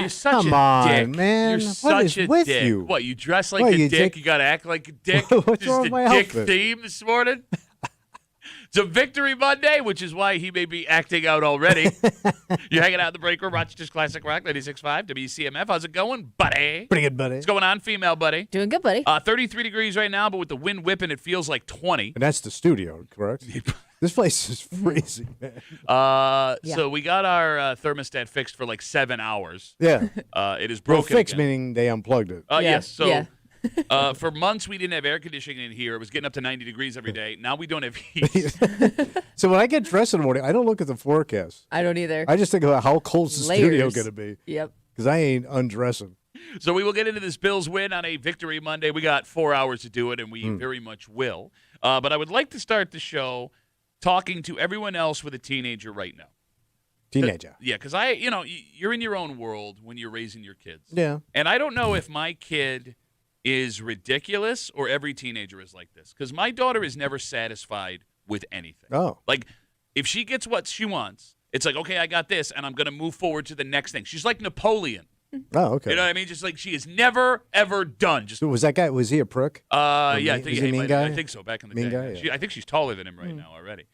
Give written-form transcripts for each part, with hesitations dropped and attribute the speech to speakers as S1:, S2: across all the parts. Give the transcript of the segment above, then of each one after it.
S1: you're such
S2: Come
S1: a
S2: on,
S1: dick.
S2: man.
S1: You're
S2: What
S1: such
S2: is
S1: a
S2: with
S1: dick.
S2: you?
S1: What, you dress like
S2: What,
S1: a
S2: you
S1: dick?
S2: think-
S1: You got to act like a dick?
S2: What's
S1: This
S2: wrong
S1: is
S2: with
S1: the
S2: my
S1: dick
S2: outfit?
S1: theme this morning? It's a Victory Monday, which is why he may be acting out already. You're hanging out in the break room, Rochester's Classic Rock, 96.5, WCMF. How's it going, buddy?
S2: Pretty good, buddy.
S1: What's going on, female buddy?
S3: Doing good, buddy.
S1: 33 degrees right now, but with the wind whipping, it feels like 20.
S2: And that's the studio, correct? This place is freezing, man.
S1: So we got our thermostat fixed for like 7 hours.
S2: Yeah.
S1: It is
S2: Well,
S1: broken
S2: fixed
S1: again.
S2: meaning they unplugged it.
S1: Yes. So
S3: Yeah.
S1: for months, we didn't have air conditioning in here. It was getting up to 90 degrees every day. Now we don't have heat.
S2: So when I get dressed in the morning, I don't look at the forecast.
S3: I don't either.
S2: I just think about how cold's the studio
S3: Layers.
S2: going to be.
S3: Yep.
S2: Because I ain't undressing.
S1: So we will get into this Bills win on a Victory Monday. We got 4 hours to do it, and we very much will. But I would like to start the show talking to everyone else with a teenager right now.
S2: Teenager.
S1: Yeah, because you're in your own world when you're raising your kids.
S2: Yeah.
S1: And I don't know if my kid is ridiculous or every teenager is like this. Because my daughter is never satisfied with anything.
S2: Oh.
S1: Like, if she gets what she wants, it's like, okay, I got this, and I'm going to move forward to the next thing. She's like Napoleon.
S2: Oh, okay.
S1: You know what I mean? Just like she is never, ever done. Just
S2: So was that guy, was he a prick?
S1: yeah, I
S2: Is
S1: think
S2: he a mean
S1: might-
S2: guy?
S1: I think so. Back in the
S2: Mean
S1: day,
S2: guy, yeah.
S1: I think she's taller than him right now already.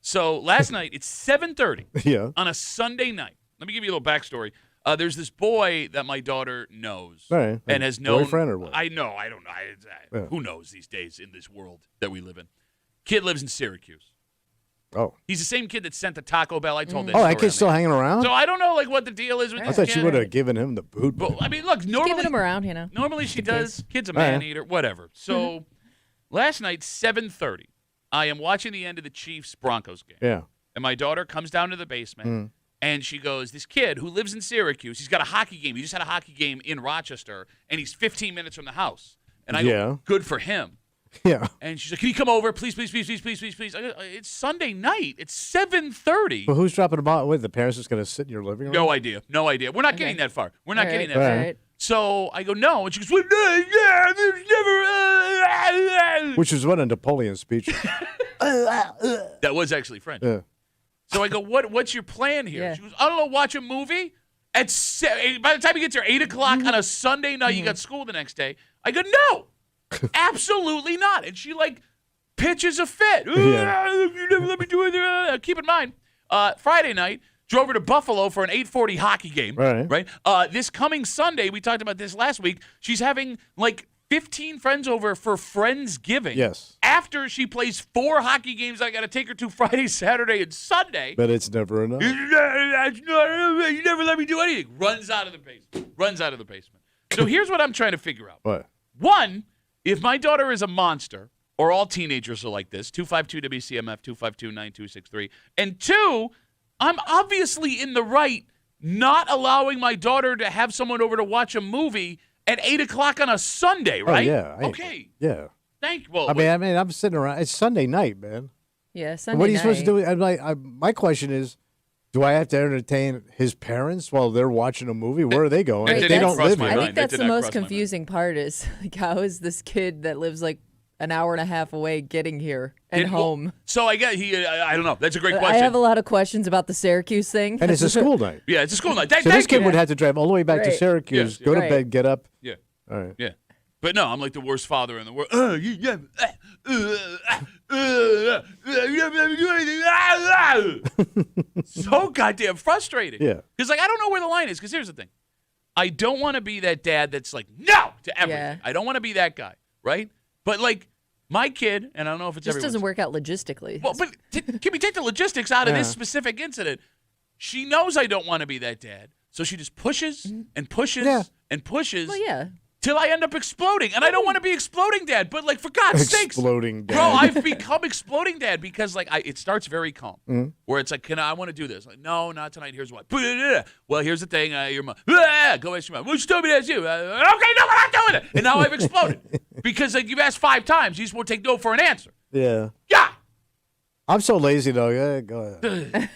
S1: So last night, it's 7:30
S2: Yeah.
S1: on a Sunday night. Let me give you a little backstory. There's this boy that my daughter knows
S2: All right.
S1: and has known.
S2: Boyfriend or what?
S1: I know. I don't know.
S2: Yeah.
S1: Who knows these days in this world that we live in? Kid lives in Syracuse.
S2: Oh.
S1: He's the same kid that sent the Taco Bell. I told that.
S2: Oh,
S1: story
S2: that kid's
S1: on
S2: still
S1: the-
S2: hanging around?
S1: So I don't know like what the deal is with
S2: I
S1: this
S2: thought
S1: kid.
S2: you would have given him the boot.
S1: But I mean, look,
S3: Giving
S1: normally
S3: him around, you know.
S1: Normally she
S3: The
S1: does.
S3: kids.
S1: Kid's a
S2: All right.
S1: man eater, whatever. So last night, 7:30, I am watching the end of the Chiefs-Broncos game.
S2: Yeah.
S1: And my daughter comes down to the basement, and she goes, this kid who lives in Syracuse, he's got a hockey game. He just had a hockey game in Rochester, and he's 15 minutes from the house. And I
S2: Yeah.
S1: go, good for him.
S2: Yeah.
S1: And she's like, can you come over? Please, please, please, please, please, please, please. I go, it's Sunday night. It's 7:30.
S2: But who's dropping the ball? Wait, the parents just going to sit in your living room?
S1: No idea. No idea. We're not getting that far. We're not
S3: All
S1: getting
S3: right,
S1: that
S2: All
S1: far.
S2: right.
S3: right.
S1: So I go, no. And she goes, well, no, yeah, there's never.
S2: Which is one of Napoleon's speeches.
S1: That was actually French.
S2: Yeah.
S1: So I go, what's your plan here?
S3: Yeah.
S1: She goes, I don't know, watch a movie. By the time you get there, 8 o'clock on a Sunday night, you got school the next day. I go, no, absolutely not. And she like pitches a fit.
S2: Yeah.
S1: You never let me do it. Keep in mind, Friday night, drove her to Buffalo for an 8:40 hockey game.
S2: Right.
S1: This coming Sunday, we talked about this last week. She's having like 15 friends over for Friendsgiving.
S2: Yes.
S1: After she plays 4 hockey games, I got to take her to Friday, Saturday, and Sunday.
S2: But it's never enough.
S1: You never let me do anything. Runs out of the basement. So here's what I'm trying to figure out.
S2: What?
S1: One, if my daughter is a monster, or all teenagers are like this, 252-WCMF, 252-9263. And 2, I'm obviously in the right not allowing my daughter to have someone over to watch a movie at 8 o'clock on a Sunday, right?
S2: Oh, yeah.
S1: Okay.
S2: Yeah.
S1: Thank you. Well,
S2: I mean, I'm sitting around. It's Sunday night, man.
S3: Yeah, Sunday
S2: What are you
S3: night.
S2: supposed to do? I'm like, my question is, do I have to entertain his parents while they're watching a movie? Where are they going?
S1: That
S2: They
S1: didn't
S2: don't
S1: cross
S2: live
S1: my
S2: here.
S3: I
S1: mind.
S3: think
S1: That
S3: that's
S1: did
S3: the
S1: not
S3: most
S1: cross my mind.
S3: confusing part is like, how is this kid that lives like an hour and a half away getting here and home?
S1: So I get I don't know. That's a great
S3: I
S1: question.
S3: have a lot of questions about the Syracuse thing.
S2: And it's a school night.
S1: Yeah, it's a school night.
S2: So this
S1: Thank
S2: kid
S1: you.
S2: would have to drive all the way back to
S3: Right.
S2: Syracuse,
S1: Yes,
S2: go to
S3: right.
S2: bed, get up.
S1: Yeah.
S2: All right.
S1: Yeah. But no, I'm like the worst father in the world. So goddamn frustrating.
S2: Yeah.
S1: Because like I don't know where the line is. Because here's the thing, I don't want to be that dad that's like no to everything.
S3: Yeah.
S1: I don't want to be that guy, right? But like my kid, and I don't know if it's
S3: just
S1: everyone's.
S3: doesn't work out logistically.
S1: Well, but can we take the logistics out of this
S2: Yeah.
S1: specific incident? She knows I don't want to be that dad, so she just pushes and pushes
S2: Yeah.
S1: and pushes.
S3: well, yeah.
S1: Till I end up exploding. And I don't want to be exploding dad, but like for God's sakes.
S2: Exploding dad.
S1: Bro, I've become exploding dad because like it starts very calm. Where it's like, I want to do this. Like, no, not tonight. Here's what. Well, here's the thing. Your mom. Go ask your mom. Well, she told me that's you. Okay, no, we're not doing it. And now I've exploded. Because like you've asked 5 times. You just won't take no for an answer.
S2: Yeah.
S1: Yeah.
S2: I'm so lazy, though. Yeah, go ahead.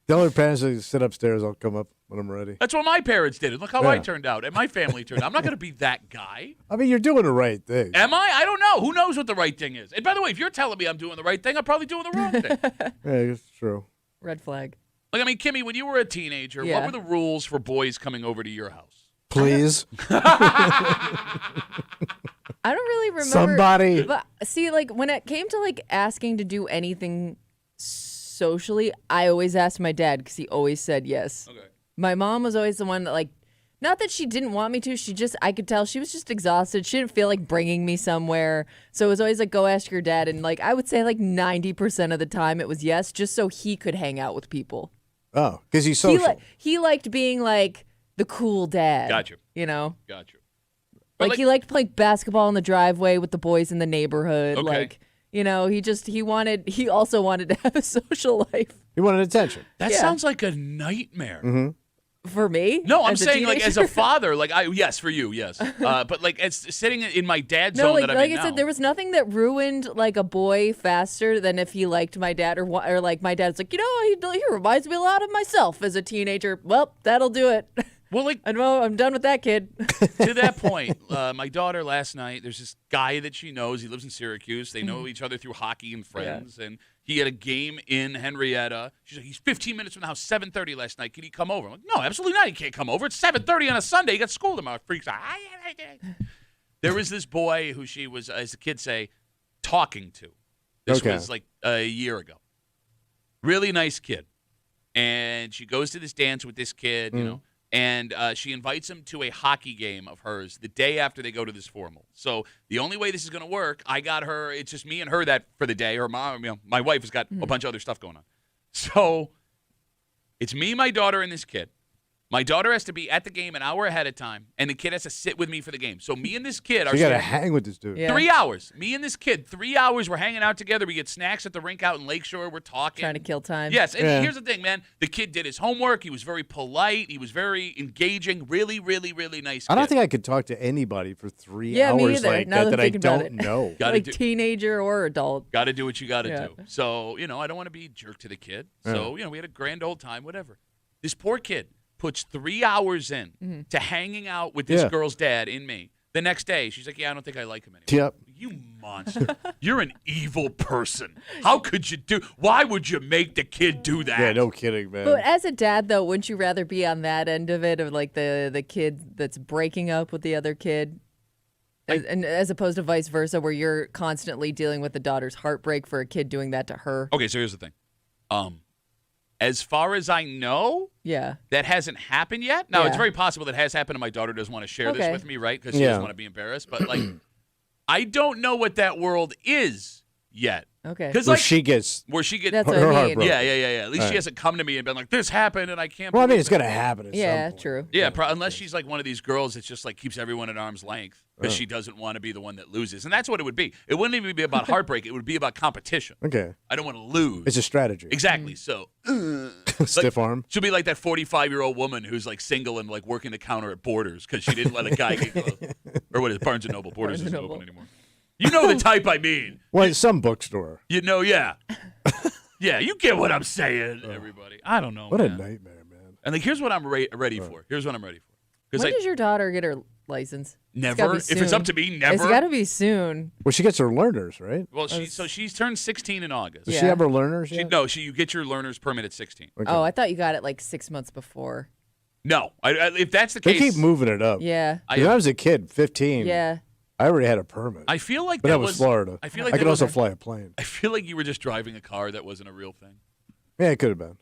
S2: The only parents that sit upstairs, I'll come up when I'm ready.
S1: That's what my parents did. And look how I
S2: Yeah.
S1: turned out. And my family turned out. I'm not going to be that guy.
S2: I mean, you're doing the right thing.
S1: Am I? I don't know. Who knows what the right thing is? And by the way, if you're telling me I'm doing the right thing, I'm probably doing the wrong thing.
S2: Yeah, it's true.
S3: Red flag.
S1: Like, I mean, Kimmy, when you were a teenager,
S3: Yeah.
S1: what were the rules for boys coming over to your house?
S2: Please.
S3: I don't really remember.
S2: Somebody.
S3: But see, like when it came to like asking to do anything socially, I always asked my dad because he always said yes.
S1: Okay.
S3: My mom was always the one that like, not that she didn't want me to, I could tell she was just exhausted. She didn't feel like bringing me somewhere. So it was always like, go ask your dad. And like, I would say like 90% of the time it was yes, just so he could hang out with people.
S2: Oh, because he's social.
S3: He liked being like the cool dad.
S1: Gotcha.
S3: You know?
S1: Gotcha.
S3: Like he liked playing basketball in the driveway with the boys in the neighborhood.
S1: Okay.
S3: Like, you know, he also wanted to have a social life.
S2: He wanted attention.
S1: That
S3: Yeah.
S1: sounds like a nightmare.
S2: Mm-hmm.
S3: For me?
S1: No, I'm
S3: as a
S1: saying like as a
S3: teenager?
S1: father, like yes, for you, yes. But like as sitting in my dad's
S3: No,
S1: zone
S3: like,
S1: that I'm
S3: like
S1: in
S3: I
S1: now.
S3: said, there was nothing that ruined like a boy faster than if he liked my dad or like my dad's like, you know, he reminds me a lot of myself as a teenager. Well, that'll do it.
S1: Well, like
S3: I'm done with that kid.
S1: to that point, my daughter last night, there's this guy that she knows. He lives in Syracuse. They know each other through hockey and friends. And he had a game in Henrietta. She's like, he's 15 minutes from the house, 7:30 last night. Can he come over? I'm like, no, absolutely not. He can't come over. It's 7:30 on a Sunday. He got school tomorrow. Freaks out. There was this boy who she was, as the kids say, talking to. This
S2: Okay.
S1: was like a year ago. Really nice kid. And she goes to this dance with this kid, you know. And she invites him to a hockey game of hers the day after they go to this formal. So the only way this is going to work, I got her. It's just me and her that for the day. Her mom, you know, my wife has got a bunch of other stuff going on. So it's me, my daughter, and this kid. My daughter has to be at the game an hour ahead of time, and the kid has to sit with me for the game. So me and this kid are
S2: You got to
S1: sitting-
S2: hang with this dude.
S3: Yeah.
S1: 3 hours. Me and this kid, 3 hours. We're hanging out together. We get snacks at the rink out in Lakeshore. We're talking.
S3: Trying to kill time.
S1: Yes, and
S2: Yeah.
S1: here's the thing, man. The kid did his homework. He was very polite. He was very engaging. Really, really, really nice kid.
S2: I don't think I could talk to anybody for 3
S3: Yeah, me
S2: hours
S3: either,
S2: like
S3: now
S2: that
S3: that I'm
S2: I
S3: thinking about
S2: don't
S3: it.
S2: know.
S1: Gotta
S3: Like
S1: do-
S3: teenager or adult.
S1: Got to do what you got to
S3: Yeah.
S1: do. So, you know, I don't want to be a jerk to the kid. So, you know, we had a grand old time, whatever. This poor kid puts 3 hours in to hanging out with this
S2: Yeah.
S1: girl's dad and me. The next day, she's like, yeah, I don't think I like him anymore.
S2: Yep.
S1: You monster. You're an evil person. How could you do? Why would you make the kid do that?
S2: Yeah, no kidding, man.
S3: But as a dad, though, wouldn't you rather be on that end of it, of like the kid that's breaking up with the other kid, and as opposed to vice versa, where you're constantly dealing with the daughter's heartbreak for a kid doing that to her?
S1: Okay, so here's the thing. As far as I know,
S3: Yeah.
S1: that hasn't happened yet. Now, it's
S3: Yeah.
S1: very possible that has happened, and my daughter doesn't want to share this
S3: Okay.
S1: with me, right? Because she
S2: Yeah.
S1: doesn't want to be embarrassed. But, like, I don't know what that world is yet.
S3: Okay.
S1: Because,
S2: Where
S1: like,
S2: she gets.
S1: where she gets...
S3: That's
S2: her
S3: what I
S2: heart
S3: mean.
S2: broke.
S1: Yeah. At least
S2: Right.
S1: she hasn't come to me and been like, this happened, and I can't
S2: Well, I mean,
S1: believe
S2: it's
S1: it.
S2: going to happen at
S3: Yeah,
S2: some point.
S3: true.
S1: Yeah, unless she's like one of these girls that just like keeps everyone at arm's length because she doesn't want to be the one that loses. And that's what it would be. It wouldn't even be about heartbreak. It would be about competition.
S2: Okay.
S1: I don't want to lose.
S2: It's a strategy.
S1: Exactly. So
S2: Stiff arm.
S1: she'll be like that 45-year-old woman who's like single and like working the counter at Borders because she didn't let a guy get close. Or what is it? Barnes & Noble. Borders
S3: Barnes &
S1: isn't
S3: Noble.
S1: open anymore. You know the type I mean.
S2: Well, some bookstore.
S1: You know, yeah. Yeah, you get what I'm saying, everybody. I don't know,
S2: What a
S1: man.
S2: nightmare, man.
S1: And like, here's what I'm ready for. Here's what I'm ready for. Because
S3: When does your daughter get her license? It's gotta
S1: never,
S3: be
S1: if it's
S3: soon.
S1: up to me, never.
S3: It's got to be soon.
S2: Well, she gets her learners, right?
S1: Well, she's turned 16 in August.
S2: Does
S3: Yeah.
S2: she have her learners yet?
S1: You get your learner's permit at 16.
S2: Okay.
S3: Oh, I thought you got it like 6 months before.
S1: No, if that's the
S2: They
S1: case,
S2: keep moving it up.
S3: Yeah.
S2: When I was a kid, 15,
S3: Yeah.
S2: I already had a permit.
S1: I feel like
S2: but
S1: that
S2: that was Florida.
S1: I feel like
S2: I
S1: that
S2: could
S1: was-
S2: also fly a plane.
S1: I feel like you were just driving a car that wasn't a real thing.
S2: Yeah, it could have been.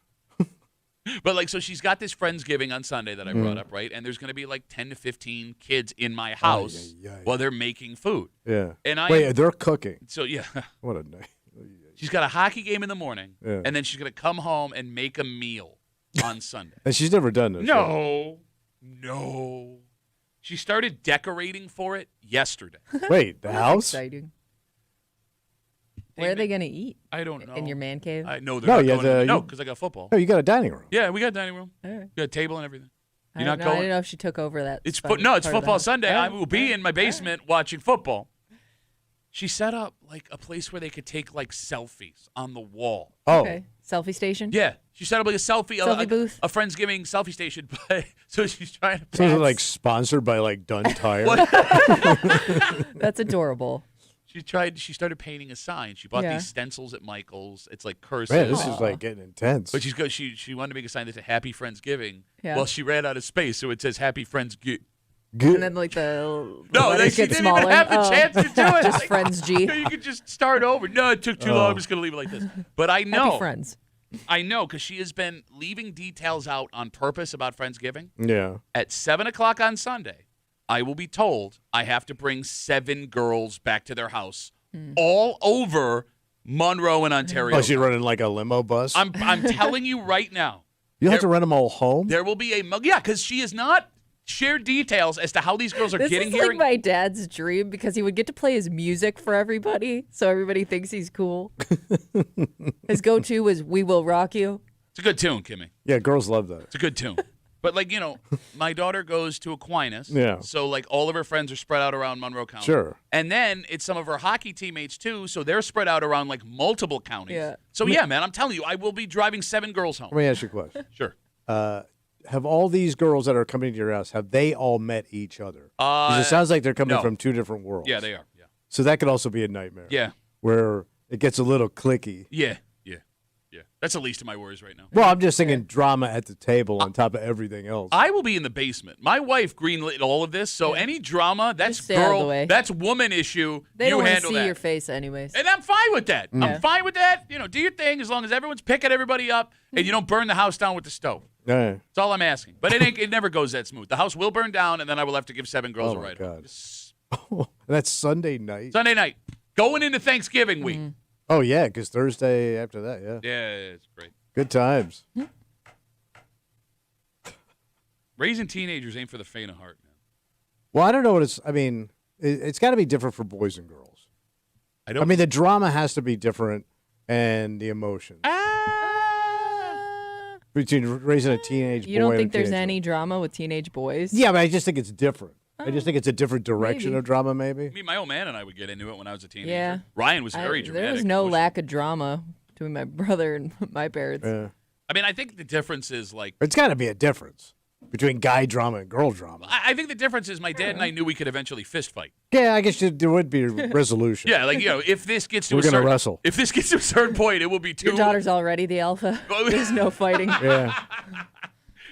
S1: But like, so she's got this Friendsgiving on Sunday that I
S2: Mm-hmm.
S1: brought up, right? And there's going to be like 10 to 15 kids in my house
S2: Ay, ay, ay.
S1: while they're making food.
S2: Yeah.
S1: And
S2: Wait, they're cooking.
S1: So yeah,
S2: What a night.
S1: she's got a hockey game in the morning,
S2: Yeah.
S1: and then she's going to come home and make a meal on Sunday.
S2: And she's never done this. right?
S1: No. She started decorating for it yesterday.
S2: Wait, the house?
S3: Exciting. Where are they going to eat?
S1: I don't know.
S3: In your man cave?
S1: I know they're
S2: No,
S1: not
S2: you
S1: going
S2: have to-
S1: no,
S2: you-
S1: because I got football.
S2: Oh, you got a dining room.
S1: Yeah, we got a dining room.
S3: All right.
S1: We got a table and everything.
S3: I
S1: You're not
S3: don't know. I
S1: going?
S3: didn't know if she took over that.
S1: It's
S3: part
S1: no, it's
S3: of the
S1: football
S3: house.
S1: Sunday.
S3: All
S1: I
S3: right.
S1: will be in my basement watching football. She set up like a place where they could take like selfies on the wall.
S2: Oh,
S3: Okay. Selfie station?
S1: Yeah, she set up like a selfie,
S3: Selfie booth?
S1: a Friendsgiving selfie station. But so she's trying to.
S2: so is it
S3: That's-
S2: like sponsored by like Dunn Tire?
S3: That's adorable.
S1: She started painting a sign. She bought
S3: Yeah.
S1: these stencils at Michael's. It's like cursive.
S2: Man, this is like getting intense.
S1: But she wanted to make a sign that said Happy Friendsgiving.
S3: Yeah.
S1: Well, she ran out of space, so it says Happy Friendsgiving.
S3: And then like the
S1: No,
S3: letters
S1: she
S3: get
S1: didn't
S3: smaller.
S1: even have the chance to do it.
S3: Just
S1: Like,
S3: Friends G.
S1: you could just start over. No, it took too long. I'm just going to leave it like this. But I know.
S3: Happy Friends.
S1: I know because she has been leaving details out on purpose about Friendsgiving.
S2: Yeah.
S1: At 7 o'clock on Sunday, I will be told I have to bring 7 girls back to their house all over Monroe and Ontario.
S2: Oh, she's running like a limo bus?
S1: I'm telling you right now.
S2: You have to rent them all home?
S1: There will be a because she has not shared details as to how these girls are
S3: This
S1: getting
S3: is
S1: here.
S3: like my dad's dream because he would get to play his music for everybody, so everybody thinks he's cool. His go-to was "We Will Rock You."
S1: It's a good tune, Kimmy.
S2: Yeah, girls love that.
S1: It's a good tune. But my daughter goes to Aquinas.
S2: Yeah.
S1: So all of her friends are spread out around Monroe County.
S2: Sure.
S1: And then it's some of her hockey teammates too, so they're spread out around multiple counties.
S3: Yeah.
S1: So yeah, man, I'm telling you, I will be driving 7 girls home.
S2: Let me ask you a question.
S1: Sure.
S2: Have all these girls that are coming to your house, have they all met each other? 'Cause it sounds like they're coming
S1: no.
S2: from 2 different worlds.
S1: Yeah, they are. Yeah.
S2: So that could also be a nightmare.
S1: Yeah.
S2: Where it gets a little clicky.
S1: Yeah. That's the least of my worries right now.
S2: Well, I'm just thinking drama at the table on top of everything else.
S1: I will be in the basement. My wife greenlit all of this, so any drama, that's
S3: Just stay out of the way.
S1: that's woman issue.
S3: They
S1: you
S3: don't want to
S1: handle
S3: see
S1: that.
S3: your face anyways.
S1: And I'm fine with that.
S2: Mm.
S1: I'm fine with that. Do your thing as long as everyone's picking everybody up and you don't burn the house down with the stove.
S2: Yeah.
S1: That's all I'm asking. But it never goes that smooth. The house will burn down, and then I will have to give 7 girls
S2: Oh,
S1: a
S2: my
S1: ride.
S2: God.
S1: It's
S2: That's Sunday night.
S1: Sunday night, going into Thanksgiving week.
S2: Oh, yeah, because Thursday after that, yeah.
S1: Yeah, it's great.
S2: Good times.
S1: Raising teenagers ain't for the faint of heart, man.
S2: Well, I don't know what it's got to be different for boys and girls.
S1: I
S2: I mean, the drama has to be different and the emotions. Between raising a teenage boy
S3: You don't
S2: and
S3: think
S2: a
S3: there's
S2: teenage
S3: any drama with teenage boys?
S2: girl. Yeah, but I just think it's different. I just think it's a different direction
S3: maybe.
S2: of drama, maybe.
S1: I mean, my old man and I would get into it when I was a teenager.
S3: Yeah.
S1: Ryan was very dramatic.
S3: There was no
S1: emotional.
S3: lack of drama between my brother and my parents.
S2: Yeah.
S1: I mean, I think the difference is
S2: It's got to be a difference between guy drama and girl drama.
S1: I think the difference is my dad and I knew we could eventually fist fight.
S2: Yeah, I guess there would be a resolution.
S1: Yeah, if this gets to
S2: We're
S1: a
S2: gonna
S1: certain
S2: wrestle.
S1: If this gets to a certain point, it will be 2.
S3: Your daughter's already the alpha. There's no fighting.
S2: Yeah.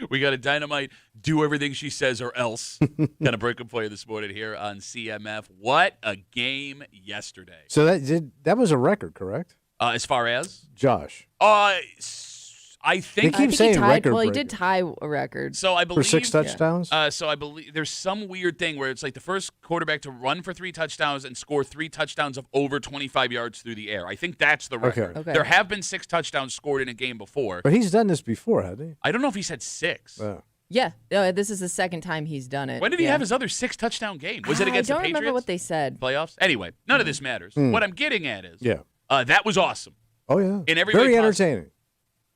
S1: We got a dynamite, do everything she says or else. Gonna break them for you this morning here on CMF. What a game yesterday.
S2: So that was a record, correct?
S1: As far as?
S2: Josh.
S1: I think
S2: They keep
S3: I think
S2: saying
S3: he tied.
S2: record
S3: Well, he
S2: breaker.
S3: did tie a record.
S1: so. I
S2: For
S1: believe
S2: 6 touchdowns?
S1: So I believe there's some weird thing where it's like the first quarterback to run for 3 touchdowns and score 3 touchdowns of over 25 yards through the air. I think that's the record.
S3: Okay.
S1: There have been 6 touchdowns scored in a game before.
S2: But he's done this before, hasn't he?
S1: I don't know if he said 6.
S3: Yeah, this is the second time he's done it.
S1: When did he
S3: Yeah.
S1: have his other 6 touchdown game? Was it against
S3: I
S1: the
S3: don't
S1: Patriots?
S3: remember what they said.
S1: Playoffs? Anyway, none of this matters. What I'm getting at is
S2: Yeah.
S1: that was awesome.
S2: Oh, yeah.
S1: In every way
S2: Very
S1: possible.
S2: entertaining.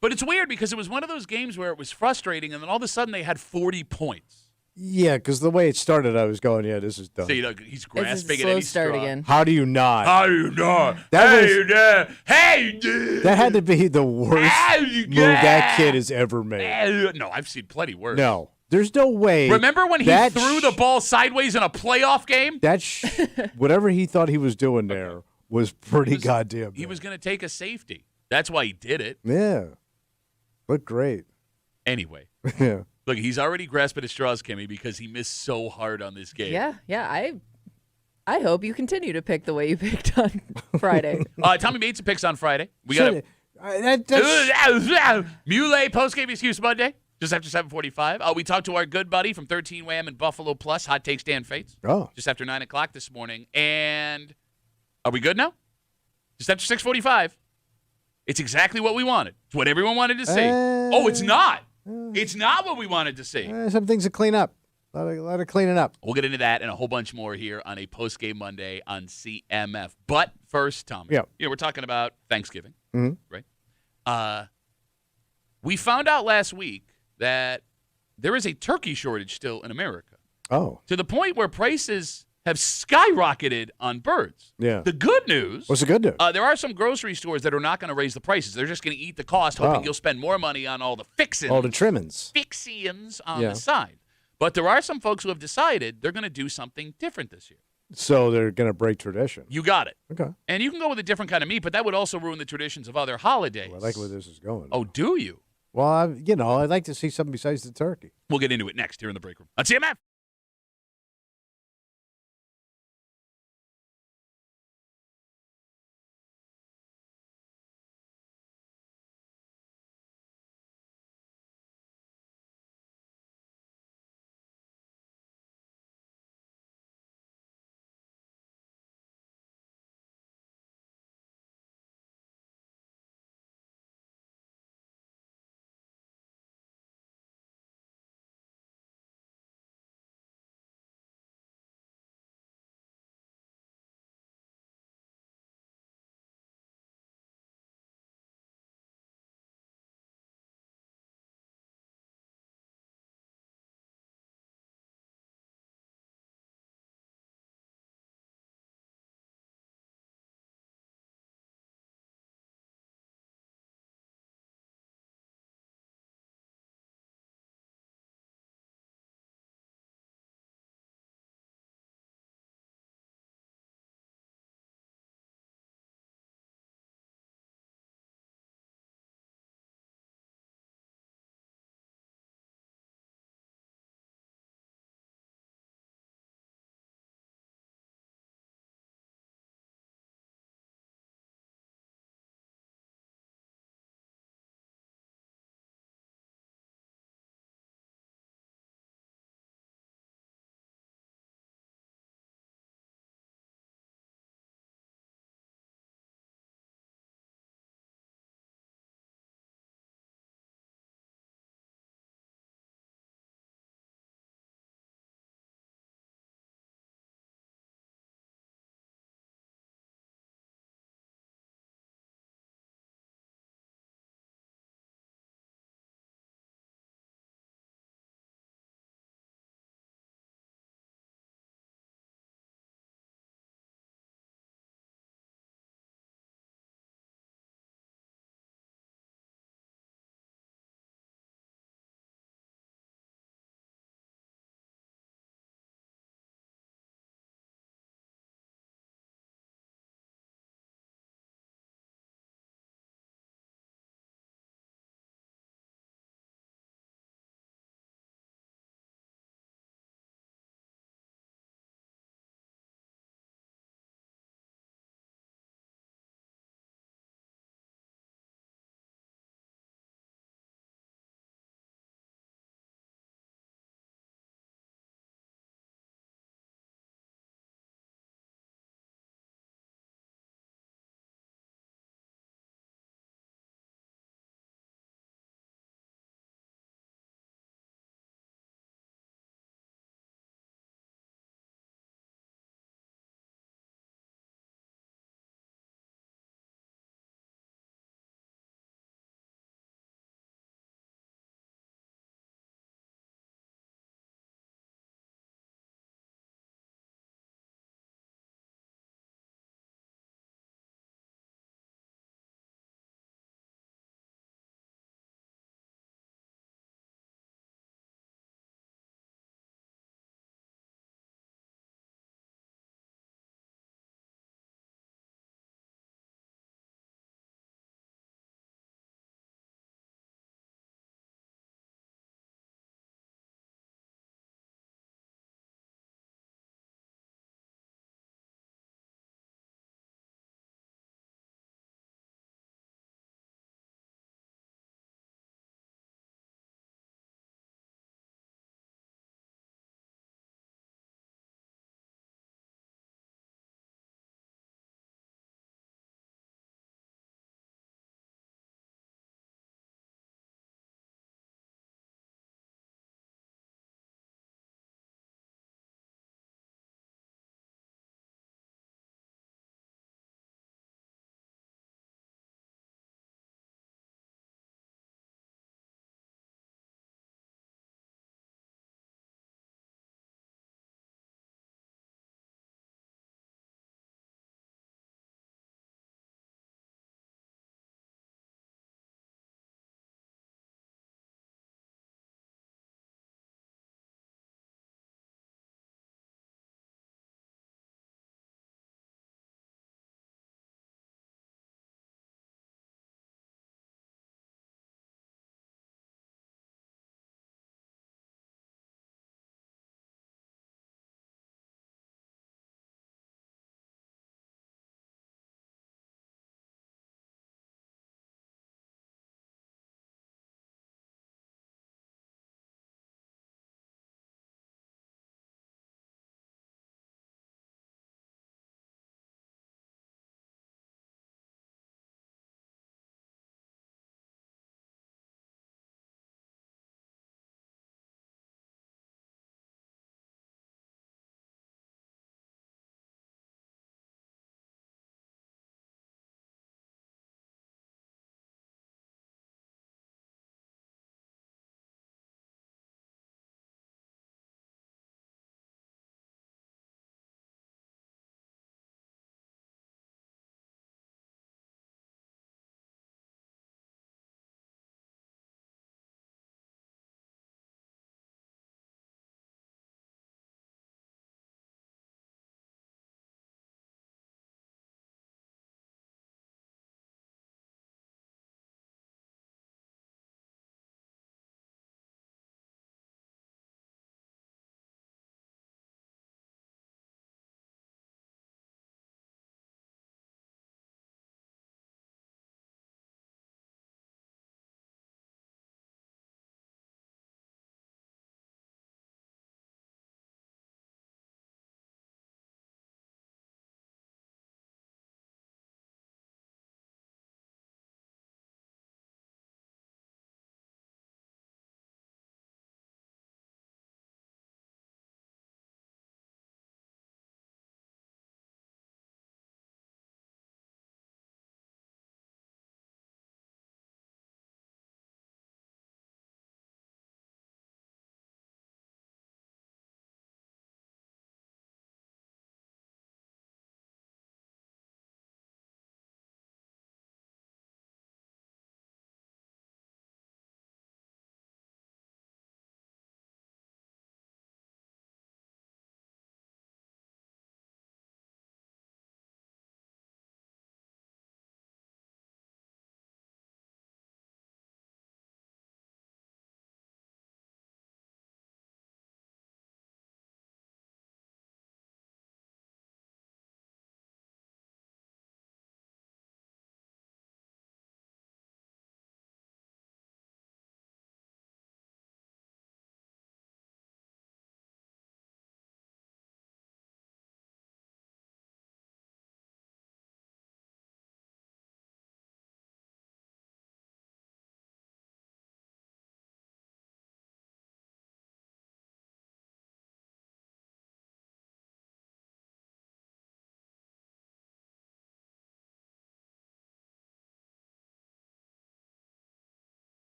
S1: But it's weird because it was one of those games where it was frustrating, and then all of a sudden they had 40 points.
S2: Yeah, because the way it started, I was going, yeah, this is done.
S1: So he's
S3: It's
S1: grasping
S3: a
S1: at
S3: slow
S1: any
S3: start
S1: straw.
S3: again.
S2: How do you not?
S1: How you know?
S2: That
S1: hey,
S2: was-
S1: hey, dude.
S2: That had to be the worst
S1: How you
S2: move that kid has ever made.
S1: No, I've seen plenty worse.
S2: No. There's no way.
S1: Remember when he
S2: that
S1: threw the ball sideways in a playoff game?
S2: Whatever he thought he was doing there was pretty goddamn
S1: He
S2: bad.
S1: was going to take a safety. That's why he did it.
S2: Yeah. Looked great.
S1: Anyway,
S2: Yeah.
S1: look, he's already grasping at straws, Kimmy, because he missed so hard on this game.
S3: Yeah. I hope you continue to pick the way you picked on Friday.
S1: Tommy made some picks on Friday. We got
S2: That's-
S1: Muley post-game excuse Monday, just after 7:45. We talked to our good buddy from 13 Wham and Buffalo Plus, Hot Takes Dan Fates, just after 9 o'clock this morning. And are we good now? Just after 6:45. It's exactly what we wanted. It's what everyone wanted to see. Oh, it's not. It's not what we wanted to see.
S2: some things to clean up. A lot of cleaning up.
S1: We'll get into that and a whole bunch more here on a post-game Monday on CMF. But first, Tommy,
S2: Yeah.
S1: we're talking about Thanksgiving,
S2: Mhm.
S1: right? We found out last week that there is a turkey shortage still in America,
S2: Oh.
S1: to the point where prices have skyrocketed on birds.
S2: Yeah.
S1: The good news,
S2: What's the good news?
S1: there are some grocery stores that are not going to raise the prices. They're just going to eat the cost, hoping you'll spend more money on all the fixins.
S2: All the trimmings.
S1: Fixians on the side. But there are some folks who have decided they're going to do something different this year.
S2: So they're going to break tradition.
S1: You got it.
S2: Okay.
S1: And you can go with a different kind of meat, but that would also ruin the traditions of other holidays.
S2: Well, I like where this is going.
S1: Oh, do you?
S2: Well, I'd like to see something besides the turkey.
S1: We'll get into it next here in the break room on CMF.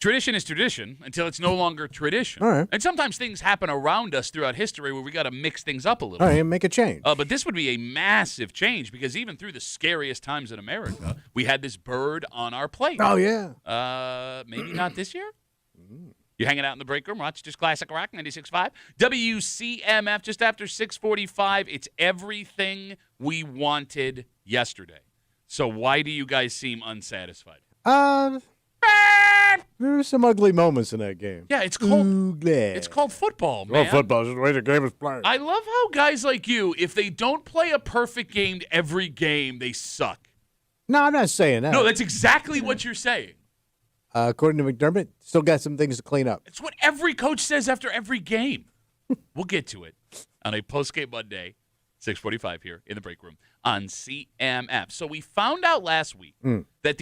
S1: Tradition is tradition until it's no longer tradition.
S2: All right.
S1: And sometimes things happen around us throughout history where we got to mix things up a little.
S2: All right, make a change.
S1: But this would be a massive change because even through the scariest times in America, we had this bird on our plate.
S2: Oh, yeah.
S1: Maybe not this year. You're hanging out in the break room, Rochester's Classic Rock 96.5. WCMF just after 6:45. It's everything we wanted yesterday. So why do you guys seem unsatisfied?
S2: There were some ugly moments in that game.
S1: Yeah, it's called
S2: Ugly.
S1: it's called football, man.
S2: Football is the way the game is played.
S1: I love how guys like you, if they don't play a perfect game every game, they suck.
S2: No, I'm not saying that.
S1: No, that's exactly what you're saying.
S2: According to McDermott, still got some things to clean up.
S1: It's what every coach says after every game. We'll get to it on a post-game Monday, 6:45 here in the break room on CMF. So we found out last week that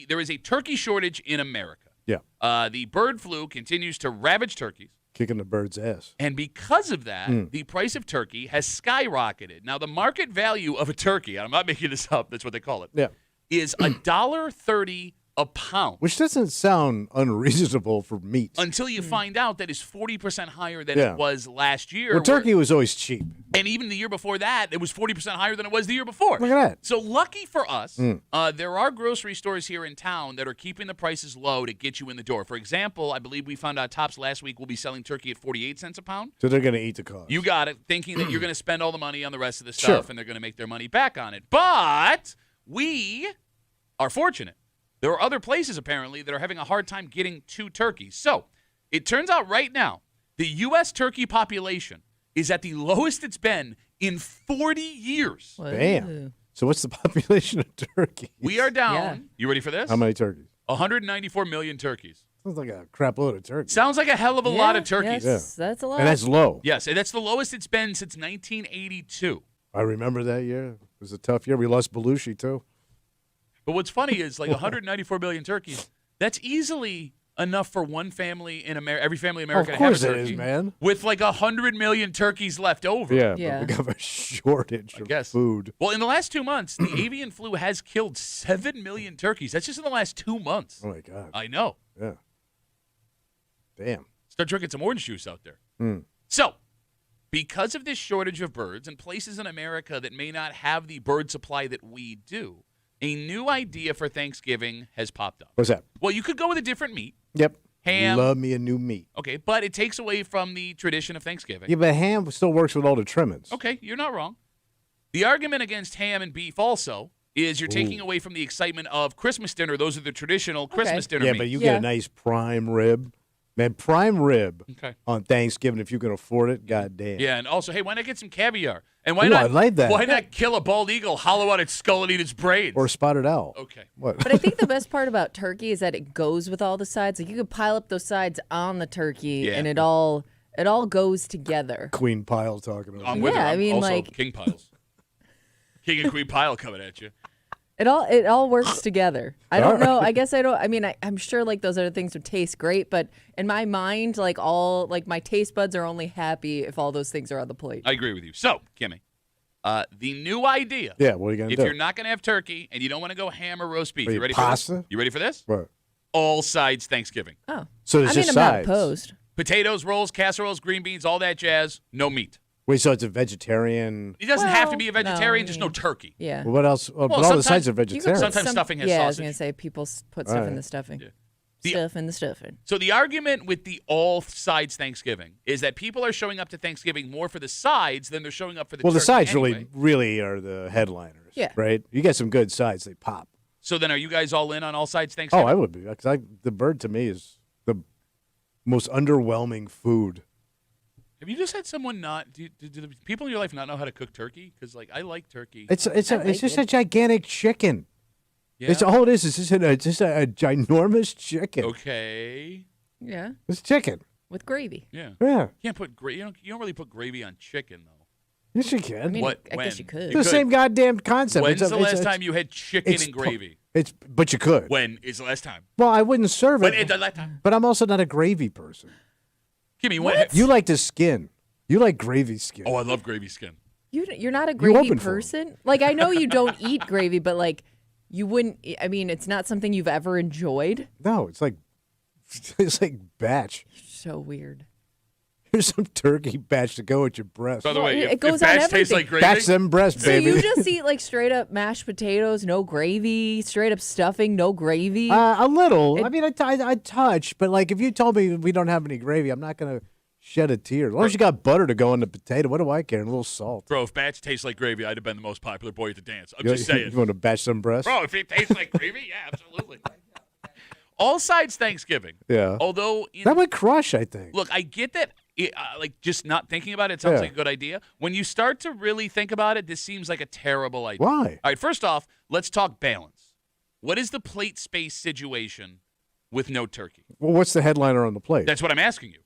S1: there is a turkey shortage in America.
S2: Yeah.
S1: The bird flu continues to ravage turkeys.
S2: Kicking the bird's ass.
S1: And because of that, the price of turkey has skyrocketed. Now, the market value of a turkey, and I'm not making this up, that's what they call it,
S2: Yeah.
S1: is $1.30 a pound.
S2: Which doesn't sound unreasonable for meat.
S1: Until you find out that it's 40% higher than
S2: Yeah.
S1: it was last year.
S2: Well, turkey was always cheap.
S1: And even the year before that, it was 40% higher than it was the year before.
S2: Look at that.
S1: So lucky for us, there are grocery stores here in town that are keeping the prices low to get you in the door. For example, I believe we found out Tops last week will be selling turkey at 48 cents a pound.
S2: So they're going to eat the cost.
S1: You got it, thinking that you're going to spend all the money on the rest of the stuff and they're going to make their money back on it. But we are fortunate. There are other places, apparently, that are having a hard time getting to turkeys. So it turns out right now, the U.S. turkey population is at the lowest it's been in 40 years.
S2: Damn. So what's the population of turkeys?
S1: We are down.
S3: Yeah.
S1: You ready for this?
S2: How many turkeys?
S1: 194 million turkeys.
S2: Sounds like a crap load of turkeys.
S1: Sounds like a hell of a lot of turkeys.
S3: Yes, that's a lot.
S2: And that's low.
S1: Yes, and that's the lowest it's been since 1982.
S2: I remember that year. It was a tough year. We lost Belushi, too.
S1: But what's funny is like 194 million turkeys, that's easily enough for one family in America, every family in America
S2: Of
S1: to have a
S2: course it
S1: turkey.
S2: is, man.
S1: With like 100 million turkeys left over.
S2: Yeah,
S3: Yeah.
S2: but we have a shortage of
S1: guess.
S2: food.
S1: Well, in the last 2 months, the avian flu has killed 7 million turkeys. That's just in the last 2 months.
S2: Oh, my God.
S1: I know.
S2: Yeah. Damn.
S1: Start drinking some orange juice out there. So, because of this shortage of birds and places in America that may not have the bird supply that we do, a new idea for Thanksgiving has popped up.
S2: What's that?
S1: Well, you could go with a different meat.
S2: Yep.
S1: Ham.
S2: Love me a new meat.
S1: Okay, but it takes away from the tradition of Thanksgiving.
S2: Yeah, but ham still works with all the trimmings.
S1: Okay, you're not wrong. The argument against ham and beef also is you're taking away from the excitement of Christmas dinner. Those are the traditional Christmas dinner
S2: Yeah,
S1: meats.
S2: but you
S3: Yeah.
S2: get a nice prime rib. Man, prime rib
S1: Okay.
S2: on Thanksgiving, if you can afford it, goddamn.
S1: Yeah, and also, hey, why not get some caviar? And why
S2: Ooh,
S1: not?
S2: I like that.
S1: Why not kill a bald eagle, hollow out its skull, and eat its brains?
S2: Or spotted owl.
S1: Okay.
S2: What?
S3: But I think the best part about turkey is that it goes with all the sides. Like you could pile up those sides on the turkey,
S1: Yeah.
S3: and it all goes together.
S2: Queen Pile talking about.
S1: I'm
S2: it.
S1: with
S3: Yeah,
S1: her.
S3: I mean,
S1: also,
S3: like-
S1: King Piles. King and Queen Pile coming at you.
S3: It all works together. I don't know. I guess I don't. I mean, I'm sure like those other things would taste great, but in my mind, like my taste buds are only happy if all those things are on the plate.
S1: I agree with you. So, Kimmy, the new idea.
S2: Yeah, what are you going to
S1: If
S2: do?
S1: you're not going to have turkey and you don't want to go ham or roast beef,
S2: Are
S1: you
S2: you
S1: ready
S2: pasta?
S1: for this? You ready for this?
S2: What?
S1: All sides Thanksgiving.
S3: Oh,
S2: So there's
S3: I mean,
S2: just
S3: I'm
S2: sides.
S3: not opposed.
S1: Potatoes, rolls, casseroles, green beans, all that jazz. No meat.
S2: Wait, so it's a vegetarian.
S1: It doesn't have to
S3: Well,
S1: be a
S3: no,
S1: vegetarian,
S3: I
S1: just
S3: mean-
S1: no turkey.
S3: Yeah.
S2: Well, what else? But all the
S1: sometimes
S2: sides are
S1: you could
S2: vegetarian.
S1: sometimes stuffing has
S3: yeah, I was
S1: sausage.
S3: gonna say people put stuff in
S2: Alright.
S3: the stuffing.
S1: Yeah.
S3: Stuff in the stuffing.
S1: So the argument with the all sides Thanksgiving is that people are showing up to Thanksgiving more for the sides than they're showing up for the
S2: Well, the
S1: turkey
S2: sides
S1: anyway.
S2: really are the headliners.
S3: Yeah.
S2: Right? You get some good sides, they pop.
S1: So then are you guys all in on all sides
S2: Oh,
S1: Thanksgiving?
S2: I would be. Because the bird to me is the most underwhelming food.
S1: Have you just had someone not do the people in your life not know how to cook turkey? Because like I like turkey.
S2: It's
S3: I like
S2: just
S3: it.
S2: a gigantic chicken.
S1: Yeah.
S2: It's all it is. It's just a ginormous chicken.
S1: Okay.
S3: Yeah,
S2: It's chicken.
S3: with gravy.
S1: Yeah.
S2: Yeah.
S1: You can't put you don't really put gravy on chicken though.
S2: Yes, you can.
S3: I mean,
S1: What?
S3: I guess
S1: When?
S3: you could.
S2: it's the
S1: could.
S2: same goddamn concept.
S1: When's
S2: It's
S1: the last time you had chicken
S2: it's
S1: and
S2: po-
S1: gravy?
S2: But you could.
S1: When is the last time?
S2: Well, I wouldn't serve
S1: When
S2: it.
S1: is the last time?
S2: But I'm also not a gravy person.
S1: Kimmy, when?
S2: You like the skin. You like gravy skin.
S1: Oh, I love gravy skin.
S3: You're not a
S2: You
S3: gravy
S2: open for 'em.
S3: person. Like I know you don't eat gravy, but like you wouldn't. I mean, it's not something you've ever enjoyed.
S2: No, it's like It's like batch.
S3: So weird.
S2: Here's some turkey batch to go with your breast.
S1: By the way,
S3: it
S1: if
S3: goes on
S1: batch tastes
S3: everything.
S1: like gravy,
S2: Batch them breasts,
S3: So
S2: baby.
S3: you just eat like straight up mashed potatoes, no gravy, straight up stuffing, no gravy.
S2: A little. I mean, I touch, but like if you told me we don't have any gravy, I'm not gonna shed a tear. As long as you got butter to go on the potato, what do I care? And a little salt.
S1: bro, if batch tastes like gravy, I'd have been the most popular boy at the dance. I'm just saying.
S2: You want to batch some breasts?
S1: Bro, if it tastes like gravy, yeah, absolutely. All sides Thanksgiving.
S2: Yeah.
S1: Although,
S2: That would crush, I think.
S1: look, I get that. Like just not thinking about it sounds
S2: Yeah.
S1: like a good idea. When you start to really think about it, this seems like a terrible idea.
S2: Why?
S1: All right, first off, let's talk balance. What is the plate space situation with no turkey?
S2: Well, what's the headliner on the plate?
S1: That's what I'm asking you.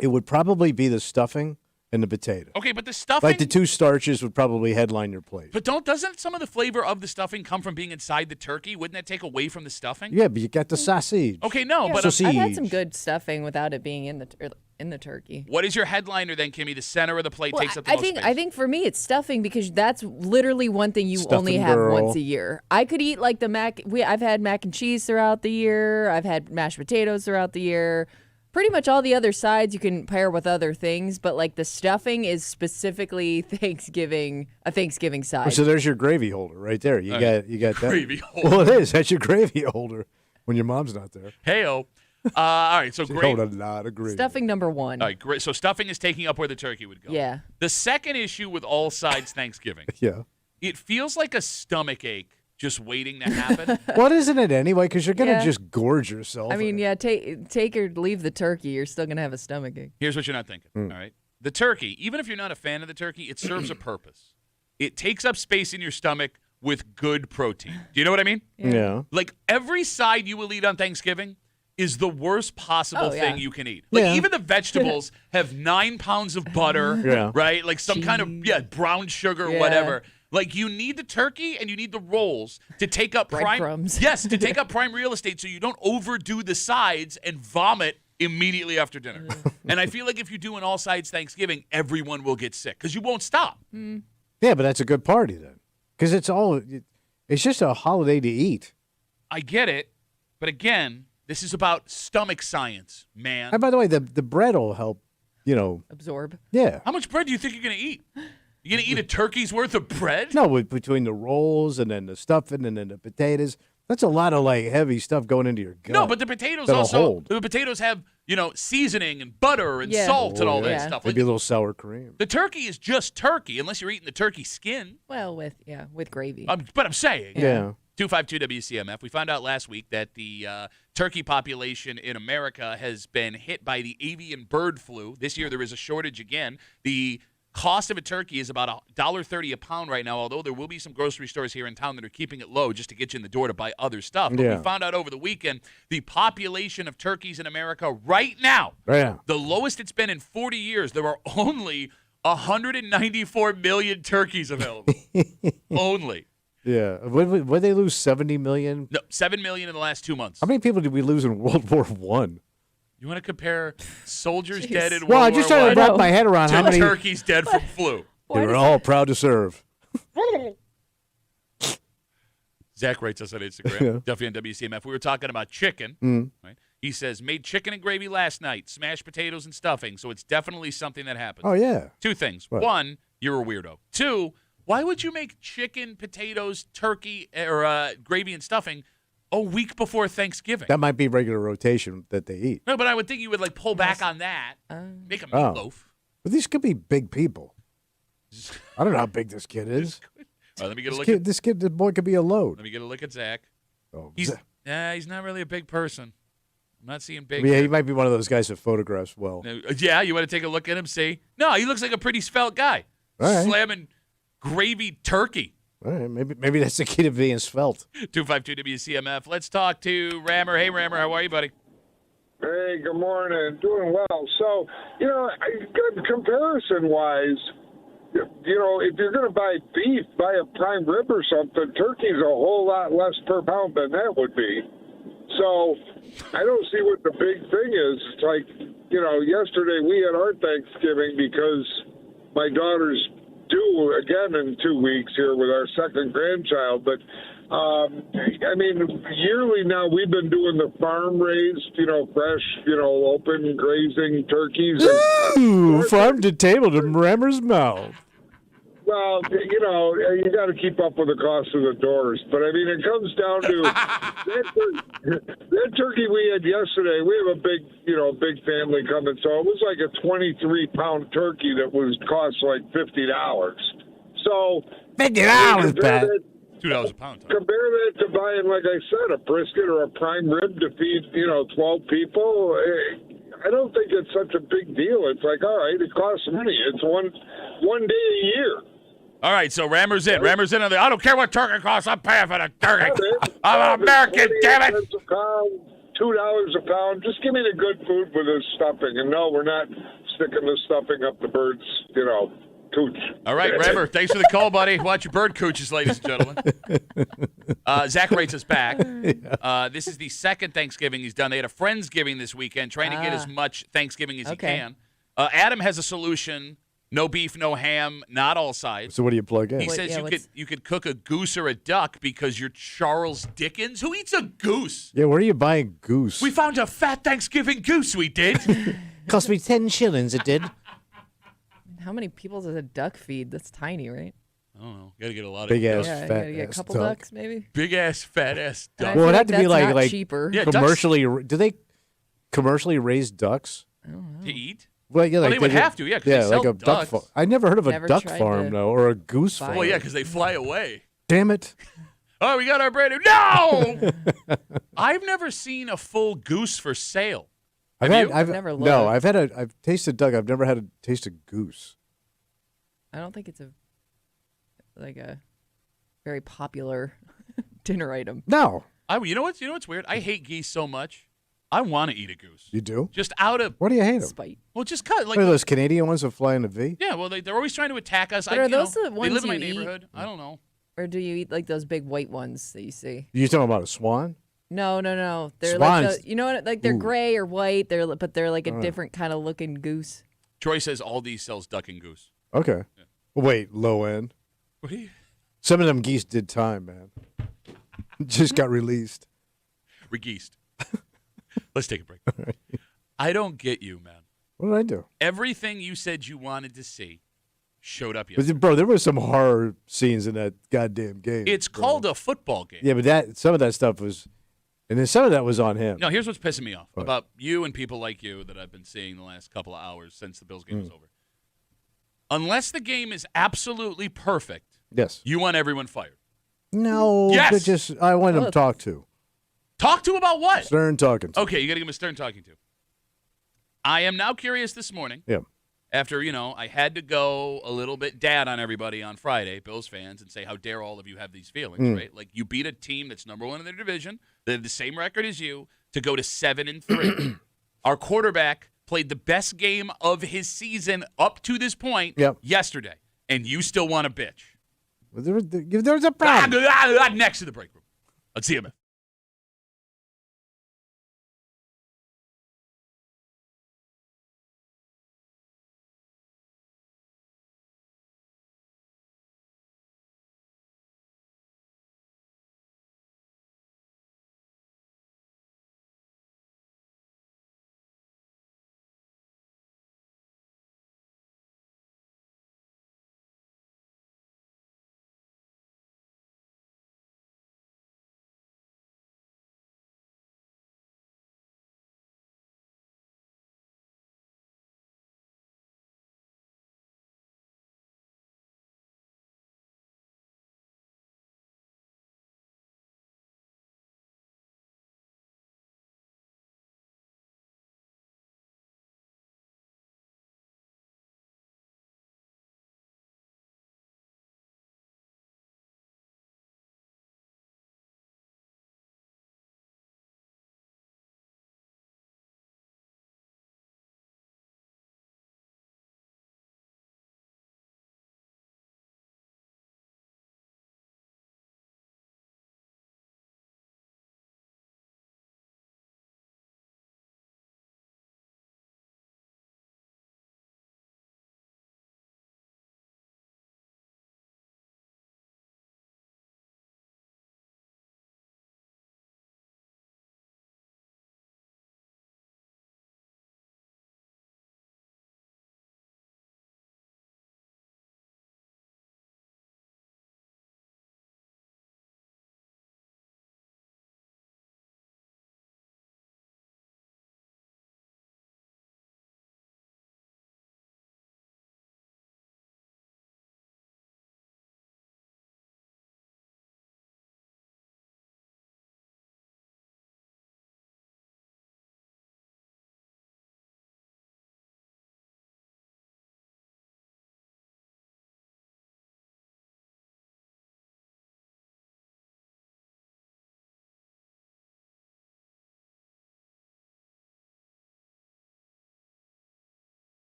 S2: It would probably be the stuffing and the potato.
S1: Okay, but the stuffing.
S2: Like the two starches would probably headline your plate.
S1: But doesn't some of the flavor of the stuffing come from being inside the turkey? Wouldn't that take away from the stuffing?
S2: Yeah, but you got the sausage.
S1: Okay, no,
S3: Yeah,
S1: but
S2: Sausage.
S3: I've had some good stuffing without it being in the turkey.
S1: what is your headliner then, Kimmy? The center of the plate
S3: Well,
S1: takes up the
S3: I
S1: most
S3: think
S1: space.
S3: I think for me it's stuffing because that's literally one thing you
S2: Stuffing
S3: only have
S2: girl.
S3: once a year. I could eat like the mac. I've had mac and cheese throughout the year. I've had mashed potatoes throughout the year. Pretty much all the other sides you can pair with other things, but like the stuffing is specifically a Thanksgiving side.
S2: So there's your gravy holder right there. You got that.
S1: gravy holder.
S2: Well, it is. That's your gravy holder when your mom's not there.
S1: Hey-o. All right, so
S2: She
S1: great.
S2: hold a lot of gravy.
S3: Stuffing number one.
S1: All right, great. So stuffing is taking up where the turkey would go.
S3: Yeah.
S1: The second issue with all sides Thanksgiving,
S2: Yeah.
S1: it feels like a stomach ache just waiting to happen.
S2: What isn't it anyway? Because you're gonna
S3: Yeah.
S2: just gorge yourself.
S3: I mean, yeah, take or leave the turkey, you're still gonna have a stomach ache.
S1: Here's what you're not thinking. All right. The turkey, even if you're not a fan of the turkey, it serves a purpose. It takes up space in your stomach with good protein. Do you know what I mean?
S2: Yeah.
S1: Like every side you will eat on Thanksgiving is the worst possible
S3: Oh, yeah.
S1: thing you can eat. Like
S2: Yeah.
S1: even the vegetables have 9 pounds of butter,
S2: Yeah.
S1: right? Like some kind of brown sugar,
S3: Yeah.
S1: whatever. Like you need the turkey and you need the rolls to take up prime.
S3: Breadcrumbs.
S1: Yes, to take up prime real estate so you don't overdo the sides and vomit immediately after dinner. And I feel like if you do an all sides Thanksgiving, everyone will get sick because you won't stop.
S2: Yeah, but that's a good party then, because it's just a holiday to eat.
S1: I get it, but again, this is about stomach science, man.
S2: And by the way, the bread will help.
S3: Absorb.
S2: Yeah.
S1: How much bread do you think you're going to eat? You're going to eat a turkey's worth of bread?
S2: No, between the rolls and then the stuffing and then the potatoes, that's a lot of like heavy stuff going into your gut.
S1: No, but the potatoes
S2: That'll
S1: also,
S2: hold.
S1: the potatoes have, seasoning and butter and
S3: Yeah.
S1: salt and all that
S3: Yeah.
S1: stuff.
S2: Maybe a little sour cream.
S1: The turkey is just turkey unless you're eating the turkey skin.
S3: Well, with gravy.
S1: But I'm saying.
S2: Yeah.
S1: 252 WCMF. We found out last week that the turkey population in America has been hit by the avian bird flu. This year there is a shortage again. The cost of a turkey is about $1.30 a pound right now, although there will be some grocery stores here in town that are keeping it low just to get you in the door to buy other stuff. But
S2: Yeah.
S1: we found out over the weekend the population of turkeys in America right now,
S2: Yeah.
S1: the lowest it's been in 40 years. There are only 194 million turkeys available. Only.
S2: Yeah. Would they lose 70 million?
S1: No, 7 million in the last 2 months.
S2: How many people did we lose in World War One?
S1: You want to compare soldiers
S3: Jeez.
S1: dead in
S2: Well,
S1: World
S2: I'm just
S1: War
S2: trying to
S1: I
S2: wrap my head around how
S1: to
S2: many.
S1: turkeys dead from flu?
S2: They were all proud to serve.
S1: Zach writes us on Instagram,
S2: Yeah.
S1: Duffy and WCMF. We were talking about chicken. Right? He says, made chicken and gravy last night, smashed potatoes and stuffing, so it's definitely something that happens.
S2: Oh yeah.
S1: Two things.
S2: What?
S1: One, you're a weirdo. Two, why would you make chicken, potatoes, turkey, or gravy and stuffing a week before Thanksgiving?
S2: That might be regular rotation that they eat.
S1: No, but I would think you would pull back on that, make a
S2: Oh.
S1: meatloaf.
S2: But these could be big people. I don't know how big this kid is.
S1: All right, let me get a
S2: This
S1: look.
S2: this boy could be a load.
S1: Let me get a look at Zach.
S2: Oh,
S1: He's not really a big person. I'm not seeing big.
S2: yeah, he might be one of those guys that photographs well.
S1: Yeah, you want to take a look at him? See? No, he looks like a pretty svelte guy.
S2: All right.
S1: Slamming gravy turkey.
S2: All right, maybe that's the key to being svelte.
S1: 252 WCMF. Let's talk to Rammer. Hey, Rammer, how are you, buddy?
S4: Hey, good morning. Doing well. So, comparison-wise, if you're going to buy beef, buy a prime rib or something, turkey's a whole lot less per pound than that would be. So I don't see what the big thing is. It's like, yesterday we had our Thanksgiving because my daughter's due again in 2 weeks here with our second grandchild. But I mean, yearly now we've been doing the farm raised, fresh, open grazing turkeys.
S2: Ooh, farm to table to Rammer's mouth.
S4: Well, you got to keep up with the cost of the doors. But, I mean, it comes down to that turkey we had yesterday. We have a big family coming. So it was like a 23-pound turkey that cost like $50. So
S2: $50, Pat.
S1: $2 a pound.
S4: Compare that to buying, like I said, a brisket or a prime rib to feed, 12 people. I don't think it's such a big deal. It's like, all right, it costs money. It's one day a year.
S1: All right, so Rammer's in. Rammer's in. I don't care what turkey costs. I'm paying for the turkey. I'm an American, damn it.
S4: $2 a pound. Just give me the good food with the stuffing. And no, we're not sticking the stuffing up the bird's, cooch.
S1: All right, Rammer, thanks for the call, buddy. Watch your bird cooches, ladies and gentlemen. Zach rates us back. This is the second Thanksgiving he's done. They had a Friendsgiving this weekend, trying to get as much Thanksgiving as he can. Adam has a solution. No beef, no ham, not all sides.
S2: So what do you plug in?
S1: He says you could cook a goose or a duck because you're Charles Dickens. Who eats a goose?
S2: Yeah, where are you buying goose?
S1: We found a fat Thanksgiving goose, we did.
S2: Cost me 10 shillings, it did.
S3: How many people does a duck feed? That's tiny, right?
S1: I don't know. Got to get a lot of
S2: Big-ass
S3: Yeah, you
S2: fat
S3: gotta get a
S2: ass
S3: couple
S2: duck.
S3: ducks, maybe.
S1: big-ass, fat-ass
S3: And I
S1: duck.
S2: Well,
S3: feel
S2: it had to be
S3: that's not
S2: like
S3: cheaper.
S1: Yeah, ducks-
S2: commercially. Do they commercially raise ducks?
S1: To eat?
S2: Well, yeah,
S1: Well,
S2: like
S1: they would have to, yeah, 'cause they sell
S2: like a duck
S1: ducks.
S2: farm. I never heard of a
S3: Never
S2: duck
S3: tried
S2: farm
S3: to
S2: though, or a goose
S3: buy
S2: farm.
S1: Well, yeah, because they fly away.
S2: Damn it!
S1: Oh, we got our brand new. No! I've never seen a full goose for sale. Have you?
S2: I've
S3: Never
S2: no,
S3: looked.
S2: I've tasted duck. I've never had a taste of goose.
S3: I don't think it's a very popular dinner item.
S2: No,
S1: You know what's weird? I hate geese so much. I want to eat a goose.
S2: you do.
S1: Just out of,
S2: What do you hate them?
S3: Spite.
S1: well, just cut. Like,
S2: What are those Canadian ones that fly in the V?
S1: yeah, well, they're always trying to attack us.
S3: But are those the
S1: they
S3: ones
S1: live in my
S3: you eat?
S1: neighborhood. I don't know.
S3: Or do you eat like those big white ones that you see?
S2: You talking about a swan?
S3: No. They're
S2: Swans.
S3: like you know what? Like they're
S2: Ooh.
S3: gray or white. But they're like a different kind of looking goose.
S1: Troy says Aldi sells duck and goose.
S2: Okay. Wait, low end.
S1: What do you?
S2: Some of them geese did time, man. Just got released.
S1: Regeased. Let's take a break. I don't get you, man.
S2: What did I do?
S1: Everything you said you wanted to see showed up yesterday.
S2: Bro, there were some horror scenes in that goddamn game.
S1: It's
S2: bro.
S1: called a football game.
S2: Yeah, but some of that stuff was, and then some of that was on him.
S1: No, here's what's pissing me off
S2: What?
S1: about you and people like you that I've been seeing the last couple of hours since the Bills game was over. Unless the game is absolutely perfect,
S2: Yes.
S1: you want everyone fired.
S2: No.
S1: Yes!
S2: But just I want him to talk to.
S1: Talk to about what?
S2: Stern talking to.
S1: Okay, you got to give him a stern talking to. I am now curious this morning.
S2: Yeah.
S1: After, I had to go a little bit dad on everybody on Friday, Bills fans, and say, how dare all of you have these feelings, right? Like, you beat a team that's number one in their division, they have the same record as you, to go to 7-3. Our quarterback played the best game of his season up to this point yesterday, and you still want to bitch.
S2: There was a problem.
S1: Next to the break room. Let's see him.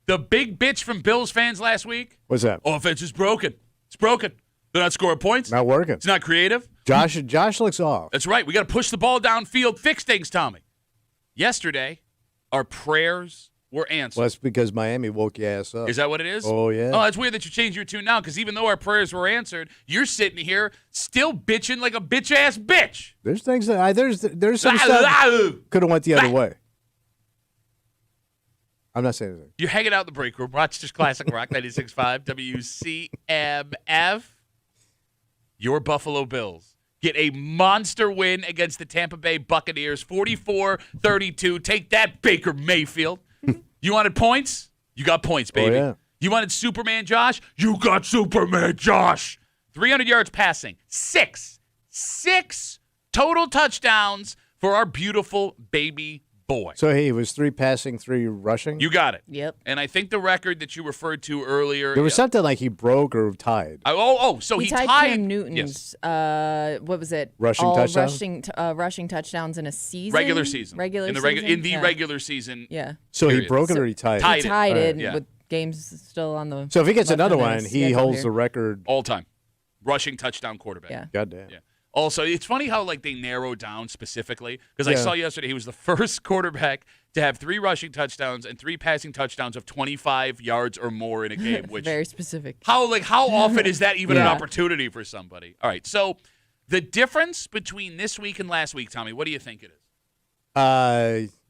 S1: The big bitch from Bills fans last week.
S2: What's that?
S1: Offense is broken. It's broken. They're not scoring points.
S2: Not working.
S1: It's not creative.
S2: Josh looks off.
S1: That's right. We got to push the ball downfield, fix things, Tommy. Yesterday, our prayers were answered.
S2: Well, that's because Miami woke your ass up.
S1: Is that what it is?
S2: Oh, yeah.
S1: Oh, that's weird that you changed your tune now, because even though our prayers were answered, you're sitting here still bitching like a bitch-ass bitch.
S2: There's things that there's some stuff could have went the other way. I'm not saying anything.
S1: You're hanging out in the break room. Rochester's Classic Rock 96.5 WCMF. Your Buffalo Bills get a monster win against the Tampa Bay Buccaneers, 44-32. Take that, Baker Mayfield. You wanted points? You got points, baby.
S2: Oh, yeah.
S1: You wanted Superman Josh? You got Superman Josh. 300 yards passing. Six total touchdowns for our beautiful baby boy.
S2: So he was 3 passing, 3 rushing.
S1: You got it.
S3: Yep.
S1: And I think the record that you referred to earlier.
S2: There was something like he broke or tied.
S1: So he
S3: tied
S1: tied
S3: Cam Newton's. What was it?
S2: Rushing
S3: All
S2: touchdown?
S3: rushing touchdowns in a season.
S1: regular season.
S3: Regular
S1: in the
S3: season.
S1: in the
S3: Yeah.
S1: regular season.
S3: Yeah.
S2: So he
S1: Period.
S2: broke it or he tied
S1: Tied
S2: it?
S1: it.
S3: Tied it
S1: Yeah.
S3: with games still on the.
S2: So if he gets
S3: left
S2: another
S3: on
S2: one,
S3: his
S2: he
S3: schedule
S2: holds
S3: here.
S2: the record.
S1: All time. Rushing touchdown quarterback.
S3: Yeah.
S2: Goddamn.
S1: Yeah. Also, it's funny how they narrow down specifically, because I
S2: Yeah.
S1: saw yesterday he was the first quarterback to have 3 rushing touchdowns and 3 passing touchdowns of 25 yards or more in a game. Which
S3: Very specific.
S1: how often is that even an
S3: Yeah.
S1: opportunity for somebody? All right, so the difference between this week and last week, Tommy, what do you think it is?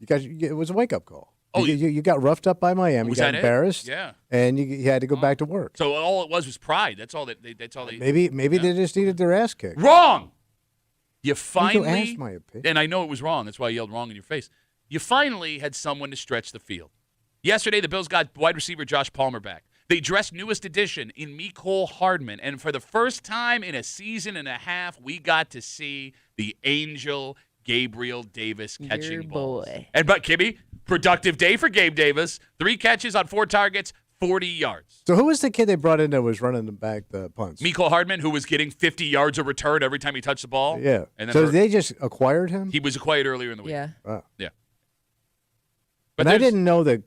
S2: It was a wake up call.
S1: Oh,
S2: you got roughed up by Miami.
S1: Was
S2: you got
S1: that it?
S2: embarrassed.
S1: Yeah.
S2: And you had to go back to work.
S1: So all it was pride. That's all they.
S2: Maybe they just needed their ass kicked.
S1: Wrong. You
S2: You
S1: finally.
S2: asked my opinion.
S1: And I know it was wrong. That's why I yelled wrong in your face. You finally had someone to stretch the field. Yesterday, the Bills got wide receiver Josh Palmer back. They dressed newest addition in Mecole Hardman. And for the first time in a season and a half, we got to see the Angel Gabriel Davis catching
S3: Your
S1: balls.
S3: boy.
S1: But Kimmy, productive day for Gabe Davis. 3 catches on 4 targets, 40 yards.
S2: So who was the kid they brought in that was running back the punts?
S1: Mecole Hardman, who was getting 50 yards of return every time he touched the ball.
S2: Yeah.
S1: And then
S2: So they just acquired him?
S1: he was acquired earlier in the week.
S3: Yeah.
S2: Wow.
S1: Yeah.
S2: And I
S1: there's-
S2: didn't know that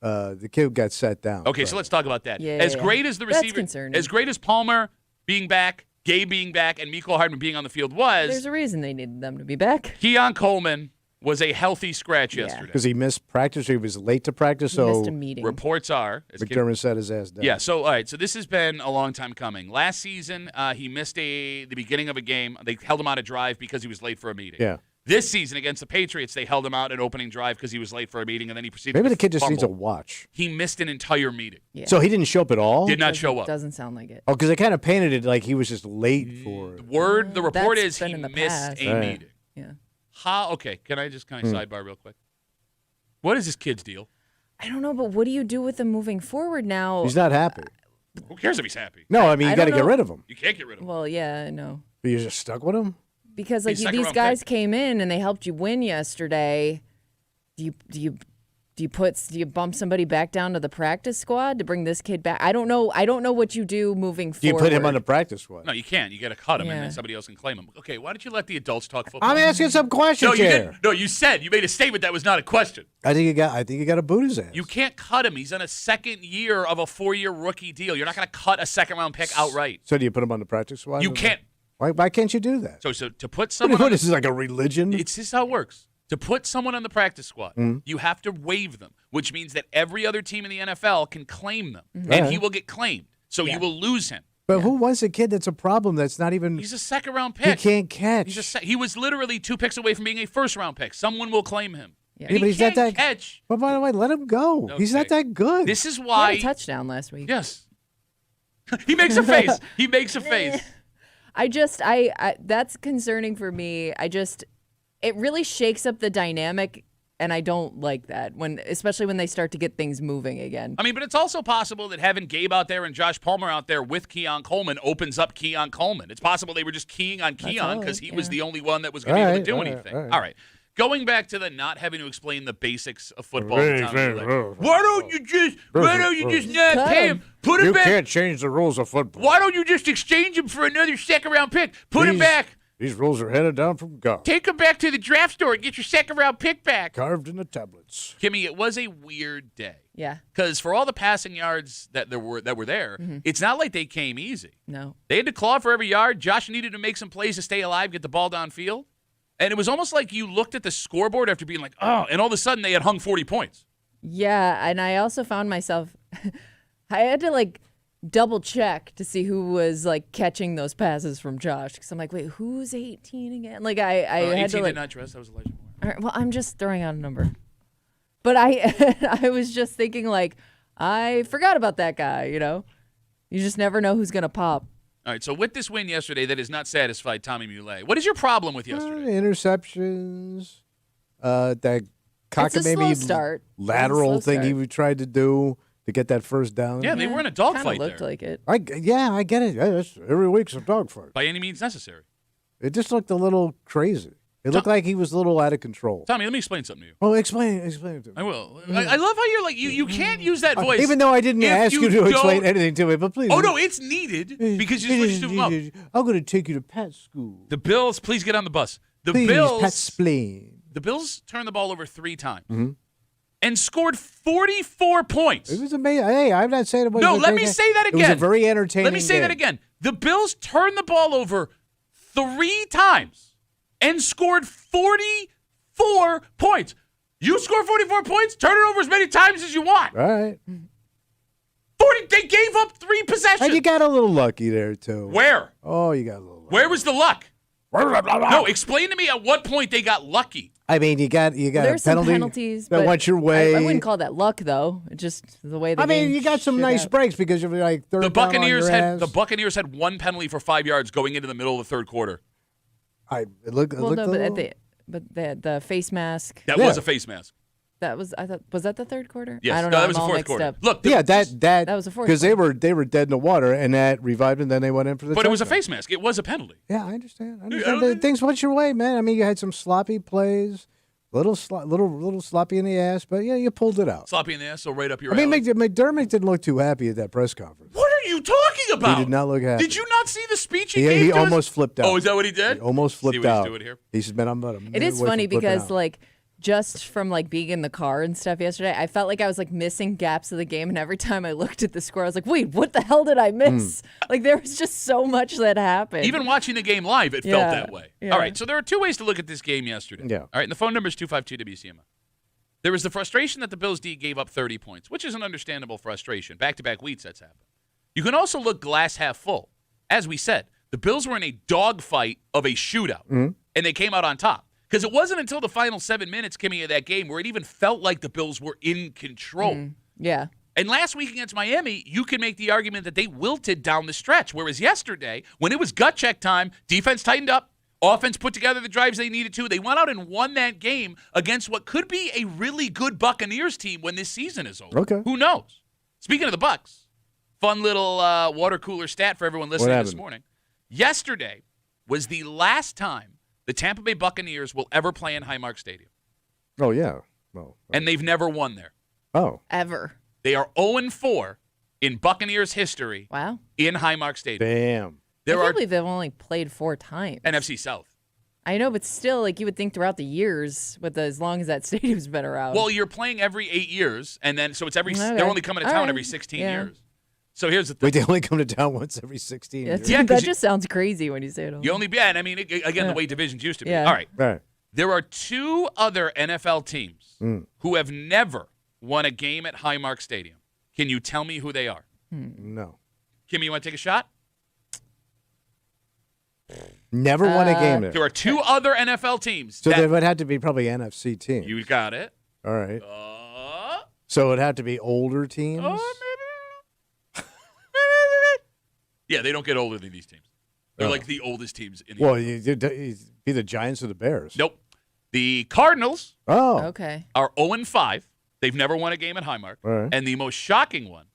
S2: the kid got set down.
S1: Okay, so let's talk about that.
S3: Yeah,
S1: as
S3: yeah.
S1: great as the
S3: That's
S1: receiver,
S3: concerning.
S1: as great as Palmer being back, Gabe being back, and Mecole Hardman being on the field was,
S3: There's a reason they needed them to be back.
S1: Keon Coleman was a healthy scratch
S3: Yeah.
S1: yesterday.
S2: Because he missed practice or he was late to practice.
S3: He
S2: So
S3: missed a meeting.
S1: Reports are, as Kim-
S2: McDermott set his ass down.
S1: yeah. So all right, so this has been a long time coming. Last season, he missed the beginning of a game. They held him out a drive because he was late for a meeting.
S2: Yeah.
S1: This season against the Patriots, they held him out an opening drive because he was late for a meeting, and then he proceeded.
S2: Maybe
S1: to
S2: the kid just needs a
S1: fumble.
S2: watch.
S1: He missed an entire meeting.
S3: Yeah.
S2: So he didn't show up at all?
S1: Did not show up.
S3: Doesn't sound like it.
S2: Oh, because they kind of painted it like he was just late for it.
S1: The report
S3: That's
S1: is
S3: been
S1: he
S3: in the
S1: missed
S3: past.
S1: a
S2: Right.
S1: meeting.
S3: Yeah.
S1: How? Okay, can I just kind of sidebar real quick? What is this kid's deal?
S3: I don't know, but what do you do with him moving forward now?
S2: He's not happy.
S1: Who cares if he's happy?
S2: No, I mean,
S3: I
S2: you got to
S3: don't
S2: get
S3: know.
S2: rid of him.
S1: You can't get rid of him.
S3: Well, yeah, I know.
S2: But you're just stuck with him?
S3: Because like
S1: He's second
S3: these
S1: round
S3: guys
S1: pick.
S3: came in and they helped you win yesterday. Do you bump somebody back down to the practice squad to bring this kid back? I don't know what you do moving
S2: Do you
S3: forward.
S2: put him on the practice squad?
S1: No, you can't. You got to cut him, and
S3: Yeah.
S1: then somebody else can claim him. Okay, why don't you let the adults talk football?
S2: I'm asking some questions
S1: no, you
S2: here.
S1: didn't. No, you said you made a statement that was not a question.
S2: I think you got to boot his ass.
S1: You can't cut him. He's on a second year of a 4-year rookie deal. You're not going to cut a second-round pick outright.
S2: So do you put him on the practice squad?
S1: You can't.
S2: Why can't you do that?
S1: So to put someone,
S2: What
S1: on,
S2: is this, like a religion?
S1: it's just how it works. To put someone on the practice squad, you have to waive them, which means that every other team in the NFL can claim them, and
S2: Right.
S1: he will get claimed. So you will lose him.
S2: But who wants a kid that's a problem that's not even
S1: He's a second-round
S2: he
S1: pick.
S2: can't catch?
S1: He was literally 2 picks away from being a first-round pick. Someone will claim him.
S3: Yeah.
S1: And
S2: but he's not
S1: can't
S2: that
S1: catch.
S2: But by the way, let him go. He's not
S1: Okay.
S2: that good.
S1: This is
S3: He had
S1: why.
S3: a touchdown last week.
S1: Yes. He makes a face. He makes a face.
S3: I that's concerning for me. It really shakes up the dynamic, and I don't like that especially when they start to get things moving again.
S1: I mean, but it's also possible that having Gabe out there and Josh Palmer out there with Keon Coleman opens up Keon Coleman. It's possible they were just keying on Keon
S3: all,
S1: because he was
S3: yeah.
S1: the only one that was going to be able to do
S2: All right,
S1: anything.
S2: all right.
S1: All right. Going back to the not having to explain the basics of football. Why don't you just not
S3: Cut
S1: pay
S3: him.
S1: him? Put him
S2: you
S1: back.
S2: can't change the rules of football.
S1: Why don't you just exchange him for another second-round pick? Put him
S2: Please.
S1: back.
S2: These rules are handed down from God,
S1: Take them back to the draft store and get your second-round pick back.
S2: carved in the tablets.
S1: Kimmy, it was a weird day.
S3: Yeah.
S1: Because for all the passing yards that were there, it's not like they came easy.
S3: No.
S1: They had to claw for every yard. Josh needed to make some plays to stay alive, get the ball downfield. And it was almost like you looked at the scoreboard after being like, oh, and all of a sudden they had hung 40 points.
S3: Yeah, and I also found myself I had to double check to see who was catching those passes from Josh, because I'm like, wait, who's 18 again? I had
S1: 18
S3: to
S1: did not dress. That was Elijah Moore.
S3: All right, well, I'm just throwing out a number, but I was just thinking I forgot about that guy. You just never know who's gonna pop.
S1: All right, so with this win yesterday that has not satisfied Tommy Muley, what is your problem with yesterday?
S2: Interceptions. That
S3: It's a slow
S2: cockamamie
S3: start.
S2: lateral
S3: It's a slow
S2: thing he tried to do to get that first down.
S1: Yeah, they were in a
S3: Kind
S1: dogfight
S3: of looked
S1: there.
S3: like it.
S2: I get it. Yeah, every week's a dogfight.
S1: By any means necessary.
S2: It just looked a little crazy. It looked like he was a little out of control.
S1: Tommy, let me explain something to you.
S2: Oh, explain it to me.
S1: I will. I love how you're you can't use that voice.
S2: Even though I didn't
S1: if
S2: ask you to
S1: don't-
S2: explain anything to me, but please.
S1: Oh, no, it's needed because you switched them up.
S2: I'm going to take you to pet school.
S1: The Bills, please get on the bus. The
S2: Please,
S1: Bills,
S2: pet spleen.
S1: the Bills turned the ball over 3 times and scored 44 points.
S2: It was amazing. Hey, I'm not saying it wasn't.
S1: No, let me say that
S2: It was
S1: again.
S2: a very entertaining.
S1: Let me say that
S2: game.
S1: again. The Bills turned the ball over 3 times and scored 44 points. You score 44 points, turn it over as many times as you want.
S2: All right.
S1: 40. They gave up 3 possessions.
S2: And you got a little lucky there too.
S1: Where?
S2: Oh, you got a little lucky.
S1: Where was the luck? No, explain to me at what point they got lucky.
S2: I mean, you got
S3: There's
S2: a
S3: some
S2: penalty
S3: penalties
S2: that
S3: but
S2: went your way.
S3: I wouldn't call that luck though. It's just the way the
S2: I mean,
S3: game
S2: you got some
S3: shook
S2: nice
S3: out.
S2: breaks because you're third
S1: The
S2: down on
S1: Buccaneers
S2: your
S1: had
S2: ass.
S1: 1 penalty for 5 yards going into the middle of the third quarter.
S2: It looked
S3: Well, no,
S2: a
S3: but
S2: little-
S3: the face mask.
S1: That
S2: Yeah.
S1: was a face mask.
S3: That was was that the third quarter?
S1: Yes,
S3: I don't
S1: no,
S3: know.
S1: that was
S3: I'm
S1: the
S3: all
S1: fourth
S3: mixed
S1: quarter.
S3: up.
S1: Look,
S2: Yeah, that
S3: was the fourth
S2: because they were dead in the water, and that revived, and then they went in for the.
S1: but it was a
S2: touchdown.
S1: face mask. It was a penalty.
S2: Yeah, I understand.
S1: don't-
S2: Things went your way, man. I mean, you had some sloppy plays, little sloppy in the ass, but yeah, you pulled it out.
S1: Sloppy in the ass, so right up your
S2: I mean,
S1: alley.
S2: McDermott didn't look too happy at that press conference.
S1: What are you talking about?
S2: He did not look happy.
S1: Did you not see the speech he
S2: Yeah,
S1: gave
S2: he
S1: to us?
S2: almost flipped out.
S1: Oh, is that what he did?
S2: He almost flipped
S1: See what
S2: out.
S1: he's doing here?
S2: He said, "Man, I'm about a minute
S3: It is
S2: away
S3: funny
S2: from flipping
S3: because
S2: out."
S3: just from being in the car and stuff yesterday, I felt like I was missing gaps of the game, and every time I looked at the score, I was like, "Wait, what the hell did I miss?" There was just so much that happened.
S1: Even watching the game live, it felt
S3: Yeah,
S1: that way.
S3: yeah.
S1: All right, so there are 2 ways to look at this game yesterday.
S2: Yeah.
S1: All right, and the phone number is 252-WCMF. There was the frustration that the Bills D gave up 30 points, which is an understandable frustration. Back-to-back weeks that's happened. You can also look glass half full. As we said, the Bills were in a dogfight of a shootout, and they came out on top. Because it wasn't until the final 7 minutes, Kimmy, of that game where it even felt like the Bills were in control.
S3: Yeah.
S1: And last week against Miami, you can make the argument that they wilted down the stretch. Whereas yesterday, when it was gut check time, defense tightened up, offense put together the drives they needed to. They went out and won that game against what could be a really good Buccaneers team when this season is over.
S2: Okay.
S1: Who knows? Speaking of the Bucs, fun little water cooler stat for everyone listening this
S2: happened?
S1: morning. Yesterday was the last time the Tampa Bay Buccaneers will ever play in Highmark Stadium.
S2: Oh yeah. Well.
S1: And they've never won there.
S2: Oh.
S3: Ever.
S1: They are 0-4 in Buccaneers history
S3: Wow.
S1: in Highmark Stadium.
S2: Damn.
S1: There
S3: I
S1: are
S3: can't believe they've only played 4 times.
S1: NFC South.
S3: I know, but still, you would think throughout the years, as long as that stadium's been around.
S1: Well, you're playing every 8 years, and then so it's every.
S3: Okay.
S1: They're only coming to
S3: All
S1: town
S3: right.
S1: every 16
S3: Yeah.
S1: years. So here's the thing.
S2: Wait, they only come to town once every 16 years.
S1: Yeah, 'cause
S3: that just sounds crazy when you say it.
S1: You only and I mean again the way divisions used to be.
S3: Yeah.
S1: All right.
S2: Right.
S1: There are 2 other NFL teams who have never won a game at Highmark Stadium. Can you tell me who they are?
S2: No.
S1: Kimmy, you want to take a shot?
S2: Never won a game there.
S1: There are 2 other NFL teams.
S2: So
S1: that,
S2: they would have to be probably NFC teams.
S1: you got it.
S2: All right. So it would have to be older teams.
S1: Yeah, they don't get older than these teams. They're
S2: Oh.
S1: like the oldest teams in the
S2: Well,
S1: NFL.
S2: you'd be the Giants or the Bears.
S1: Nope. The Cardinals
S2: Oh.
S3: Okay.
S1: are 0-5. They've never won a game at Highmark.
S2: All right.
S1: And the most shocking one,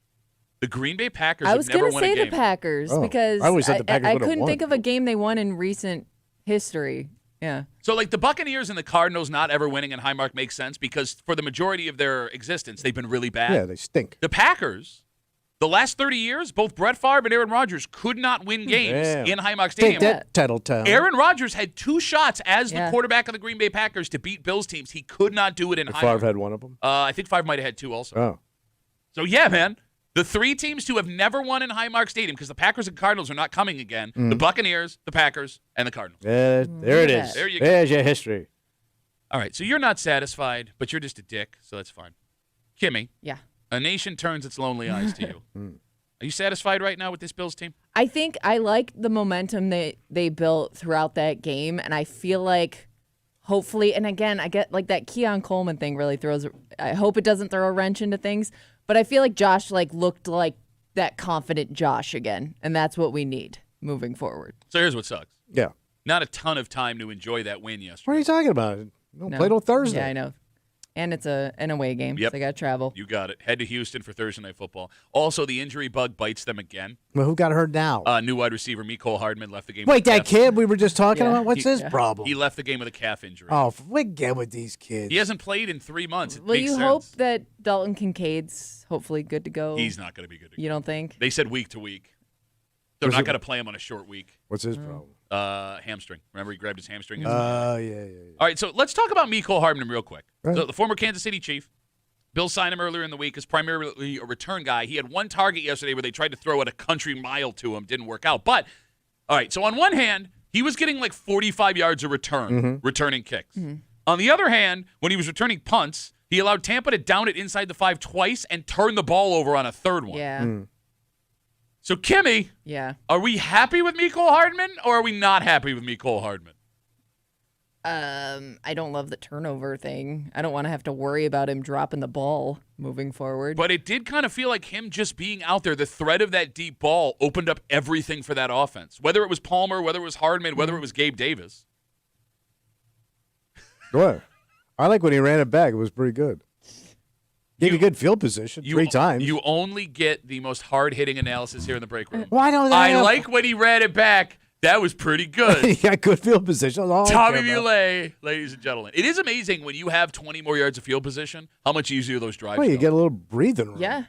S1: the Green Bay Packers
S3: I was
S1: have never
S3: going to
S1: won a
S3: say
S1: game.
S3: the Packers
S2: Oh.
S3: because
S2: I always thought the Packers
S3: I
S2: would've
S3: couldn't
S2: won.
S3: think of a game they won in recent history. Yeah.
S1: So, like, the Buccaneers and the Cardinals not ever winning in Highmark makes sense because for the majority of their existence, they've been really bad.
S2: Yeah, they stink.
S1: The Packers, The last 30 years, both Brett Favre and Aaron Rodgers could not win games
S2: Damn.
S1: in Highmark
S2: Take
S1: Stadium.
S2: that, Tattletale.
S1: Aaron Rodgers had 2 shots as the
S3: Yeah.
S1: quarterback of the Green Bay Packers to beat Bills teams. He could not do it in Highmark.
S2: Favre had one of them.
S1: I think Favre might have had 2 also.
S2: Oh.
S1: So, yeah, man. The 3 teams to have never won in Highmark Stadium, because the Packers and Cardinals are not coming again, the Buccaneers, the Packers, and the Cardinals.
S2: There it is.
S1: There you go.
S2: There's your history.
S1: All right, so you're not satisfied, but you're just a dick, so that's fine. Kimmy,
S3: Yeah.
S1: a nation turns its lonely eyes to you. Are you satisfied right now with this Bills team?
S3: I think I like the momentum they built throughout that game, and I feel like hopefully, and again, I get like that Keon Coleman thing really throws. I hope it doesn't throw a wrench into things, but I feel like Josh looked like that confident Josh again, and that's what we need moving forward.
S1: So here's what sucks.
S2: Yeah.
S1: Not a ton of time to enjoy that win yesterday.
S2: What are you talking about? You don't
S3: No.
S2: play till Thursday.
S3: Yeah, I know. And it's an away game,
S1: Yep.
S3: so I got to travel.
S1: You got it. Head to Houston for Thursday Night Football. Also, the injury bug bites them again.
S2: Well, who got hurt now?
S1: New wide receiver Mecole Hardman left the game.
S2: Wait,
S1: with a
S2: that
S1: calf.
S2: kid we were just talking
S3: Yeah.
S2: about? What's his
S3: Yeah.
S2: problem?
S1: He left the game with a calf injury.
S2: Oh, we get with these kids.
S1: He hasn't played in 3 months. It
S3: Well,
S1: makes
S3: you
S1: sense.
S3: hope that Dalton Kincaid's hopefully good to go.
S1: He's not going to be good.
S3: You don't think?
S1: They said week to week. They're
S2: Was
S1: not
S2: it-
S1: going to play him on a short week.
S2: What's his problem?
S1: Hamstring. Remember he grabbed his hamstring?
S2: Yeah.
S1: All right, so let's talk about Mecole Hardman real quick.
S2: Right.
S1: So the former Kansas City Chief. Bill signed him earlier in the week as primarily a return guy. He had one target yesterday where they tried to throw it a country mile to him. Didn't work out. But, all right, so on one hand, he was getting like 45 yards a return, returning kicks. On the other hand, when he was returning punts, he allowed Tampa to down it inside the 5 twice and turn the ball over on a third one.
S3: Yeah.
S1: So, Kimmy,
S3: Yeah.
S1: are we happy with Mecole Hardman or are we not happy with Mecole Hardman?
S3: I don't love the turnover thing. I don't want to have to worry about him dropping the ball moving forward.
S1: But it did kind of feel like him just being out there, the threat of that deep ball opened up everything for that offense. Whether it was Palmer, whether it was Hardman, whether it was Gabe Davis.
S2: What? I like when he ran it back. It was pretty good. Gave you good field position 3 times.
S1: You only get the most hard-hitting analysis here in the break room.
S2: Why don't
S1: I like when he ran it back. That was pretty good.
S2: He got good field position. That's all I
S1: Tommy
S2: care about.
S1: Muley, ladies and gentlemen. It is amazing when you have 20 more yards of field position, how much easier those drives
S2: Well, you
S1: go.
S2: get a little breathing room.
S3: yeah.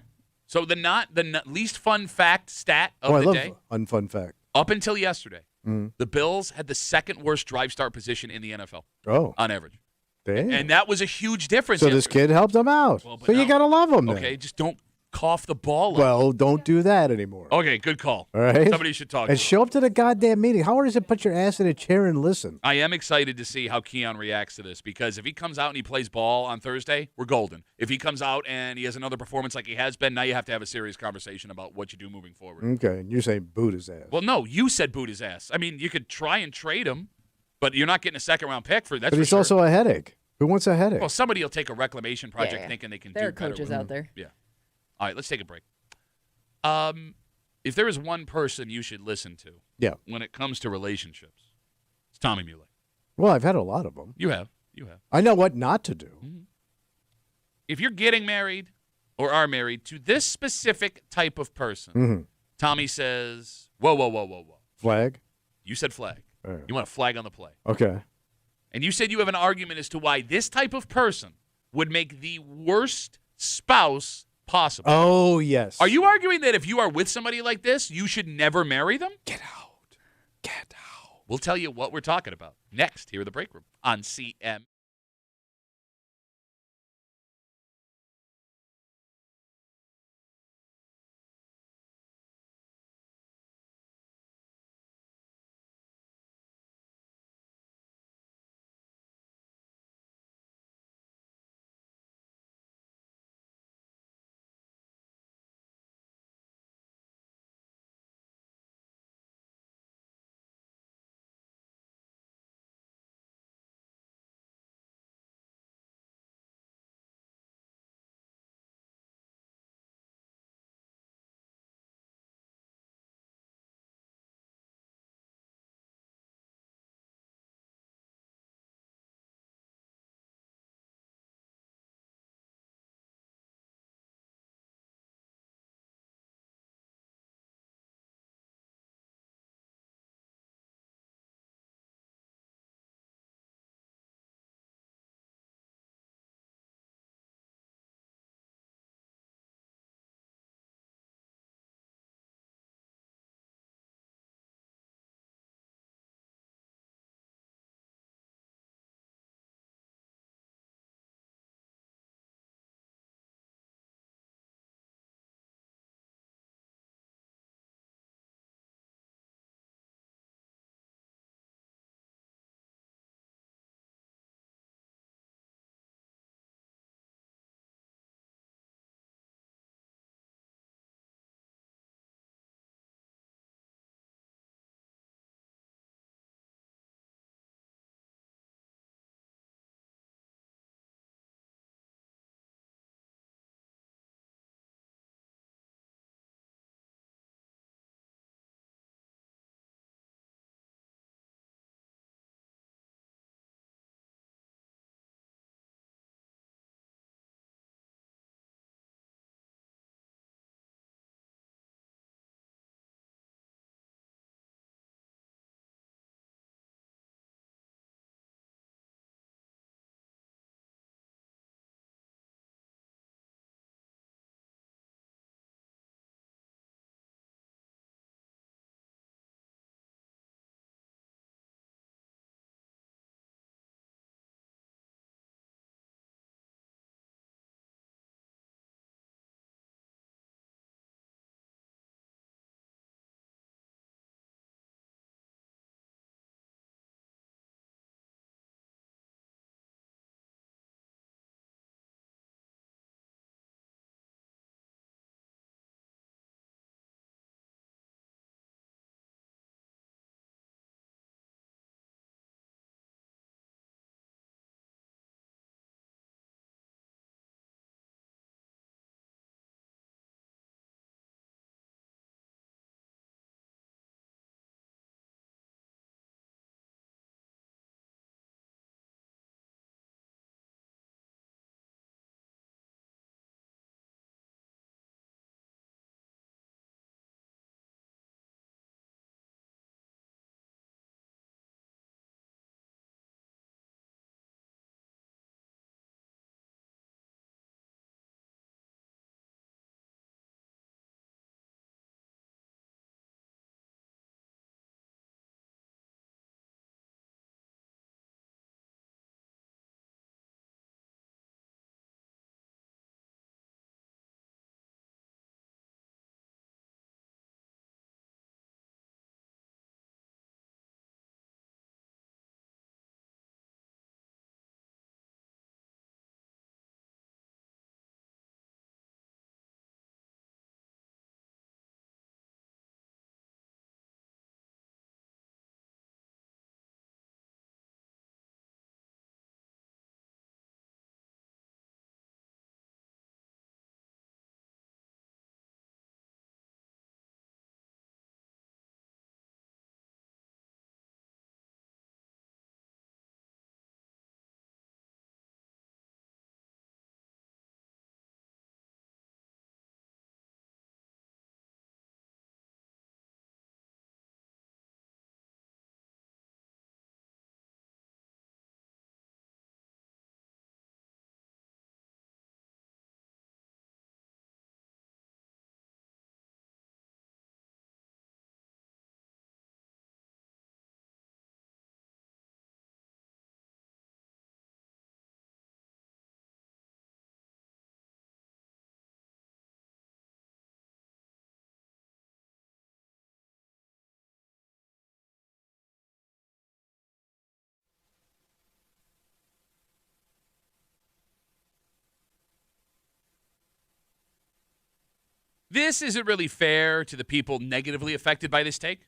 S1: So the least fun stat of
S2: I
S1: the
S2: love
S1: day,
S2: unfun fact.
S1: up until yesterday, the Bills had the second worst drive start position in the NFL
S2: Oh,
S1: on average.
S2: damn.
S1: And that was a huge difference.
S2: So this
S1: yesterday.
S2: kid helped him out.
S1: Well, but
S2: So you
S1: now-
S2: got to love him then.
S1: Okay, just don't cough the ball up.
S2: Well, don't do that anymore.
S1: Okay, good call.
S2: All right?
S1: Somebody should talk.
S2: And
S1: to him.
S2: show up to the goddamn meeting. How hard is it put your ass in a chair and listen?
S1: I am excited to see how Keon reacts to this because if he comes out and he plays ball on Thursday, we're golden. If he comes out and he has another performance like he has been, now you have to have a serious conversation about what you do moving forward.
S2: Okay, and you're saying boot his ass.
S1: Well, no, you said boot his ass. I mean, you could try and trade him, but you're not getting a second-round pick for that.
S2: but he's also a headache. Who wants a headache?
S1: Well, somebody will take a reclamation project
S3: Yeah.
S1: thinking they can
S3: There
S1: do
S3: are
S1: better
S3: coaches
S1: with it.
S3: out there.
S1: Yeah. All right, let's take a break. If there is one person you should listen to
S2: Yeah.
S1: when it comes to relationships, it's Tommy Muley.
S2: Well, I've had a lot of them.
S1: You have.
S2: I know what not to do.
S1: If you're getting married or are married to this specific type of person, Tommy says, whoa, whoa, whoa, whoa, whoa.
S2: Flag?
S1: You said flag.
S2: All right.
S1: You want a flag on the play.
S2: Okay.
S1: And you said you have an argument as to why this type of person would make the worst spouse possible.
S2: Oh, yes.
S1: Are you arguing that if you are with somebody like this, you should never marry them?
S2: Get out. Get out.
S1: We'll tell you what we're talking about next here in the break room on CM. this isn't really fair to the people negatively affected by this take.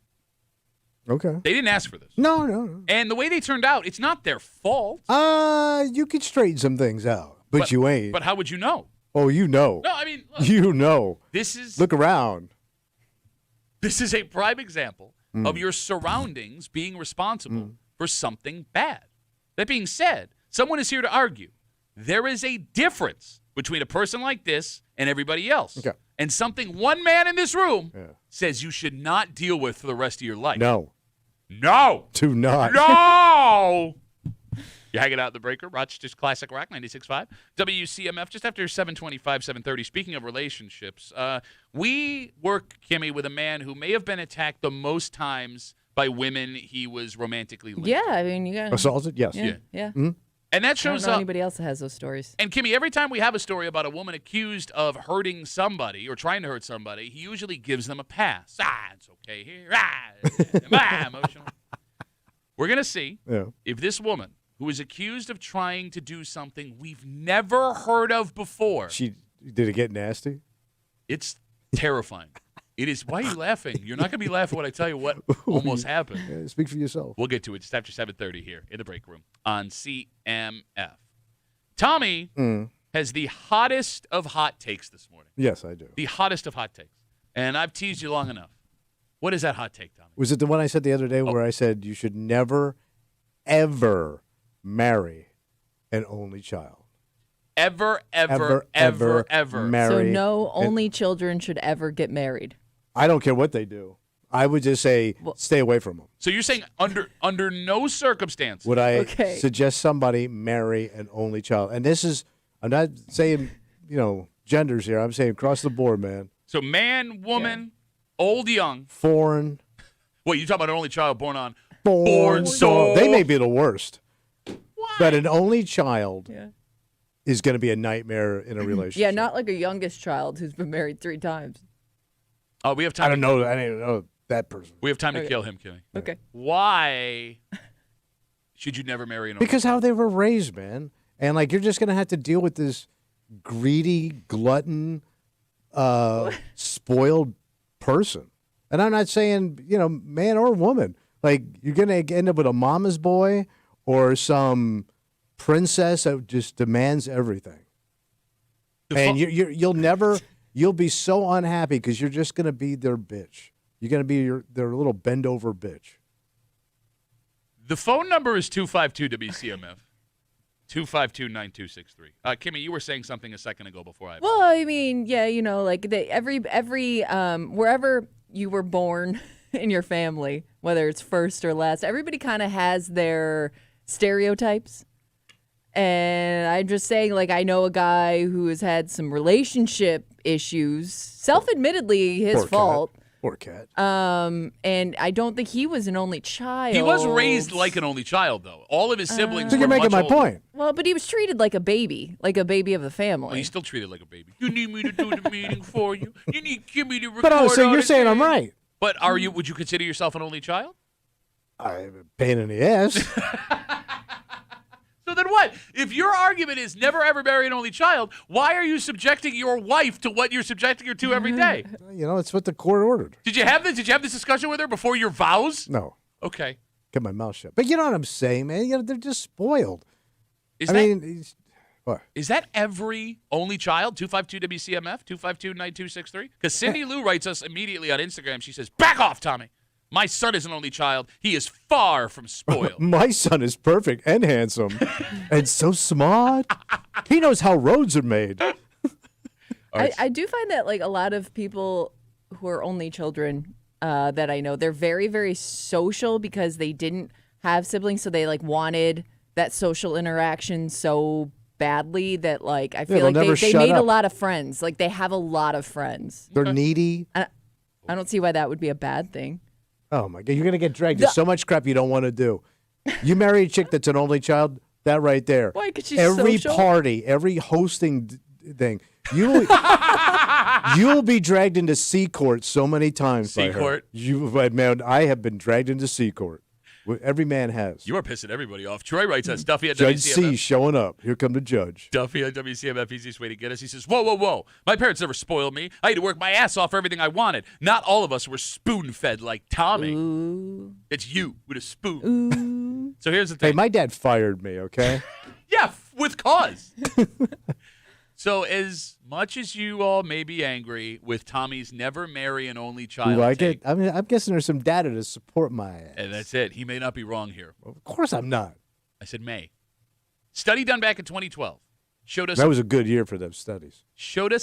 S2: Okay.
S1: They didn't ask for this.
S2: No.
S1: And the way they turned out, it's not their fault.
S2: You could straighten some things out, but you ain't.
S1: But how would you know?
S2: Oh, you know.
S1: No, I mean, look,
S2: You know.
S1: this is
S2: Look around.
S1: a prime example of your surroundings being responsible for something bad. That being said, someone is here to argue there is a difference between a person like this and everybody else.
S2: Okay.
S1: And something one man in this room
S2: Yeah.
S1: says you should not deal with for the rest of your life.
S2: No.
S1: No.
S2: Do not.
S1: No. You're hanging out in the breaker, Rochester's Classic Rock 96.5. WCMF, just after 7:25, 7:30. Speaking of relationships, we work, Kimmy, with a man who may have been attacked the most times by women he was romantically linked
S3: Yeah,
S1: to.
S3: I mean, you got
S2: Assaulted? Yes.
S3: Yeah.
S1: And that
S3: I don't
S1: shows
S3: know
S1: up.
S3: anybody else that has those stories.
S1: And Kimmy, every time we have a story about a woman accused of hurting somebody or trying to hurt somebody, he usually gives them a pass. It's okay here. Emotional. We're going to see
S2: Yeah.
S1: if this woman, who is accused of trying to do something we've never heard of before,
S2: Did it get nasty?
S1: it's terrifying. It is. Why are you laughing? You're not going to be laughing when I tell you what almost happened.
S2: Yeah, speak for yourself.
S1: We'll get to it just after 7:30 here in the break room on CMF. Tommy has the hottest of hot takes this morning.
S2: Yes, I do.
S1: The hottest of hot takes. And I've teased you long enough. What is that hot take, Tommy?
S2: Was it the one I said the other day where I said you should never, ever marry an only child?
S1: Ever
S2: marry.
S3: So no only children should ever get married.
S2: I don't care what they do. I would just say stay away from them.
S1: So you're saying under no circumstance
S2: Would I
S3: Okay.
S2: suggest somebody marry an only child? And this is, I'm not saying, genders here. I'm saying across the board, man.
S1: So man, woman, old, young.
S2: Foreign,
S1: Wait, you talking about an only child born on
S2: born
S1: soul.
S2: They may be the worst.
S1: Why?
S2: But an only child
S3: Yeah.
S2: is going to be a nightmare in a relationship.
S3: Yeah, not like a youngest child who's been married 3 times.
S1: Oh, we have time.
S2: I don't know. I don't even know that person.
S1: We have time to
S3: Okay.
S1: kill him, Kimmy.
S3: Okay.
S1: Why should you never marry an only
S2: Because how they were raised, man. And like you're just going to have to deal with this greedy, glutton, spoiled person. And I'm not saying, man or woman. Like you're going to end up with a mama's boy or some princess that just demands everything. And you'll be so unhappy because you're just going to be their bitch. You're going to be their little bend over bitch.
S1: The phone number is 252-WCMF, 252-9263. Kimmy, you were saying something a second ago before I.
S3: Well, I mean, yeah, like every wherever you were born in your family, whether it's first or last, everybody kind of has their stereotypes. And I'm just saying, like, I know a guy who has had some relationship issues, self-admittedly his fault.
S2: Poor cat.
S3: And I don't think he was an only child.
S1: He was raised like an only child, though. All of his siblings
S2: So
S1: were
S2: you're making
S1: much
S2: my
S1: older.
S2: point.
S3: Well, but he was treated like a baby of the family.
S1: Well, he's still treated like a baby. You need me to do the meeting for you. You need Kimmy to record.
S2: But so
S1: all
S2: you're
S1: the
S2: saying I'm
S1: things.
S2: right.
S1: But would you consider yourself an only child?
S2: I'm a pain in the ass.
S1: So then what? If your argument is never ever marry an only child, why are you subjecting your wife to what you're subjecting her to every day?
S2: It's what the court ordered.
S1: Did you have this discussion with her before your vows?
S2: No.
S1: Okay.
S2: Kept my mouth shut. But you know what I'm saying, man? They're just spoiled.
S1: Is
S2: What?
S1: Is that every only child? 252-WCMF, 252-9263? Because Cindy Lou writes us immediately on Instagram. She says, back off, Tommy. My son is an only child. He is far from spoiled.
S2: My son is perfect and handsome and so smart. He knows how roads are made.
S3: I do find that like a lot of people who are only children that I know, they're very, very social because they didn't have siblings, so they like wanted that social interaction so badly that like I feel
S2: they'll
S3: like
S2: never
S3: they
S2: shut
S3: made a
S2: up.
S3: lot of friends. Like they have a lot of friends.
S2: They're needy.
S3: I don't see why that would be a bad thing.
S2: Oh, my God. You're going to get dragged into so much crap you don't want to do. You marry a chick that's an only child, that right there.
S3: Why? Because she's
S2: every
S3: social?
S2: party, every hosting thing, you'll be dragged into C court so many times by her.
S1: C court?
S2: Man, I have been dragged into C court. Every man has.
S1: You are pissing everybody off. Troy writes us, Duffy at
S2: Judge
S1: WCMF.
S2: C showing up. Here come the judge.
S1: Duffy at WCMF, easiest way to get us. He says, whoa, whoa, whoa. My parents never spoiled me. I had to work my ass off for everything I wanted. Not all of us were spoon-fed like Tommy.
S3: Ooh.
S1: It's you with a spoon.
S3: Ooh.
S1: So here's the
S2: Hey,
S1: thing.
S2: my dad fired me, okay?
S1: Yeah, with cause. So as much as you all may be angry with Tommy's never marry an only child
S2: Do I
S1: take,
S2: get? I mean, I'm guessing there's some data to support my ass.
S1: and that's it. He may not be wrong here.
S2: Of course I'm not.
S1: I said may. Study done back in 2012 showed us
S2: That was a good year for those studies.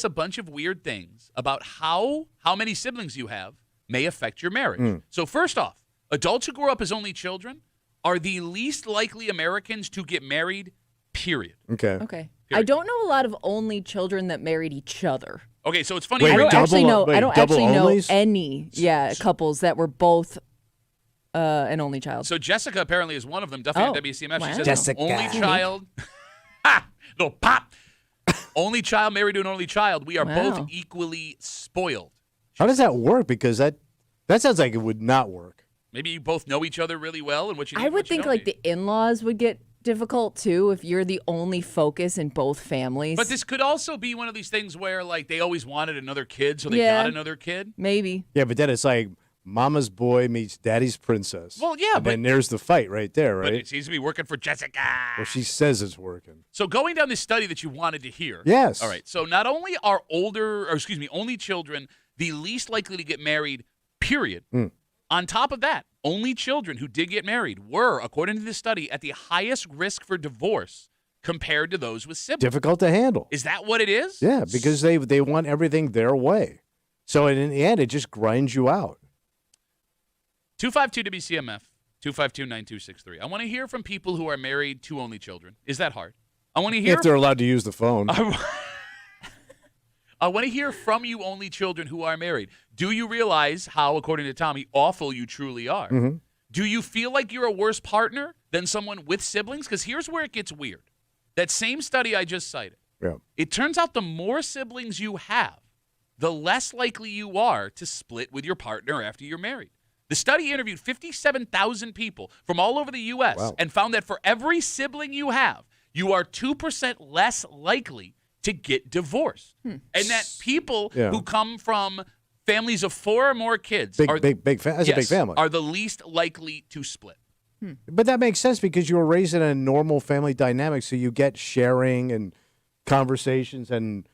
S1: a bunch of weird things about how many siblings you have may affect your marriage. So first off, adults who grow up as only children are the least likely Americans to get married, period.
S2: Okay.
S3: Okay. I don't know a lot of only children that married each other.
S1: Okay, so it's funny.
S2: Wait,
S3: I don't
S2: double-
S3: actually know.
S2: wait,
S3: I don't
S2: double
S3: actually know
S2: onlys?
S3: any. Couples that were both an only child.
S1: So Jessica apparently is one of them. Duffy
S3: Oh,
S1: at WCMF.
S3: wow.
S1: She says
S2: Jessica.
S1: only child. Ha! Little pop. Only child married to an only child. We are
S3: Wow.
S1: both equally spoiled.
S2: How does that work? Because that sounds like it would not work.
S1: Maybe you both know each other really well, and what you need,
S3: I
S1: and
S3: would
S1: what you
S3: think
S1: don't
S3: like
S1: need.
S3: the in-laws would get difficult too if you're the only focus in both families.
S1: But this could also be one of these things where like they always wanted another kid, so they
S3: Yeah.
S1: got another kid.
S3: Maybe.
S2: Yeah, but then it's like mama's boy meets daddy's princess.
S1: Well, yeah,
S2: and
S1: but
S2: then there's the fight right there,
S1: but
S2: right?
S1: it seems to be working for Jessica.
S2: Well, she says it's working.
S1: So going down this study that you wanted to hear.
S2: Yes.
S1: All right. So not only are only children the least likely to get married, period. On top of that, only children who did get married were, according to this study, at the highest risk for divorce compared to those with siblings.
S2: Difficult to handle.
S1: Is that what it is?
S2: Yeah, because they want everything their way. So in the end, it just grinds you out.
S1: 252 WCMF, 252-9263. I want to hear from people who are married to only children. Is that hard? I want to hear
S2: If they're allowed to use the phone.
S1: I want to hear from you only children who are married. Do you realize how, according to Tommy, awful you truly are?
S2: Mm-hmm.
S1: Do you feel like you're a worse partner than someone with siblings? Because here's where it gets weird. That same study I just cited,
S2: Yeah.
S1: it turns out the more siblings you have, the less likely you are to split with your partner after you're married. The study interviewed 57,000 people from all over the U.S.
S2: Wow.
S1: and found that for every sibling you have, you are 2% less likely to get divorced. And that people
S2: Yeah.
S1: who come from families of 4 or more kids
S2: Big,
S1: are,
S2: big, big. That's a big
S1: yes,
S2: family.
S1: are the least likely to split.
S2: But that makes sense because you were raised in a normal family dynamic, so you get sharing and conversations and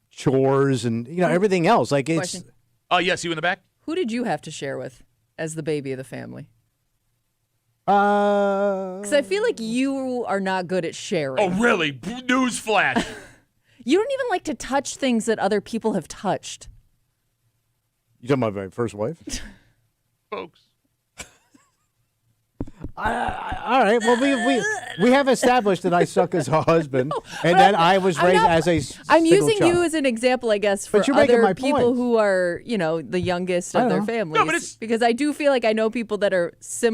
S2: chores and everything else. Like it's
S3: Question.
S1: Oh, yes, you in the back?
S3: Who did you have to share with as the baby of the family? Because I feel like you are not good at sharing.
S1: Oh, really? News flash.
S3: You don't even like to touch things that other people have touched.
S2: You talking about my first wife?
S1: Folks.
S2: All right. Well, we have established that I suck as a husband, and that I was raised as a
S3: I'm
S2: single
S3: using
S2: child.
S3: you as an example, I guess, for
S2: But you're making
S3: other
S2: my
S3: people
S2: point.
S3: who are, the youngest
S2: I
S3: of their
S2: know.
S3: families.
S1: No, but it's-
S3: because I do feel like I know people that are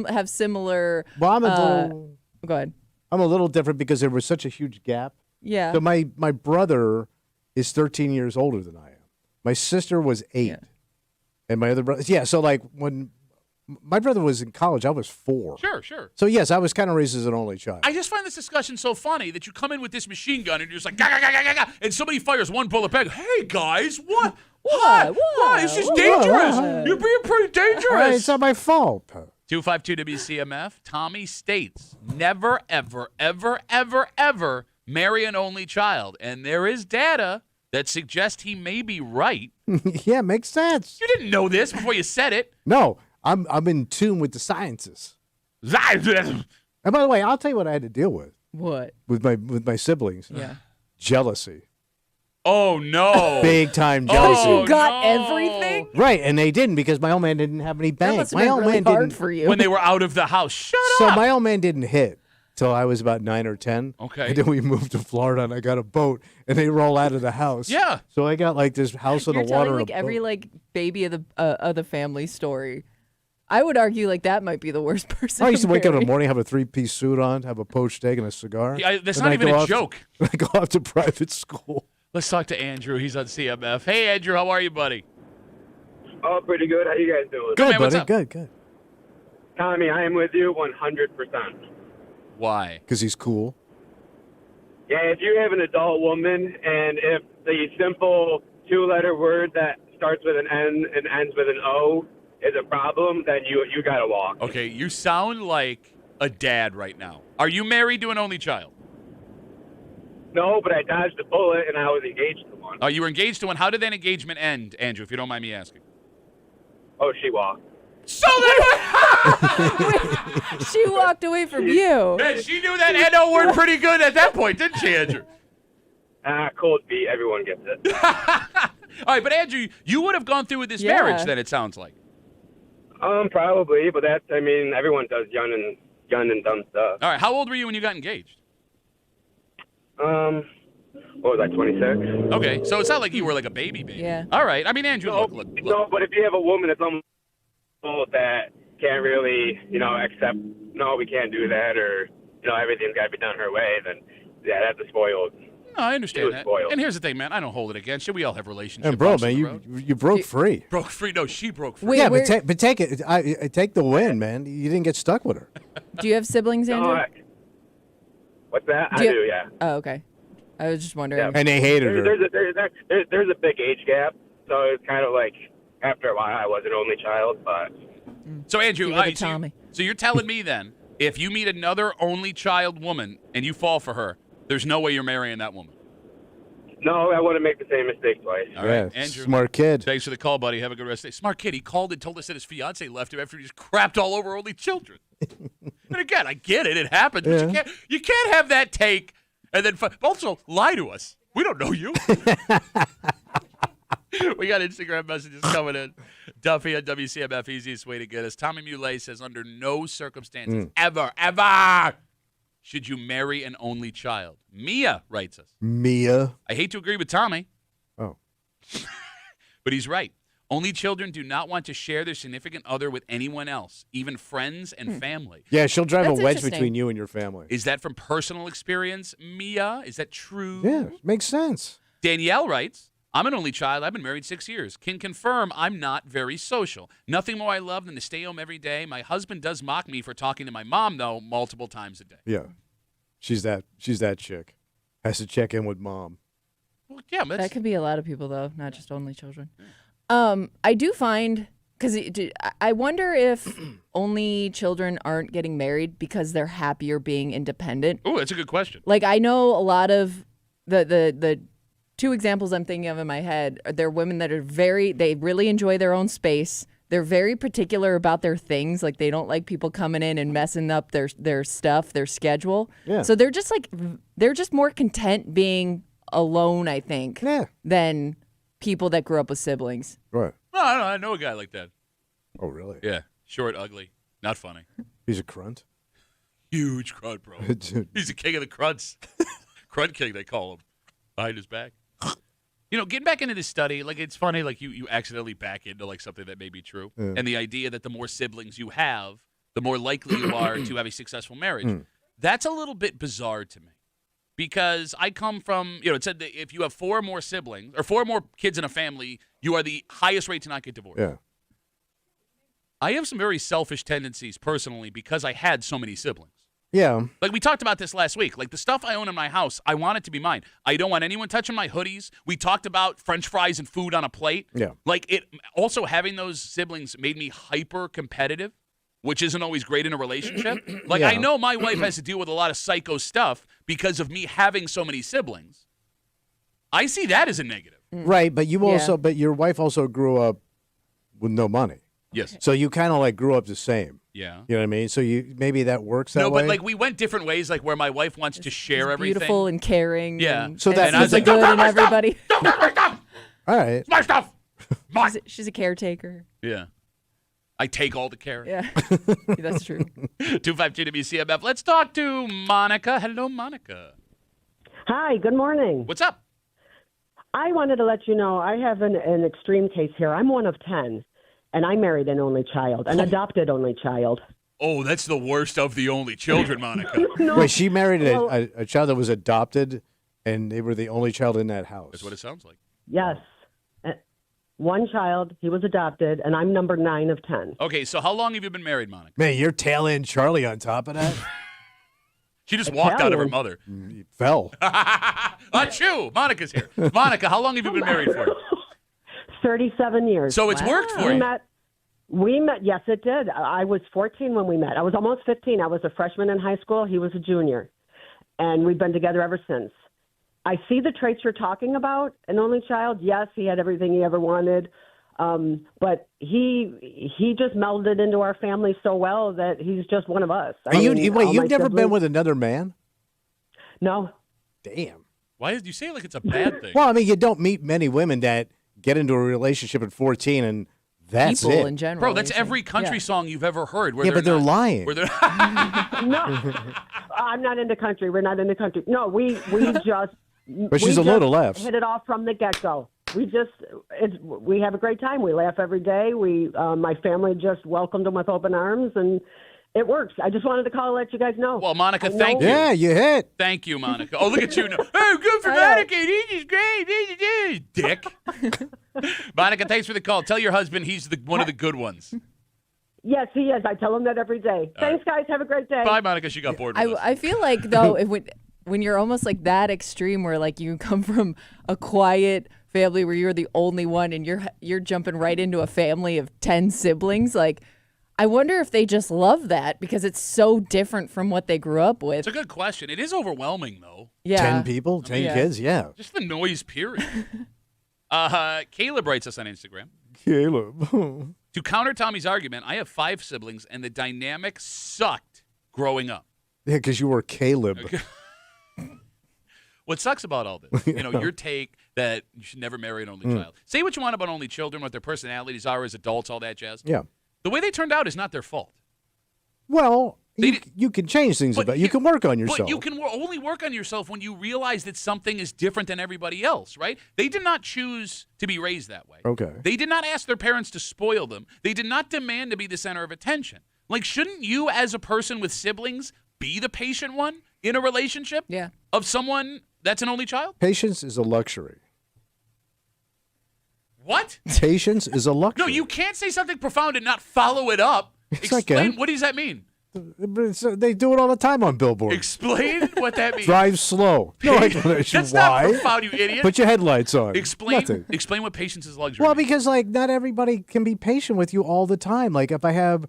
S3: have similar.
S2: Well, I'm a little.
S3: Go ahead.
S2: I'm a little different because there was such a huge gap.
S3: Yeah.
S2: So my brother is 13 years older than I am. My sister was 8,
S3: Yeah.
S2: and my other brother. Yeah. So like when my brother was in college, I was 4.
S1: Sure.
S2: So yes, I was kind of raised as an only child.
S1: I just find this discussion so funny that you come in with this machine gun and you're just like, gah, gah, gah, gah, gah, gah, and somebody fires one bullet back. Hey, guys, what?
S3: What?
S1: What? It's just
S3: What?
S1: dangerous.
S2: What?
S1: You're being pretty dangerous.
S2: All right, it's not my fault.
S1: 252 WCMF, Tommy states, never, ever, ever, ever, ever marry an only child. And there is data that suggests he may be right.
S2: Yeah, makes sense.
S1: You didn't know this before you said it.
S2: No, I'm in tune with the sciences. And by the way, I'll tell you what I had to deal
S3: What?
S2: with my siblings.
S3: Yeah.
S2: Jealousy.
S1: Oh, no.
S2: Big time jealousy.
S1: Oh,
S3: You got
S1: no.
S3: everything?
S2: Right, and they didn't because my old man didn't have any
S3: That
S2: bank.
S3: must have
S2: My
S3: been
S2: old
S3: really
S2: man
S3: hard
S2: didn't.
S3: for you.
S1: When they were out of the house. Shut
S2: So
S1: up.
S2: my old man didn't hit till I was about 9 or 10.
S1: Okay.
S2: And then we moved to Florida, and I got a boat, and they roll out of the house.
S1: Yeah.
S2: So I got like this house on
S3: You're
S2: the water.
S3: telling
S2: and
S3: like
S2: a
S3: every
S2: boat.
S3: like baby of the family story. I would argue like that might be the worst person.
S2: I used to wake up in the
S3: marry.
S2: morning, have a 3-piece suit on, have a poached egg and a cigar.
S1: Yeah, that's
S2: and
S1: not
S2: I
S1: even
S2: go
S1: a
S2: off-
S1: joke.
S2: I go off to private school.
S1: Let's talk to Andrew. He's on CMF. Hey, Andrew, how are you, buddy?
S5: Oh, pretty good. How you guys doing?
S2: Good,
S1: man, what's
S2: buddy.
S1: up?
S2: Good.
S5: Tommy, I am with you 100%.
S1: Why?
S2: Because he's cool.
S5: Yeah, if you have an adult woman and if the simple two-letter word that starts with an N and ends with an O is a problem, then you got to walk.
S1: Okay, you sound like a dad right now. Are you married to an only child?
S5: No, but I dodged a bullet and I was engaged to one.
S1: Oh, you were engaged to one. How did that engagement end, Andrew, if you don't mind me asking?
S5: Oh, she walked.
S1: So that
S3: She walked away from you.
S1: Man, she knew that N-O word pretty good at that point, didn't she, Andrew?
S5: Cold feet, everyone gets it.
S1: All right, but Andrew, you would have gone through with this marriage then, it sounds like.
S5: Probably, but everyone does young and dumb stuff.
S1: All right, how old were you when you got engaged?
S5: What was I, 26?
S1: Okay, so it's not like you were like a baby.
S3: Yeah.
S1: All right, I mean, Andrew,
S5: No,
S1: look.
S5: no, but if you have a woman that's almost that can't really, accept, no, we can't do that, or, everything's got to be done her way, then, yeah, that's a spoiled.
S1: No, I
S5: She
S1: understand
S5: was
S1: that.
S5: spoiled.
S1: And here's the thing, man. I don't hold it against you. We all have relationships.
S2: And bro,
S1: bumps in
S2: man,
S1: the
S2: you
S1: road.
S2: you broke free.
S1: Broke free. No, she broke free.
S3: Wait,
S2: Yeah,
S3: where-
S2: but take it. I take the win, man. You didn't get stuck with her.
S3: Do you have siblings,
S5: No,
S3: Andrew?
S5: what's that?
S3: Do
S5: I
S3: you-
S5: do, yeah.
S3: Oh, okay. I was just wondering.
S5: Yeah.
S2: And they hated her.
S5: There's a big age gap, so it's kind of like after a while I was an only child, but
S1: So, Andrew,
S3: You look at
S1: so,
S3: Tommy.
S1: so you're telling me then, if you meet another only child woman and you fall for her, there's no way you're marrying that woman.
S5: no, I wouldn't make the same mistake twice.
S1: All
S2: Yeah,
S1: right, Andrew.
S2: smart kid.
S1: Thanks for the call, buddy. Have a good rest of the day. Smart kid. He called and told us that his fiance left him after he just crapped all over only children. And again, I get it. It happens. But
S2: Yeah.
S1: you can't have that take and then also lie to us. We don't know you. We got Instagram messages coming in. Duffy at WCMF, easiest way to get us. Tommy Muley says, under no circumstances, ever, should you marry an only child. Mia writes us.
S2: Mia.
S1: I hate to agree with Tommy,
S2: Oh.
S1: but he's right. Only children do not want to share their significant other with anyone else, even friends and family.
S2: Yeah, she'll drive
S3: That's
S2: a wedge
S3: interesting.
S2: between you and your family.
S1: Is that from personal experience, Mia? Is that true?
S2: Yeah, makes sense.
S1: Danielle writes, I'm an only child. I've been married 6 years. Can confirm I'm not very social. Nothing more I love than to stay home every day. My husband does mock me for talking to my mom, though, multiple times a day.
S2: Yeah, she's that chick. Has to check in with mom.
S1: Well, yeah, but
S3: That could be a lot of people, though, not just only children. I do find, because I wonder if only children aren't getting married because they're happier being independent.
S1: oh, that's a good question.
S3: Like, I know a lot of the two examples I'm thinking of in my head, they're women that are they really enjoy their own space. They're very particular about their things. Like, they don't like people coming in and messing up their stuff, their schedule.
S2: Yeah.
S3: So they're just more content being alone, I think,
S2: Yeah.
S3: than people that grew up with siblings.
S2: Right.
S1: No, I know a guy like that.
S2: Oh, really?
S1: Yeah, short, ugly, not funny.
S2: He's a crunt.
S1: Huge crud, bro.
S2: Dude.
S1: He's the king of the crunts. Crud king, they call him. Behind his back. Getting back into this study, like, it's funny, like, you accidentally back into, like, something that may be true.
S2: Yeah.
S1: And the idea that the more siblings you have, the more likely you are to have a successful marriage. That's a little bit bizarre to me. Because I come from, it said that if you have 4 more siblings, or 4 more kids in a family, you are the highest rate to not get divorced.
S2: Yeah.
S1: I have some very selfish tendencies personally because I had so many siblings.
S2: Yeah.
S1: Like, we talked about this last week. Like, the stuff I own in my house, I want it to be mine. I don't want anyone touching my hoodies. We talked about French fries and food on a plate.
S2: Yeah.
S1: Like, it also having those siblings made me hyper competitive, which isn't always great in a relationship. Like,
S2: Yeah.
S1: I know my wife has to deal with a lot of psycho stuff because of me having so many siblings. I see that as a negative.
S2: Right, but but your wife also grew up with no money.
S1: Yes.
S2: So you kind of like grew up the same.
S1: Yeah.
S2: You know what I mean? So maybe that works that
S1: No,
S2: way.
S1: but like we went different ways, like where my wife wants to share everything.
S3: Beautiful and caring.
S1: Yeah.
S3: And,
S2: So
S3: and
S2: that-
S1: And I was
S3: sees
S1: like,
S3: the
S1: don't
S3: good
S1: touch
S3: in
S1: my stuff!
S3: everybody.
S1: Don't touch my stuff!
S2: All right.
S1: It's my stuff! Mine!
S3: She's a caretaker.
S1: Yeah. I take all the care.
S3: Yeah, that's true.
S1: 252 WCMF. Let's talk to Monica. Hello, Monica.
S6: Hi, good morning.
S1: What's up?
S6: I wanted to let you know I have an extreme case here. I'm one of 10, and I married an only child, an adopted only child.
S1: Oh, that's the worst of the only children, Monica.
S6: No,
S2: Wait, she married
S6: Well-
S2: a child that was adopted, and they were the only child in that house.
S1: That's what it sounds like.
S6: yes. one child. He was adopted, and I'm number 9 of 10.
S1: Okay, so how long have you been married, Monica?
S2: Man, you're tailing Charlie on top of that.
S1: She just walked out of her
S6: Italian.
S1: mother.
S2: He fell.
S1: Achoo! Monica's here. Monica, how long have you been married for?
S6: 37 years.
S1: So it's worked for
S6: we
S1: you.
S6: met. Yes, it did. I was 14 when we met. I was almost 15. I was a freshman in high school. He was a junior. And we've been together ever since. I see the traits you're talking about. An only child, yes, he had everything he ever wanted. But he just melded into our family so well that he's just one of us.
S2: Wait,
S6: all
S2: you've
S6: my
S2: never been
S6: siblings-
S2: with another man?
S6: No.
S2: Damn.
S1: Why did you say it like it's a bad thing?
S2: Well, I mean, you don't meet many women that get into a relationship at 14 and that's
S3: People
S2: it.
S3: in general.
S1: Bro, that's
S3: you're saying.
S1: every country
S3: Yeah.
S1: song you've ever heard. Where
S2: Yeah, but they're
S1: not-
S2: lying.
S1: Where they're
S6: No. I'm not into country. We're not into country. No, we just.
S2: But she's a
S6: we
S2: load
S6: just
S2: of laughs.
S6: Hit it off from the get-go. We have a great time. We laugh every day. My family just welcomed him with open arms, and it works. I just wanted to call and let you guys know.
S1: Well, Monica,
S6: I know-
S1: thank you.
S2: Yeah, you hit.
S1: Thank you, Monica. Oh, look at you now. Oh, good for
S6: I know.
S1: Monica. This is great. Dick. Monica, thanks for the call. Tell your husband he's one of the good ones.
S6: Yes, he is. I tell him that every day. Thanks, guys. Have a great day.
S1: Bye, Monica. She got bored with us.
S3: I feel like though when you're almost like that extreme where like you come from a quiet family where you're the only one and you're jumping right into a family of 10 siblings, like I wonder if they just love that because it's so different from what they grew up with.
S1: It's a good question. It is overwhelming, though.
S3: Yeah.
S2: 10 people, 10
S3: Yeah.
S2: kids, yeah.
S1: Just the noise, period. Caleb writes us on Instagram.
S2: Caleb.
S1: To counter Tommy's argument, I have 5 siblings, and the dynamic sucked growing up.
S2: Yeah, because you were Caleb.
S1: What sucks about all this, your take that you should never marry an only child. Say what you want about only children, what their personalities are as adults, all that jazz.
S2: Yeah.
S1: The way they turned out is not their fault.
S2: Well,
S1: They
S2: you,
S1: did-
S2: you can change things
S1: But
S2: about you can work on yourself.
S1: But you can only work on yourself when you realize that something is different than everybody else, right? They did not choose to be raised that way.
S2: Okay.
S1: They did not ask their parents to spoil them. They did not demand to be the center of attention. Like, shouldn't you, as a person with siblings, be the patient one in a relationship
S3: Yeah.
S1: of someone that's an only child?
S2: Patience is a luxury.
S1: What?
S2: Patience is a luxury.
S1: No, you can't say something profound and not follow it up.
S2: Yes, I
S1: Explain.
S2: can.
S1: What does that mean?
S2: They do it all the time on billboards.
S1: Explain what that means.
S2: Drive slow. No explanation
S1: That's
S2: why.
S1: not profound, you idiot.
S2: Put your headlights on.
S1: Explain.
S2: Nothing.
S1: What patience is luxury.
S2: Well,
S1: means.
S2: because not everybody can be patient with you all the time. Like if I have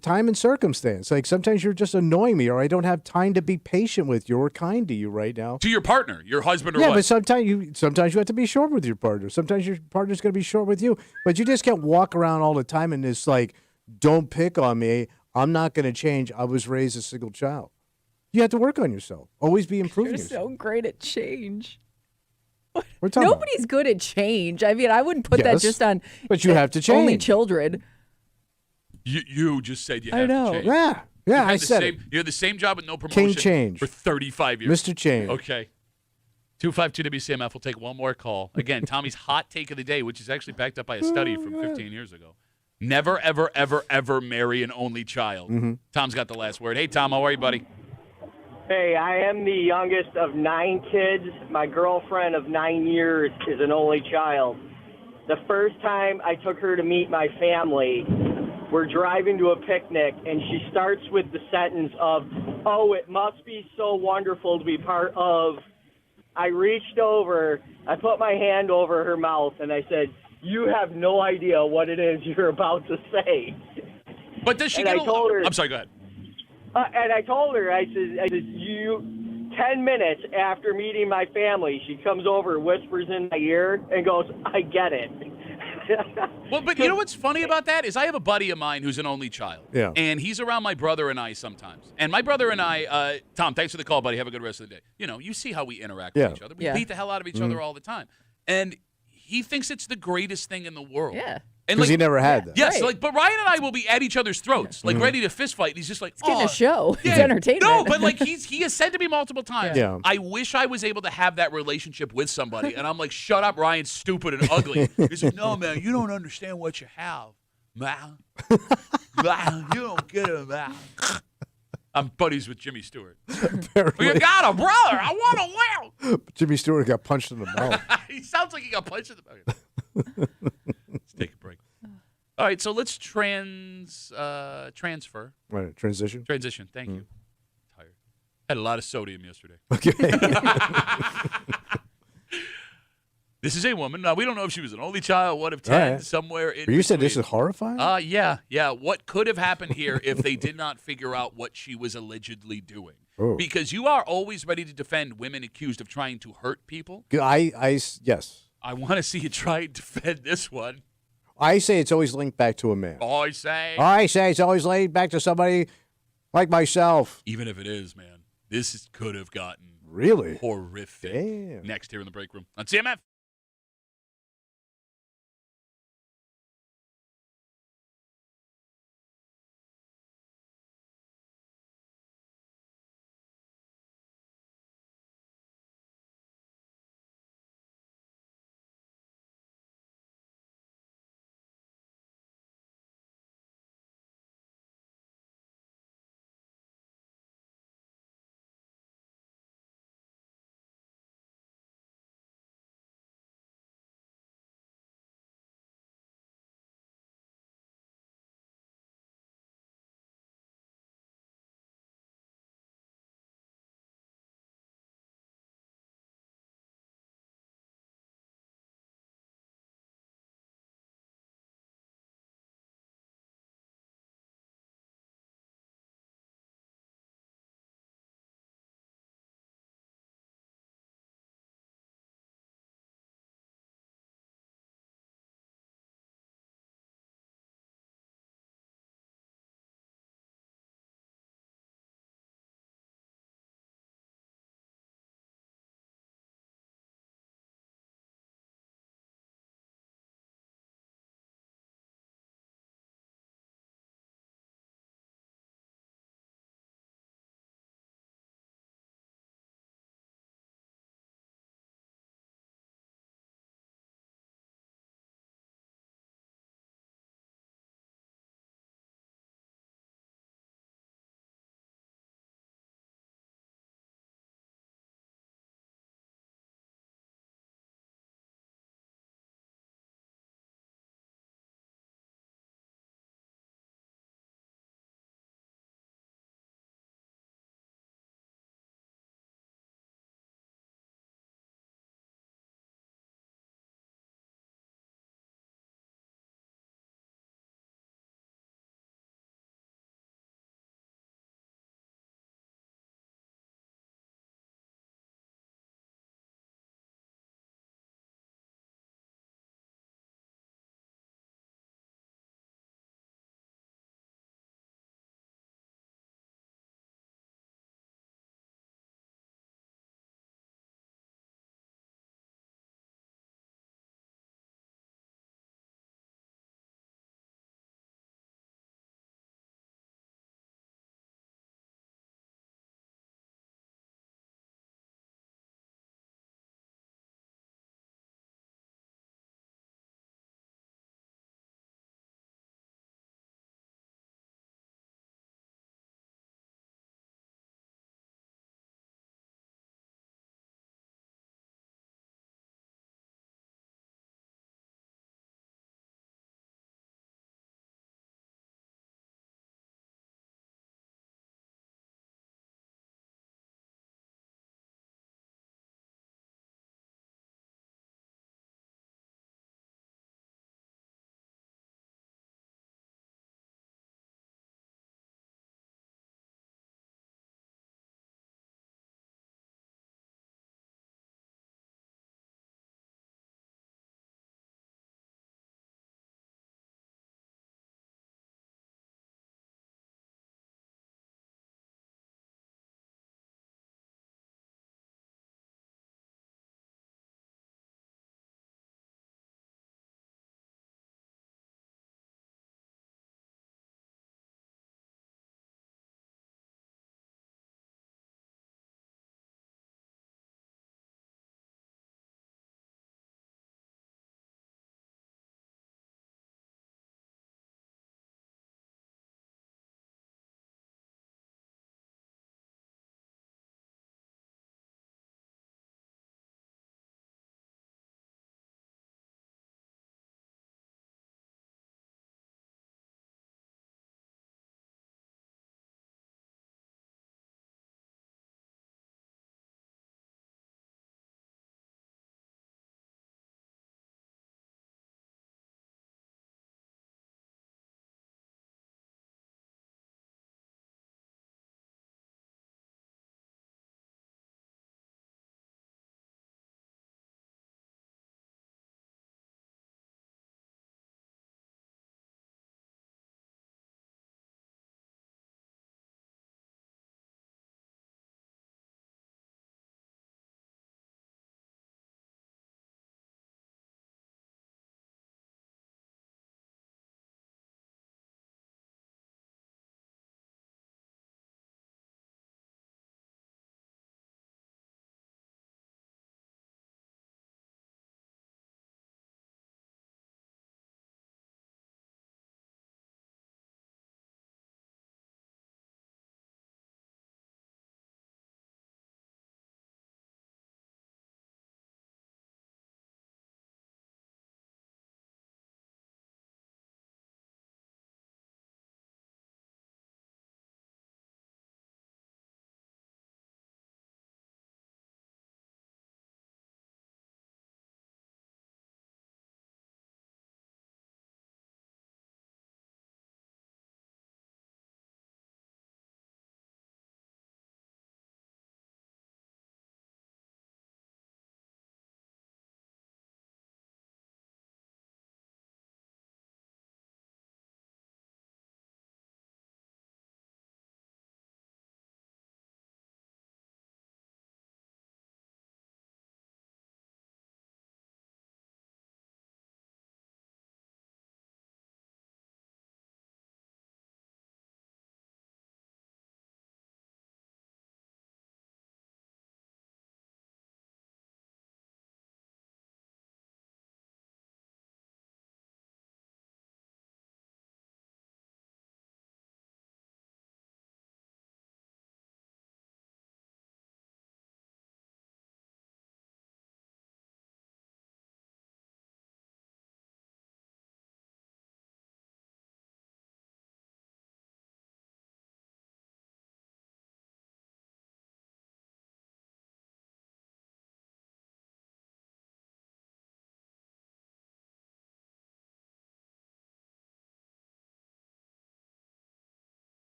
S2: time and circumstance, like sometimes you're just annoying me, or I don't have time to be patient with you or kind to you right now.
S1: To your partner, your husband or
S2: Yeah,
S1: wife.
S2: but sometimes you have to be short with your partner. Sometimes your partner's going to be short with you. But you just can't walk around all the time and it's like, don't pick on me. I'm not going to change. I was raised a single child. You have to work on yourself. Always be improving
S3: You're
S2: yourself.
S3: so great at change.
S2: We're talking about.
S3: Nobody's good at change. I mean, I wouldn't put that
S2: Yes,
S3: just on
S2: but you have to change.
S3: only children.
S1: You just said you
S3: I
S1: have
S3: know.
S1: to change.
S2: Yeah,
S1: You
S2: I
S1: had the
S2: said
S1: same, You had the same job with no promotion
S2: change.
S1: for 35 years.
S2: Mr. Change.
S1: Okay. 252 WCMF. We'll take one more call. Again, Tommy's hot take of the day, which is actually backed up by a study from 15 years ago. Never, ever, ever, ever marry an only child.
S2: Mm-hmm.
S1: Tom's got the last word. Hey, Tom, how are you, buddy?
S7: Hey, I am the youngest of 9 kids. My girlfriend of 9 years is an only child. The first time I took her to meet my family, we're driving to a picnic, and she starts with the sentence of, "Oh, it must be so wonderful to be part of." I reached over, I put my hand over her mouth, and I said, "You have no idea what it is you're about to say."
S1: But does she
S7: And
S1: get
S7: I told her-
S1: I'm sorry, go ahead.
S7: And I told her, I said, you, 10 minutes after meeting my family, she comes over, whispers in my ear, and goes, "I get it."
S1: Well, but you know what's funny about that is I have a buddy of mine who's an only child.
S2: Yeah.
S1: And he's around my brother and I sometimes. And my brother and I, Tom, thanks for the call, buddy. Have a good rest of the day. You see how we interact
S2: Yeah.
S1: with each other. We
S3: Yeah.
S1: beat the hell out of each other all the time. And he thinks it's the greatest thing in the world.
S3: Yeah.
S1: And
S2: Because he never had that.
S1: Yes,
S3: Right.
S1: but Ryan and I will be at each other's throats, like ready to fist fight. And he's just like,
S3: It's getting
S1: "Oh,
S3: a show.
S1: yeah."
S3: It's entertainment.
S1: No, but like he has said to me multiple times,
S2: Yeah.
S1: I wish I was able to have that relationship with somebody. And I'm like, shut up, Ryan's stupid and ugly. He's like, no, man, you don't understand what you have, man. Man, you don't get it, man. I'm buddies with Jimmy Stewart.
S2: Apparently.
S1: You got a brother. I want to win.
S2: Jimmy Stewart got punched in the mouth.
S1: He sounds like he got punched in the mouth. Let's take a break. All right, so let's transfer.
S2: Right, transition.
S1: Transition. Thank you. Tired. Had a lot of sodium yesterday.
S2: Okay.
S1: This is a woman. Now, we don't know if she was an only child, one of 10,
S2: right.
S1: somewhere in
S2: But you said this
S1: between.
S2: is horrifying?
S1: Yeah. What could have happened here if they did not figure out what she was allegedly doing?
S2: Oh.
S1: Because you are always ready to defend women accused of trying to hurt people.
S2: Yes.
S1: I want to see you try and defend this one.
S2: I say it's always linked back to a man.
S1: I say.
S2: I say it's always linked back to somebody like myself.
S1: Even if it is, man, could have gotten
S2: Really?
S1: horrific.
S2: Damn.
S1: Next here in the break room on CMF.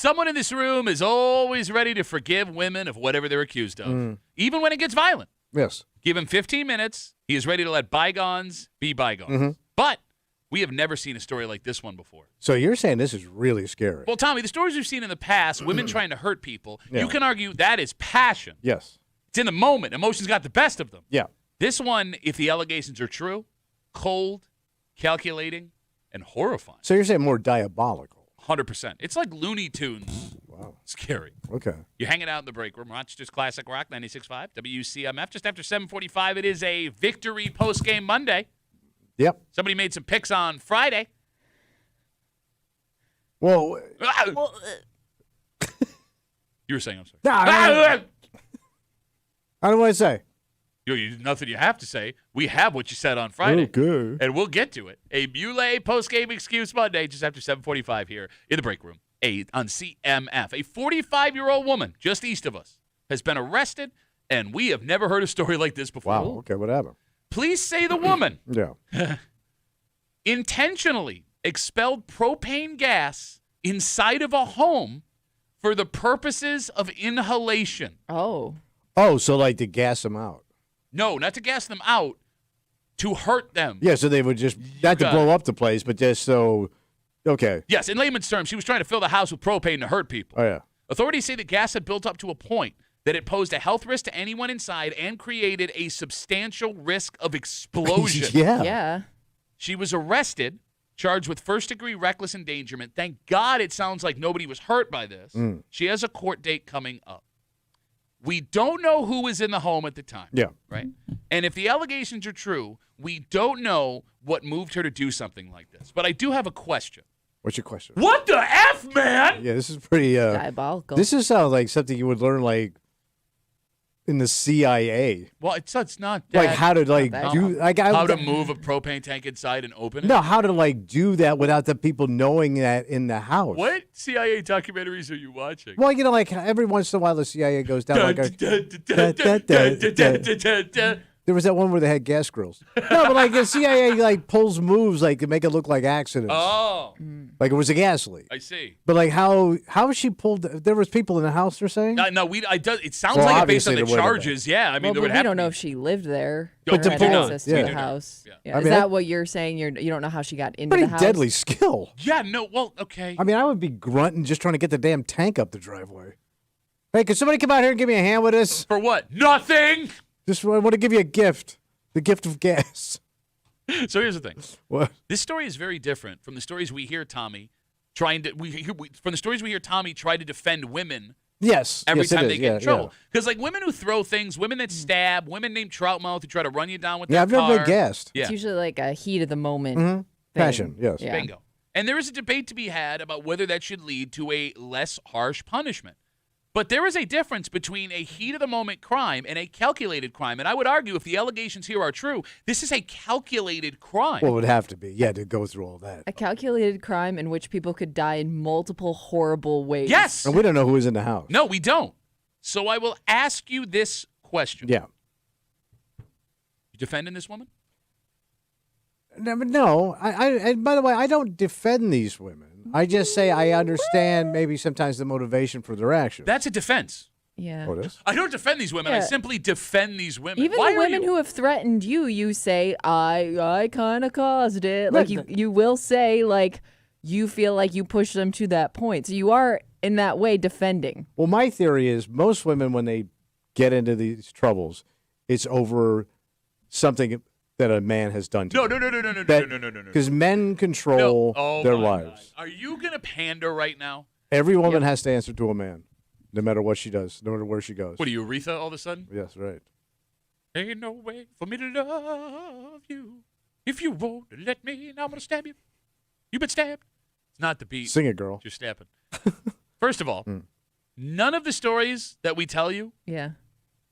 S1: someone in this room is always ready to forgive women of whatever they're accused of, even when it gets violent.
S2: Yes.
S1: Give him 15 minutes. He is ready to let bygones be bygones. But we have never seen a story like this one before.
S2: So you're saying this is really scary?
S1: Well, Tommy, the stories we've seen in the past, women trying to hurt people,
S2: Yeah.
S1: you can argue that is passion.
S2: Yes.
S1: It's in the moment. Emotions got the best of them.
S2: Yeah.
S1: This one, if the allegations are true, cold, calculating, and horrifying.
S2: So you're saying more diabolical?
S1: 100%. It's like Looney Tunes.
S2: Wow.
S1: Scary.
S2: Okay.
S1: You're hanging out in the break room. Rochester's Classic Rock 96.5 WCMF. Just after 7:45, it is a victory post-game Monday.
S2: Yep.
S1: Somebody made some picks on Friday.
S2: Well,
S1: You were saying, I'm sorry.
S2: I don't want to say.
S1: Nothing you have to say. We have what you said on Friday.
S2: Okay.
S1: And we'll get to it. A Muley post-game excuse Monday just after 7:45 here in the break room on CMF. A 45-year-old woman just east of us has been arrested, and we have never heard a story like this before.
S2: Wow. Okay. Whatever.
S1: Police say the woman
S2: Yeah.
S1: intentionally expelled propane gas inside of a home for the purposes of inhalation.
S3: Oh.
S2: Oh, so like to gas them out?
S1: No, not to gas them out, to hurt them.
S2: Yeah. So they would just not to
S1: got
S2: blow up the place, but just so. Okay.
S1: Yes, in layman's terms, she was trying to fill the house with propane to hurt people.
S2: Oh yeah.
S1: Authorities say the gas had built up to a point that it posed a health risk to anyone inside and created a substantial risk of explosion.
S2: Yeah.
S3: Yeah.
S1: She was arrested, charged with first-degree reckless endangerment. Thank God it sounds like nobody was hurt by this. She has a court date coming up. We don't know who was in the home at the time.
S2: Yeah.
S1: Right? And if the allegations are true, we don't know what moved her to do something like this. But I do have a question.
S2: What's your question?
S1: What the F, man?
S2: Yeah, this is pretty.
S3: Diabolical.
S2: This is sounds like something you would learn like in the CIA.
S1: Well, it's not that.
S2: Like how to like
S3: that
S2: do like
S1: how to move a propane tank inside and open it?
S2: No, how to like do that without the people knowing that in the house.
S1: What CIA documentaries are you watching?
S2: Well, you know, like every once in a while the CIA goes down like there was that one where they had gas grills. No, but like the CIA like pulls moves like to make it look like accidents.
S1: Oh,
S2: Like it was a gas leak.
S1: I see.
S2: But like how she pulled there was people in the house they're saying?
S1: No, it sounds
S2: Well,
S1: like it based on
S2: obviously
S1: the
S2: there would've been.
S1: charges. Yeah, I mean,
S3: well,
S1: there
S3: but
S1: would
S3: we
S1: have
S3: don't
S1: to
S3: know
S1: be.
S3: if she lived there
S1: Don't
S3: or had
S2: depend on-
S3: access
S2: yeah.
S3: to
S1: We
S3: the
S1: do know.
S3: house.
S1: Yeah.
S2: I
S3: Is
S2: mean,
S3: that what you're saying? You don't know how she got into
S2: Pretty
S3: the house?
S2: deadly skill.
S1: Yeah, no, well, okay.
S2: I mean, I would be grunting just trying to get the damn tank up the driveway. Hey, can somebody come out here and give me a hand with this?
S1: For what? Nothing.
S2: Just want to give you a gift. The gift of gas.
S1: So here's the thing.
S2: What?
S1: This story is very different from the stories we hear Tommy from the stories we hear Tommy try to defend women
S2: Yes.
S1: every
S2: yes, it
S1: time
S2: is.
S1: they get in
S2: Yeah,
S1: trouble. Because like women who throw things, women that stab, women named Troutmouth who try to run you down with
S2: Yeah,
S1: their
S2: I've
S1: car.
S2: never been gassed.
S1: Yeah.
S3: It's usually like a heat of the moment. thing.
S2: Passion, yes.
S3: Yeah.
S1: Bingo. And there is a debate to be had about whether that should lead to a less harsh punishment. But there is a difference between a heat-of-the-moment crime and a calculated crime. And I would argue if the allegations here are true, this is a calculated crime.
S2: Well, it would have to be. Yeah, to go through all that.
S3: A calculated crime in which people could die in multiple horrible ways.
S1: Yes.
S2: And we don't know who was in the house.
S1: No, we don't. So I will ask you this question.
S2: Yeah.
S1: You defending this woman?
S2: No. I by the way, I don't defend these women. I just say I understand maybe sometimes the motivation for their actions.
S1: That's a defense.
S3: Yeah.
S2: Oh, it is?
S1: I don't defend these women. I
S3: Yeah.
S1: simply defend these women.
S3: Even
S1: Why
S3: the
S1: are
S3: women
S1: you?
S3: who have threatened you, you say, I kind of caused it. Like
S2: Right.
S3: you will say like you feel like you pushed them to that point. So you are in that way defending.
S2: Well, my theory is most women, when they get into these troubles, it's over something that a man has done to
S1: No.
S2: them.
S1: No.
S2: Because men control
S1: Oh
S2: their
S1: my
S2: lives.
S1: God. Are you gonna pander right now?
S2: Every woman has to answer to a man, no matter what she does, no matter where she goes.
S1: What are you, Aretha? All of a sudden?
S2: Yes, right.
S1: Ain't no way for me to love you if you won't let me. Now I'm gonna stab you. You've been stabbed. It's not the beat.
S2: Sing it, girl.
S1: You're stabbing. First of all, none of the stories that we tell you
S3: Yeah.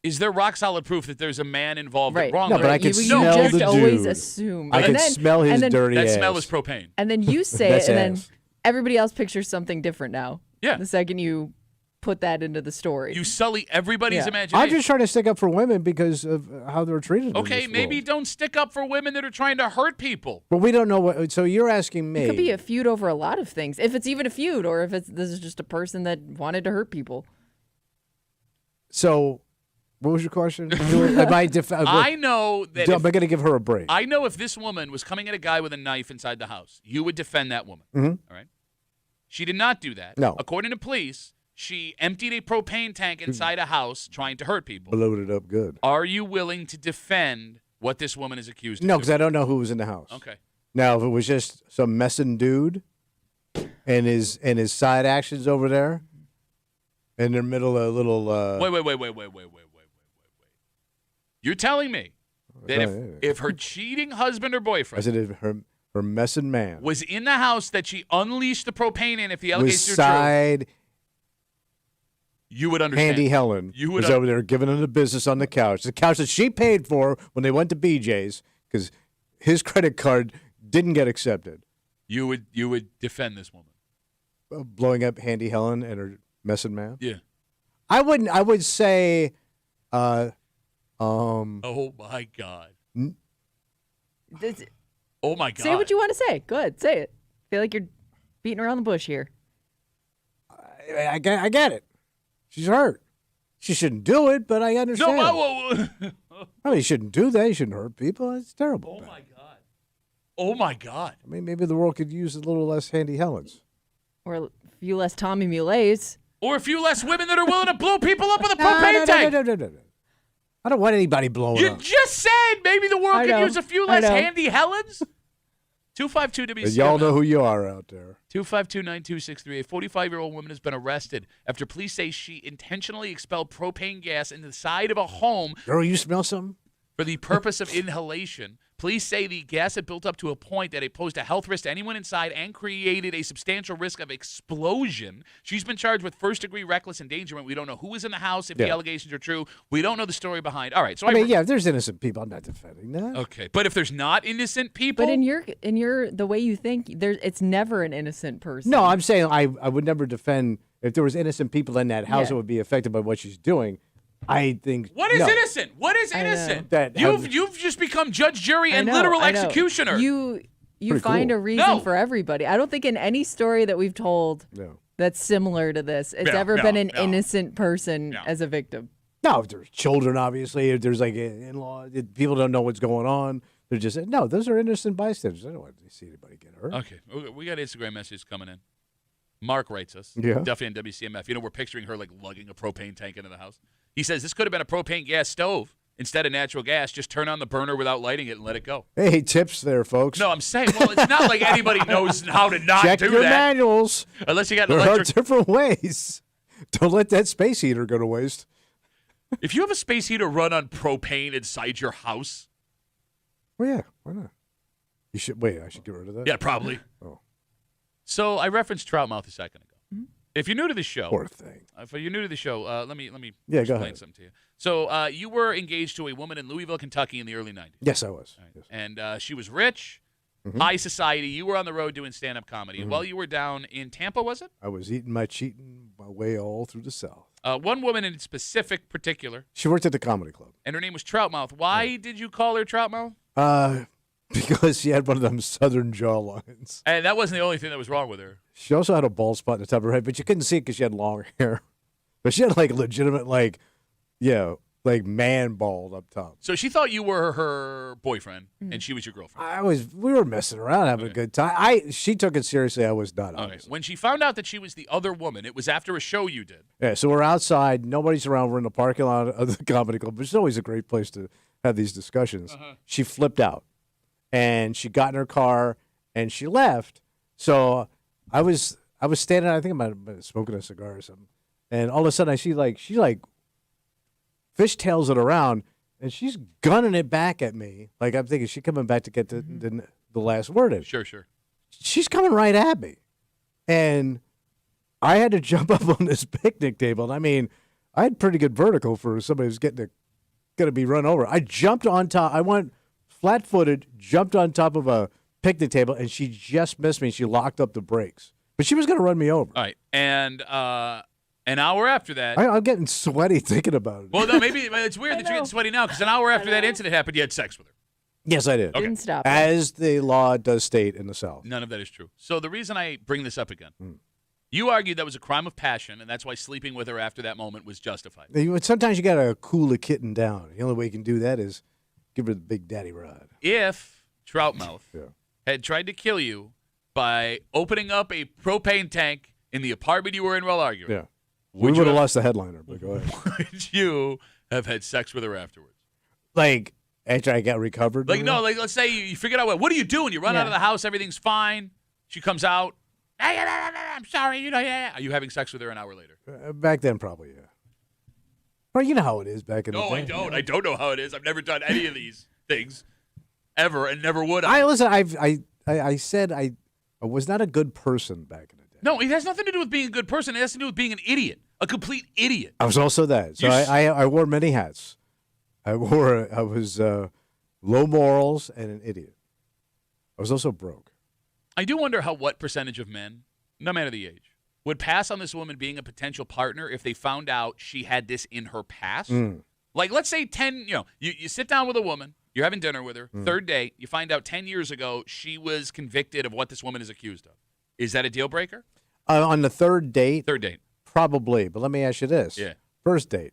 S1: is there rock solid proof that there's a man involved
S3: Right.
S1: wrong.
S2: No, but I can
S3: you
S2: smell
S3: just
S2: the
S3: always
S2: dude.
S3: assume.
S2: I
S3: And
S2: can
S3: then-
S2: smell his
S3: and then,
S2: dirty
S1: that
S2: ass.
S1: smell is propane.
S3: And then you say it,
S2: That's
S3: and then
S2: ass.
S3: everybody else pictures something different now.
S1: Yeah.
S3: The second you put that into the story.
S1: You sully everybody's
S3: Yeah.
S1: imagination.
S2: I'm just trying to stick up for women because of how they're treated.
S1: Okay,
S2: in this
S1: maybe
S2: world.
S1: don't stick up for women that are trying to hurt people.
S2: But we don't know what. So you're asking me?
S3: It could be a feud over a lot of things. If it's even a feud, or if this is just a person that wanted to hurt people.
S2: So, what was your question? Am
S1: I know that
S2: am I going to give her a break?
S1: I know if this woman was coming at a guy with a knife inside the house, you would defend that woman.
S2: Mhm.
S1: All right. She did not do that.
S2: No.
S1: According to police, she emptied a propane tank inside a house trying to hurt people.
S2: Blowed it up good.
S1: Are you willing to defend what this woman is accused of?
S2: No,
S1: doing?
S2: because I don't know who was in the house.
S1: Okay.
S2: Now, if it was just some messing dude and his side actions over there, in the middle of a little.
S1: Wait. You're telling me that if her cheating husband or
S2: I
S1: boyfriend
S2: said if her messing man
S1: was in the house that she unleashed the propane in, if the
S2: was
S1: allegations are true,
S2: side
S1: you would understand.
S2: Handy Helen
S1: You would
S2: was over there giving him the business on the couch that she paid for when they went to BJ's because his credit card didn't get accepted.
S1: You would defend this woman.
S2: Blowing up Handy Helen and her messing man.
S1: Yeah.
S2: I wouldn't. I would say.
S1: Oh my God.
S3: This-
S1: Oh my God.
S3: Say what you want to say. Go ahead, say it. I feel like you're beating around the bush here.
S2: I get it. She's hurt. She shouldn't do it, but I understand.
S1: No.
S2: I mean, you shouldn't do that. You shouldn't hurt people. It's terrible.
S1: Oh my God. Oh my God.
S2: I mean, maybe the world could use a little less Handy Helens.
S3: Or a few less Tommy Mulets.
S1: Or a few less women that are willing to blow people up with a propane tank.
S2: No. I don't want anybody blowing
S1: You
S2: up.
S1: just said maybe the world
S3: I
S1: could
S3: know.
S1: use a few
S3: I
S1: less
S3: know.
S1: Handy Helens. 252 WCMF.
S2: Y'all know who you are out there.
S1: 252-9263. A 45-year-old woman has been arrested after police say she intentionally expelled propane gas into the side of a home
S2: Girl, you smell something?
S1: for the purpose of inhalation. Police say the gas had built up to a point that it posed a health risk to anyone inside and created a substantial risk of explosion. She's been charged with first-degree reckless endangerment. We don't know who was in the house, if the
S2: Yeah.
S1: allegations are true. We don't know the story behind. All right, so
S2: I mean, yeah, if there's innocent people, I'm not defending that.
S1: Okay, but if there's not innocent people,
S3: But in your the way you think, it's never an innocent person.
S2: No, I'm saying I would never defend if there was innocent people in that house
S3: Yeah.
S2: that would be affected by what she's doing. I think
S1: what is
S2: no.
S1: innocent? What is
S3: I know.
S1: innocent?
S2: That
S1: You've just become judge, jury,
S3: I
S1: and
S3: know,
S1: literal
S3: I know.
S1: executioner.
S3: You
S2: Pretty
S3: find
S2: cool.
S3: a reason
S1: No.
S3: for everybody. I don't think in any story that we've told
S2: No.
S3: that's similar to this, it's
S1: No,
S3: ever
S1: no,
S3: been an
S1: no.
S3: innocent person
S1: No.
S3: as a victim.
S2: No, if there's children, obviously, if there's like in-law, people don't know what's going on. They're just no, those are innocent bystanders. I don't want to see anybody get hurt.
S1: Okay, we got Instagram messages coming in. Mark writes us.
S2: Yeah.
S1: Duffy and WCMF. You know, we're picturing her like lugging a propane tank into the house. He says this could have been a propane gas stove instead of natural gas. Just turn on the burner without lighting it and let it go.
S2: Hey, tips there, folks.
S1: No, I'm saying, well, it's not like anybody knows how to not
S2: Check
S1: do
S2: your
S1: that.
S2: manuals.
S1: Unless you got an
S2: There are
S1: electric.
S2: different ways. Don't let that space heater go to waste.
S1: If you have a space heater run on propane inside your house,
S2: Well, yeah, why not? You should wait. I should get rid of that.
S1: yeah, probably.
S2: Oh.
S1: So I referenced Troutmouth a second ago. If you're new to the show,
S2: Poor thing.
S1: if you're new to the show, let me
S2: Yeah, go
S1: explain
S2: ahead.
S1: something to you. So you were engaged to a woman in Louisville, Kentucky in the early 90s.
S2: Yes, I was. Yes.
S1: And she was rich, high society. You were on the road doing stand-up comedy. While you were down in Tampa, was it?
S2: I was cheating my way all through the South.
S1: One woman in particular,
S2: She worked at the comedy club.
S1: and her name was Troutmouth. Why did you call her Troutmouth?
S2: Because she had one of them southern jawlines.
S1: And that wasn't the only thing that was wrong with her.
S2: She also had a bald spot in the top of her head, but you couldn't see it because she had long hair. But she had like legitimate, like man bald up top.
S1: So she thought you were her boyfriend, and she was your girlfriend.
S2: We were messing around, having a good time. She took it seriously. I was not.
S1: Okay.
S2: Honestly.
S1: When she found out that she was the other woman, it was after a show you did.
S2: Yeah, so we're outside. Nobody's around. We're in the parking lot of the comedy club, which is always a great place to have these discussions. She flipped out, and she got in her car, and she left. So I was standing. I think I might have been smoking a cigar or something, and all of a sudden she fishtails it around, and she's gunning it back at me. Like I'm thinking she's coming back to get the last word in.
S1: Sure, sure.
S2: She's coming right at me, and I had to jump up on this picnic table. And I mean, I had pretty good vertical for somebody who's going to be run over. I jumped on top. I went flat-footed, jumped on top of a picnic table, and she just missed me. She locked up the brakes, but she was going to run me over.
S1: All right. And An hour after that.
S2: I'm getting sweaty thinking about it.
S1: Well, no, maybe it's weird that you're getting sweaty now because an hour after that incident happened, you had sex with her.
S2: Yes, I did.
S1: Okay.
S3: Didn't stop.
S2: As the law does state in the South.
S1: None of that is true. So the reason I bring this up again, you argued that was a crime of passion, and that's why sleeping with her after that moment was justified.
S2: Sometimes you got to cool a kitten down. The only way you can do that is give her the big daddy rod.
S1: If Troutmouth had tried to kill you by opening up a propane tank in the apartment you were in while arguing,
S2: Yeah. We would have lost the headliner, but go ahead.
S1: would you have had sex with her afterwards?
S2: Like, after I got recovered?
S1: Like, no, like, let's say you figured out, what are you doing? You run out of the house, everything's fine. She comes out. I'm sorry, yeah. Are you having sex with her an hour later?
S2: Back then, probably, yeah. Well, you know how it is back in the day.
S1: No, I don't. I don't know how it is. I've never done any of these things ever and never would.
S2: Listen, I said I was not a good person back in the day.
S1: No, it has nothing to do with being a good person. It has to do with being an idiot, a complete idiot.
S2: I was also that. So I wore many hats. I was low morals and an idiot. I was also broke.
S1: I do wonder what percentage of men, no matter the age, would pass on this woman being a potential partner if they found out she had this in her past. Like, let's say 10, you sit down with a woman, you're having dinner with her, third date, you find out 10 years ago she was convicted of what this woman is accused of. Is that a deal breaker?
S2: On the third date?
S1: Third date.
S2: Probably. But let me ask you this.
S1: Yeah.
S2: First date,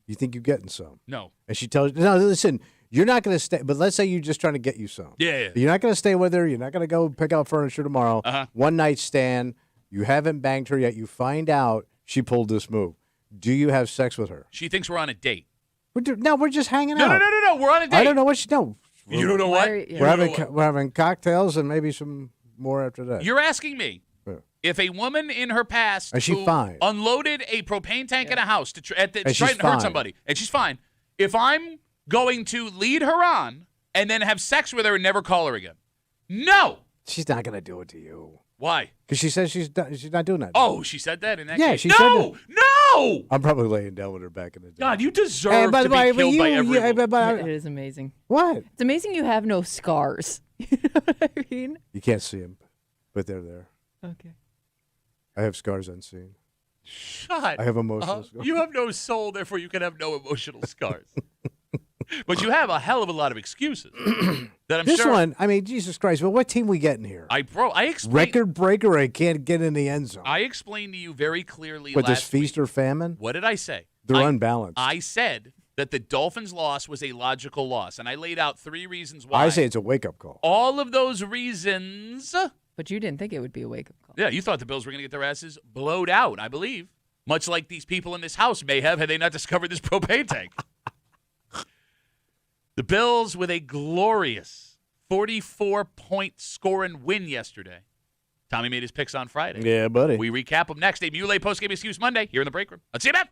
S2: you think you're getting some?
S1: No.
S2: And she tells you, no, listen, you're not going to stay, but let's say you're just trying to get you some.
S1: Yeah.
S2: You're not going to stay with her. You're not going to go pick out furniture tomorrow. One night stand. You haven't banged her yet. You find out she pulled this move. Do you have sex with her?
S1: She thinks we're on a date.
S2: We're just hanging
S1: No,
S2: out.
S1: no. We're on a date.
S2: I don't know what she know.
S1: You don't know what?
S2: We're having cocktails and maybe some more after that.
S1: You're asking me if a woman in her past
S2: Is she
S1: who
S2: fine?
S1: unloaded a propane tank in a house to try to
S2: she's
S1: hurt
S2: fine.
S1: somebody, and she's fine, if I'm going to lead her on and then have sex with her and never call her again? No.
S2: She's not going to do it to you.
S1: Why?
S2: Because she says she's not doing that.
S1: Oh, she said that in that
S2: Yeah,
S1: case?
S2: she said
S1: No! No!
S2: I'm probably laying down with her back in the day.
S1: God, you deserve to be killed by everyone.
S3: It is amazing.
S2: What?
S3: It's amazing you have no scars. You know what I mean?
S2: You can't see them, but they're there.
S3: Okay.
S2: I have scars unseen.
S1: Shut
S2: I have emotional scars.
S1: You have no soul, therefore you can have no emotional scars. But you have a hell of a lot of excuses that I'm
S2: This
S1: sure.
S2: one, I mean, Jesus Christ, well, what team we getting here?
S1: I explained.
S2: Record breaker, I can't get in the end zone.
S1: I explained to you very clearly
S2: What,
S1: last
S2: this feast
S1: week.
S2: or famine?
S1: What did I say?
S2: They're unbalanced.
S1: I said that the Dolphins' loss was a logical loss, and I laid out 3 reasons why.
S2: I say it's a wake-up call.
S1: All of those reasons.
S3: But you didn't think it would be a wake-up call.
S1: Yeah, you thought the Bills were going to get their asses blowed out, I believe. Much like these people in this house may have had they not discovered this propane tank. The Bills with a glorious 44-point score and win yesterday. Tommy made his picks on Friday.
S2: Yeah, buddy.
S1: We recap them next. A Muley postgame excuse Monday here in the break room. Let's see you, man.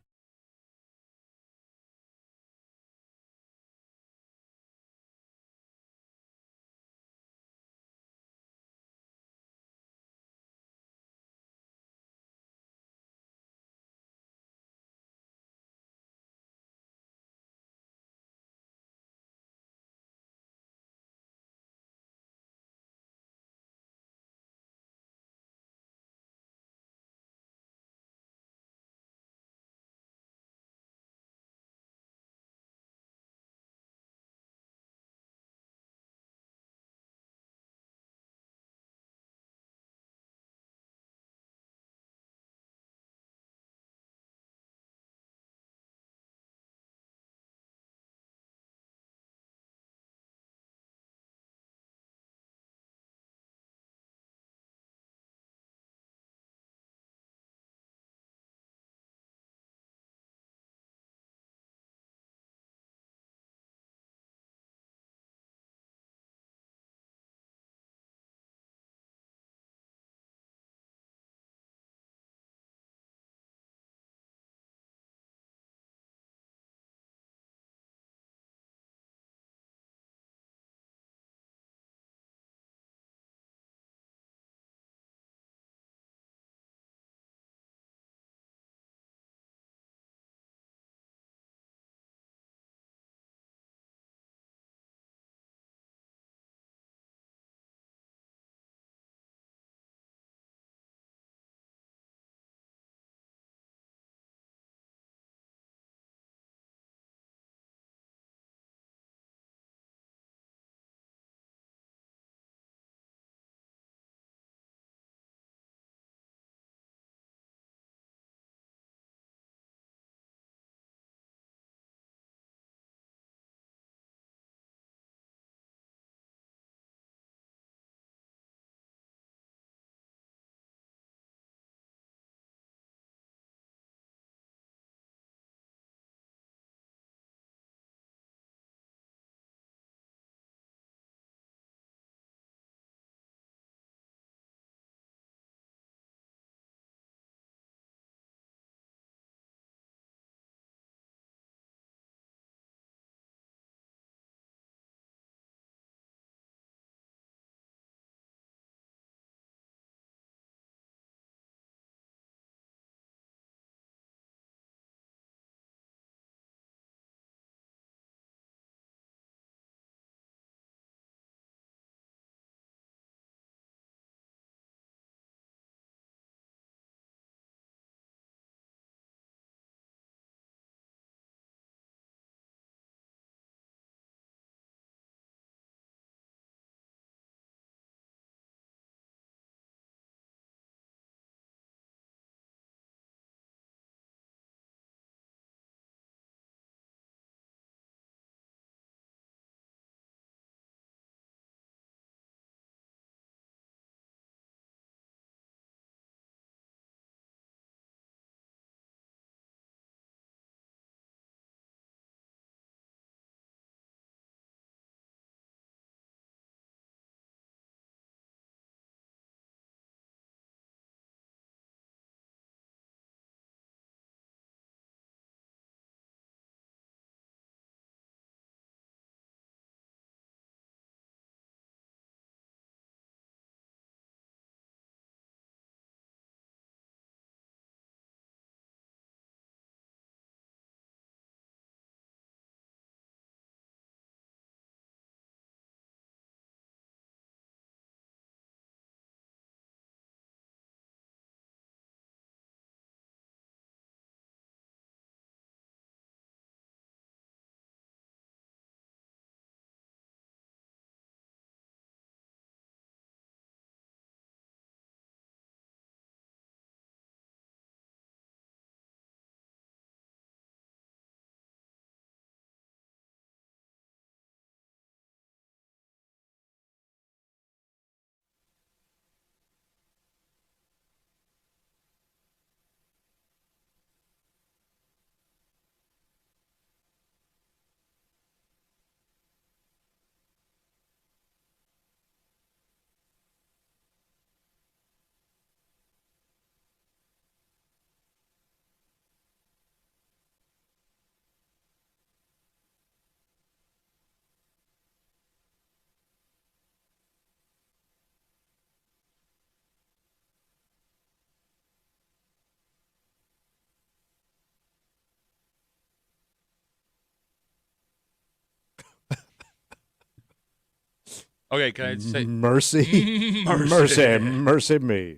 S1: Okay, can I say
S2: Mercy.
S1: Mercy.
S2: Mercy me.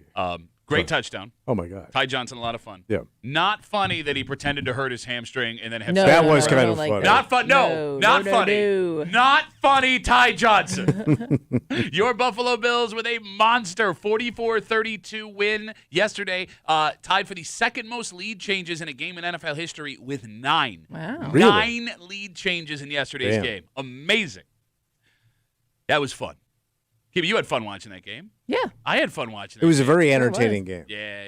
S1: Great touchdown.
S2: Oh, my God.
S1: Ty Johnson, a lot of fun.
S2: Yeah.
S1: Not funny that he pretended to hurt his hamstring and then have
S3: No,
S2: That
S3: no,
S2: was
S3: no,
S2: kind
S3: I
S2: of
S3: don't like
S2: funny.
S3: that.
S1: Not fun. No, not
S3: no,
S1: funny.
S3: no.
S1: Not funny, Ty Johnson. Your Buffalo Bills with a monster 44-32 win yesterday, tied for the second most lead changes in a game in NFL history with 9.
S3: Wow.
S2: Really?
S1: 9 lead changes in yesterday's
S2: Damn.
S1: game. Amazing. That was fun. Kimmy, you had fun watching that game.
S3: Yeah.
S1: I had fun watching it.
S2: It was a very
S3: Sure
S2: entertaining
S3: was.
S2: game.
S1: Yeah.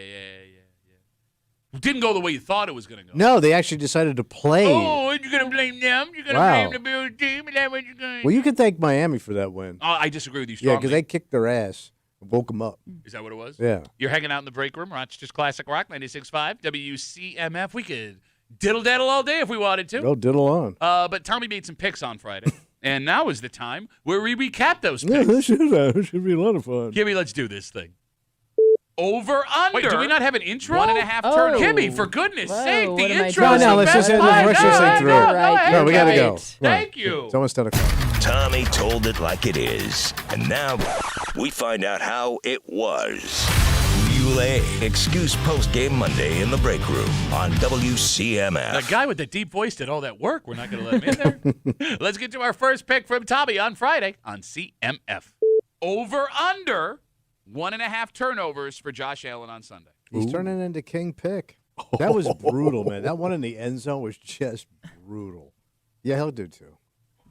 S1: Didn't go the way you thought it was going to go.
S2: No, they actually decided to play.
S1: Oh, you're going to blame them? You're going to
S2: Wow.
S1: blame the Bills team? Is that what you're going to
S2: Well, you can thank Miami for that win.
S1: I disagree with you
S2: Yeah,
S1: strongly.
S2: because they kicked their ass and woke them up.
S1: Is that what it was?
S2: Yeah.
S1: You're hanging out in the break room, Rochester's Classic Rock, 96.5, WCMF. We could diddle-daddle all day if we wanted to.
S2: Go diddle on.
S1: But Tommy made some picks on Friday, and now is the time where we recap those
S2: Yeah,
S1: picks.
S2: this should be a lot of fun.
S1: Kimmy, let's do this thing. Over under. Wait, do we not have an intro? 1.5
S3: Oh.
S1: turn. Kimmy, for goodness
S3: Whoa,
S1: sake,
S3: what
S1: the
S3: am I
S1: intro.
S3: doing?
S1: is
S2: No,
S1: the
S2: let's
S1: best
S2: just
S1: part.
S2: rush this thing through.
S1: Go
S3: Right,
S1: ahead.
S2: No, we got to go.
S3: Right.
S2: Come on.
S1: Thank you.
S2: It's almost 10 o'clock.
S8: Tommy told it like it is. And now we find out how it was. Relay Excuse Post Game Monday in the break room on WCMF.
S1: The guy with the deep voice did all that work. We're not going to let him in there. Let's get to our first pick from Tommy on Friday on CMF. Over under 1.5 turnovers for Josh Allen on Sunday.
S2: He's turning into King Pick. That was brutal, man. That one in the end zone was just brutal. Yeah, he'll do too.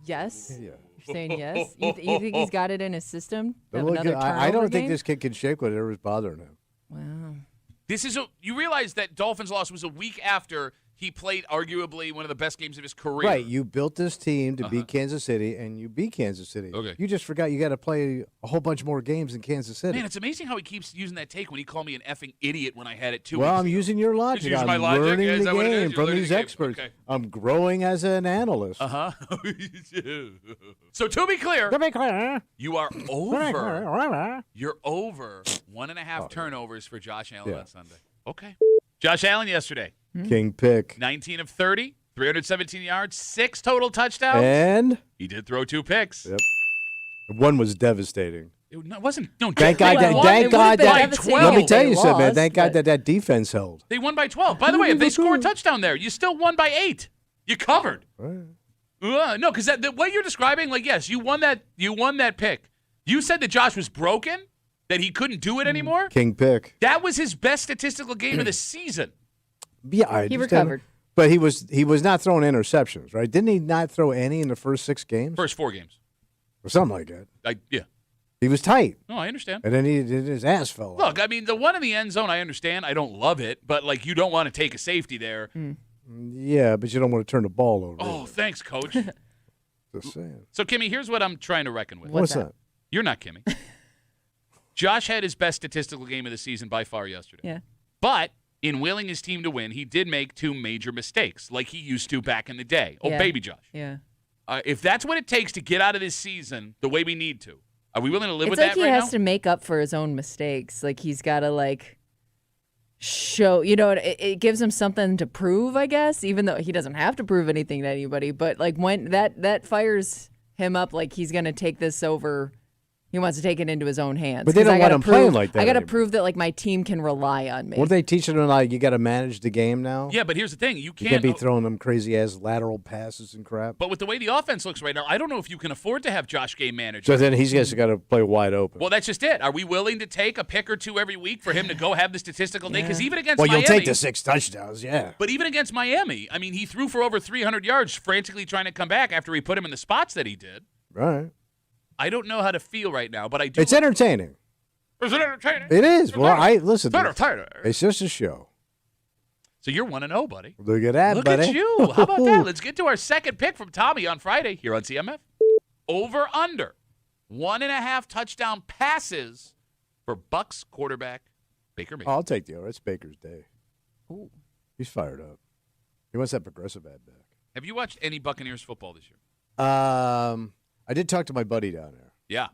S3: Yes.
S2: Yeah.
S3: You're saying yes? You think he's got it in his system? to have
S2: Look,
S3: another
S2: I don't
S3: turnover
S2: think
S3: game?
S2: this kid can shake whatever's bothering him.
S3: Wow.
S1: This is you realize that Dolphins loss was a week after he played arguably one of the best games of his career.
S2: Right, you built this team to beat Kansas City, and you beat Kansas City.
S1: Okay.
S2: You just forgot you got to play a whole bunch more games in Kansas City.
S1: Man, it's amazing how he keeps using that take when he called me an effing idiot when I had it 2
S2: well,
S1: weeks
S2: I'm
S1: ago.
S2: using your logic.
S1: using
S2: I'm
S1: my logic?
S2: learning
S1: Is
S2: the
S1: that what it is?
S2: game
S1: You're
S2: from
S1: learning
S2: these
S1: the game.
S2: experts.
S1: Okay.
S2: I'm growing as an analyst.
S1: So to be clear,
S2: To be clear,
S1: you are over.
S2: over.
S1: You're over 1.5 turnovers for Josh Allen
S2: Yeah.
S1: on Sunday. Okay. Josh Allen yesterday,
S2: King Pick.
S1: 19 of 30, 317 yards, 6 total touchdowns.
S2: And
S1: He did throw 2 picks.
S2: Yep. one was devastating.
S1: It wasn't. No,
S2: Thank God
S1: they
S2: that-
S1: won.
S2: thank
S1: They
S2: God
S1: won
S2: that-
S1: by
S3: devastating
S1: 12.
S2: Let me
S3: if
S2: tell
S3: they
S2: you something, man.
S3: lost,
S2: Thank God
S3: but-
S2: that defense held.
S1: They won by 12. By the way, if they score a touchdown there, you still won by 8. You covered. No, because what you're describing, like, yes, you won that pick. You said that Josh was broken, that he couldn't do it anymore.
S2: King Pick.
S1: That was his best statistical game of the season.
S2: Yeah, I
S3: He
S2: understand.
S3: recovered.
S2: But he was not throwing interceptions, right? Didn't he not throw any in the first 6 games?
S1: First 4 games.
S2: Or something like that.
S1: Yeah.
S2: He was tight.
S1: No, I understand.
S2: And then his ass fell off.
S1: Look, I mean, the one in the end zone, I understand. I don't love it, but, like, you don't want to take a safety there.
S2: Yeah, but you don't want to turn the ball over.
S1: Oh, thanks, Coach.
S2: Just saying.
S1: So, Kimmy, here's what I'm trying to reckon with.
S2: What's that?
S1: You're not Kimmy. Josh had his best statistical game of the season by far yesterday.
S3: Yeah.
S1: But in willing his team to win, he did make 2 major mistakes, like he used to back in the day. Oh,
S3: Yeah.
S1: baby Josh.
S3: Yeah.
S1: If that's what it takes to get out of this season the way we need to, are we willing to live
S3: It's
S1: with
S3: like
S1: that
S3: he
S1: right
S3: has
S1: now?
S3: to make up for his own mistakes. Like he's got to show, it gives him something to prove, I guess, even though he doesn't have to prove anything to anybody. But like when that fires him up, like he's going to take this over. He wants to take it into his own hands.
S2: But they
S3: 'Cause
S2: don't
S3: I
S2: let
S3: gotta
S2: him play
S3: prove-
S2: like that
S3: I got to
S2: anymore.
S3: prove that like my team can rely on me.
S2: Weren't they teaching him like you got to manage the game now?
S1: Yeah, but here's the thing. You
S2: You
S1: can't,
S2: can't be throwing them crazy ass lateral passes and crap.
S1: but with the way the offense looks right now, I don't know if you can afford to have Josh game manager.
S2: So then he's just got to play wide open.
S1: Well, that's just it. Are we willing to take a pick or 2 every week for him to go have the statistical day? Because even against
S2: Well,
S1: Miami,
S2: you'll take the 6 touchdowns, yeah.
S1: but even against Miami, I mean, he threw for over 300 yards, frantically trying to come back after he put him in the spots that he did.
S2: Right.
S1: I don't know how to feel right now, but I do.
S2: It's entertaining.
S1: Is it entertaining?
S2: It is. Well, listen.
S1: It's entertaining.
S2: It's just a show.
S1: So you're 1-0, buddy.
S2: Look at that,
S1: Look
S2: buddy.
S1: at you. How about that? Let's get to our second pick from Tommy on Friday here on CMF. Over under 1.5 touchdown passes for Bucks quarterback Baker Mayfield.
S2: I'll take the over. It's Baker's day.
S3: Ooh.
S2: He's fired up. He wants that progressive ad back.
S1: Have you watched any Buccaneers football this year?
S2: I did talk to my buddy down there,
S1: Yeah.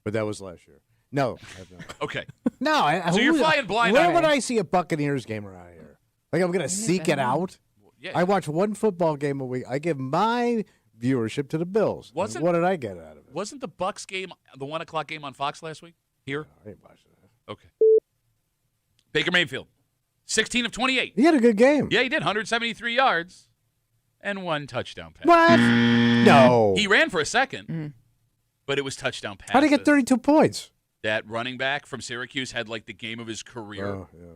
S2: but that was last year. No, I have not.
S1: Okay.
S2: No.
S1: So you're flying blind
S2: Where
S1: on
S2: would
S1: it.
S2: I see a Buccaneers game around here? Like I'm going to seek it out?
S1: Yeah.
S2: I watch one football game a week. I give my viewership to the Bills. And
S1: Wasn't-
S2: what did I get out of it?
S1: Wasn't the Bucks game the 1 o'clock game on Fox last week? Here?
S2: I ain't watching that.
S1: Okay. Baker Mayfield, 16 of 28.
S2: He had a good game.
S1: Yeah, he did. 173 yards and 1 touchdown pass.
S2: What? No.
S1: He ran for a second, but it was touchdown pass.
S2: How'd he get 32 points?
S1: That running back from Syracuse had like the game of his career.
S2: Oh, yeah.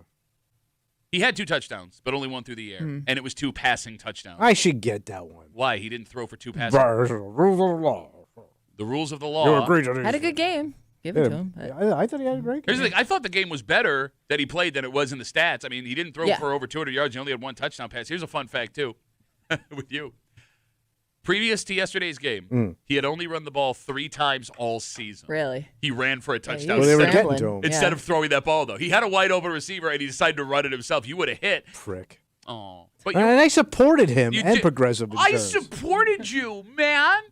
S1: He had 2 touchdowns, but only 1 through the air, and it was 2 passing touchdowns.
S2: I should get that one.
S1: Why? He didn't throw for 2 passing. The rules of the law.
S2: You agree to
S3: Had a good game. Give it to him.
S2: I thought he had a great game.
S1: Here's the thing. I thought the game was better that he played than it was in the stats. I mean, he didn't throw
S3: Yeah.
S1: for over 200 yards. He only had 1 touchdown pass. Here's a fun fact, too, with you. Previous to yesterday's game, he had only run the ball 3 times all season.
S3: Really?
S1: He ran for a
S3: Yeah, he
S1: touchdown
S3: was
S2: Well, they were
S3: scrambling.
S2: getting to him.
S1: instead
S3: Yeah.
S1: of throwing that ball, though. He had a wide open receiver, and he decided to run it himself. You would have hit.
S2: Prick.
S1: Oh, but
S2: And I supported him
S1: you
S2: and
S1: did-
S2: Progressive
S1: I
S2: Insurance.
S1: supported you, man.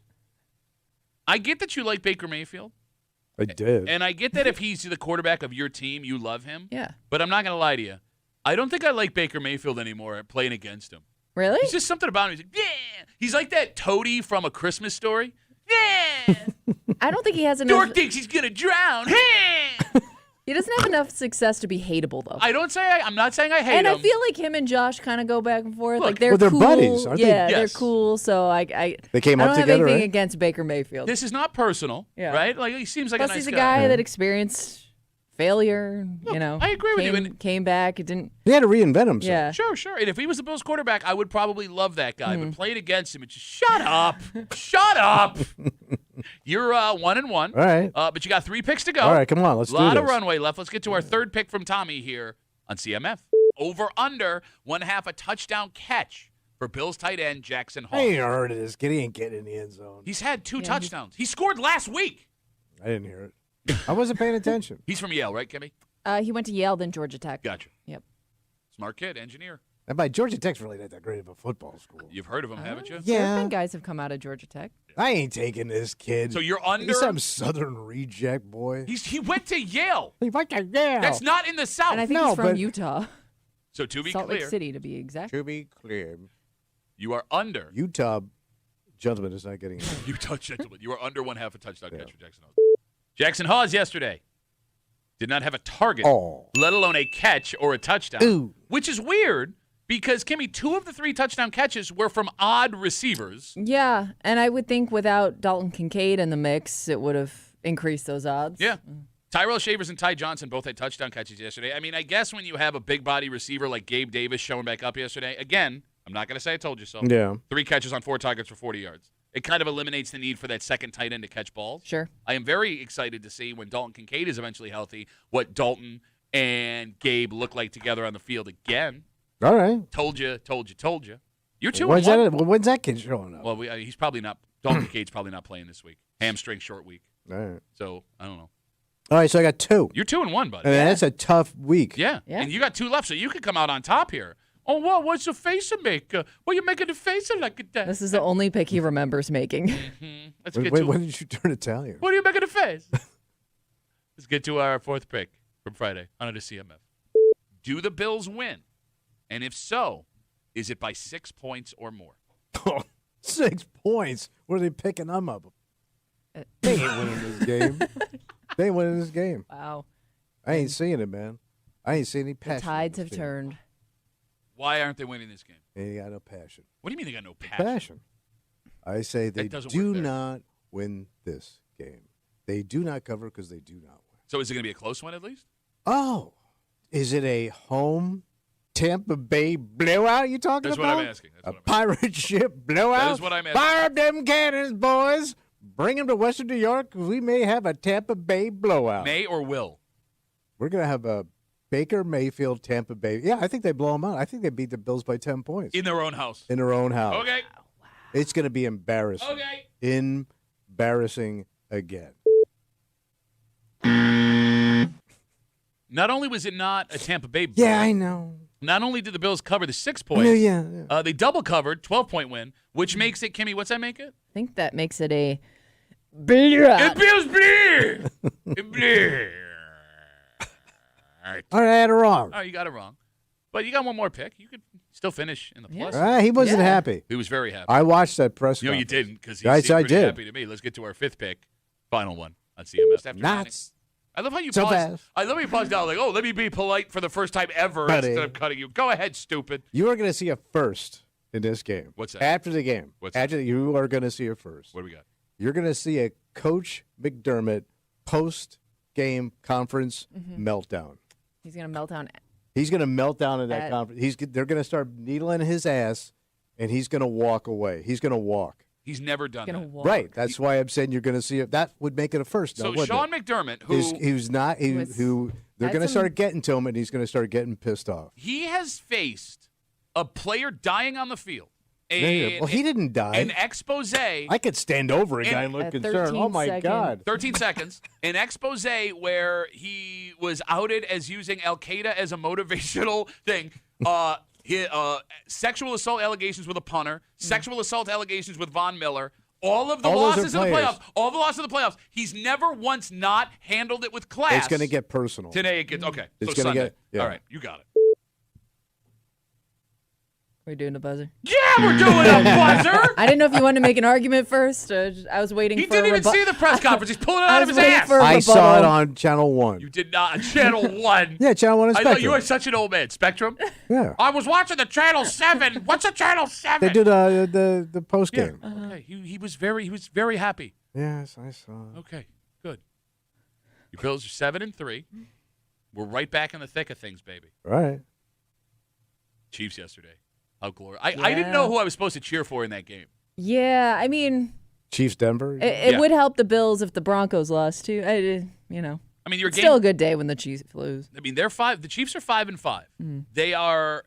S1: I get that you like Baker Mayfield,
S2: I did.
S1: and I get that if he's the quarterback of your team, you love him.
S3: Yeah.
S1: But I'm not going to lie to you. I don't think I like Baker Mayfield anymore at playing against him.
S3: Really?
S1: There's just something about him. He's like, yeah. He's like that toady from A Christmas Story. Yeah.
S3: I don't think he has enough.
S1: Dork thinks he's going to drown.
S3: He doesn't have enough success to be hateable, though.
S1: I'm not saying I hate
S3: and
S1: him.
S3: I feel like him and Josh kind of go back and forth.
S1: Look,
S3: like they're
S2: well, they're
S3: cool.
S2: buddies, aren't they?
S3: Yeah,
S1: Yes.
S3: they're cool. So I
S2: They came
S3: I
S2: up
S3: don't
S2: together,
S3: have anything
S2: right?
S3: against Baker Mayfield.
S1: This is not personal,
S3: Yeah.
S1: right? Like he seems like
S3: Plus,
S1: a nice
S3: he's a guy
S2: Yeah.
S3: that experienced failure.
S1: Look,
S3: know,
S1: I agree with you,
S3: came,
S1: and-
S3: Came back. It didn't.
S2: He had to reinvent himself.
S3: Yeah.
S1: Sure. And if he was the Bills quarterback, I would probably love that guy.
S3: Hmm.
S1: But playing against him, it's just shut up. Shut up. You're 1-1.
S2: All right.
S1: But you got 3 picks to go.
S2: All right, come on. Let's
S1: A
S2: do
S1: lot
S2: this.
S1: of runway left. Let's get to our third pick from Tommy here on CMF. Over under 1/2 a touchdown catch for Bills tight end Jackson
S2: I ain't
S1: Hall.
S2: heard of this kid. He ain't getting in the end zone.
S1: He's had 2
S3: Yeah,
S1: touchdowns. He scored last week.
S2: I didn't hear it. I wasn't paying attention.
S1: He's from Yale, right, Kimmy?
S3: He went to Yale, then Georgia Tech.
S1: Gotcha.
S3: Yep.
S1: Smart kid, engineer.
S2: And by Georgia Tech's really not that great of a football school.
S1: You've heard of him, haven't you?
S2: Yeah.
S3: Certain guys have come out of Georgia Tech.
S2: I ain't taking this kid.
S1: So you're under.
S2: He's some southern reject boy.
S1: He went to Yale.
S2: He fucking yeah.
S1: That's not in the South.
S3: And I think
S2: No,
S3: he's from
S2: but-
S3: Utah,
S1: So to be
S3: Salt
S1: clear,
S3: Lake City to be exact.
S2: To be clear,
S1: you are under.
S2: Utah gentleman is not getting.
S1: You touch gentlemen. You are under 1/2 a touchdown catch for Jackson Hawes. Jackson Hawes yesterday did not have a target,
S2: Oh.
S1: let alone a catch or a touchdown,
S2: Ooh.
S1: which is weird because, Kimmy, 2 of the 3 touchdown catches were from odd receivers.
S3: Yeah, and I would think without Dalton Kincaid in the mix, it would have increased those odds.
S1: Yeah. Tyrell Shavers and Ty Johnson both had touchdown catches yesterday. I mean, I guess when you have a big body receiver like Gabe Davis showing back up yesterday, again, I'm not going to say I told you so.
S2: Yeah.
S1: 3 catches on 4 targets for 40 yards. It kind of eliminates the need for that second tight end to catch balls.
S3: Sure.
S1: I am very excited to see when Dalton Kincaid is eventually healthy what Dalton and Gabe look like together on the field again.
S2: All right.
S1: Told you. You're 2-1.
S2: When's that kid showing up?
S1: Well, he's probably not. Dalton Kincaid's probably not playing this week. Hamstring short week.
S2: All right.
S1: So I don't know.
S2: All right. So I got 2.
S1: You're 2-1, buddy.
S2: And that's a tough week.
S1: Yeah.
S3: Yeah.
S1: And you got 2 left, so you could come out on top here. Oh, well, what's the face you make? What you making the face like that?
S3: This is the only pick he remembers making.
S1: Let's
S2: Wait,
S1: get
S2: wait,
S1: to
S2: when did you turn Italian?
S1: What are you making the face? Let's get to our 4th pick from Friday on the CMF. Do the Bills win? And if so, is it by 6 points or more?
S2: 6 points. What are they picking them up? They ain't winning this game. They ain't winning this game.
S3: Wow.
S2: I ain't seeing it, man. I ain't seeing any
S3: The
S2: passion.
S3: tides
S2: in
S3: have
S2: this team.
S3: turned.
S1: Why aren't they winning this game?
S2: They ain't got no passion.
S1: What do you mean they got no passion?
S2: Passion. I say they
S1: doesn't
S2: do
S1: work there.
S2: not win this game. They do not cover because they do not win.
S1: So is it going to be a close one at least?
S2: Oh, is it a home Tampa Bay blowout you talking
S1: That's
S2: about?
S1: what I'm asking. That's
S2: A
S1: what I'm asking.
S2: pirate ship blowout?
S1: That is what I'm asking.
S2: Fire up them cannons, boys. Bring them to Western New York. We may have a Tampa Bay blowout.
S1: May or will?
S2: We're going to have a Baker Mayfield Tampa Bay. Yeah, I think they blow them out. I think they beat the Bills by 10 points.
S1: In their own house.
S2: In their own house.
S1: Okay.
S2: It's going to be embarrassing.
S1: Okay.
S2: Embarrassing again.
S1: Not only was it not a Tampa Bay
S2: Yeah,
S1: blowout,
S2: I know.
S1: not only did the Bills cover the 6
S2: Yeah,
S1: points,
S2: yeah.
S1: they double covered, 12-point win, which makes it, Kimmy, what's that make it?
S3: I think that makes it a.
S1: It feels blue. Blue. All right.
S2: All right, I had it wrong.
S1: Oh, you got it wrong. But you got one more pick. You could still finish in the plus.
S2: He wasn't happy.
S1: He was very happy.
S2: I watched that press
S1: You
S2: conference.
S1: didn't because he
S2: Yes,
S1: seemed
S2: I
S1: pretty
S2: did.
S1: happy to me. Let's get to our fifth pick, final one on CMS. After
S2: Not
S1: nine. I love how you
S2: so
S1: pause.
S2: fast.
S1: I love how you pause down like, oh, let me be polite for the first time ever
S2: Buddy.
S1: instead of cutting you. Go ahead, stupid.
S2: You are going to see a first in this game.
S1: What's that?
S2: After the game.
S1: What's that?
S2: You are going to see a first.
S1: What do we got?
S2: You're going to see a Coach McDermott post-game conference meltdown.
S3: He's gonna melt down.
S2: He's going to melt down in that conference. They're going to start needling his ass, and he's going to walk away. He's going to walk.
S1: He's never done
S3: Gonna
S1: that.
S3: walk.
S2: Right. That's why I'm saying you're going to see it. That would make it a first.
S1: So
S2: now,
S1: Sean McDermott, who
S2: they're
S3: had
S2: going to
S3: some-
S2: start getting to him, and he's going to start getting pissed off.
S1: he has faced a player dying on the field.
S2: Well, he didn't die.
S1: An expose.
S2: I could stand over a guy and look
S3: At
S2: concerned.
S3: 13
S2: Oh my
S3: seconds.
S2: God!
S1: 13 seconds. An expose where he was outed as using Al Qaeda as a motivational thing. Sexual assault allegations with a punter. Sexual assault allegations with Von Miller. All of the
S2: All those are
S1: losses in the
S2: players.
S1: playoffs. All the losses in the playoffs. He's never once not handled it with class.
S2: It's going to get personal.
S1: Today it gets okay.
S2: It's
S1: so
S2: gonna
S1: Sunday.
S2: get- yeah.
S1: All right, you got it.
S3: We're doing the buzzer.
S1: Yeah, we're doing a buzzer.
S3: I didn't know if you wanted to make an argument first. I was waiting
S1: He
S3: for
S1: didn't
S3: a
S1: even see the press conference. He's pulling it
S3: I
S1: out of
S3: was
S1: his
S3: waiting
S1: ass.
S3: for-
S2: I
S3: rebuttal.
S2: saw it on Channel 1.
S1: You did not. Channel 1.
S2: Yeah, Channel 1 and
S1: I
S2: Spectrum.
S1: thought you were such an old man. Spectrum?
S2: Yeah.
S1: I was watching the Channel 7. What's a Channel 7?
S2: They do the post
S1: Yeah.
S2: game.
S1: Okay. He was very happy.
S2: Yes, I saw.
S1: Okay. Good. Your Bills are 7-3. We're right back in the thick of things, baby.
S2: All right.
S1: Chiefs yesterday. How glorious. I didn't know who I was supposed to cheer for in that game.
S3: Yeah, I mean,
S2: Chiefs Denver.
S3: it
S1: Yeah.
S3: would help the Bills if the Broncos lost too. You know,
S1: I mean, your
S3: it's
S1: game.
S3: still a good day when the Chiefs lose.
S1: I mean, they're 5. The Chiefs are 5-5. They are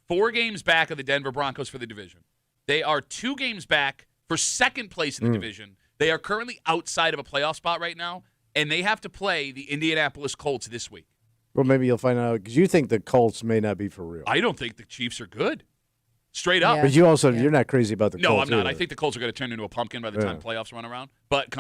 S1: 4 games back of the Denver Broncos for the division. They are 2 games back for second place in the division. They are currently outside of a playoff spot right now, and they have to play the Indianapolis Colts this week.
S2: Well, maybe you'll find out because you think the Colts may not be for real.
S1: I don't think the Chiefs are good. Straight up.
S3: Yeah.
S2: But you also you're not crazy about the
S1: No,
S2: Colts.
S1: I'm not.
S2: either.
S1: I think the Colts are going to turn into a pumpkin by the time playoffs come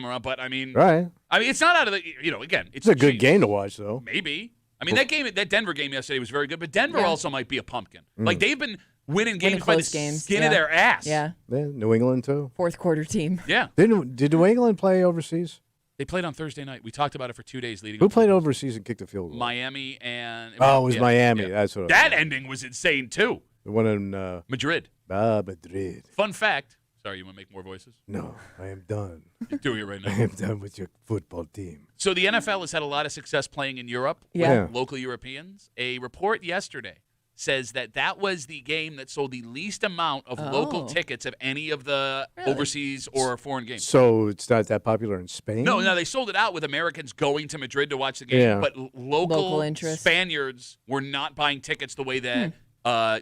S1: around. But I mean,
S2: Right.
S1: it's not out of the. Again,
S2: It's a good game to watch, though.
S1: Maybe. I mean, that Denver game yesterday was very good, but Denver also might be a pumpkin. Like they've been winning games by the
S3: close games,
S1: skin of their ass.
S3: Yeah,
S2: Yeah, New England too.
S3: fourth quarter team.
S1: Yeah.
S2: Did New England play overseas?
S1: They played on Thursday night. We talked about it for 2 days leading.
S2: Who
S1: up to
S2: played
S1: it.
S2: overseas and kicked the field goal?
S1: Miami and.
S2: Oh, it was
S1: yeah,
S2: Miami.
S1: yeah.
S2: That's what.
S1: That ending was insane too.
S2: The one in
S1: Madrid.
S2: Madrid.
S1: Fun fact. Sorry, you want to make more voices?
S2: No, I am done.
S1: You're doing it right
S2: I
S1: now.
S2: am done with your football team.
S1: So the NFL has had a lot of success playing in Europe
S3: Yeah.
S1: with local Europeans. A report yesterday says that was the game that sold the least amount of local
S3: Oh.
S1: tickets of any of the
S3: Really?
S1: overseas or foreign games.
S2: So it's not that popular in Spain?
S1: No, they sold it out with Americans going to Madrid to watch the game,
S2: Yeah.
S1: but
S3: Local interest.
S1: Spaniards were not buying tickets the way that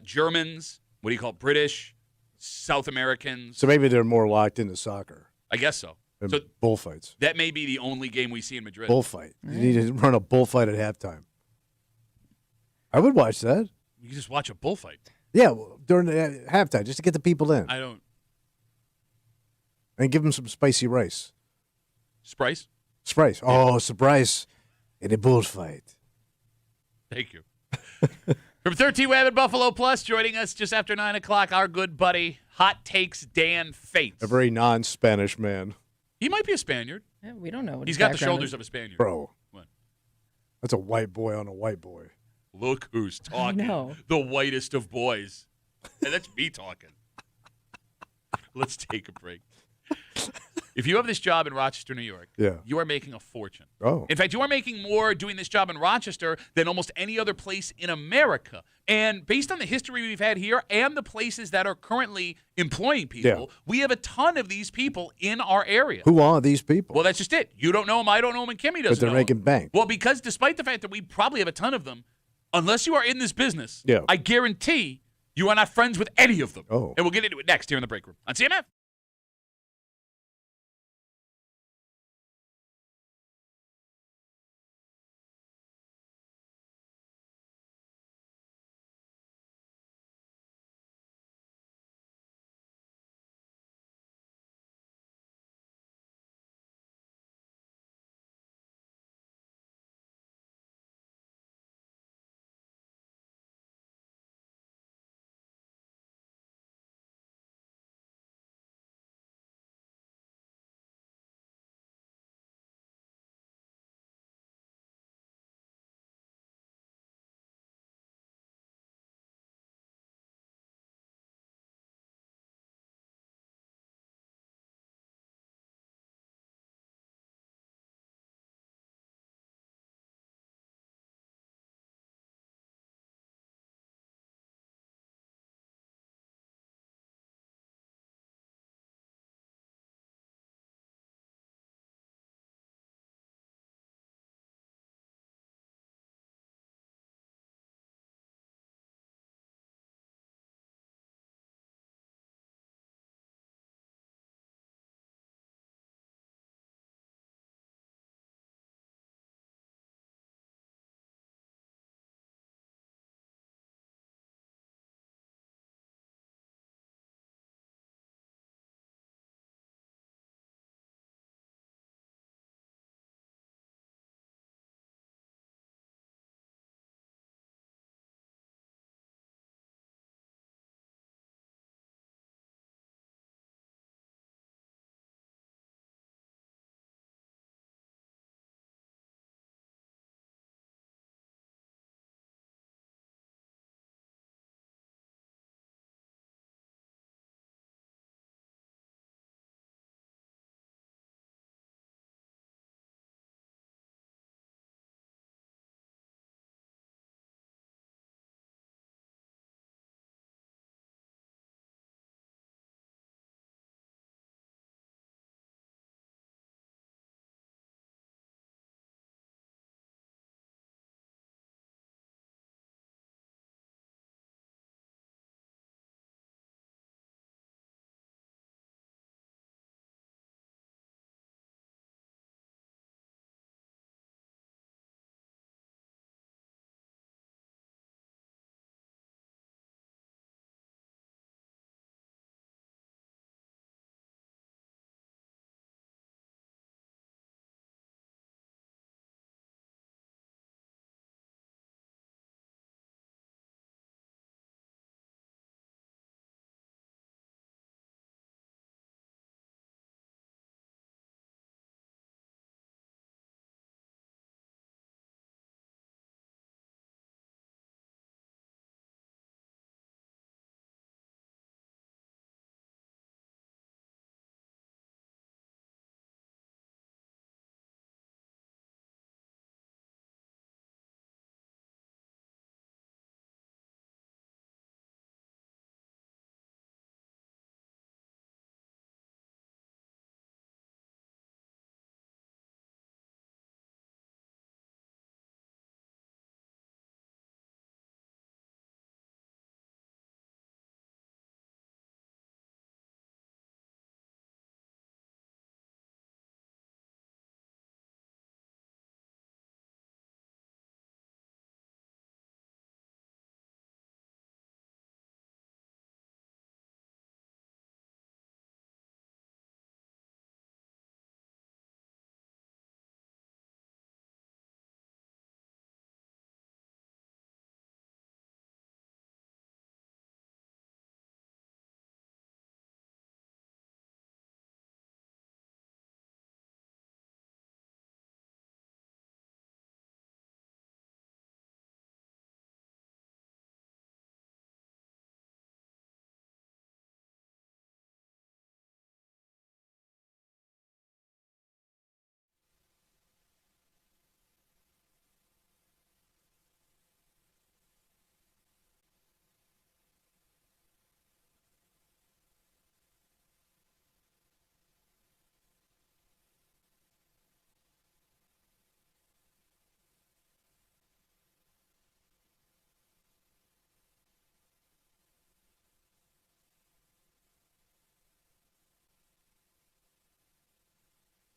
S1: Germans, what do you call it, British, South Americans.
S2: So maybe they're more locked into soccer
S1: I guess so.
S2: than
S1: So
S2: bullfights.
S1: that may be the only game we see in Madrid.
S2: Bullfight. You need to run a bullfight at halftime. I would watch that.
S1: You can just watch a bullfight.
S2: Yeah, well, during the halftime, just to get the people in
S1: I don't.
S2: and give them some spicy rice.
S1: Sprice?
S2: Spice. Oh, surprise in a bullfight.
S1: Thank you. From 13 Web at Buffalo Plus, joining us just after 9 o'clock, our good buddy, Hot Takes Dan Fates.
S2: A very non-Spanish man.
S1: He might be a Spaniard.
S3: Yeah, we don't know. What
S1: He's
S3: his
S1: got the
S3: background
S1: shoulders
S3: is.
S1: of a Spaniard.
S2: Bro.
S1: What?
S2: That's a white boy on a white boy.
S1: Look who's talking.
S3: know.
S1: The whitest of boys. And that's me talking. Let's take a break. If you have this job in Rochester, New York,
S2: Yeah.
S1: you are making a fortune.
S2: Oh.
S1: In fact, you are making more doing this job in Rochester than almost any other place in America. And based on the history we've had here and the places that are currently employing people, we have a ton of these people in our area.
S2: Who are these people?
S1: Well, that's just it. You don't know them, I don't know them, and Kimmy doesn't
S2: but they're
S1: know
S2: making
S1: them.
S2: bank.
S1: Well, because despite the fact that we probably have a ton of them, unless you are in this business,
S2: Yeah.
S1: I guarantee you are not friends with any of them.
S2: Oh.
S1: And we'll get into it next here in the break room on CMF.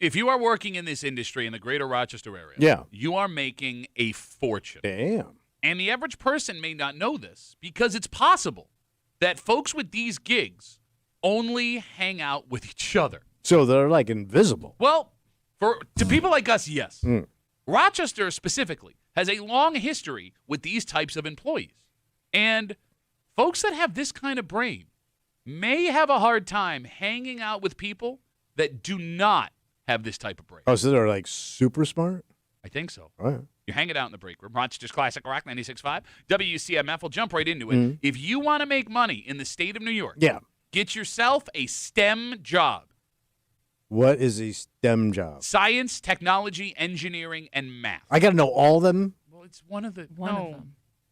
S1: If you are working in this industry in the greater Rochester area,
S2: Yeah.
S1: you are making a fortune.
S2: Damn.
S1: And the average person may not know this because it's possible that folks with these gigs only hang out with each other.
S2: So they're like invisible.
S1: Well, to people like us, yes. Rochester specifically has a long history with these types of employees. And folks that have this kind of brain may have a hard time hanging out with people that do not have this type of brain.
S2: Oh, so they're like super smart?
S1: I think so.
S2: All right.
S1: You're hanging out in the break room. Rochester's Classic Rock 96.5. WCMF will jump right into it. If you want to make money in the state of New York,
S2: Yeah.
S1: get yourself a STEM job.
S2: What is a STEM job?
S1: Science, technology, engineering, and math.
S2: I got to know all of them.
S1: Well, it's one of them.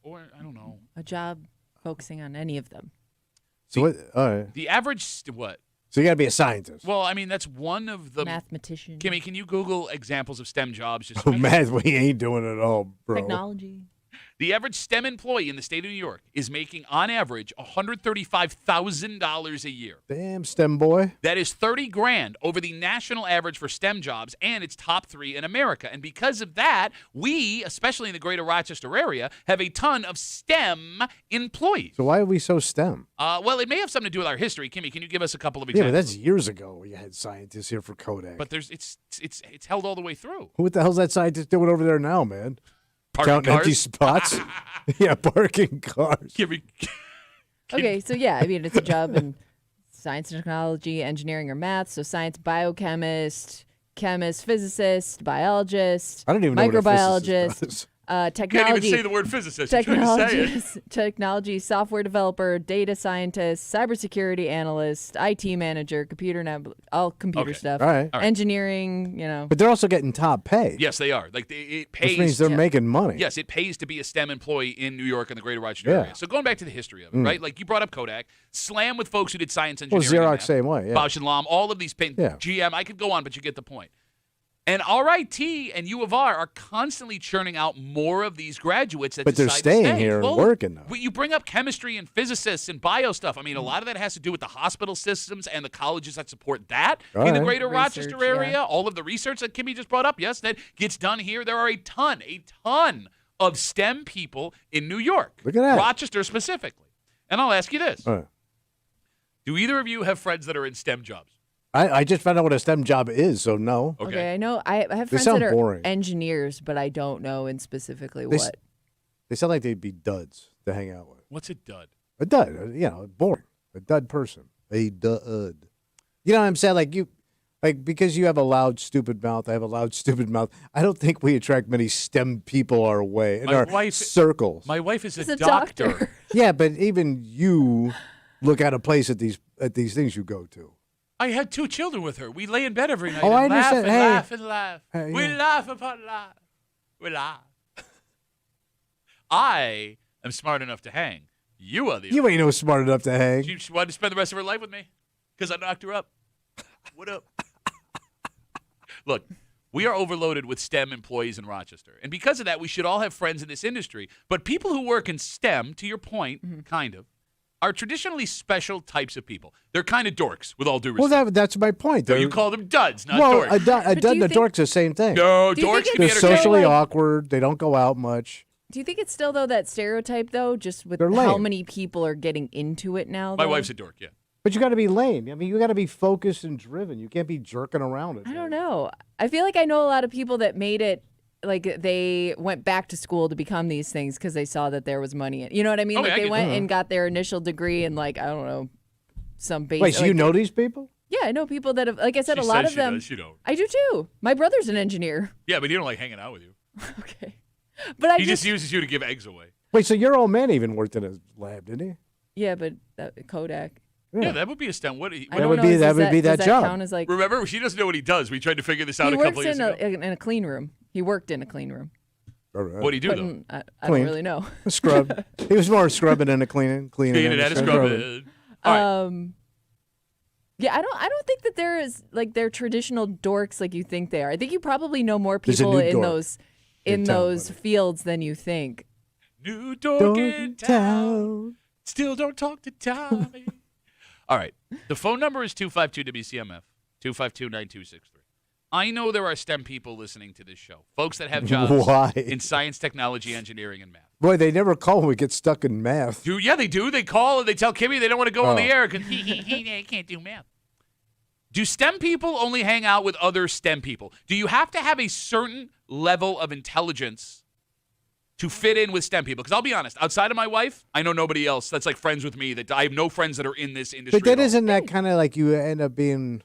S1: Or, I don't know.
S3: A job focusing on any of them.
S2: So what? All right.
S1: The average, what?
S2: So you got to be a scientist.
S1: Well, I mean, that's one of the.
S3: Mathematician.
S1: Kimmy, can you Google examples of STEM jobs? Just
S2: Oh, math, we ain't doing it all, bro.
S3: Technology.
S1: The average STEM employee in the state of New York is making, on average, $135,000 a year.
S2: Damn, STEM boy.
S1: That is $30,000 over the national average for STEM jobs, and it's top 3 in America. And because of that, we, especially in the greater Rochester area, have a ton of STEM employees.
S2: So why are we so STEM?
S1: Well, it may have something to do with our history. Kimmy, can you give us a couple of
S2: Yeah, but
S1: examples?
S2: that's years ago. You had scientists here for Kodak.
S1: But it's held all the way through.
S2: What the hell's that scientist doing over there now, man?
S1: Parking
S2: Counting empty
S1: cars?
S2: spots? Yeah, parking cars.
S1: Kimmy,
S3: Okay, so yeah, I mean, it's a job in science and technology, engineering, or math. So science, biochemist, chemist, physicist, biologist,
S2: I don't even know what a physicist
S3: microbiologist,
S2: does.
S1: can't
S3: technology.
S1: even say the word physicist. You're trying to say it.
S3: Technology software developer, data scientist, cybersecurity analyst, IT manager, all computer
S1: Okay.
S3: stuff.
S2: All right.
S3: Engineering,
S2: But they're also getting top pay.
S1: Yes, they are. Like it pays.
S2: Which means they're making money.
S1: Yes, it pays to be a STEM employee in New York and the greater Rochester
S2: Yeah.
S1: area. So going back to the history of it, right? Like you brought up Kodak, slam with folks who did science,
S2: Well,
S1: engineering, and
S2: Xerox
S1: math.
S2: same way, yeah.
S1: Bausch and Lomb, all of these
S2: Yeah.
S1: GM. I could go on, but you get the point. And RIT and U of R are constantly churning out more of these graduates that
S2: But they're
S1: decide
S2: staying
S1: to stay.
S2: here and
S1: Well,
S2: working, though.
S1: You bring up chemistry and physicists and bio stuff. I mean, a lot of that has to do with the hospital systems and the colleges that support that
S2: All
S1: in the
S2: right.
S1: greater
S3: Research,
S1: Rochester area.
S3: yeah.
S1: All of the research that Kimmy just brought up, yes, that gets done here. There are a ton of STEM people in New York.
S2: Look at that.
S1: Rochester specifically. And I'll ask you this.
S2: All right.
S1: Do either of you have friends that are in STEM jobs?
S2: I just found out what a STEM job is, so no.
S3: Okay, I know. I have
S2: They
S3: friends
S2: sound
S3: that are
S2: boring.
S3: engineers, but I don't know in specifically
S2: They s-
S3: what.
S2: They sound like they'd be duds to hang out with.
S1: What's a dud?
S2: A dud, boring. A dud person. A dud. You know what I'm saying? Because you have a loud, stupid mouth, I have a loud, stupid mouth. I don't think we attract many STEM people our way in
S1: My
S2: our
S1: wife-
S2: circles.
S1: My wife is
S3: He's
S1: a
S3: a
S1: doctor.
S3: doctor.
S2: Yeah, but even you look out of place at these things you go to.
S1: I had 2 children with her. We lay in bed every night
S2: Oh, I
S1: and laugh
S2: understand.
S1: and
S2: Hey.
S1: laugh and laugh.
S2: Hey,
S1: We
S2: yeah.
S1: laugh upon laugh. We laugh. I am smart enough to hang. You are the
S2: You ain't no smart enough to hang.
S1: She wanted to spend the rest of her life with me because I knocked her up. What up? Look, we are overloaded with STEM employees in Rochester. And because of that, we should all have friends in this industry. But people who work in STEM, to your point, kind of, are traditionally special types of people. They're kind of dorks, with all due
S2: Well,
S1: respect.
S2: that's my point.
S1: So you call them duds, not
S2: well,
S1: dorks.
S2: a dud
S3: But do
S2: and
S3: you
S2: a
S3: think-
S2: dork's the same thing.
S1: No,
S3: Do you
S1: dorks
S3: think
S1: can be
S3: it's
S2: They're
S3: still,
S2: socially
S3: like-
S2: awkward. They don't go out much.
S3: Do you think it's still though that stereotype though, just with
S2: They're
S3: how
S2: lame.
S3: many people are getting into it now?
S1: My
S3: though?
S1: wife's a dork, yeah.
S2: But you got to be lame. I mean, you got to be focused and driven. You can't be jerking around.
S3: I don't know. I feel like I know a lot of people that made it. Like they went back to school to become these things because they saw that there was money in. You know what I mean?
S1: Oh,
S3: like
S1: yeah, I
S3: they
S1: get
S3: went
S2: that.
S3: and got their initial degree in like I don't know some basic.
S2: Wait, so you know these people?
S3: Yeah, I know people that have. Like I said,
S1: She
S3: a lot
S1: says
S3: of them.
S1: Does. You don't.
S3: I do too. My brother's an engineer.
S1: Yeah, but he don't like hanging out with you.
S3: Okay, but I
S1: He just uses you to give eggs away.
S2: Wait, so your old man even worked in a lab, didn't he?
S3: yeah, but Kodak.
S1: Yeah, that would be a STEM. What?
S3: I
S2: That
S3: don't
S2: would
S3: know,
S2: be-
S3: does
S2: that would be
S3: does
S2: that job.
S3: Count as like
S1: Remember, she doesn't know what he does. We tried to figure this out
S3: he
S1: a couple
S3: works
S1: years
S3: in
S1: ago.
S3: in a clean room. He worked in a clean room.
S2: All right.
S1: What do you do, though?
S3: Putting- I
S2: Clean.
S3: don't really know.
S2: Scrub. He was more scrubbing than a cleaning.
S1: Cleaning
S2: than
S1: and
S2: scrubbing.
S1: scrubbing. All right.
S3: Yeah, I don't think that there is like they're traditional dorks like you think they are. I think you probably know more
S2: There's a
S3: people
S2: new
S3: in
S2: dork
S3: those
S2: in town,
S3: those
S2: buddy.
S3: fields than you think.
S1: New dork in town. Still don't talk to Tommy. All right. The phone number is 252-WCMF, 252-9263. I know there are STEM people listening to this show. Folks that have jobs
S2: Why?
S1: in science, technology, engineering, and math.
S2: Boy, they never call when we get stuck in math.
S1: Yeah, they do. They call and they tell Kimmy they don't want to go on the air because he can't do math. Do STEM people only hang out with other STEM people? Do you have to have a certain level of intelligence to fit in with STEM people? Because I'll be honest, outside of my wife, I know nobody else that's like friends with me. That I have no friends that are in this industry.
S2: But then
S1: at all.
S2: isn't that kind of like you end up being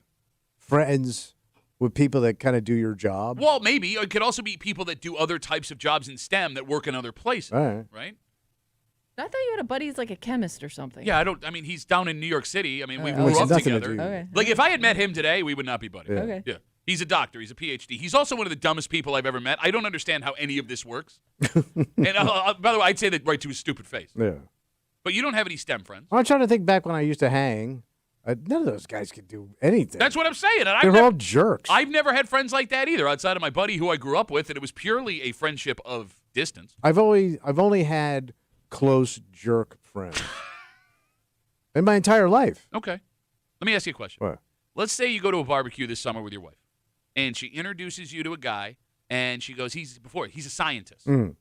S2: friends with people that kind of do your job?
S1: Well, maybe. It could also be people that do other types of jobs in STEM that work in other places,
S2: All
S1: right?
S3: I thought you had a buddy who's like a chemist or something.
S1: Yeah, I mean, he's down in New York City. I mean, we
S3: Oh,
S1: grew
S2: which
S1: up
S2: has nothing to
S1: together.
S2: do.
S3: Okay.
S1: Like, if I had met him today, we would not be buddies.
S2: Yeah.
S3: Okay.
S1: Yeah. He's a doctor. He's a PhD. He's also one of the dumbest people I've ever met. I don't understand how any of this works. And by the way, I'd say that right to his stupid face.
S2: Yeah.
S1: But you don't have any STEM friends.
S2: I'm trying to think back when I used to hang. None of those guys could do anything.
S1: That's what I'm saying. And
S2: They're all jerks.
S1: I've never had friends like that either, outside of my buddy who I grew up with, and it was purely a friendship of distance.
S2: I've only had close jerk friends in my entire life.
S1: Okay. Let me ask you a question.
S2: What?
S1: Let's say you go to a barbecue this summer with your wife, and she introduces you to a guy, and she goes, he's a scientist.
S2: Mm.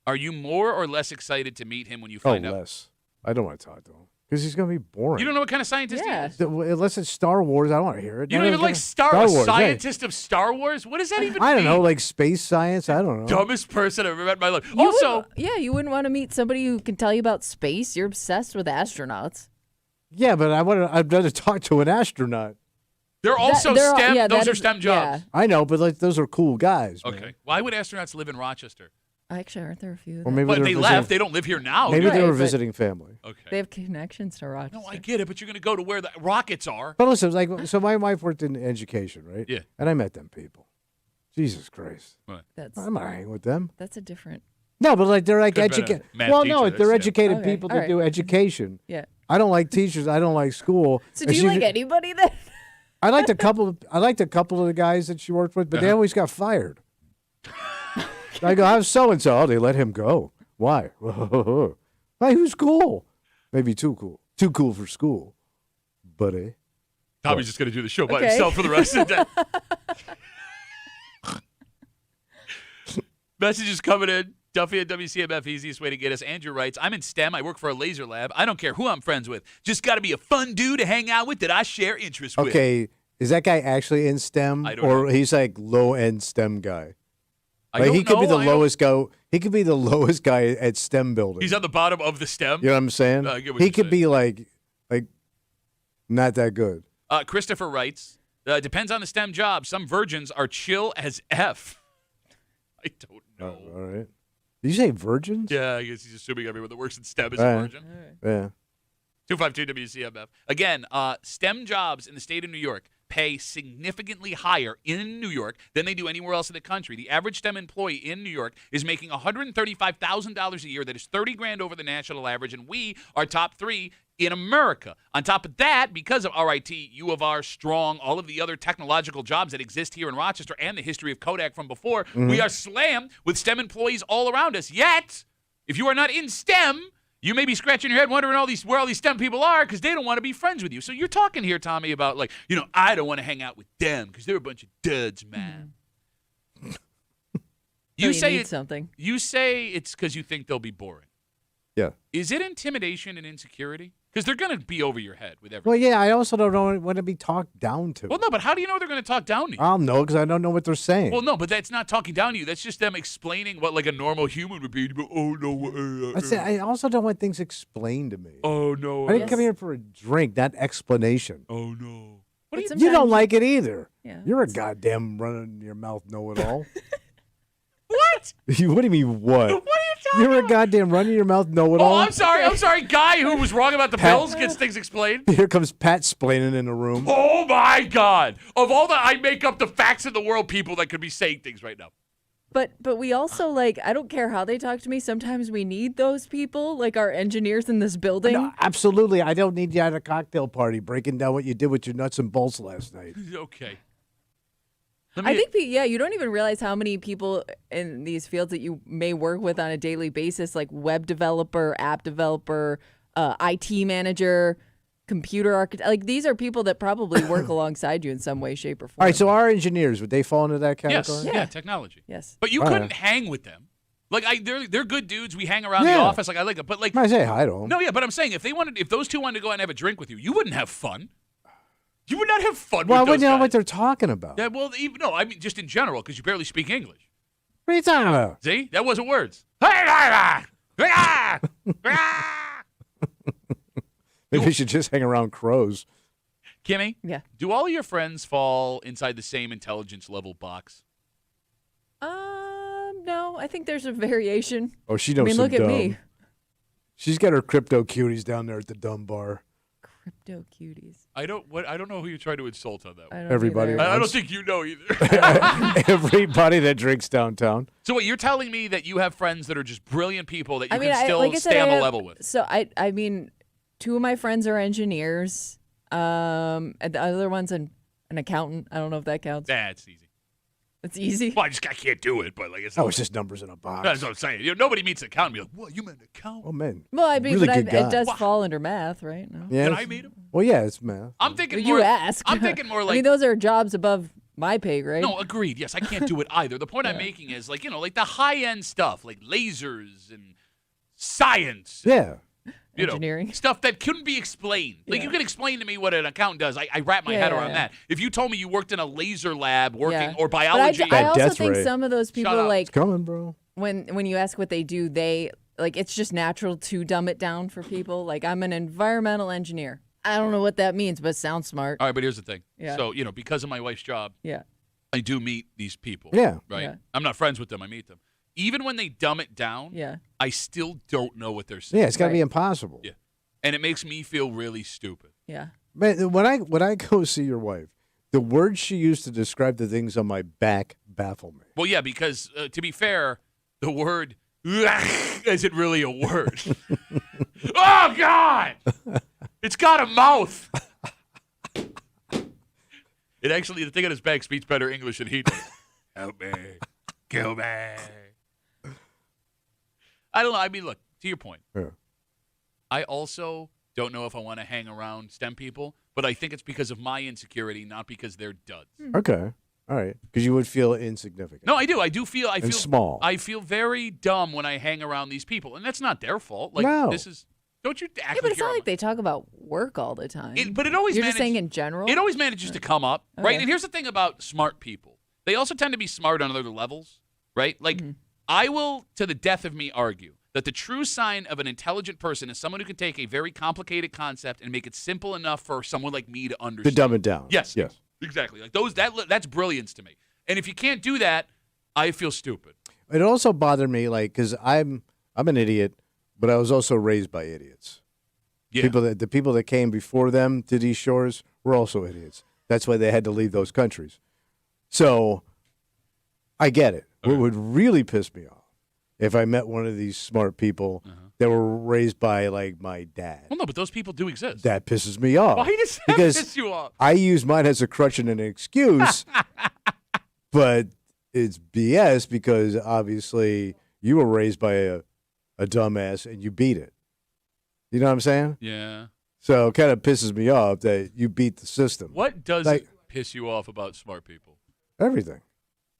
S1: Are you more or less excited to meet him when you
S2: Oh,
S1: find out?
S2: less. I don't want to talk to him because he's going to be boring.
S1: You don't know what kind of scientist
S3: Yeah.
S1: he is?
S2: Unless it's Star Wars, I don't want to hear it.
S1: You don't even like
S2: Star Wars,
S1: scientist of Star Wars? What does that even mean?
S2: I don't know, like space science. I don't know.
S1: Dumbest person I've ever met in my life.
S3: You
S1: Also,
S3: you wouldn't want to meet somebody who can tell you about space. You're obsessed with astronauts.
S2: Yeah, but I'd rather talk to an astronaut.
S1: they're also
S3: They're all-
S1: STEM.
S3: yeah,
S1: Those
S3: that
S1: are
S3: is-
S1: STEM jobs.
S2: I know, but like those are cool guys. man.
S1: Okay. Why would astronauts live in Rochester?
S3: Actually, aren't there a few?
S2: Or maybe
S1: But
S2: were
S1: they
S2: visiting-
S1: left. They don't live here now.
S2: Maybe
S1: do
S2: they
S1: they?
S2: were
S3: Right, but-
S2: visiting family.
S3: They
S1: Okay.
S3: have connections to Rochester.
S1: No, I get it, but you're going to go to where the rockets are.
S2: But listen, like, so my wife worked in education, right?
S1: Yeah.
S2: And I met them people. Jesus Christ,
S3: That's
S2: I'm not hanging with them.
S3: a different.
S2: No, but like they're like
S1: Could've been a
S2: educated.
S1: math
S2: Well, no,
S1: teacher,
S2: they're
S1: that's-
S2: educated
S3: Okay,
S2: people
S3: all
S2: that
S3: right.
S2: do education.
S3: Yeah.
S2: I don't like teachers. I don't like school.
S3: So
S2: And
S3: do you
S2: she
S3: like
S2: ju-
S3: anybody then?
S2: I liked a couple. I liked a couple of the guys that she worked with, but they
S1: Uh-huh.
S2: always got fired. I go, how's so and so? Oh, they let him go. Why? Hey, who's cool? Maybe too cool. Too cool for school, buddy.
S1: Tommy's just going to do the show by
S3: Okay.
S1: himself for the rest of the day. Messages coming in. Duffy at WCMF, easiest way to get us. Andrew writes, I'm in STEM. I work for a laser lab. I don't care who I'm friends with. Just got to be a fun dude to hang out with that I share interests with.
S2: Okay, is that guy actually in STEM,
S1: I don't
S2: or
S1: know.
S2: he's like low end STEM guy?
S1: I
S2: Like
S1: don't
S2: he could be
S1: know.
S2: the
S1: I don't-
S2: lowest go. He could be the lowest guy at STEM building.
S1: He's on the bottom of the stem.
S2: You know what I'm saying?
S1: I get what
S2: He
S1: you're
S2: could
S1: saying.
S2: be like not that good.
S1: Christopher writes, depends on the STEM job. Some virgins are chill as F. I don't know.
S2: All right. Did you say virgins?
S1: Yeah, I guess he's assuming everyone that works in STEM is
S2: All
S1: a
S2: right.
S1: virgin.
S2: Yeah.
S1: 252 WCMF. Again, STEM jobs in the state of New York pay significantly higher in New York than they do anywhere else in the country. The average STEM employee in New York is making $135,000 a year. That is $30,000 over the national average, and we are top 3 in America. On top of that, because of RIT, U of R, Strong, all of the other technological jobs that exist here in Rochester, and the history of Kodak from before, we are slammed with STEM employees all around us. Yet, if you are not in STEM, you may be scratching your head wondering where all these STEM people are because they don't want to be friends with you. So you're talking here, Tommy, about I don't want to hang out with them because they're a bunch of duds, man.
S3: You
S1: say
S3: need
S1: it,
S3: something.
S1: You say it's because you think they'll be boring.
S2: Yeah.
S1: Is it intimidation and insecurity? Because they're going to be over your head with everything.
S2: Well, yeah. I also don't want to be talked down to.
S1: Well, no, but how do you know they're going to talk down to you?
S2: I'll know because I don't know what they're saying.
S1: Well, no, but that's not talking down to you. That's just them explaining what like a normal human would be. Oh no.
S2: I also don't want things explained to me.
S1: Oh no.
S2: I didn't come here for a drink, not explanation.
S1: Oh no.
S3: But
S2: You
S3: sometimes-
S2: don't like it either.
S3: Yeah.
S2: You're a goddamn running your mouth know-it-all.
S1: What?
S2: What do you mean what?
S1: What are you talking
S2: You're a
S1: about?
S2: goddamn running your mouth know-it-all.
S1: Oh, I'm sorry. Guy who was wrong about the
S2: Pat-
S1: bills gets things explained.
S2: Here comes Pat splaining in the room.
S1: Oh my God! Of all the I make up the facts in the world people that could be saying things right now.
S3: But we also I don't care how they talk to me. Sometimes we need those people, like our engineers in this building.
S2: No, absolutely. I don't need you at a cocktail party breaking down what you did with your nuts and bolts last night.
S1: Okay.
S3: I think, you don't even realize how many people in these fields that you may work with on a daily basis, like web developer, app developer, IT manager. computer architect. Like these are people that probably work alongside you in some way, shape, or form.
S2: All right, so our engineers, would they fall into that
S1: Yes,
S2: category?
S1: yeah, technology.
S3: Yes.
S1: But you
S2: All
S1: couldn't
S2: right.
S1: hang with them. Like they're good dudes. We hang around the
S2: Yeah.
S1: office. Like I like it, but like
S2: I say hi to them.
S1: no, yeah. But I'm saying if those two wanted to go out and have a drink with you, you wouldn't have fun. You would not have fun.
S2: Well, I
S1: with
S2: wouldn't
S1: those
S2: know
S1: guys.
S2: what they're talking about.
S1: Yeah, well, even no, I mean just in general because you barely speak English.
S2: What are you talking about?
S1: See, that wasn't words.
S2: Maybe you should just hang around crows.
S1: Kimmy,
S3: Yeah.
S1: do all of your friends fall inside the same intelligence level box?
S3: No, I think there's a variation.
S2: Oh, she knows
S3: I mean,
S2: some
S3: look at
S2: dumb.
S3: me.
S2: She's got her crypto cuties down there at the dumb bar.
S3: Crypto cuties.
S1: I don't know who you're trying to insult on that one.
S3: I don't
S2: Everybody
S3: either.
S1: I don't
S2: wants-
S1: think you know either.
S2: Everybody that drinks downtown.
S1: So what you're telling me that you have friends that are just brilliant people that you
S3: I mean,
S1: can still
S3: like I said,
S1: stay on
S3: I
S1: the
S3: have-
S1: level with?
S3: So I mean, two of my friends are engineers. And the other one's an accountant. I don't know if that counts.
S1: That's easy.
S3: It's easy.
S1: Well, I can't do it, but like it's
S2: Oh, it's just numbers in a box.
S1: that's what I'm saying. Nobody meets an accountant and be like, "What? You meant an accountant?"
S2: Oh, man.
S3: Well, I mean,
S2: Really
S3: but
S2: good guy.
S3: it does fall under math, right? No.
S2: Yeah,
S1: Can
S2: it's-
S1: I meet him?
S2: Well, yeah, it's math.
S1: I'm thinking
S3: You
S1: more.
S3: ask.
S1: I'm thinking more
S3: I
S1: like.
S3: mean, those are jobs above my pay grade.
S1: No, agreed. Yes, I can't do it either. The point I'm making is like like the high end stuff, like lasers and science.
S2: Yeah.
S3: Engineering.
S1: Stuff that couldn't be explained. Like you can explain to me what an accountant does. I wrap my head around
S3: Yeah.
S1: that. If you told me you worked in a laser lab working
S3: Yeah.
S1: or
S3: But I,
S1: biology,
S3: I
S2: That
S3: also
S2: death
S3: think
S2: rate.
S3: some of those people,
S1: up.
S3: like
S2: It's coming, bro.
S3: when you ask what they do, they like it's just natural to dumb it down for people. Like I'm an environmental engineer. I don't know what that means, but it sounds smart.
S1: all right, but here's the thing.
S3: Yeah.
S1: So because of my wife's job,
S3: Yeah.
S1: I do meet these people.
S2: Yeah.
S1: Right.
S3: Yeah.
S1: I'm not friends with them. I meet them. Even when they dumb it down,
S3: Yeah.
S1: I still don't know what they're saying.
S2: Yeah, it's got to be
S3: Right.
S2: impossible.
S1: Yeah. And it makes me feel really stupid.
S3: Yeah.
S2: Man, when I go see your wife, the words she used to describe the things on my back baffle me.
S1: Well, yeah, because to be fair, the word isn't really a word. Oh, God! It's got a mouth. It actually, the thing on his back speaks better English than he does. Help me. Kill me. I don't know. I mean, look, to your point.
S2: Yeah.
S1: I also don't know if I want to hang around STEM people, but I think it's because of my insecurity, not because they're duds.
S2: Okay. All right. Because you would feel insignificant.
S1: No, I do. I do feel. I feel
S2: small.
S1: I feel very dumb when I hang around these people, and that's not their fault. Like
S2: No.
S1: this is. Don't you act
S3: Yeah, but
S1: like
S3: it's
S1: you're
S3: not
S1: on
S3: like they talk about work all the time.
S1: But it always
S3: You're just
S1: manage-
S3: saying in general.
S1: It always manages to come up, right?
S3: Okay.
S1: And here's the thing about smart people. They also tend to be smart on other levels, right? Like, I will, to the death of me, argue that the true sign of an intelligent person is someone who can take a very complicated concept and make it simple enough for someone like me to
S2: To
S1: understand.
S2: dumb it down.
S1: Yes.
S2: Yes.
S1: Exactly. Like that's brilliance to me. And if you can't do that, I feel stupid.
S2: It also bothered me, like, because I'm an idiot, but I was also raised by idiots.
S1: Yeah.
S2: The people that came before them to these shores were also idiots. That's why they had to leave those countries. So I get it. What would really piss me off if I met one of these smart people that were raised by like my dad.
S1: Well, no, but those people do exist.
S2: That pisses me off.
S1: Why does that
S2: because
S1: piss you off?
S2: I use mine as a crutch and an excuse, but it's BS because obviously you were raised by a dumbass and you beat it. You know what I'm saying?
S1: Yeah.
S2: So it kind of pisses me off that you beat the system.
S1: What does
S2: Like-
S1: piss you off about smart people?
S2: Everything.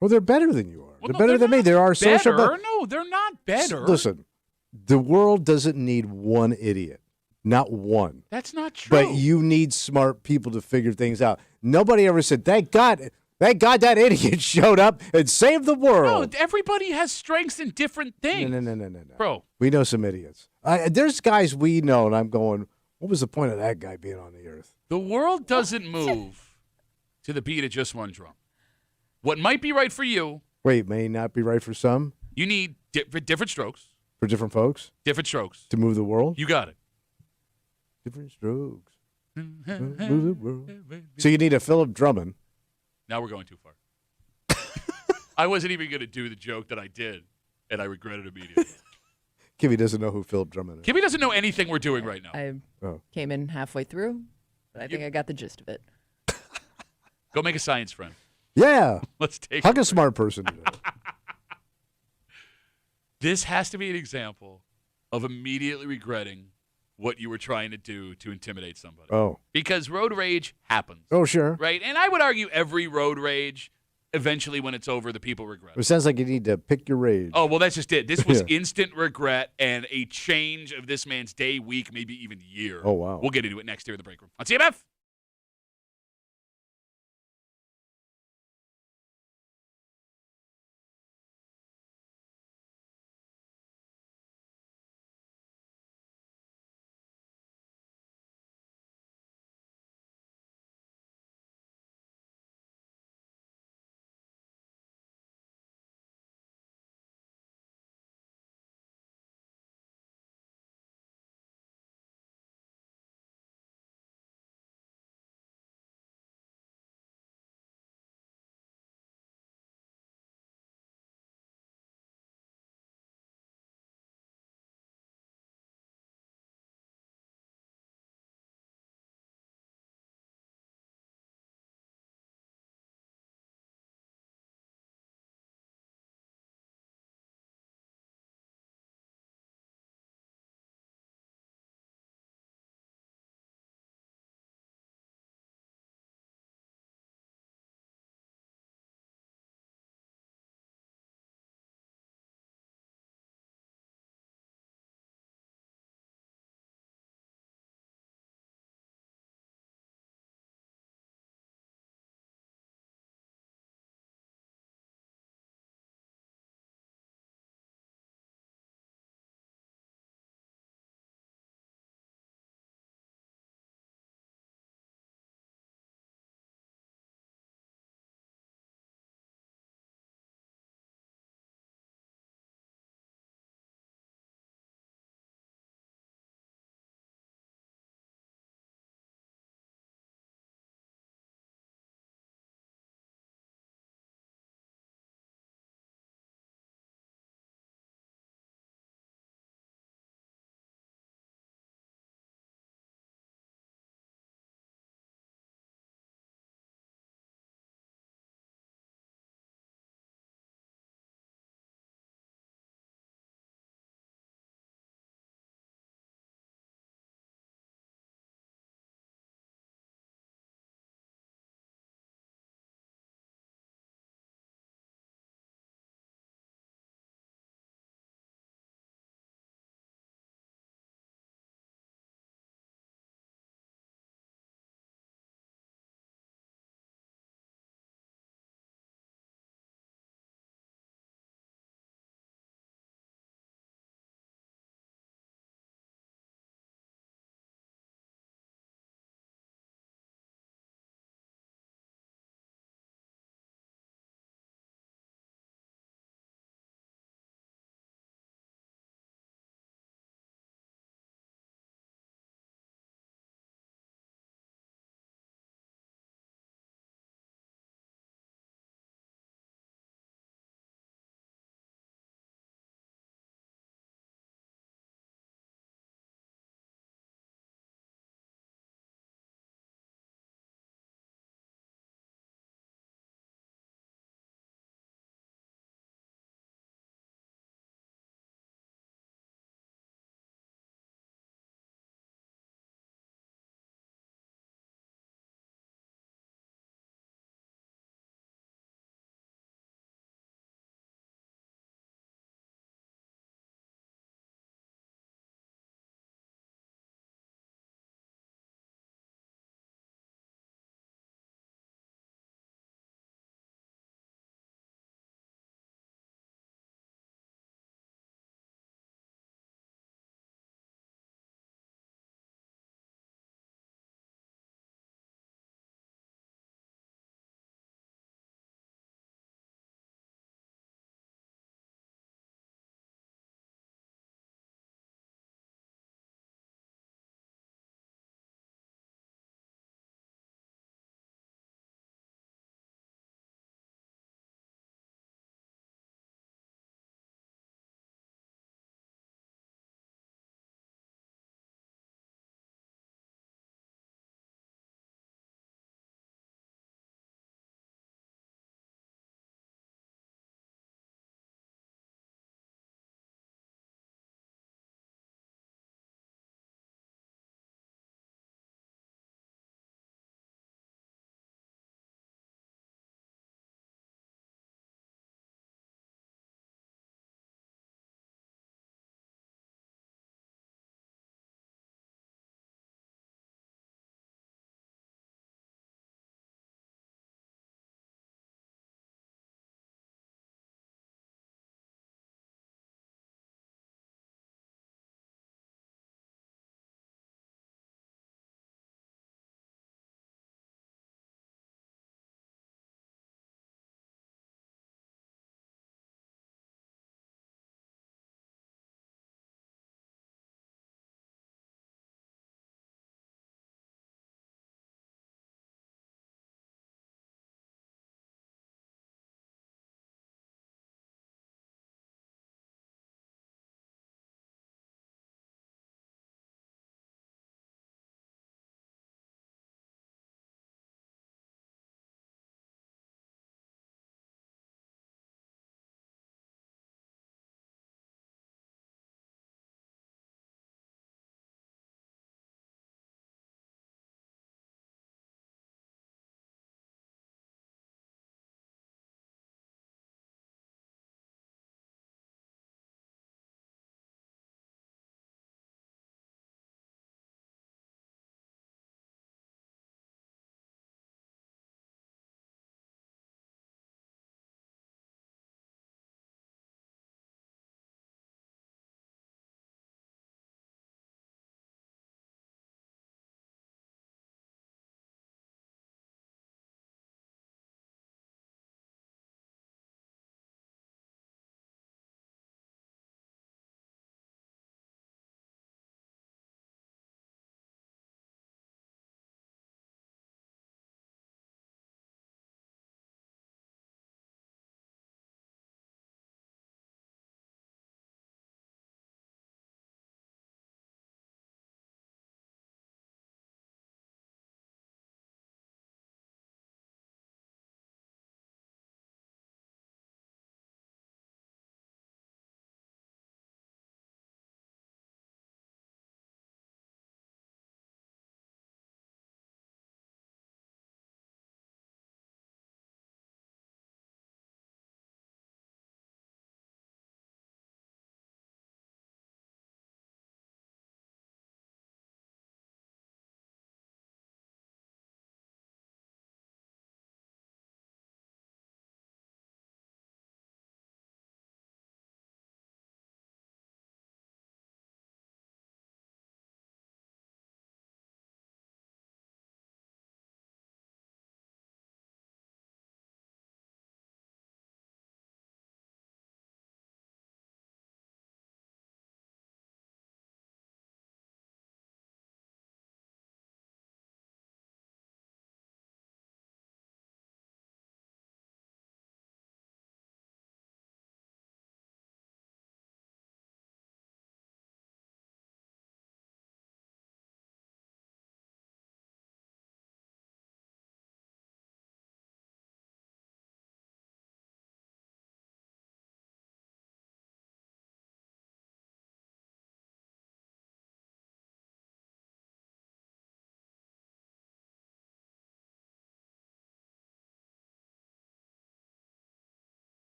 S2: Well, they're better than you are.
S1: Well,
S2: they're
S1: no,
S2: better than me.
S1: not
S2: There are social.
S1: better. No, they're not better.
S2: Listen, the world doesn't need one idiot, not one.
S1: That's not true.
S2: But you need smart people to figure things out. Nobody ever said, "Thank God that idiot showed up and saved the
S1: No,
S2: world."
S1: everybody has strengths in different things.
S2: No.
S1: Bro.
S2: We know some idiots. There's guys we know, and I'm going, what was the point of that guy being on the earth?
S1: The world doesn't move to the beat of just one drum. What might be right for you,
S2: Wait, may not be right for some,
S1: you need different strokes.
S2: for different folks,
S1: Different strokes.
S2: to move the world.
S1: You got it.
S2: Different strokes. Move the world. So you need a Philip Drummond.
S1: Now we're going too far. I wasn't even going to do the joke that I did, and I regret it immediately.
S2: Kimmy doesn't know who Philip Drummond is.
S1: Kimmy doesn't know anything we're doing right now.
S3: I
S2: Oh.
S3: came in halfway through, but I think I got the gist of it.
S1: Go make a science friend.
S2: Yeah.
S1: Let's take
S2: Hug
S1: it.
S2: a smart person today.
S1: This has to be an example of immediately regretting what you were trying to do to intimidate somebody.
S2: Oh.
S1: Because road rage happens.
S2: Oh, sure.
S1: Right? And I would argue every road rage, eventually when it's over, the people regret
S2: It
S1: it.
S2: sounds like you need to pick your rage.
S1: Oh, well, that's just it. This was
S2: Yeah.
S1: instant regret and a change of this man's day, week, maybe even year.
S2: Oh, wow.
S1: We'll get into it next year in the break room on CMF.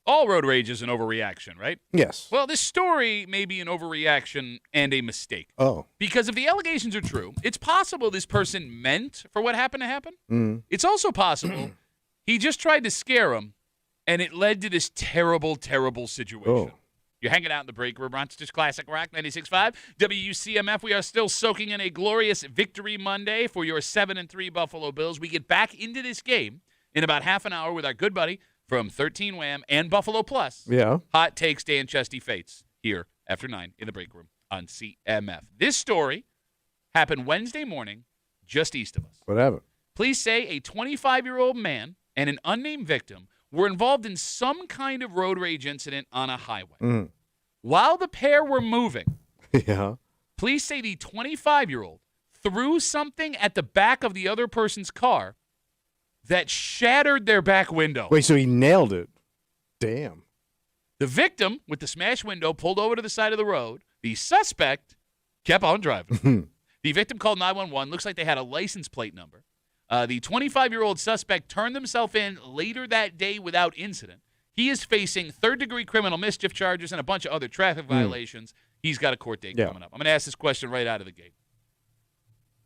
S1: All road rage is an overreaction, right?
S2: Yes.
S1: Well, this story may be an overreaction and a mistake.
S2: Oh.
S1: Because if the allegations are true, it's possible this person meant for what happened to happen.
S2: Mm.
S1: It's also possible he just tried to scare him, and it led to this terrible, terrible situation.
S2: Oh.
S1: You're hanging out in the break room, Rochester's Classic Rock 96.5. WCMF, we are still soaking in a glorious victory Monday for your 7-3 Buffalo Bills. We get back into this game in about half an hour with our good buddy from 13 Wham and Buffalo Plus.
S2: Yeah.
S1: Hot Takes Dan Chesty Fates here after 9 in the break room on CMF. This story happened Wednesday morning just east of us.
S2: Whatever.
S1: Police say a 25-year-old man and an unnamed victim were involved in some kind of road rage incident on a highway.
S2: Mm.
S1: While the pair were moving,
S2: Yeah.
S1: police say the 25-year-old threw something at the back of the other person's car that shattered their back window.
S2: Wait, so he nailed it. Damn.
S1: The victim, with the smashed window, pulled over to the side of the road. The suspect kept on driving. The victim called 911. Looks like they had a license plate number. The 25-year-old suspect turned himself in later that day without incident. He is facing third-degree criminal mischief charges and a bunch of other traffic violations. He's got a court date coming up. I'm going to ask this question right out of the gate.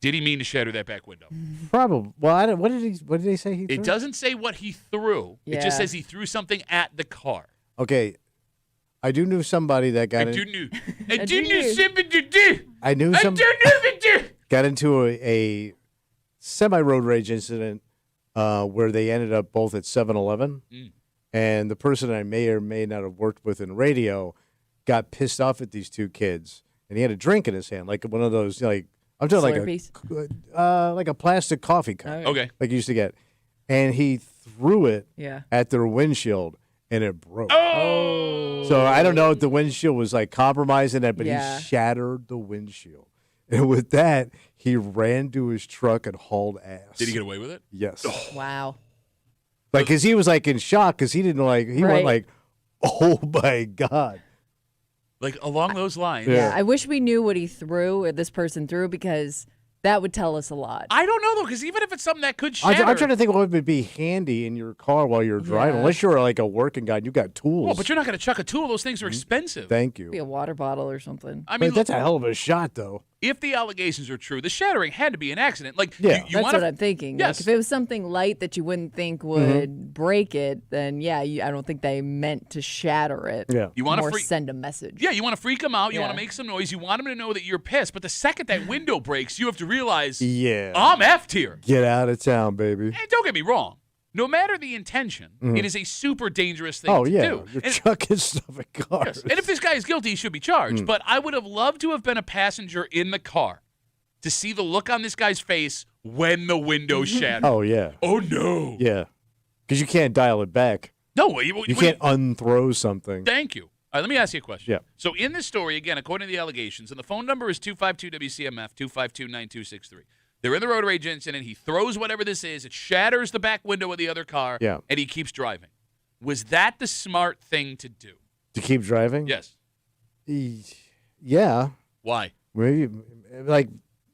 S1: Did he mean to shatter that back window?
S2: Probably. Well, I don't. What did they say he threw?
S1: It doesn't say what he threw. It
S3: Yeah.
S1: just says he threw something at the car.
S2: Okay. I do know somebody that got
S1: I
S2: in.
S1: do knew.
S2: I knew some got into a semi-road rage incident where they ended up both at 7-Eleven. And the person I may or may not have worked with in radio got pissed off at these two kids. And he had a drink in his hand, like one of those, like, I'm talking like a plastic coffee cup,
S1: Okay.
S2: like you used to get. And he threw it at their windshield, and it broke.
S1: Oh!
S2: So I don't know if the windshield was like compromising that, but
S3: Yeah.
S2: he shattered the windshield. And with that, he ran to his truck and hauled ass.
S1: Did he get away with it?
S2: Yes.
S3: Wow.
S2: Like, because he was like in shock because he didn't like, he went
S3: Right.
S2: like, oh my God.
S1: Like along those lines.
S2: Yeah.
S3: I wish we knew what he threw or this person threw because that would tell us a lot.
S1: I don't know, though, because even if it's something that could shatter.
S2: I'm trying to think what would be handy in your car while you're driving.
S3: Yeah.
S2: Unless you're like a working guy and you got tools.
S1: Well, but you're not going to chuck a tool. Those things are expensive.
S2: Thank
S3: Be
S2: you.
S3: a water bottle or something.
S1: I mean,
S2: But that's a hell of a shot, though.
S1: if the allegations are true, the shattering had to be an accident. Like,
S2: Yeah.
S1: you
S3: That's
S1: wanna,
S3: what I'm thinking.
S1: Yes.
S3: Like if it was something light that you wouldn't think would break it, then yeah, I don't think they meant to shatter it.
S2: Yeah.
S1: You want
S3: More
S1: to
S3: send a message.
S1: Yeah, you want to freak them out. You want to
S3: Yeah.
S1: make some noise. You want them to know that you're pissed. But the second that window breaks, you have to realize,
S2: Yeah.
S1: I'm effed here.
S2: Get out of town, baby.
S1: And don't get me wrong. No matter the intention, it is a super dangerous thing
S2: Oh,
S1: to
S2: yeah.
S1: do.
S2: You're
S1: And-
S2: chucking stuff at cars.
S1: yes. And if this guy is guilty, he should be charged. But I would have loved to have been a passenger in the car to see the look on this guy's face when the window shattered.
S2: Oh, yeah.
S1: Oh, no.
S2: Yeah. Because you can't dial it back.
S1: No,
S2: You can't unthrow something.
S1: Thank you. All right, let me ask you a question.
S2: Yeah.
S1: So in this story, again, according to the allegations, and the phone number is 252-WCMF, 252-9263. They're in the road rage incident. He throws whatever this is. It shatters the back window of the other car,
S2: Yeah.
S1: and he keeps driving. Was that the smart thing to do?
S2: To keep driving?
S1: Yes.
S2: Yeah.
S1: Why?
S2: Maybe, like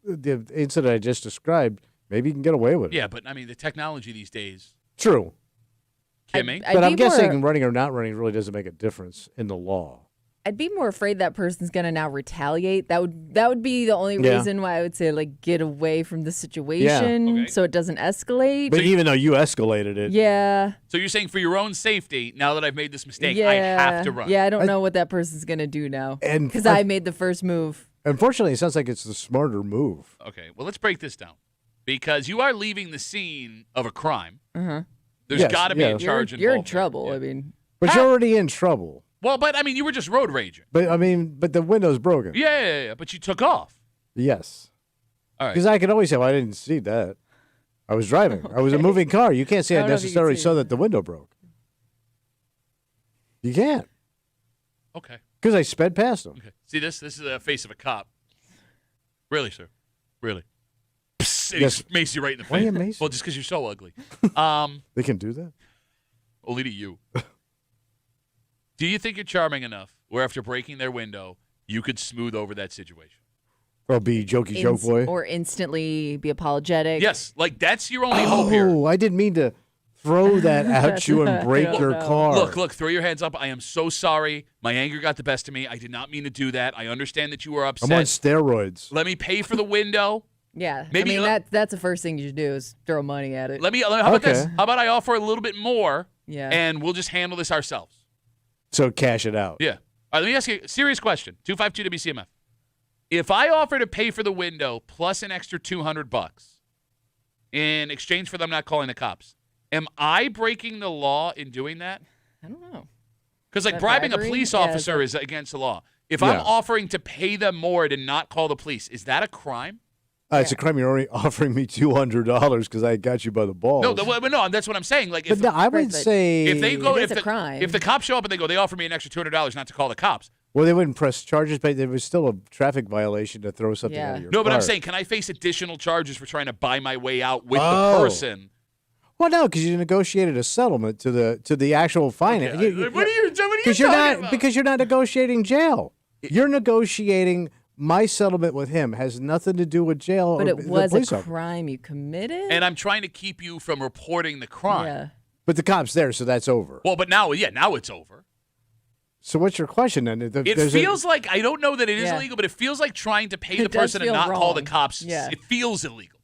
S2: the incident I just described, maybe you can get away with it.
S1: Yeah, but, I mean, the technology these days,
S2: True.
S1: Kimmy.
S3: I'd
S2: But
S3: be
S2: I'm guessing
S3: more-
S2: running or not running really doesn't make a difference in the law.
S3: I'd be more afraid that person's gonna now retaliate. That would be the only
S2: Yeah.
S3: reason why I would say like get away from the situation
S1: Okay.
S3: so it doesn't escalate.
S2: But even though you escalated it,
S3: yeah.
S1: So you're saying for your own safety, now that I've made this mistake,
S3: Yeah.
S1: I have to run.
S3: Yeah, I don't know what that person's gonna do now.
S2: And
S3: Because
S2: I-
S3: I made the first move.
S2: unfortunately, it sounds like it's the smarter move.
S1: Okay, well, let's break this down. Because you are leaving the scene of a crime.
S3: Uh-huh.
S1: There's
S2: Yes,
S1: got to be
S2: yeah.
S1: a charge
S3: You're in
S1: involved there.
S3: trouble.
S1: Yeah.
S3: I mean,
S2: But you're already in trouble.
S1: Well, but, I mean, you were just road raging.
S2: But the window's broken.
S1: Yeah, but you took off.
S2: Yes.
S1: All right.
S2: Because I could always say, well, I didn't see that. I was driving. I was a moving car. You can't say
S3: I
S2: I
S3: don't know if you can
S2: necessarily
S3: see
S2: saw
S3: it.
S2: that the window broke. You can't.
S1: Okay.
S2: Because I sped past them.
S1: Okay. See this? This is the face of a cop. Really, sir? Really? Psst, and
S2: Yes.
S1: he mace you right in the face.
S2: Why you mace
S1: Well, just because you're so ugly.
S2: They can do that?
S1: Only to you. Do you think you're charming enough where after breaking their window, you could smooth over that situation?
S2: Or be jokey joke boy?
S3: or instantly be apologetic.
S1: Yes. Like, that's your only hope here.
S2: Oh, I didn't mean to throw that at you and break
S3: don't
S2: your
S3: know.
S2: car.
S1: Look, throw your hands up. I am so sorry. My anger got the best of me. I did not mean to do that. I understand that you were upset.
S2: I'm on steroids.
S1: Let me pay for the window.
S3: Yeah.
S1: Maybe
S3: I mean, that's the first thing you should do is throw money at it.
S1: How about this?
S2: Okay.
S1: How about I offer a little bit more,
S3: Yeah.
S1: and we'll just handle this ourselves.
S2: So cash it out.
S1: Yeah. All right, let me ask you a serious question. 252 WCMF. If I offer to pay for the window plus an extra $200 in exchange for them not calling the cops, am I breaking the law in doing that?
S3: I don't know.
S1: Because like
S3: that
S1: bribing a
S3: bribery?
S1: police
S3: Yeah,
S1: officer is against the law. If I'm
S2: Yeah.
S1: offering to pay them more to not call the police, is that a crime?
S2: It's a crime. You're only offering me $200 because I got you by the balls.
S1: No, no, that's what I'm saying. Like, if
S2: but no, I would
S3: but
S2: say
S1: if they go,
S3: It
S1: if
S3: is a crime.
S1: if the cops show up and they offer me an extra $200 not to call the cops.
S2: well, they wouldn't press charges, but there was still a traffic violation to throw something
S3: Yeah.
S2: out of your
S1: No, but
S2: car.
S1: I'm saying, can I face additional charges for trying to buy my way out with
S2: Oh.
S1: the person?
S2: Well, no, because you negotiated a settlement to the actual finance.
S1: What are you
S2: Because you're
S1: talking
S2: not
S1: about?
S2: because you're not negotiating jail. You're negotiating my settlement with him has nothing to do with jail.
S3: But
S2: or
S3: it
S2: the
S3: was
S2: police
S3: a
S2: officer.
S3: crime you committed.
S1: And I'm trying to keep you from reporting the crime.
S3: Yeah.
S2: But the cop's there, so that's over.
S1: Well, but now it's over.
S2: So what's your question then?
S1: It
S2: There's
S1: feels like, I don't know that it is
S3: Yeah.
S1: illegal, but it feels like trying to pay the
S3: It does
S1: person and
S3: feel
S1: not call the
S3: wrong.
S1: cops.
S3: Yeah.
S1: It feels illegal.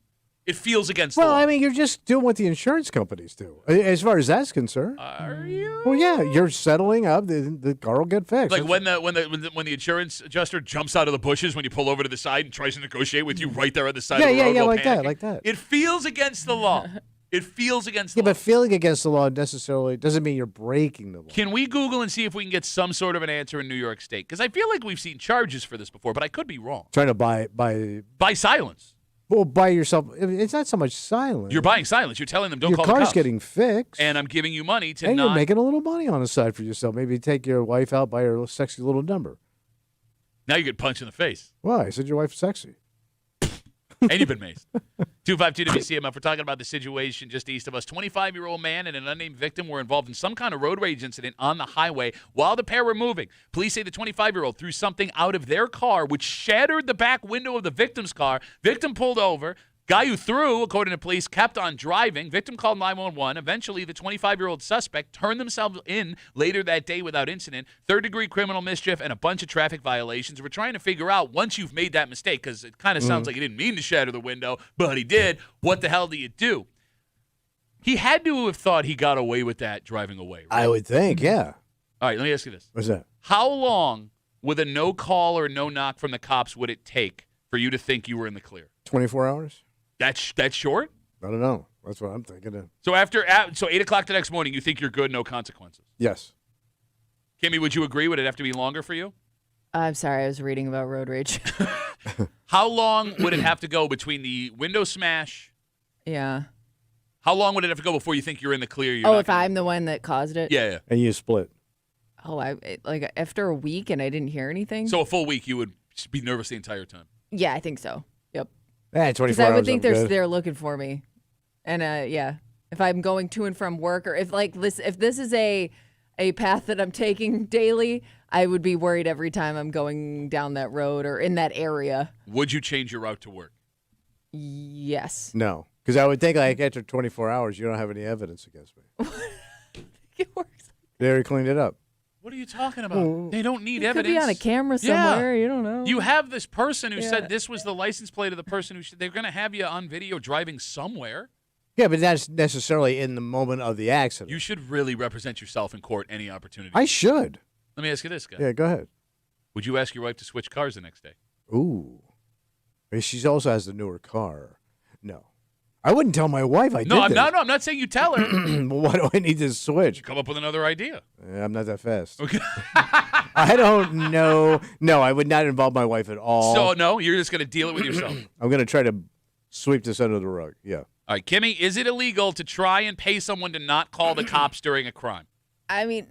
S1: It feels against
S2: well,
S1: the law.
S2: I mean, you're just doing what the insurance companies do, as far as that's concerned.
S1: Are you?
S2: Well, yeah, you're settling up. The car will get fixed.
S1: Like when the insurance adjuster jumps out of the bushes when you pull over to the side and tries to negotiate with you right there on the side of the road. while
S2: like that,
S1: panicking.
S2: like that.
S1: It feels against the law. It feels against the
S2: Yeah,
S1: law.
S2: but feeling against the law necessarily doesn't mean you're breaking the law.
S1: Can we Google and see if we can get some sort of an answer in New York State? Because I feel like we've seen charges for this before, but I could be wrong.
S2: Trying to buy
S1: By silence.
S2: buy yourself. It's not so much silence.
S1: You're buying silence. You're telling them don't
S2: your
S1: call the
S2: car's
S1: cops.
S2: getting fixed,
S1: And I'm giving you money to
S2: and
S1: not.
S2: you're making a little money on the side for yourself. Maybe take your wife out, buy her a sexy little number.
S1: Now you get punched in the face.
S2: Why? I said your wife's sexy.
S1: And you've been maced. 252 WCMF. We're talking about the situation just east of us. 25-year-old man and an unnamed victim were involved in some kind of road rage incident on the highway while the pair were moving. Police say the 25-year-old threw something out of their car, which shattered the back window of the victim's car. Victim pulled over. Guy who threw, according to police, kept on driving. Victim called 911. Eventually, the 25-year-old suspect turned themselves in later that day without incident. Third-degree criminal mischief and a bunch of traffic violations. We're trying to figure out, once you've made that mistake, because it kind of sounds like he didn't mean to shatter the window, but he did, what the hell do you do? He had to have thought he got away with that driving away, right?
S2: I would think, yeah.
S1: All right, let me ask you this.
S2: What's that?
S1: How long, with a no call or no knock from the cops, would it take for you to think you were in the clear?
S2: 24 hours?
S1: That's short?
S2: I don't know. That's what I'm thinking.
S1: So so 8 o'clock the next morning, you think you're good, no consequences.
S2: Yes.
S1: Kimmy, would you agree? Would it have to be longer for you?
S3: I'm sorry, I was reading about road rage.
S1: How long would it have to go between the window smash?
S3: Yeah.
S1: How long would it have to go before you think you're in the clear? You're
S3: Oh,
S1: not
S3: if
S1: gonna-
S3: I'm the one that caused it?
S1: Yeah.
S2: And you split.
S3: Oh, like after a week and I didn't hear anything?
S1: So a full week, you would be nervous the entire time.
S3: Yeah, I think so. Yep.
S2: 24
S3: Because
S2: hours.
S3: I would think
S2: I'm good.
S3: they're looking for me. And yeah, if I'm going to and from work, or if this is a path that I'm taking daily, I would be worried every time I'm going down that road or in that area.
S1: Would you change your route to work?
S3: Yes.
S2: No. Because I would think like after 24 hours, you don't have any evidence against me.
S3: It works.
S2: They already cleaned it up.
S1: What are you talking about? They don't need
S3: It could
S1: evidence.
S3: be on a camera
S1: Yeah.
S3: somewhere. You don't know.
S1: You have this person who
S3: Yeah.
S1: said this was the license plate of the person they're going to have you on video driving somewhere.
S2: Yeah, but that's necessarily in the moment of the accident.
S1: You should really represent yourself in court any opportunity.
S2: I should.
S1: Let me ask you this, guy.
S2: Yeah, go ahead.
S1: Would you ask your wife to switch cars the next day?
S2: Ooh. She also has the newer car. No. I wouldn't tell my wife I did this.
S1: No, I'm not saying you tell her.
S2: Well, why do I need to switch?
S1: Come up with another idea.
S2: I'm not that fast.
S1: Okay.
S2: I don't know. No, I would not involve my wife at all.
S1: So, no, you're just going to deal it with yourself.
S2: I'm going to try to sweep this under the rug. Yeah.
S1: All right, Kimmy, is it illegal to try and pay someone to not call the cops during a crime?
S3: I mean,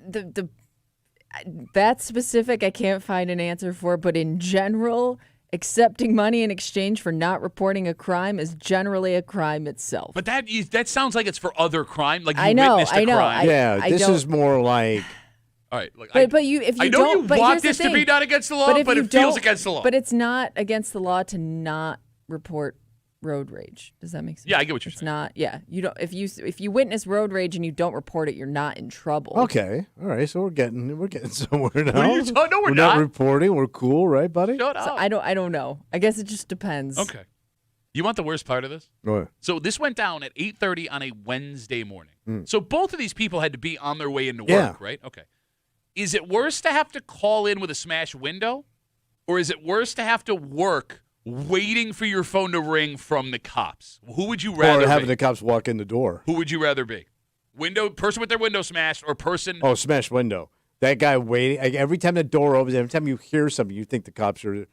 S3: that specific, I can't find an answer for, but in general, accepting money in exchange for not reporting a crime is generally a crime itself.
S1: But that sounds like it's for other crime. Like you
S3: I know,
S1: witnessed a
S3: I know.
S1: crime.
S2: Yeah, this
S3: don't-
S2: is more like
S1: All right, look,
S3: But you, if you
S1: I know
S3: don't,
S1: you
S3: but
S1: want
S3: here's the
S1: this to
S3: thing.
S1: be not against the law,
S3: if
S1: but
S3: you
S1: it feels
S3: don't-
S1: against the law.
S3: But it's not against the law to not report road rage. Does that make sense?
S1: Yeah, I get what you're
S3: It's
S1: saying.
S3: not. Yeah, you don't. If you witness road rage and you don't report it, you're not in trouble.
S2: Okay, all right. So we're getting somewhere now.
S1: What are you talking? No, we're
S2: not
S1: not.
S2: reporting. We're cool, right, buddy?
S1: Shut
S3: So
S1: up.
S3: I don't know. I guess it just depends.
S1: Okay. You want the worst part of this?
S2: What?
S1: So this went down at 8:30 on a Wednesday morning. So both of these people had to be on their way into work,
S2: Yeah.
S1: right? Okay. Is it worse to have to call in with a smashed window, or is it worse to have to work waiting for your phone to ring from the cops? Who would you rather
S2: Or having
S1: be?
S2: the cops walk in the door.
S1: Who would you rather be? Person with their window smashed, or person?
S2: Oh, smashed window. That guy waiting. Like, every time the door opens, every time you hear something, you think the cops are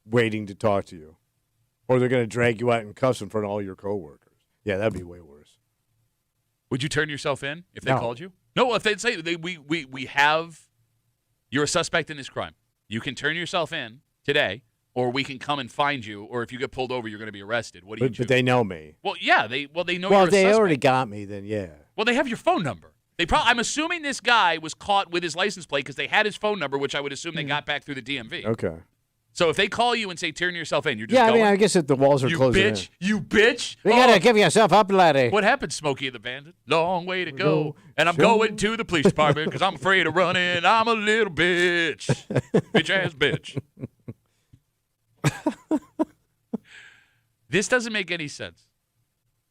S2: waiting to talk to you. Or they're going to drag you out in cuffs in front of all your coworkers. Yeah, that'd be way worse.
S1: Would you turn yourself in if they
S2: No.
S1: called you? No, if they'd say we have you're a suspect in this crime. You can turn yourself in today, or we can come and find you, or if you get pulled over, you're going to be arrested. What do you choose?
S2: But they know me.
S1: Well, yeah, they know you're
S2: Well,
S1: a
S2: if they
S1: suspect.
S2: already got me, then yeah.
S1: Well, they have your phone number. I'm assuming this guy was caught with his license plate because they had his phone number, which I would assume they got back through the DMV.
S2: Okay.
S1: So if they call you and say turn yourself in, you're just
S2: Yeah, I
S1: going.
S2: mean, I guess if the walls are
S1: you
S2: closing
S1: bitch,
S2: in.
S1: you bitch.
S2: You
S1: Oh,
S2: got to give yourself up, laddie.
S1: what happened, Smokey the Bandit? Long way to go.
S2: Go.
S1: And I'm
S2: Show.
S1: going to the police department because I'm afraid of running. I'm a little bitch. Bitch-ass bitch. This doesn't make any sense.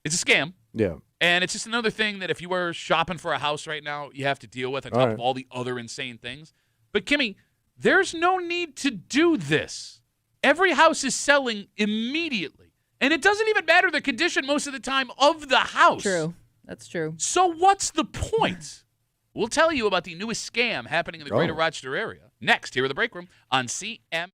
S1: It's a scam.
S2: Yeah.
S1: And it's just another thing that if you are shopping for a house right now, you have to deal with on top
S2: All right.
S1: of all the other insane things. But, Kimmy, there's no need to do this. Every house is selling immediately. And it doesn't even matter the condition most of the time of the house.
S3: True. That's true.
S1: So what's the point? We'll tell you about the newest scam happening in the greater
S2: Oh.
S1: Rochester area next here in the break room on CM.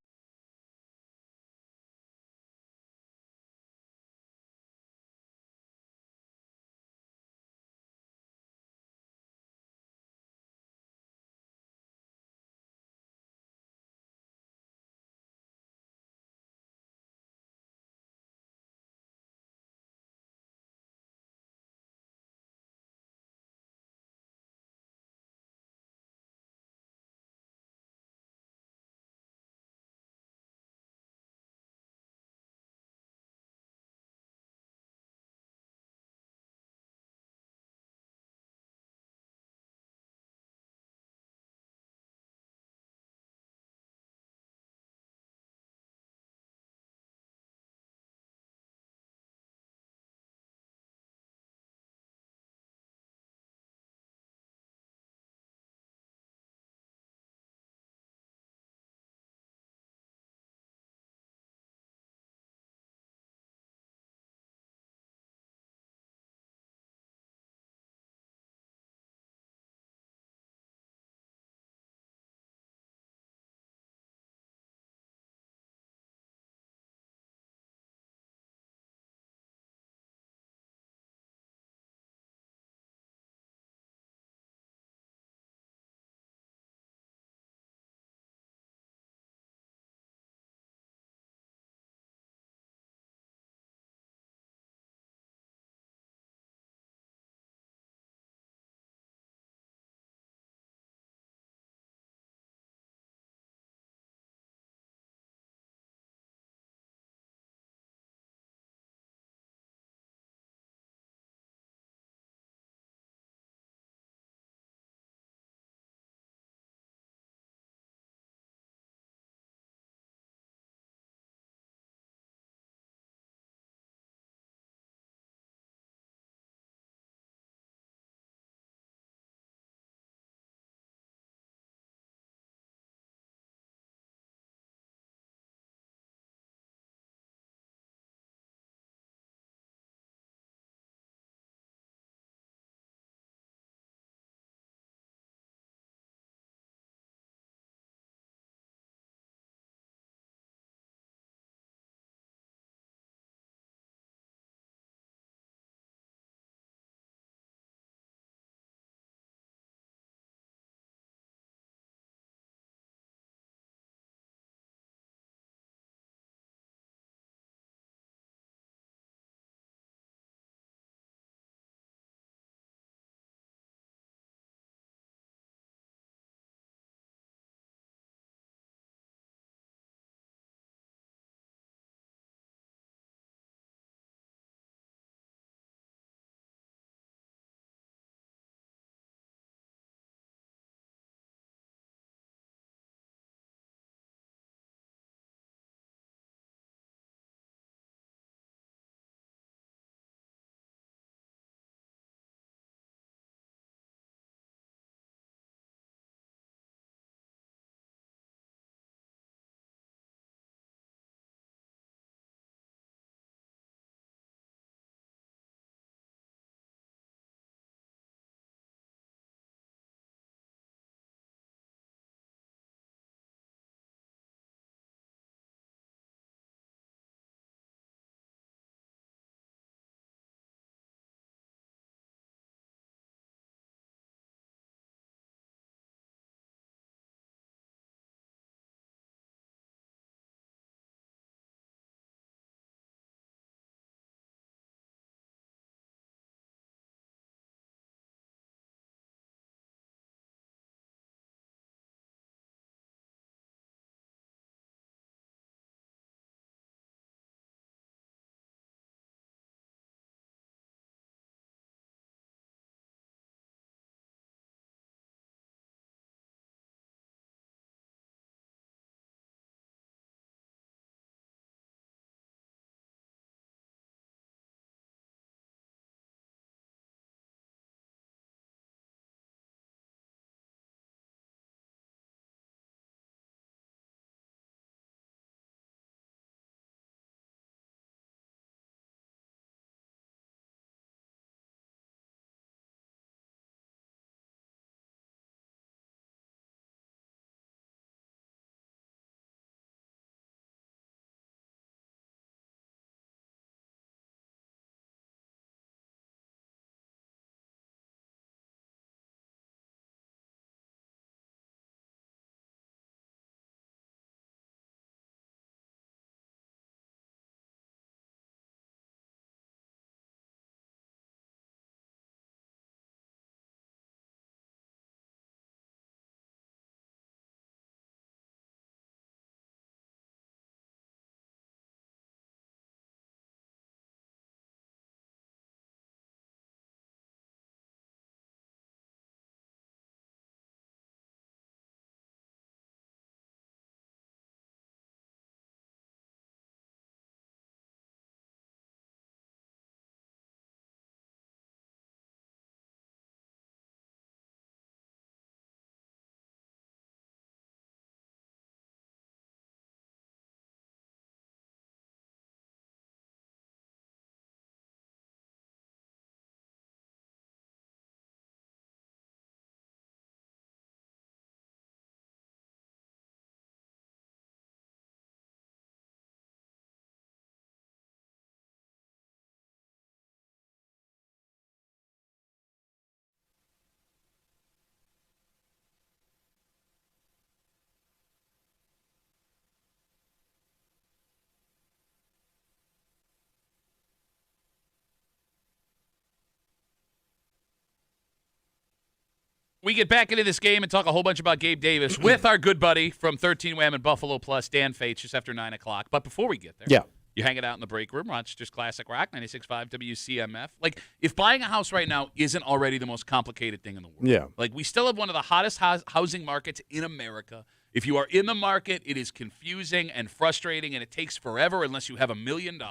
S1: We get back into this game and talk a whole bunch about Gabe Davis with our good buddy from 13 Wham and Buffalo Plus, Dan Fates, just after 9 o'clock. But before we get there,
S2: Yeah.
S1: you're hanging out in the break room, Rochester's Classic Rock, 96.5 WCMF. Like, if buying a house right now isn't already the most complicated thing in the world.
S2: Yeah.
S1: Like, we still have one of the hottest housing markets in America. If you are in the market, it is confusing and frustrating, and it takes forever unless you have $1 million.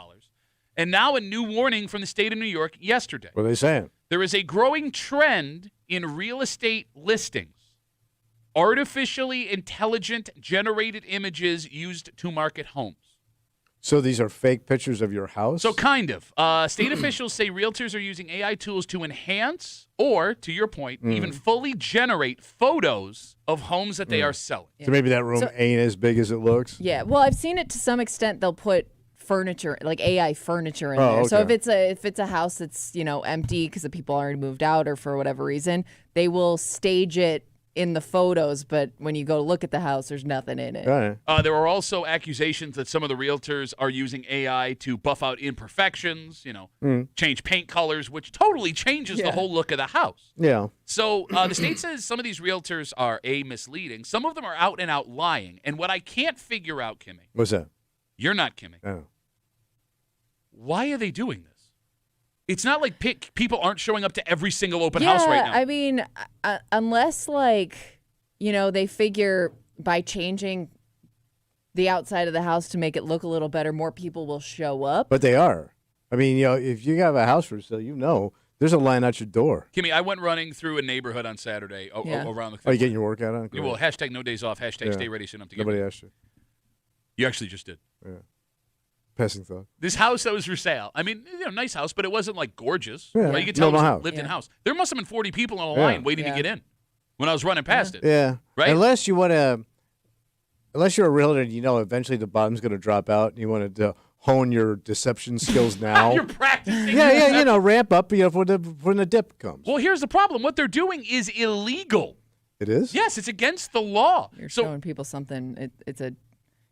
S1: And now a new warning from the state of New York yesterday.
S2: What are they saying?
S1: There is a growing trend in real estate listings. Artificially intelligent generated images used to market homes.
S2: So these are fake pictures of your house?
S1: So kind of. State officials say realtors are using AI tools to enhance or, to your point, even fully generate photos of homes that they are selling.
S2: So maybe that room ain't as big as it looks?
S3: Yeah, well, I've seen it to some extent. They'll put furniture, like AI furniture, in there. So
S2: okay.
S3: if it's a house that's empty because the people already moved out or for whatever reason, they will stage it in the photos. But when you go look at the house, there's nothing in it.
S2: Right.
S1: There are also accusations that some of the realtors are using AI to buff out imperfections, change paint colors, which totally changes the whole look of the house.
S2: Yeah.
S1: So the state says some of these realtors are misleading. Some of them are out and out lying. And what I can't figure out, Kimmy,
S2: What's that?
S1: you're not Kimmy.
S2: Oh.
S1: Why are they doing this? It's not like people aren't showing up to every single open house right now.
S3: I mean, unless they figure by changing the outside of the house to make it look a little better, more people will show up.
S2: But they are. I mean, if you have a house for sale, there's a line out your door.
S1: Kimmy, I went running through a neighborhood on Saturday around the.
S2: Are you getting your workout on?
S1: Yeah, well, hashtag no days off, hashtag stay ready soon up to
S2: Nobody asked you.
S1: You actually just did.
S2: Yeah. Passing thought.
S1: This house that was for sale. I mean, nice house, but it wasn't like gorgeous.
S2: Yeah.
S1: Right? You could tell it was
S2: Normal
S1: a lived-in
S3: house.
S1: house. There must have been 40 people on a line waiting to get in when I was running past it.
S2: Yeah.
S1: Right?
S2: Unless you're a realtor and eventually the bottom's going to drop out and you want to hone your deception skills now.
S1: You're practicing.
S2: Yeah, ramp up, for when the dip comes.
S1: Well, here's the problem. What they're doing is illegal.
S2: It is?
S1: Yes, it's against the law.
S3: You're
S1: So
S3: showing people something. It's a,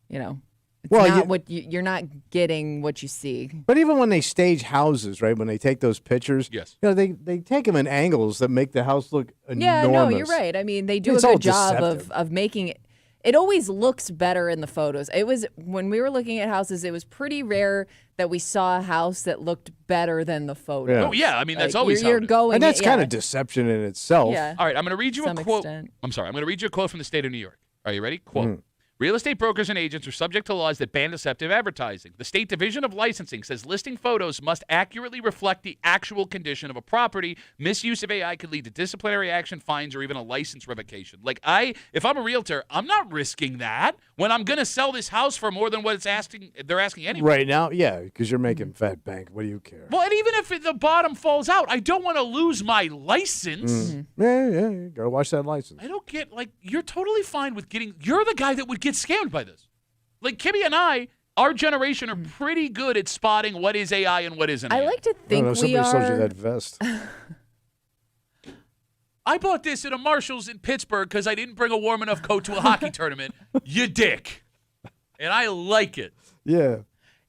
S3: it's
S2: Well,
S3: not what you're not getting what you see.
S2: But even when they stage houses, right, when they take those pictures,
S1: Yes.
S2: they take them in angles that make the house look enormous.
S3: Yeah, no, you're right. I mean, they do
S2: It's
S3: a
S2: all
S3: good job
S2: deceptive.
S3: of making it. It always looks better in the photos. It was when we were looking at houses, it was pretty rare that we saw a house that looked better than the photos.
S2: Yeah.
S1: Oh, yeah. I mean, that's
S3: Like,
S1: always
S3: you're
S1: how it is.
S3: going.
S2: And that's
S3: yeah.
S2: kind of deception in itself.
S3: Yeah.
S1: All right, I'm going to read you a
S3: Some
S1: quote.
S3: extent.
S1: I'm sorry. I'm going to read you a quote from the state of New York. Are you ready? Quote. Real estate brokers and agents are subject to laws that ban deceptive advertising. The State Division of Licensing says listing photos must accurately reflect the actual condition of a property. Misuse of AI could lead to disciplinary action, fines, or even a license revocation. If I'm a realtor, I'm not risking that when I'm going to sell this house for more than what they're asking anyway.
S2: Right now, yeah, because you're making fat bank. What do you care?
S1: Well, and even if the bottom falls out, I don't want to lose my license.
S2: Yeah, you gotta watch that license.
S1: I don't get, you're totally fine with you're the guy that would get scammed by this. Like, Kimmy and I, our generation are pretty good at spotting what is AI and what isn't.
S3: I
S1: AI.
S3: like to
S2: I don't
S3: think
S2: know,
S3: we
S2: somebody sold you
S3: are.
S2: that vest.
S1: I bought this at a Marshall's in Pittsburgh because I didn't bring a warm enough coat to a hockey tournament. You dick. And I like it.
S2: Yeah, if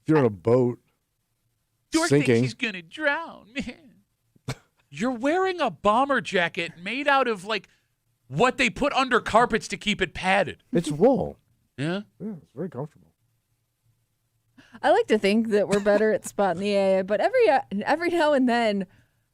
S2: you're on a boat
S1: Dork
S2: sinking.
S1: thinks he's going to drown, man. You're wearing a bomber jacket made out of, what they put under carpets to keep it padded.
S2: It's wool.
S1: Yeah?
S2: Yeah, it's very comfortable.
S3: I like to think that we're better at spotting the AI, but every now and then,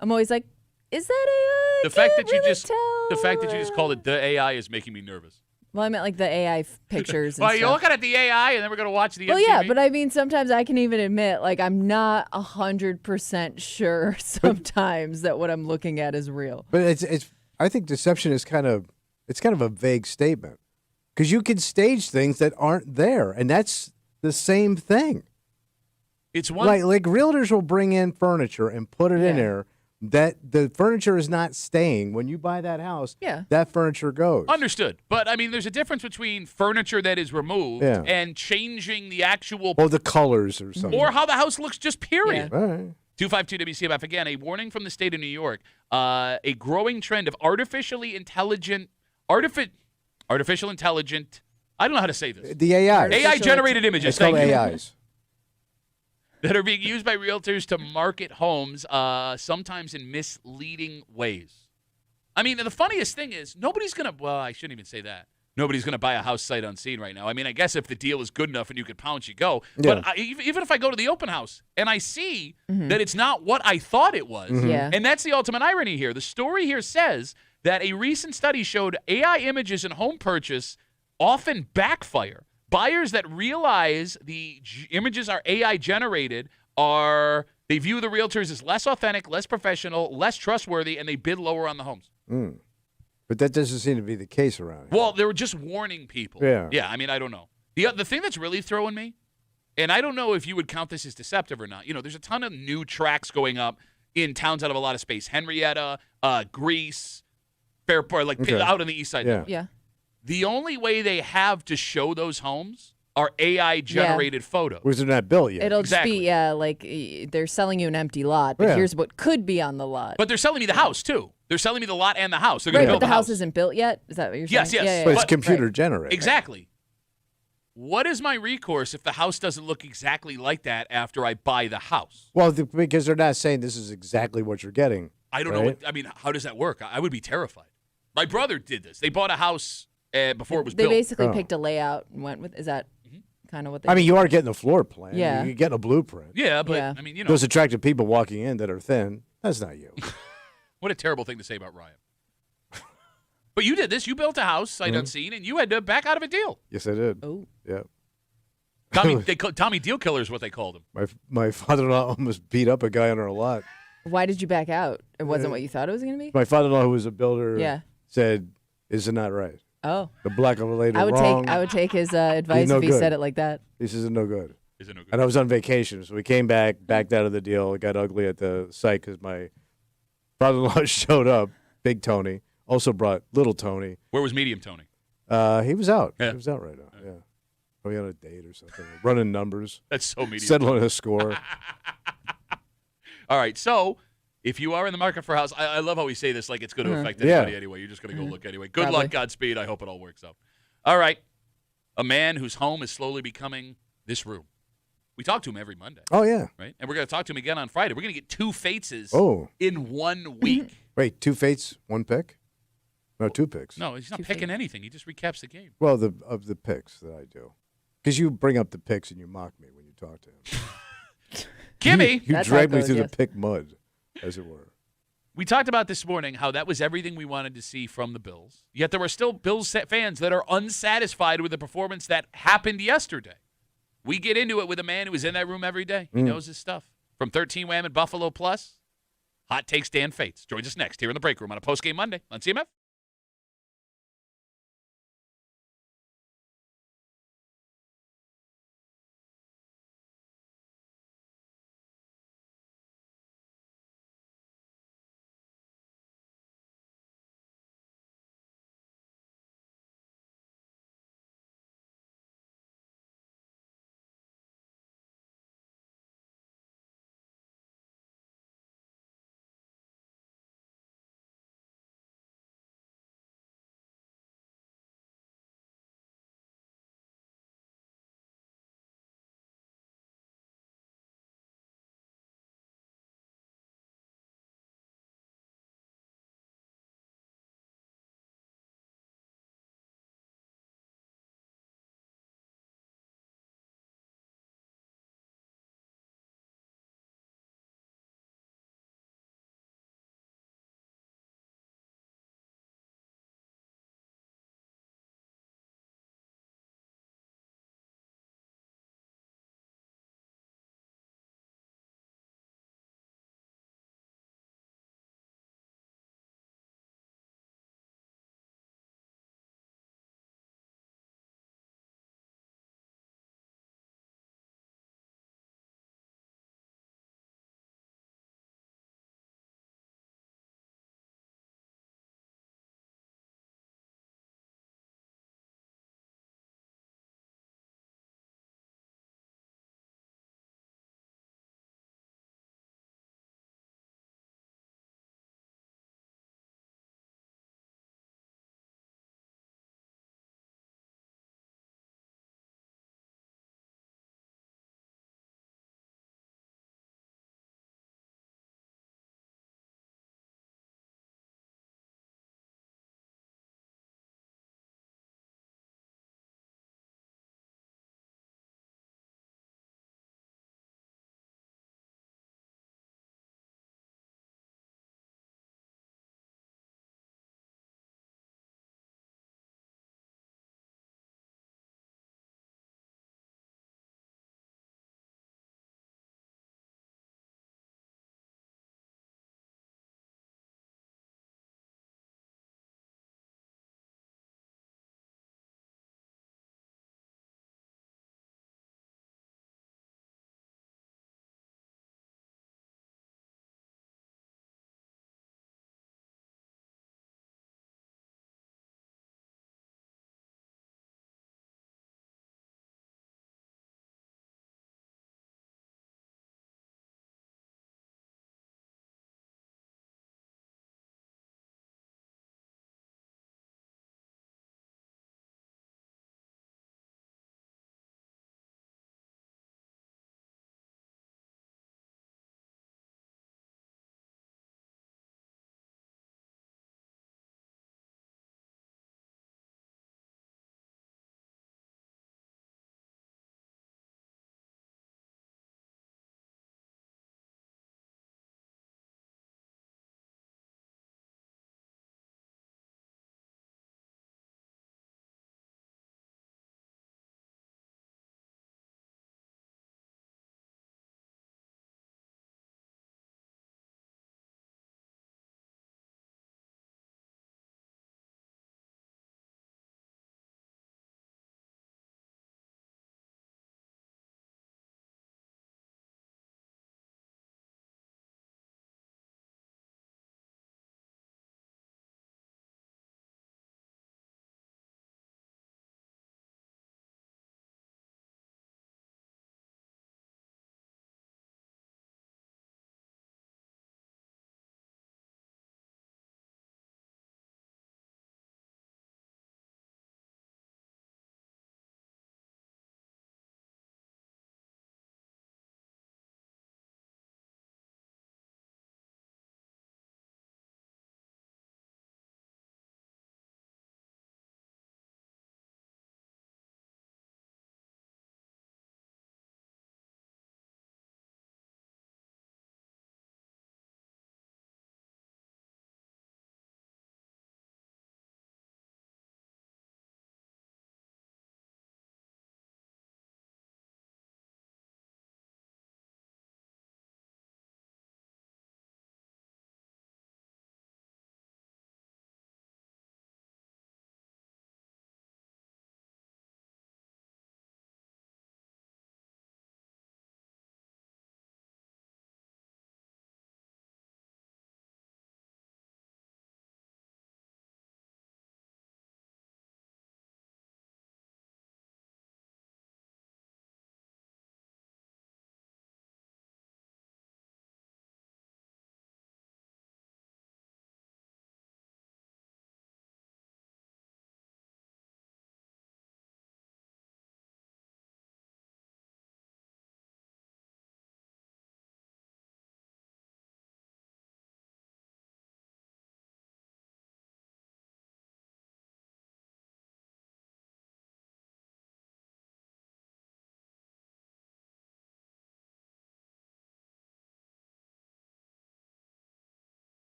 S3: I'm always like, "Is that AI?"
S1: The fact
S3: Can't
S1: that you
S3: really
S1: just
S3: tell.
S1: the fact that you just called it the AI is making me nervous.
S3: Well, I meant like the AI pictures. And
S1: Well, you're
S3: stuff.
S1: looking at the AI, and then we're going to watch the
S3: Well,
S1: MTV.
S3: yeah, but I mean, sometimes I can even admit, I'm not 100% sure sometimes that what I'm looking at is real.
S2: But it's. I think deception is kind of a vague statement because you can stage things that aren't there, and that's the same thing.
S1: It's one.
S2: Like realtors will bring in furniture and put it in
S3: Yeah.
S2: there that the furniture is not staying. When you buy that house,
S3: Yeah.
S2: that furniture goes.
S1: Understood. But, I mean, there's a difference between furniture that is removed
S2: Yeah.
S1: and changing the actual
S2: Or the colors or something.
S1: or how the house looks, just period.
S2: All right.
S1: 252 WCMF. Again, a warning from the state of New York. A growing trend of artificial intelligent. I don't know how to say this.
S2: The AI.
S1: AI-generated images.
S2: It's called
S1: Thank you.
S2: AIs.
S1: That are being used by realtors to market homes, sometimes in misleading ways. I mean, the funniest thing is nobody's going to, well, I shouldn't even say that. Nobody's going to buy a house sight unseen right now. I mean, I guess if the deal is good enough and you could pounce, you go.
S2: Yeah.
S1: But even if I go to the open house and I see that it's not what I thought it was,
S3: Yeah.
S1: and that's the ultimate irony here. The story here says that a recent study showed AI images in home purchase often backfire. Buyers that realize the images are AI generated they view the realtors as less authentic, less professional, less trustworthy, and they bid lower on the homes.
S2: But that doesn't seem to be the case around here.
S1: Well, they were just warning people.
S2: Yeah.
S1: Yeah, I mean, I don't know. The thing that's really throwing me, and I don't know if you would count this as deceptive or not, there's a ton of new tracks going up in towns out of a lot of space. Henrietta, Greece, Fairport, out on the east side.
S2: Yeah.
S3: Yeah.
S1: The only way they have to show those homes are AI-generated photos.
S2: Because they're not built yet.
S3: It'll
S1: Exactly.
S3: just be, they're selling you an empty lot, but
S2: Yeah.
S3: here's what could be on the lot.
S1: But they're selling me the house, too. They're selling me the lot and the house. They're going
S3: Right,
S1: to
S3: but
S1: build
S3: the house
S1: house
S3: isn't built yet? Is that what you're
S1: Yes,
S3: saying?
S1: yes.
S2: But it's
S1: But-
S2: computer generated.
S1: Exactly. What is my recourse if the house doesn't look exactly like that after I buy the house?
S2: Well, because they're not saying this is exactly what you're getting.
S1: I don't know.
S2: right?
S1: How does that work? I would be terrified. My brother did this. They bought a house before it was
S3: They
S1: built.
S3: basically
S2: Oh.
S3: picked a layout and went with, is that kind of what they
S2: I mean, you are getting a floor plan.
S3: Yeah.
S2: You're getting a blueprint.
S1: Yeah, but
S3: Yeah.
S1: I mean,
S2: Those attractive people walking in that are thin, that's not you.
S1: what a terrible thing to say about Ryan. But you did this. You built a house sight unseen, and you had to back out of a deal.
S2: Yes, I did.
S3: Oh.
S2: Yeah.
S1: Tommy Deal Killer is what they called him.
S2: My father-in-law almost beat up a guy on our lot.
S3: Why did you back out? It wasn't what you thought it was going to be?
S2: My father-in-law, who was a builder,
S3: Yeah.
S2: said, "Is it not right?
S3: Oh.
S2: The black and the lady
S3: I would
S2: wrong."
S3: take his advice
S2: no
S3: if he
S2: good.
S3: said it like that.
S2: He says it's no good.
S1: Is it no good?
S2: And I was on vacation, so we came backed out of the deal. It got ugly at the site because my father-in-law showed up, Big Tony, also brought Little Tony.
S1: Where was Medium Tony?
S2: He was out.
S1: Yeah.
S2: He was out right now. Yeah. Probably on a date or something. Running numbers,
S1: That's so medium.
S2: settling a score.
S1: All right, so if you are in the market for a house, I love how we say this like it's going to affect
S2: Yeah.
S1: anybody anyway. You're just going to go look anyway. Good
S3: Probably.
S1: luck, Godspeed. I hope it all works out. All right, a man whose home is slowly becoming this room. We talk to him every Monday,
S2: Oh, yeah.
S1: right? And we're going to talk to him again on Friday. We're going to get 2 faces
S2: Oh.
S1: in 1 week.
S2: Wait, 2 fates, 1 pick? No, 2 picks.
S1: No, he's not
S3: 2
S1: picking
S3: faces.
S1: anything. He just recaps the game.
S2: Well, of the picks that I do. Because you bring up the picks and you mock me when you talk to him.
S1: Kimmy,
S2: You
S3: That's how
S2: drag
S3: it
S2: me
S3: goes,
S2: through
S3: yes.
S2: the pick mud, as it were.
S1: we talked about this morning how that was everything we wanted to see from the Bills. Yet there were still Bills fans that are unsatisfied with the performance that happened yesterday. We get into it with a man who is in that room every day. He knows his stuff. From 13 Wham and Buffalo Plus, Hot Takes Dan Fates joins us next here in the break room on a postgame Monday on CMF.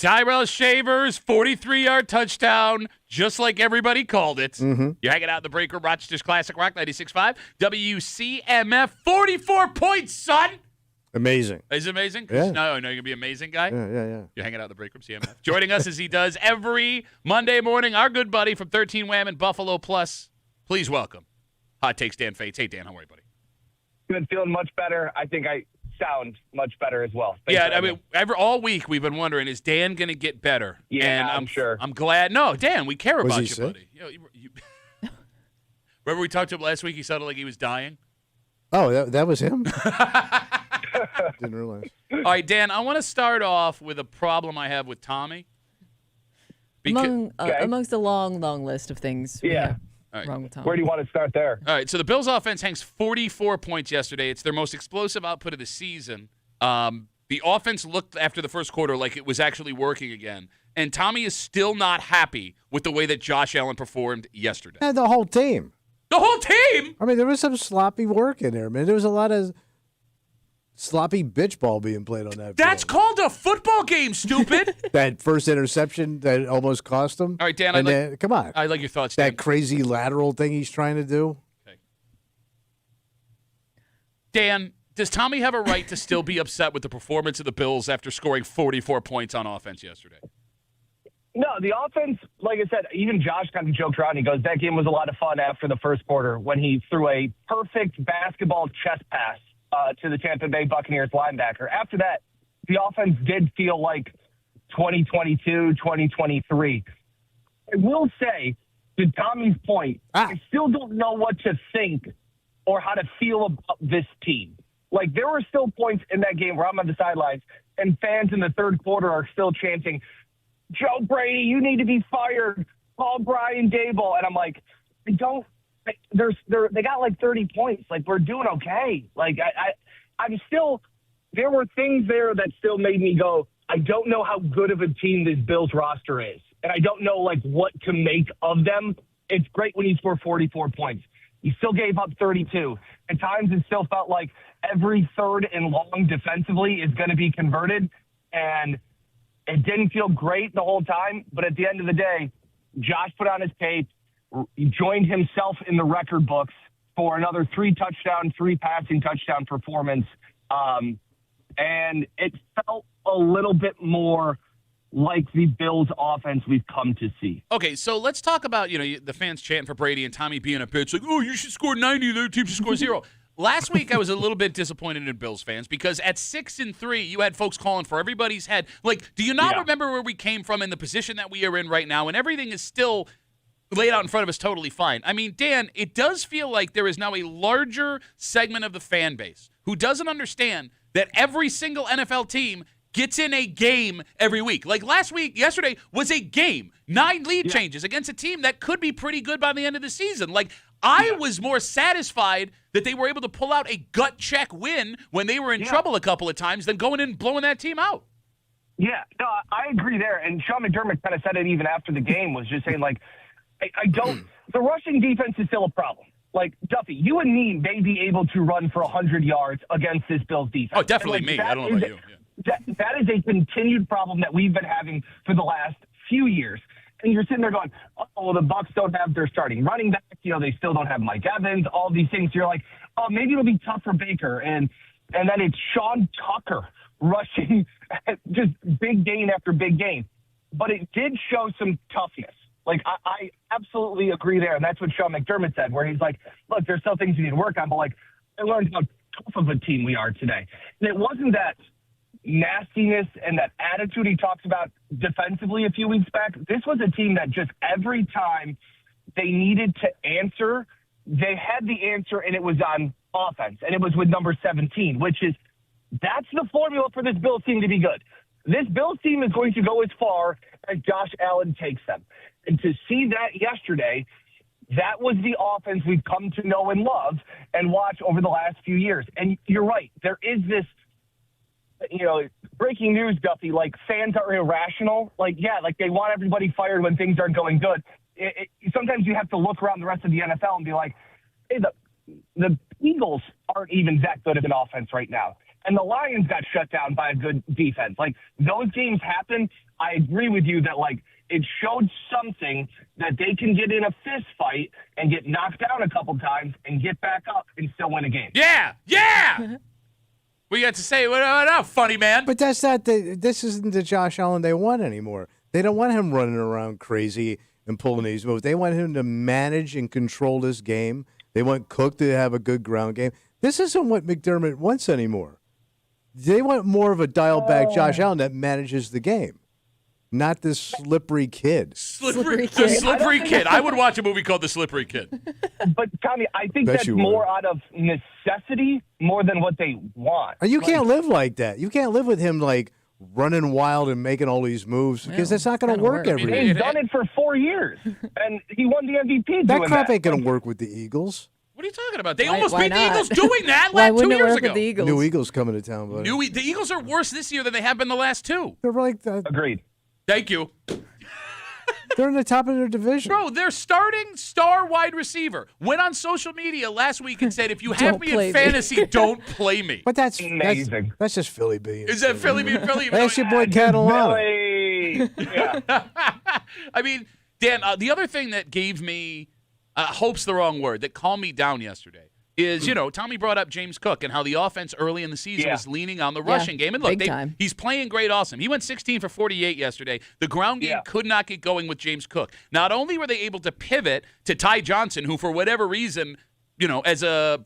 S1: Tyrell Shavers, 43-yard touchdown, just like everybody called it.
S2: Mm-hmm.
S1: You're hanging out in the break room, Rochester's Classic Rock 96.5. WCMF, 44 points, son.
S2: Amazing.
S1: Is it amazing?
S2: Yeah.
S1: No, you're going to be an amazing guy.
S2: Yeah.
S1: You're hanging out in the break room, CMF. Joining us as he does every Monday morning, our good buddy from 13 Wham and Buffalo Plus. Please welcome Hot Takes Dan Fates. Hey, Dan, how are you, buddy?
S9: Been feeling much better. I think I sound much better as well. Thanks
S1: Yeah,
S9: for
S1: I
S9: having
S1: mean, all week we've been wondering, is Dan going to get better?
S9: Yeah,
S1: and
S9: I'm sure.
S1: I'm glad. No, Dan, we care
S2: Was
S1: about
S2: he
S1: you,
S2: sick?
S1: buddy. Remember we talked to him last week? He sounded like he was dying.
S2: Oh, that was him? Didn't realize.
S1: All right, Dan, I want to start off with a problem I have with Tommy.
S3: Amongst a long list of things.
S9: Yeah.
S3: Wrong with Tom.
S9: Where do you want to start there?
S1: All right, so the Bills' offense hangs 44 points yesterday. It's their most explosive output of the season. The offense looked after the first quarter like it was actually working again. And Tommy is still not happy with the way that Josh Allen performed yesterday.
S2: And the whole team.
S1: The whole team?
S2: I mean, there was some sloppy work in there, man. There was a lot of sloppy bitch ball being played on that
S1: That's
S2: field.
S1: called a football game, stupid.
S2: That first interception that almost cost him.
S1: All right, Dan,
S2: Come on.
S1: I like your thoughts, Dan.
S2: That crazy lateral thing he's trying to do.
S1: Okay. Dan, does Tommy have a right to still be upset with the performance of the Bills after scoring 44 points on offense yesterday?
S9: No, the offense, like I said, even Josh kind of joked around. He goes, that game was a lot of fun after the first quarter when he threw a perfect basketball chest pass to the Tampa Bay Buccaneers linebacker. After that, the offense did feel like 2022, 2023. I will say, to Tommy's point, I still don't know what to think or how to feel about this team. Like, there were still points in that game where I'm on the sidelines and fans in the third quarter are still chanting, Joe Brady, you need to be fired. Call Brian Dable. And I'm like, they got like 30 points. Like, we're doing okay. Like, I'm still, there were things there that still made me go, I don't know how good of a team this Bills roster is. And I don't know, like, what to make of them. It's great when you score 44 points. You still gave up 32. At times it still felt like every third and long defensively is going to be converted. And it didn't feel great the whole time, but at the end of the day, Josh put on his tape, joined himself in the record books for another 3 passing touchdown performance. And it felt a little bit more like the Bills offense we've come to see.
S1: Okay, so let's talk about, the fans chanting for Brady and Tommy being a bitch, like, oh, you should score 90, the other team should score 0. Last week, I was a little bit disappointed in Bills fans because at 6-3, you had folks calling for everybody's head. Like, do you not remember where we came from in the position that we are in right now, and everything is still laid out in front of us totally fine? I mean, Dan, it does feel like there is now a larger segment of the fan base who doesn't understand that every single NFL team gets in a game every week. Like yesterday was a game. 9 lead changes against a team that could be pretty good by the end of the season. Like, I was more satisfied that they were able to pull out a gut check win when they were in trouble a couple of times than going in and blowing that team out.
S9: Yeah, no, I agree there. And Sean McDermott kind of said it even after the game, was just saying, like, I don't – the rushing defense is still a problem. Like, Duffy, you and me may be able to run for 100 yards against this Bills defense.
S1: Oh, definitely me. I don't know about you. Yeah.
S9: That is a continued problem that we've been having for the last few years. And you're sitting there going, oh, well, the Bucs don't have their starting running back. They still don't have Mike Evans, all these things. You're like, oh, maybe it'll be tough for Baker. And then it's Sean Tucker rushing just big gain after big gain. But it did show some toughness. Like, I absolutely agree there. And that's what Sean McDermott said, where he's like, look, there's still things you need to work on. But, like, I learned how tough of a team we are today. And it wasn't that nastiness and that attitude he talks about defensively a few weeks back. This was a team that just every time they needed to answer, they had the answer, and it was on offense, and it was with number 17, which is that's the formula for this Bills team to be good. This Bills team is going to go as far as Josh Allen takes them. And to see that yesterday, that was the offense we've come to know and love and watch over the last few years. And you're right. There is this, breaking news, Duffy, like, fans are irrational. Like, like they want everybody fired when things aren't going good. Sometimes you have to look around the rest of the NFL and be like, hey, the Eagles aren't even that good of an offense right now. and the Lions got shut down by a good defense. Like, those games happen. I agree with you that, like, it showed something that they can get in a fist fight and get knocked down a couple times and get back up and still win a game.
S1: Yeah, yeah. We got to say, what up, funny man?
S2: But this isn't the Josh Allen they want anymore. They don't want him running around crazy and pulling these moves. They want him to manage and control this game. They want Cook to have a good ground game. This isn't what McDermott wants anymore. They want more of a dialed-back Josh Allen that manages the game, not this slippery kid.
S3: Slippery
S1: The
S3: kid.
S1: Slippery Kid. I would watch a movie called The Slippery Kid.
S9: But, Tommy, I think
S2: Bet
S9: that's
S2: you would.
S9: more out of necessity more than what they want.
S2: You can't live like that. You can't live with him like running wild and making all these moves because that's not going to work every
S9: And
S2: day.
S9: he's done it for 4 years, and he won the MVP
S2: That
S9: doing
S2: crap
S9: that.
S2: ain't going to work with the Eagles.
S1: What are you talking about? They
S3: Why-
S1: almost
S3: why
S1: beat the
S3: not?
S1: Eagles doing that
S3: Why
S1: 2
S3: wouldn't it
S1: years
S3: work
S1: ago.
S3: with the Eagles?
S2: New Eagles coming to town, buddy.
S1: The Eagles are worse this year than they have been the last 2.
S2: They're like
S9: Agreed.
S1: Thank you.
S2: they're in the top of their division.
S1: Bro, their starting star wide receiver went on social media last week and said, if you have
S3: Don't
S1: me
S3: play
S1: in
S3: me.
S1: fantasy, don't play me.
S2: But that's
S9: Amazing.
S2: That's just Philly being.
S1: Is that Philly being Philly?
S2: That's your boy Catalana.
S9: Billy. Yeah.
S1: I mean, Dan, the other thing that gave me, hope's the wrong word, that calmed me down yesterday is, Tommy brought up James Cook and how the offense early in the season
S9: Yeah.
S1: was leaning on the rushing game. And look,
S3: big time.
S1: he's playing great awesome. He went 16 for 48 yesterday. The ground game
S9: Yeah.
S1: could not get going with James Cook. Not only were they able to pivot to Ty Johnson, who for whatever reason, as a,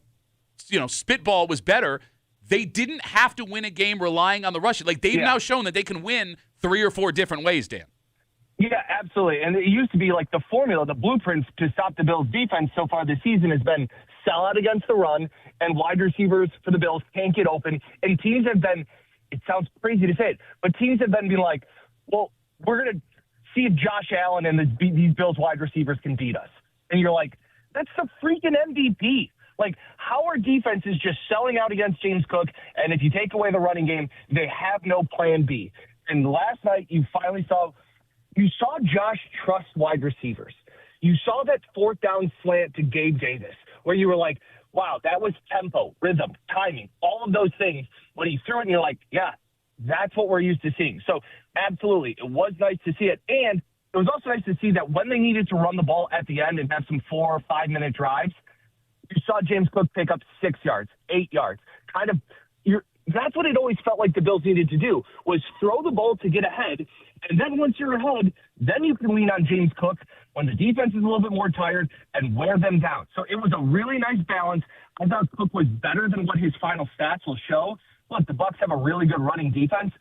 S1: spitball was better, they didn't have to win a game relying on the rushing. Like, they've
S9: Yeah.
S1: now shown that they can win 3 or 4 different ways, Dan.
S9: Yeah, absolutely. And it used to be like the formula, the blueprints to stop the Bills' defense so far this season has been sell out against the run, and wide receivers for the Bills can't get open. And teams have been, it sounds crazy to say it, but teams have been being like, well, we're going to see if Josh Allen and these Bills wide receivers can beat us. And you're like, that's the freaking MVP. Like, how are defenses just selling out against James Cook? And if you take away the running game, they have no plan B. And last night, you saw Josh trust wide receivers. You saw that 4th down slant to Gabe Davis, where you were like, wow, that was tempo, rhythm, timing, all of those things. When he threw it, and you're like, yeah, that's what we're used to seeing. So, absolutely, it was nice to see it. And it was also nice to see that when they needed to run the ball at the end and have some 4 or 5 minute drives, you saw James Cook pick up 6 yards, 8 yards. That's what it always felt like the Bills needed to do, was throw the ball to get ahead. And then once you're ahead, then you can lean on James Cook when the defense is a little bit more tired and wear them down. So it was a really nice balance. I thought Cook was better than what his final stats will show. Look, the Bucs have a really good running defense,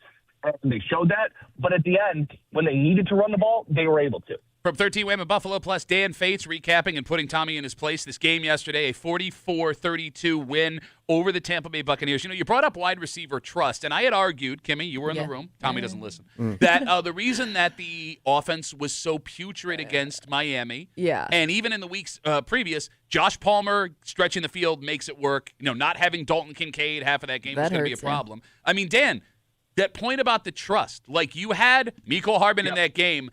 S9: and they showed that. But at the end, when they needed to run the ball, they were able to.
S1: From 13 Wham in Buffalo Plus, Dan Fates recapping and putting Tommy in his place. This game yesterday, a 44-32 win over the Tampa Bay Buccaneers. You brought up wide receiver trust, and I had argued, Kimmy, you were in the room, Tommy doesn't listen, that the reason that the offense was so putrid against Miami, and even in the weeks previous, Josh Palmer stretching the field makes it work. Not having Dalton Kincaid half of that game was going to be a problem. I mean, Dan, that point about the trust, like you had Mecole Hardman in that game,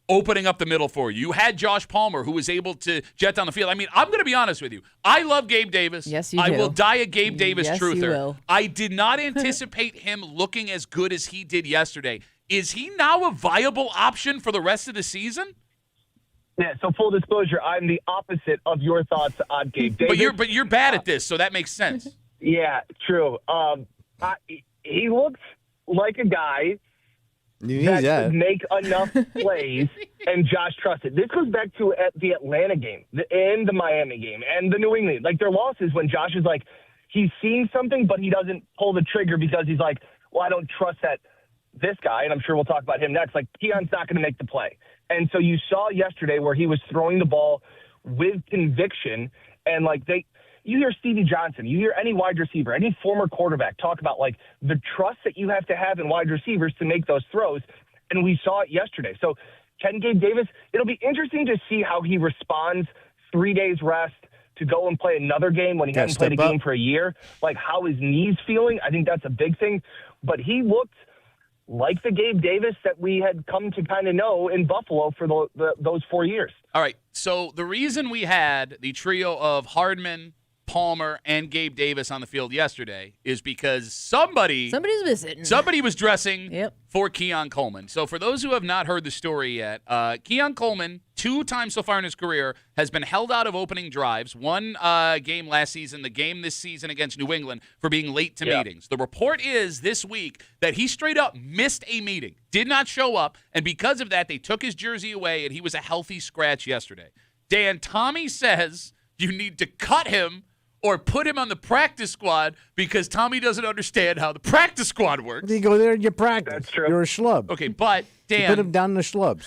S1: opening up the middle for you. You had Josh Palmer, who was able to jet down the field. I mean, I'm going to be honest with you. I love Gabe Davis.
S3: Yes, you
S1: I
S3: do.
S1: will die a Gabe Davis
S3: Yes,
S1: truther.
S3: you will.
S1: I did not anticipate him looking as good as he did yesterday. Is he now a viable option for the rest of the season?
S9: Yeah, so full disclosure, I'm the opposite of your thoughts on Gabe Davis.
S1: But you're bad at this, so that makes sense.
S9: Yeah, true. He looks like a guy that could make enough plays, and Josh trusted. This goes back to the Atlanta game and the Miami game and the New England. Like, their losses when Josh is like, he's seeing something, but he doesn't pull the trigger because he's like, well, I don't trust this guy, and I'm sure we'll talk about him next. Like, Keon's not going to make the play. And so you saw yesterday where he was throwing the ball with conviction, and you hear Stevie Johnson, you hear any wide receiver, any former quarterback talk about like the trust that you have to have in wide receivers to make those throws. And we saw it yesterday. So can Gabe Davis, it'll be interesting to see how he responds 3 days rest to go and play another game when he hasn't played a game for a year, like how his knee's feeling. I think that's a big thing. But he looked like the Gabe Davis that we had come to kind of know in Buffalo for those 4 years.
S1: All right, so the reason we had the trio of Hardman, Palmer and Gabe Davis on the field yesterday is because somebody's
S3: missing.
S1: Somebody was dressing
S3: Yep.
S1: for Keon Coleman. So for those who have not heard the story yet, Keon Coleman, 2 times so far in his career, has been held out of opening drives. One game last season, the game this season against New England, for being late to meetings. The report is this week that he straight up missed a meeting, did not show up, and because of that, they took his jersey away, and he was a healthy scratch yesterday. Dan, Tommy says you need to cut him or put him on the practice squad because Tommy doesn't understand how the practice squad works.
S2: You go there and you practice.
S9: That's true.
S2: You're a schlub.
S1: Okay, but
S2: You
S1: Dan,
S2: put him down in the schlubs.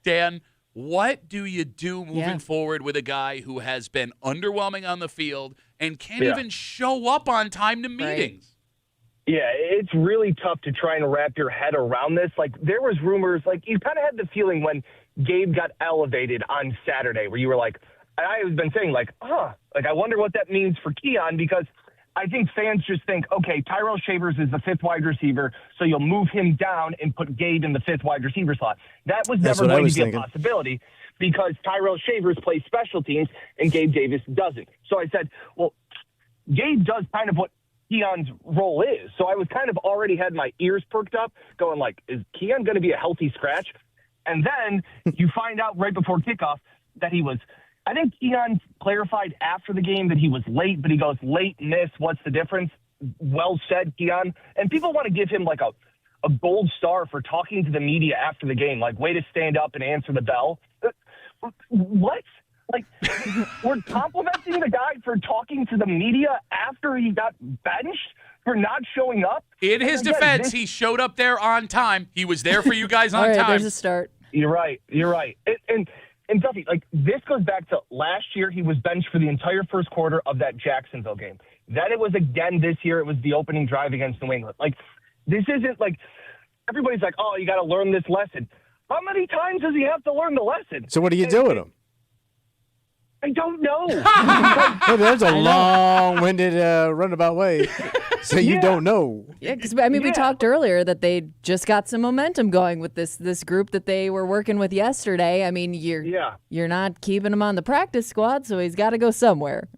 S1: Dan, what do you do moving forward with a guy who has been underwhelming on the field and can't even show up on time to meetings?
S9: Yeah, it's really tough to try and wrap your head around this. Like, there was rumors, like, you kind of had the feeling when Gabe got elevated on Saturday where you were like, I've been saying, like, I wonder what that means for Keon, because I think fans just think, okay, Tyrell Shavers is the 5th wide receiver, so you'll move him down and put Gabe in the 5th wide receiver slot. That was never going to be a possibility because Tyrell Shavers plays special teams and Gabe Davis doesn't. So I said, well, Gabe does kind of what Keon's role is. So I was kind of already had my ears perked up going like, is Keon going to be a healthy scratch? And then you find out right before kickoff that he was – I think Keon clarified after the game that he was late, but he goes, late, miss, what's the difference? Well said, Keon. And people want to give him like a gold star for talking to the media after the game, like way to stand up and answer the bell. What? Like, we're complimenting the guy for talking to the media after he got benched for not showing up?
S1: In his defense, he showed up there on time. He was there for you guys on
S3: All right,
S1: time.
S3: there's a start.
S9: You're right. And Duffy, like, this goes back to last year. He was benched for the entire first quarter of that Jacksonville game. Then it was again this year. It was the opening drive against New England. Like, this isn't like everybody's like, oh, you got to learn this lesson. How many times does he have to learn the lesson?
S2: So what do you do with him?
S9: I don't know.
S2: Hey, there's a long-winded runabout way. So you don't know.
S3: Yeah, because we talked earlier that they just got some momentum going with this group that they were working with yesterday. I mean, you're not keeping him on the practice squad, so he's got to go somewhere.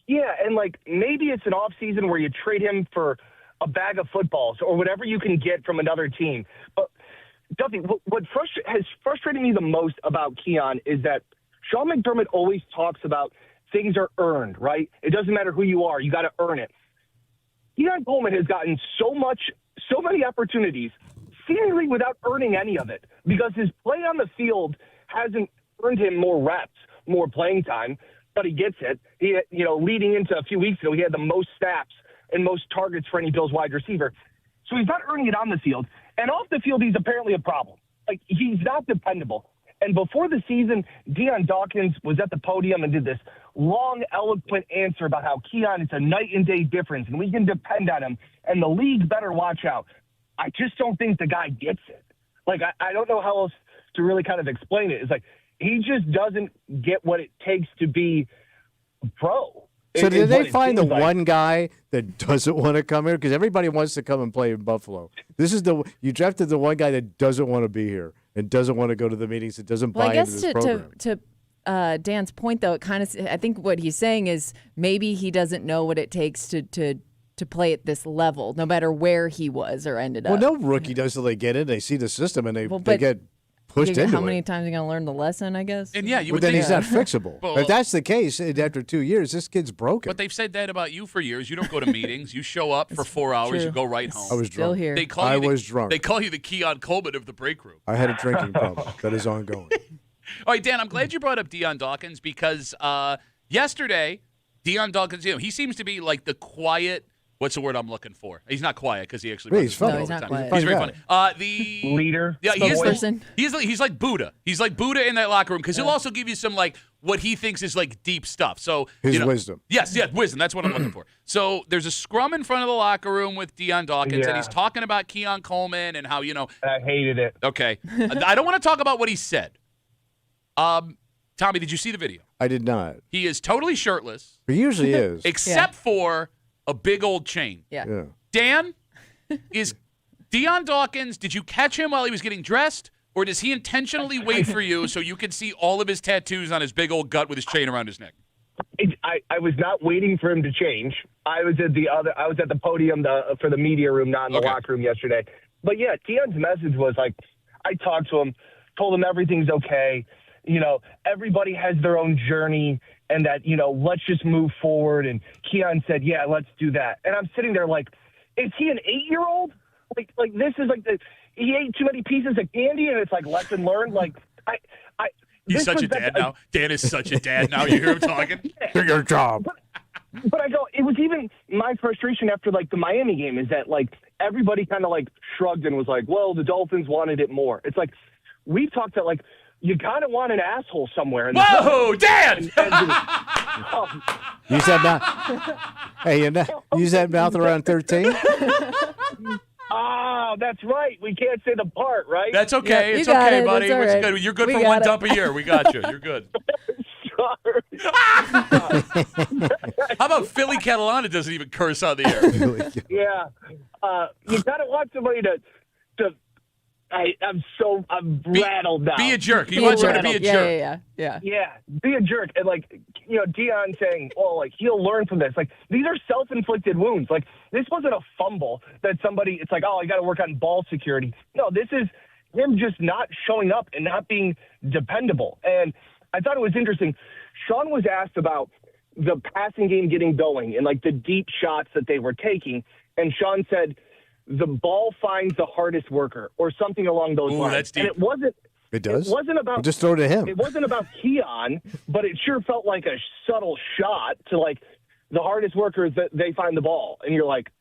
S9: Yeah, and like maybe it's an off season where you trade him for a bag of footballs or whatever you can get from another team. But Duffy, what has frustrated me the most about Keon is that Sean McDermott always talks about things are earned, right? It doesn't matter who you are, you got to earn it. Keon Coleman has gotten so many opportunities, seemingly without earning any of it, because his play on the field hasn't earned him more reps, more playing time, but he gets it. He, leading into a few weeks ago, he had the most snaps and most targets for any Bills wide receiver. So he's not earning it on the field. And off the field, he's apparently a problem. Like, he's not dependable. And before the season, Deion Dawkins was at the podium and did this long, eloquent answer about how Keon is a night and day difference and we can depend on him and the league better watch out. I just don't think the guy gets it. Like, I don't know how else to really kind of explain it. It's like he just doesn't get what it takes to be a pro.
S2: So did they find the one guy that doesn't want to come here? Because everybody wants to come and play in Buffalo. You drafted the one guy that doesn't want to be here and doesn't want to go to the meetings. That doesn't buy into this program.
S3: To Dan's point, though, I think what he's saying is maybe he doesn't know what it takes to play at this level, no matter where he was or ended up.
S2: Well, no rookie does till they get in. They see the system and they get pushed into it.
S3: How many times are you going to learn the lesson, I guess?
S1: And you
S2: but
S1: would
S2: then
S1: think
S2: he's not fixable.
S1: Well,
S2: if that's the case, after 2 years, this kid's broken.
S1: But they've said that about you for years. You don't go to meetings. You show up for 4 hours.
S3: True.
S1: You go right home.
S2: I was drunk.
S3: Still here.
S2: I was drunk.
S1: They call you the Keon Coleman of the break room.
S2: I had a drinking problem that is ongoing.
S1: All right, Dan, I'm glad you brought up Deion Dawkins because yesterday, Deion Dawkins, he seems to be like the quiet. What's the word I'm looking for? He's not quiet because he actually.
S2: He's funny.
S3: No, he's not quiet.
S1: He's very funny. The
S9: leader.
S1: Yeah, he's like Buddha. He's like Buddha in that locker room because he'll also give you some like what he thinks is like deep stuff. So
S2: his wisdom.
S1: Yes, wisdom. That's what I'm looking for. So there's a scrum in front of the locker room with Deion Dawkins, and he's talking about Keon Coleman and how
S9: I hated it.
S1: Okay, I don't want to talk about what he said. Tommy, did you see the video?
S2: I did not.
S1: He is totally shirtless.
S2: He usually is.
S1: Except for a big old chain.
S3: Yeah.
S1: Dan, is Deion Dawkins, did you catch him while he was getting dressed? Or does he intentionally wait for you so you can see all of his tattoos on his big old gut with his chain around his neck?
S9: I was not waiting for him to change. I was at the podium for the media room, not in the locker room yesterday. But yeah, Keon's message was like, I talked to him, told him everything's okay. You know, everybody has their own journey, and that, you know, let's just move forward. And Keon said, yeah, let's do that. And I'm sitting there like, is he an 8-year-old? Like this is like he ate too many pieces of candy, and it's like lesson learned. Like
S1: He's such a dad now. Dan is such a dad now. You hear him talking?
S2: Do your job.
S9: But I go, it was even my frustration after, like, the Miami game is that, like, everybody kind of, like, shrugged and was like, well, the Dolphins wanted it more. It's like, we've talked that, like, you kind of want an asshole somewhere. In
S1: Whoa, Dan!
S2: Use that mouth. Hey, use that mouth around 13.
S9: Oh, that's right. We can't say the part, right?
S1: That's okay.
S3: Yeah,
S1: it's
S3: got
S1: okay,
S3: it.
S1: buddy.
S3: That's all
S1: It's
S3: right.
S1: good. You're good
S3: We
S1: for
S3: got
S1: one
S3: it.
S1: dump a year. We got you. You're good. How about Philly Catalana doesn't even curse on the air?
S9: Yeah. You kind of want somebody to I'm rattled now.
S1: Be a jerk. He wants you to be a jerk.
S3: Yeah.
S9: Yeah, be a jerk. And, like, you know, Dion saying, oh, like, he'll learn from this. Like, these are self-inflicted wounds. Like, this wasn't a fumble that somebody, it's like, oh, I got to work on ball security. No, this is him just not showing up and not being dependable. And I thought it was interesting. Sean was asked about the passing game getting going and, like, the deep shots that they were taking. And Sean said, the ball finds the hardest worker, or something along those lines.
S1: That's deep.
S9: And it wasn't.
S2: It does?
S9: It wasn't about.
S2: Just throw it to him.
S9: It wasn't about Keon, but it sure felt like a subtle shot to, like, the hardest workers that they find the ball. And you're like,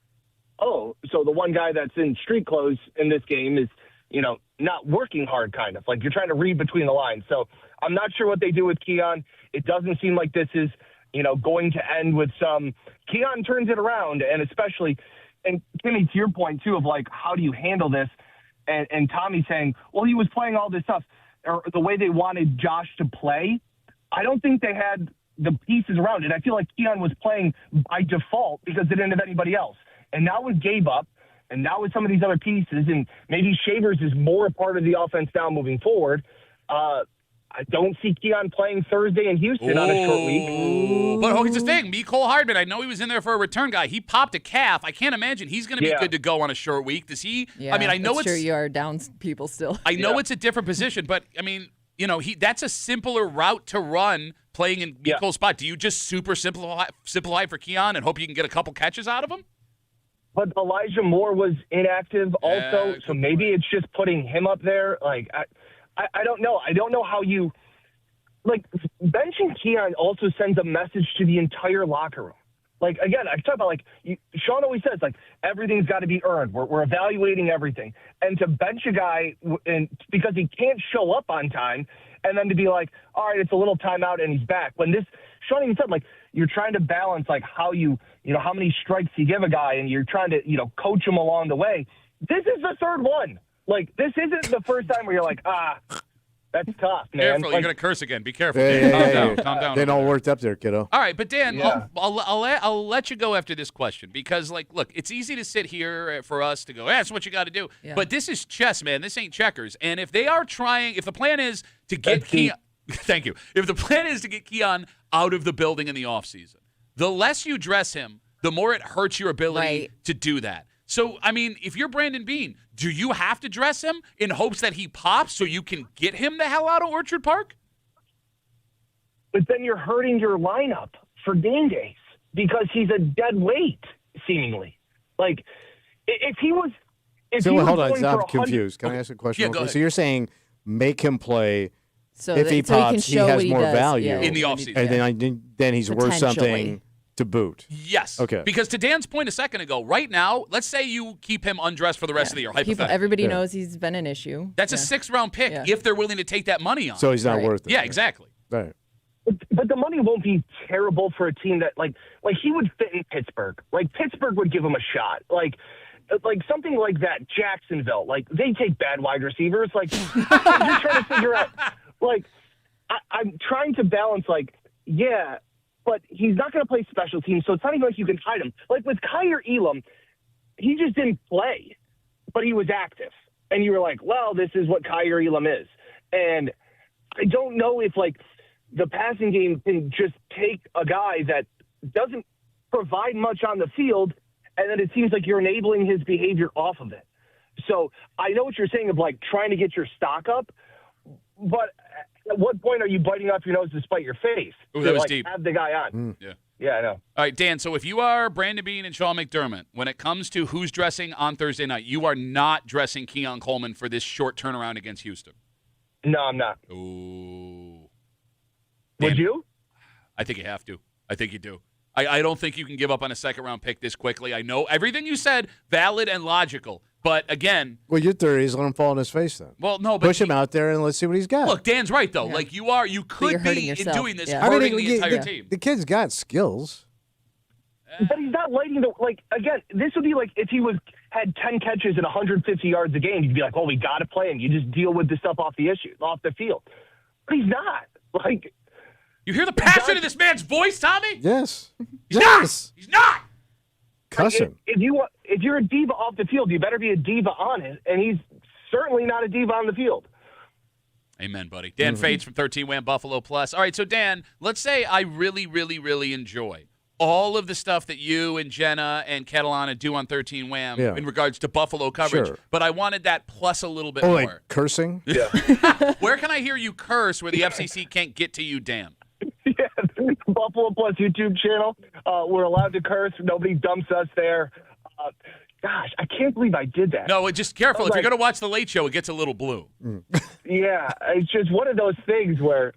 S9: oh, so the one guy that's in street clothes in this game is, you know, not working hard, kind of. Like, you're trying to read between the lines. So I'm not sure what they do with Keon. It doesn't seem like this is, you know, going to end with some. Keon turns it around, and especially. And Timmy, to your point, too, of, like, how do you handle this? And Tommy saying, well, he was playing all this stuff, or the way they wanted Josh to play. I don't think they had the pieces around it. I feel like Keon was playing by default because they didn't have anybody else. And now with Gabe up, and now with some of these other pieces, and maybe Shavers is more a part of the offense now moving forward, I don't see Keon playing Thursday in Houston on a short week.
S1: But here's the thing. Mecole Hardman, I know he was in there for a return guy. He popped a calf. I can't imagine he's going to be good to go on a short week. Does he?
S3: Yeah,
S1: I mean, I know
S3: it's
S1: it's
S3: true you are down people still.
S1: I know it's a different position, but, I mean, you know, that's a simpler route to run playing in Mecole's spot. Do you just super simplify for Keon and hope you can get a couple catches out of him?
S9: But Elijah Moore was inactive also, so maybe it's just putting him up there. Like, I don't know. I don't know how you – like, benching Keon also sends a message to the entire locker room. Like, again, I talk about, like, Sean always says, like, everything's got to be earned. We're evaluating everything. And to bench a guy because he can't show up on time, and then to be like, all right, it's a little timeout and he's back. When this – Sean even said, like, you're trying to balance, like, how you know, how many strikes you give a guy, and you're trying to, you know, coach him along the way. This is the third one. Like, this isn't the first time where you're like, that's tough, man.
S1: Careful,
S9: like,
S1: you're going to curse again. Be careful.
S2: Hey,
S1: Calm down.
S2: They all worked up there, kiddo.
S1: All right, but Dan,
S9: Yeah.
S1: I'll let you go after this question because, like, look, it's easy to sit here for us to go, that's what you got to do.
S3: Yeah.
S1: But this is chess, man. This ain't checkers. And if they are trying, if the plan is to get Keon, thank you. If the plan is to get Keon out of the building in the offseason, the less you dress him, the more it hurts your ability to do that. So, I mean, if you're Brandon Beane, do you have to dress him in hopes that he pops so you can get him the hell out of Orchard Park?
S9: But then you're hurting your lineup for game days because he's a dead weight, seemingly. Like, if he was
S2: Hold on,
S9: going
S2: I'm
S9: for
S2: confused. Can I ask a question?
S1: Yeah, go ahead.
S2: So you're saying make him play
S3: So
S2: if
S3: that,
S2: he
S3: so he can
S2: pops, he
S3: show
S2: has
S3: what he
S2: more
S3: does.
S2: value
S3: Yeah,
S1: in the
S3: yeah.
S1: offseason.
S2: and then he's worth something to boot.
S1: Yes.
S2: Okay.
S1: Because to Dan's point a second ago, right now, let's say you keep him undressed for the rest of the year, hypothetically.
S3: Everybody knows he's been an issue.
S1: That's a 6th-round pick if they're willing to take that money on.
S2: So he's not worth it.
S1: Yeah, exactly.
S2: Right.
S9: But the money won't be terrible for a team that, like he would fit in Pittsburgh. Like, Pittsburgh would give him a shot. Like something like that, Jacksonville. Like, they take bad wide receivers. Like, you're trying to figure out, like, I'm trying to balance, like, yeah, but he's not going to play special teams, so it's not even like you can hide him. Like, with Kyer Elam, he just didn't play, but he was active. And you were like, well, this is what Kyer Elam is. And I don't know if, like, the passing game can just take a guy that doesn't provide much on the field, and then it seems like you're enabling his behavior off of it. So I know what you're saying of like trying to get your stock up, but at what point are you biting off your nose to spite your face?
S1: Ooh, that was
S9: like,
S1: deep.
S9: Have the guy on.
S1: Yeah.
S9: Yeah, I know.
S1: All right, Dan, so if you are Brandon Beane and Sean McDermott, when it comes to who's dressing on Thursday night, you are not dressing Keon Coleman for this short turnaround against Houston.
S9: No, I'm not.
S1: Ooh.
S9: Would
S1: Dan,
S9: you?
S1: I think you have to. I think you do. I don't think you can give up on a second-round pick this quickly. I know everything you said, valid and logical. But, again.
S2: Well, your theory is let him fall on his face then.
S1: Well, no, but.
S2: Push him out there and let's see what he's got.
S1: Look, Dan's right, though.
S3: Yeah.
S1: Like, you could be in doing this,
S3: Yeah.
S1: hurting the entire team.
S2: The kid's got skills.
S9: But he's not lighting the again. This would be like if he had 10 catches and 150 yards a game. You'd be like, "Oh, we got to play him." You just deal with the stuff off the field. But he's not. Like,
S1: you hear the passion in this man's voice, Tommy?
S2: Yes.
S1: He's
S2: yes.
S1: not. He's not.
S2: Cuss him.
S9: If you're a diva off the field, you better be a diva on it. And he's certainly not a diva on the field.
S1: Amen, buddy. Dan Fates from 13 Wham Buffalo Plus. All right, so Dan, let's say I really, really, really enjoy all of the stuff that you and Jenna and Catalana do on 13 Wham in regards to Buffalo coverage,
S2: Sure.
S1: but I wanted that plus a little bit
S2: Oh,
S1: more.
S2: like cursing?
S9: Yeah.
S1: Where can I hear you curse where the FCC can't get to you, Dan?
S9: Yeah, Buffalo Plus YouTube channel. We're allowed to curse. Nobody dumps us there. Gosh, I can't believe I did that.
S1: No, just careful. If you're going to watch The Late Show, it gets a little blue.
S9: Yeah, it's just one of those things where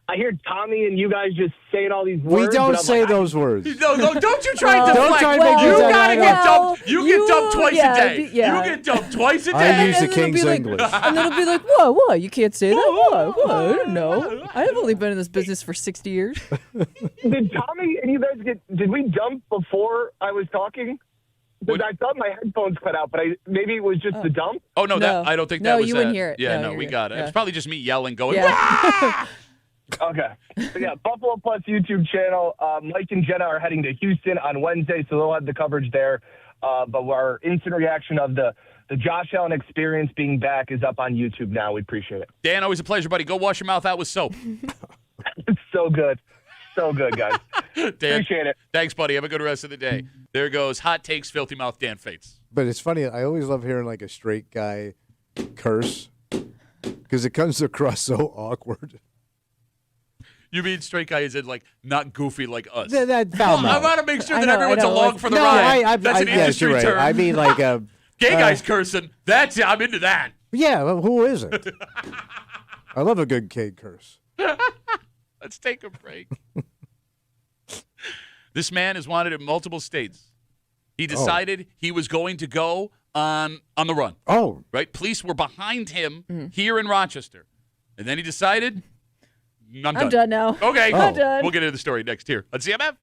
S9: I hear Tommy and you guys just saying all these words.
S2: We don't
S9: but I'm
S2: say
S9: like,
S2: those words.
S1: No, don't you try and
S2: Don't
S1: deflect.
S2: try and make
S1: You
S2: me
S1: gotta
S2: deflect.
S1: get dumped. You get
S3: You-
S1: dumped twice
S3: yeah,
S1: a day.
S3: yeah.
S1: You get dumped twice a day.
S2: I use the
S3: And it'll
S2: King's
S3: be like-
S2: English.
S3: And then it'll be like, what? You can't say that? What? I don't know. I've only been in this business for 60 years.
S9: Did Tommy and you guys did we dump before I was talking? Because I thought my headphones cut out, but maybe it was just the dump.
S1: Oh, no,
S3: No.
S1: I don't think
S3: No,
S1: that was
S3: you wouldn't
S1: that.
S3: hear it.
S1: Yeah,
S3: No,
S1: no, we
S3: you're
S1: got it.
S3: good.
S1: It's probably just me yelling, going,
S3: Yeah.
S1: "Wah!"
S9: Okay. So yeah, Buffalo Plus YouTube channel. Mike and Jenna are heading to Houston on Wednesday, so they'll have the coverage there. But our instant reaction of the Josh Allen experience being back is up on YouTube now. We appreciate it.
S1: Dan, always a pleasure, buddy. Go wash your mouth out with soap.
S9: It's so good. So good, guys.
S1: Dan,
S9: Appreciate it.
S1: thanks, buddy. Have a good rest of the day. There goes Hot Takes, Filthy Mouth, Dan Fates.
S2: But it's funny. I always love hearing like a straight guy curse because it comes across so awkward.
S1: You mean straight guy is in like not goofy like us?
S2: That foul
S1: I
S2: mouth.
S1: want to make sure
S3: I
S1: that
S3: know,
S1: everyone's
S3: I know.
S1: along for the
S2: No,
S1: ride. That's an
S2: yes,
S1: industry
S2: you're right.
S1: term.
S2: I mean, like a
S1: Gay guys cursing. I'm into that.
S2: yeah. Well, who isn't? I love a good gay curse.
S1: Let's take a break. This man is wanted in multiple states. He decided he was going to go on the run.
S2: Oh,
S1: Right? Police were behind him here in Rochester. And then he decided, I'm
S3: done now.
S1: Okay.
S3: I'm done.
S1: We'll get into the story next here on CMF.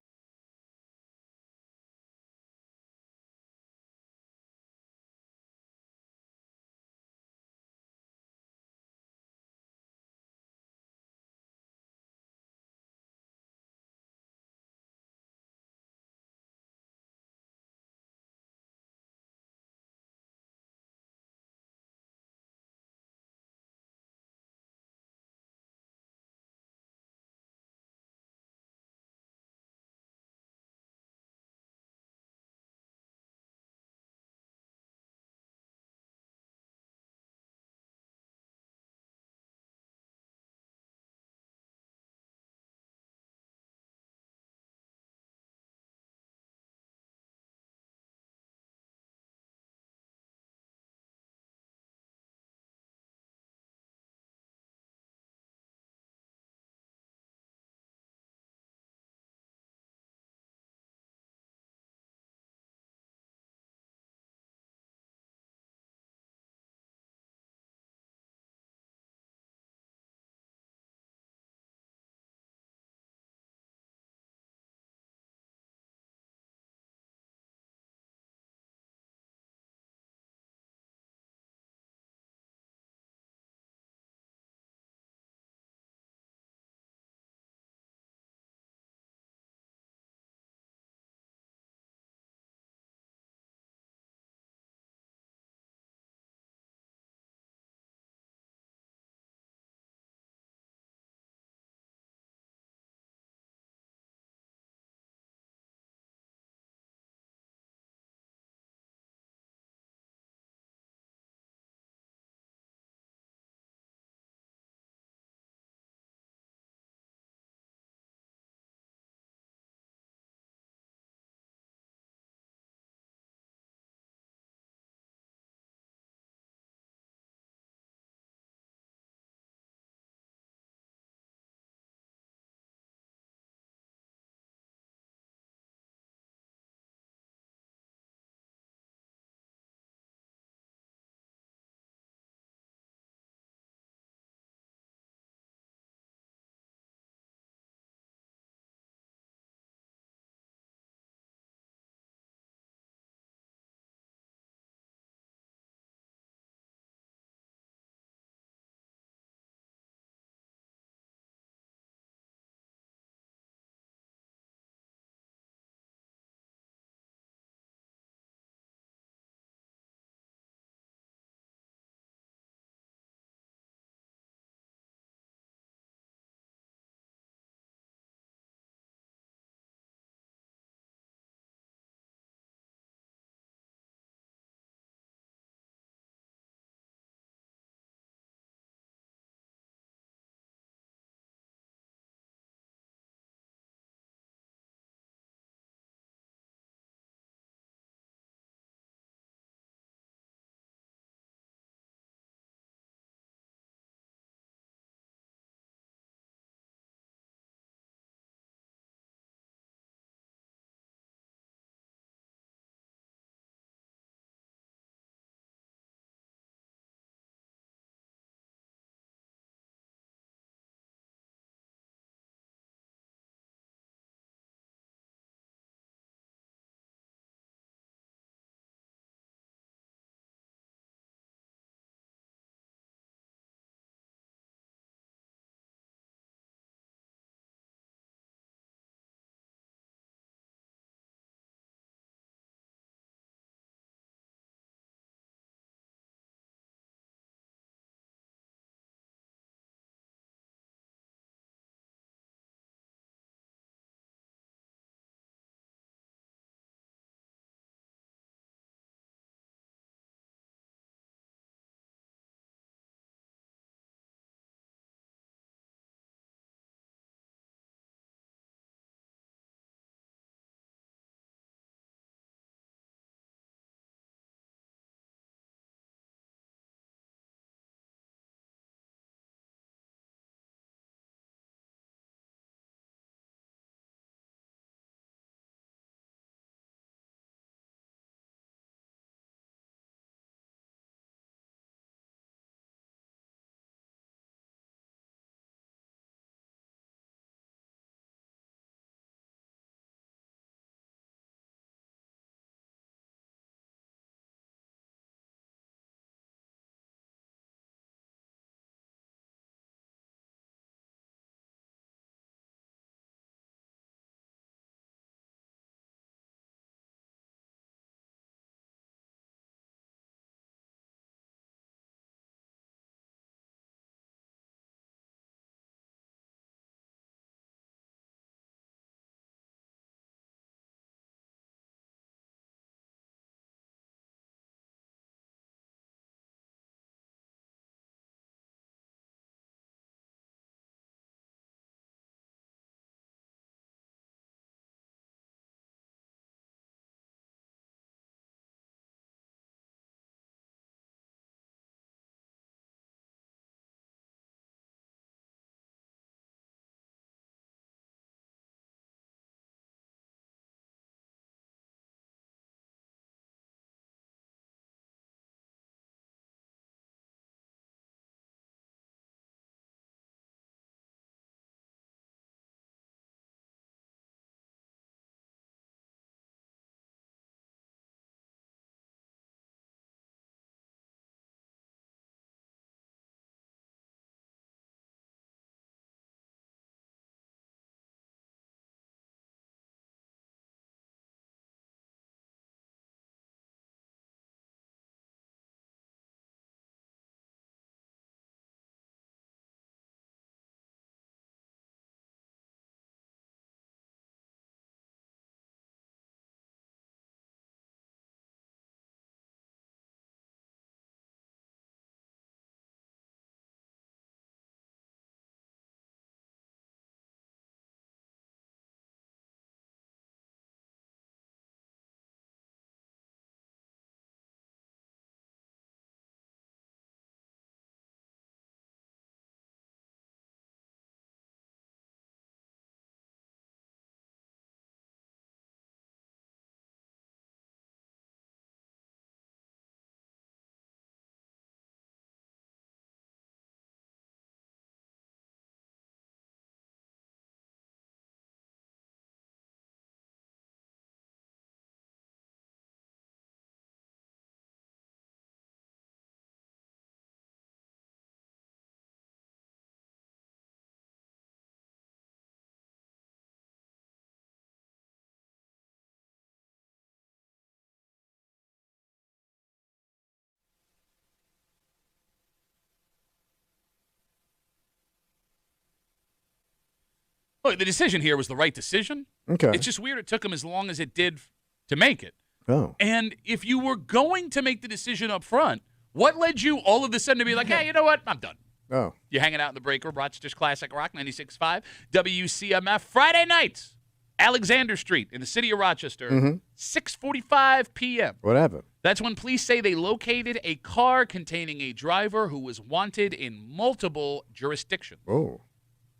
S1: Well, the decision here was the right decision.
S2: Okay.
S1: It's just weird it took him as long as it did to make it.
S2: Oh.
S1: And if you were going to make the decision up front, what led you all of a sudden to be like, hey, you know what? I'm done.
S2: Oh.
S1: You're hanging out in the break room, Rochester's Classic Rock 96.5, WCMF, Friday nights, Alexander Street in the city of Rochester, 6:45 p.m.
S2: What happened?
S1: That's when police say they located a car containing a driver who was wanted in multiple jurisdictions.
S2: Oh.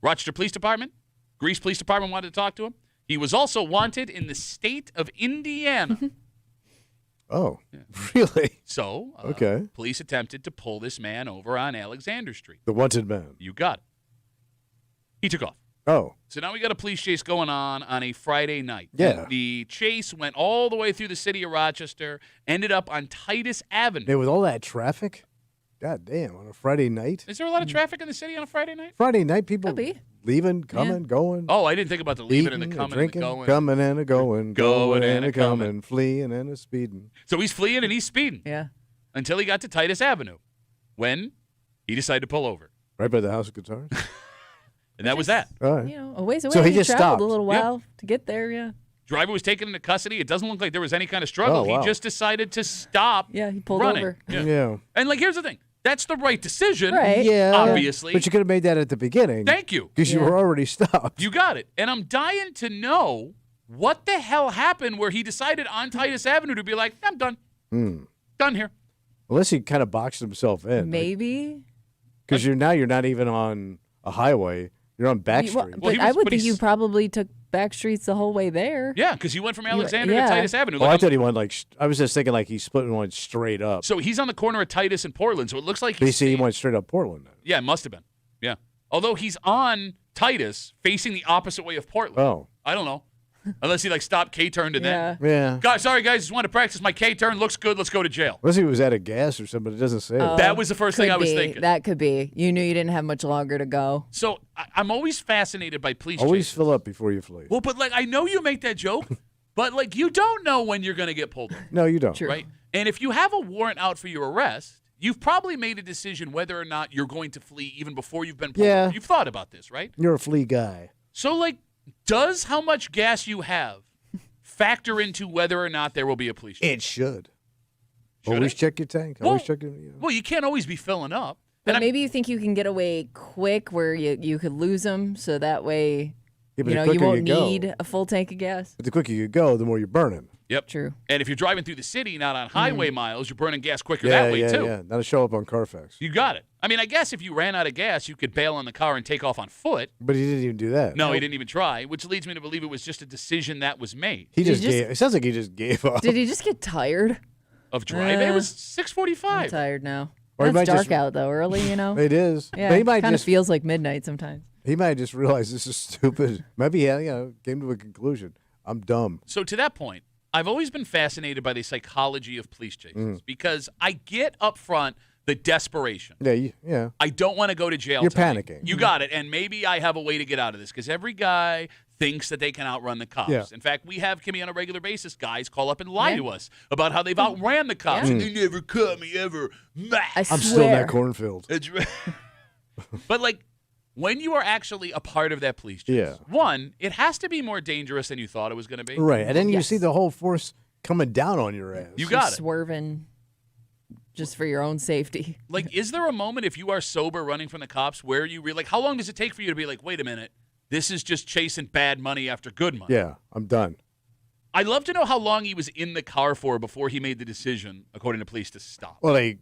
S1: Rochester Police Department, Greece Police Department wanted to talk to him. He was also wanted in the state of Indiana.
S2: Oh. Really?
S1: So,
S2: Okay.
S1: police attempted to pull this man over on Alexander Street.
S2: The wanted man.
S1: You got it. He took off.
S2: Oh.
S1: So now we got a police chase going on a Friday night.
S2: Yeah.
S1: And the chase went all the way through the city of Rochester, ended up on Titus Avenue.
S2: Hey, with all that traffic? God damn, on a Friday night?
S1: Is there a lot of traffic in the city on a Friday night?
S2: Friday night, people
S3: Could be.
S2: leaving, coming, going.
S1: Oh, I didn't think about the leaving and the
S2: eating,
S1: coming
S2: drinking,
S1: and the going.
S2: coming and a going,
S1: Going
S2: and
S1: and
S2: a
S1: a coming.
S2: coming, fleeing and a speeding.
S1: So he's fleeing and he's speeding
S3: Yeah.
S1: until he got to Titus Avenue when he decided to pull over.
S2: Right by the House of Guitars?
S1: And that was that.
S2: All right.
S3: You know, a ways away.
S2: So he just
S3: traveled
S2: stopped.
S3: a little
S1: Yeah.
S3: while to get there. Yeah.
S1: Driver was taken into custody. It doesn't look like there was any kind of struggle.
S2: Oh, wow.
S1: He just decided to stop
S3: Yeah, he pulled
S1: running.
S3: over.
S1: Yeah.
S2: Yeah.
S1: And, like, here's the thing. That's the right decision.
S3: Right.
S2: Yeah.
S1: Obviously.
S2: But you could have made that at the beginning.
S1: Thank you.
S2: Because you
S3: Yeah.
S2: were already stopped.
S1: You got it. And I'm dying to know what the hell happened where he decided on Titus Avenue to be like, I'm done. Done here.
S2: Unless he kind of boxed himself in.
S3: Maybe.
S2: Because you're not even on a highway. You're on back
S3: Well,
S2: street.
S1: Well,
S3: but
S1: he
S3: I
S1: was-
S3: would
S1: but
S3: think
S1: he's-
S3: you probably took back streets the whole way there.
S1: Yeah, because he went from Alexander
S3: yeah.
S1: to Titus Avenue.
S2: Oh,
S1: Like,
S2: I thought he went like, I was just thinking like he split and went straight up.
S1: so he's on the corner of Titus and Portland, so it looks like
S2: But you
S1: he's
S2: see, he went straight up Portland then.
S1: Yeah, it must have been. Yeah. Although he's on Titus facing the opposite way of Portland.
S2: Oh.
S1: I don't know. Unless he, like, stopped K-turned and
S3: Yeah.
S1: then.
S2: Yeah.
S1: God, sorry, guys. Just want to practice my K-turn. Looks good. Let's go to jail.
S2: Unless he was out of gas or something, it doesn't say.
S3: Oh,
S1: That was the first thing
S3: could
S1: I was
S3: be.
S1: thinking.
S3: That could be. You knew you didn't have much longer to go.
S1: So I'm always fascinated by police
S2: Always
S1: chases.
S2: fill up before you flee.
S1: Well, but, like, I know you make that joke, but, like, you don't know when you're going to get pulled over,
S2: No, you don't.
S3: True.
S1: right? And if you have a warrant out for your arrest, you've probably made a decision whether or not you're going to flee even before you've been pulled
S2: Yeah.
S1: over. You've thought about this, right?
S2: You're a flea guy.
S1: So, like, does how much gas you have factor into whether or not there will be a police chase?
S2: It should.
S1: Should
S2: Always
S1: it?
S2: check your tank.
S1: Well-
S2: Always check your.
S1: Well, you can't always be filling up.
S3: But
S1: And
S3: maybe you think you can get away quick where you could lose them, so that way
S2: Yeah, but
S3: you
S2: the
S3: know you
S2: quicker
S3: won't
S2: go-
S3: need a full tank of gas.
S2: But the quicker you go, the more you're burning.
S1: Yep.
S3: True.
S1: And if you're driving through the city, not on highway miles, you're burning gas quicker
S2: Yeah,
S1: that way,
S2: yeah,
S1: too.
S2: yeah. That'll show up on Carfax.
S1: You got it. I mean, I guess if you ran out of gas, you could bail on the car and take off on foot.
S2: But he didn't even do that.
S1: No, he didn't even try, which leads me to believe it was just a decision that was made
S2: He just
S3: He just-
S2: gave. It sounds like he just gave up.
S3: Did he just get tired?
S1: of driving. It was
S3: I'm
S1: 6:45.
S3: tired now.
S2: Or he
S3: It's
S2: might
S3: dark
S2: just-
S3: out though, early, you know.
S2: It is.
S3: Yeah,
S2: But he might
S3: kind of
S2: just
S3: feels like midnight sometimes.
S2: he might just realize this is stupid. Maybe he came to a conclusion. I'm dumb.
S1: So to that point, I've always been fascinated by the psychology of police chases because I get up front the desperation.
S2: Yeah, yeah.
S1: I don't want to go to jail.
S2: You're
S1: tonight.
S2: panicking.
S1: You got it. And maybe I have a way to get out of this because every guy thinks that they can outrun the cops.
S2: Yeah.
S1: In fact, we have, Kimmy, on a regular basis, guys call up and lie
S3: Yeah.
S1: to us about how they've outran the cops.
S3: Yeah.
S1: And they never caught me ever.
S3: I
S2: I'm
S3: swear.
S2: still in that cornfield.
S1: It's re- but, like, when you are actually a part of that police chase,
S2: Yeah.
S1: one, it has to be more dangerous than you thought it was going to be.
S2: Right, and then you
S3: Yes.
S2: see the whole force coming down on your ass.
S1: You got it.
S3: Swerving just for your own safety.
S1: Like, is there a moment if you are sober running from the cops where you like, how long does it take for you to be like, wait a minute, this is just chasing bad money after good money?
S2: Yeah, I'm done.
S1: I'd love to know how long he was in the car for before he made the decision, according to police, to stop.
S2: Well,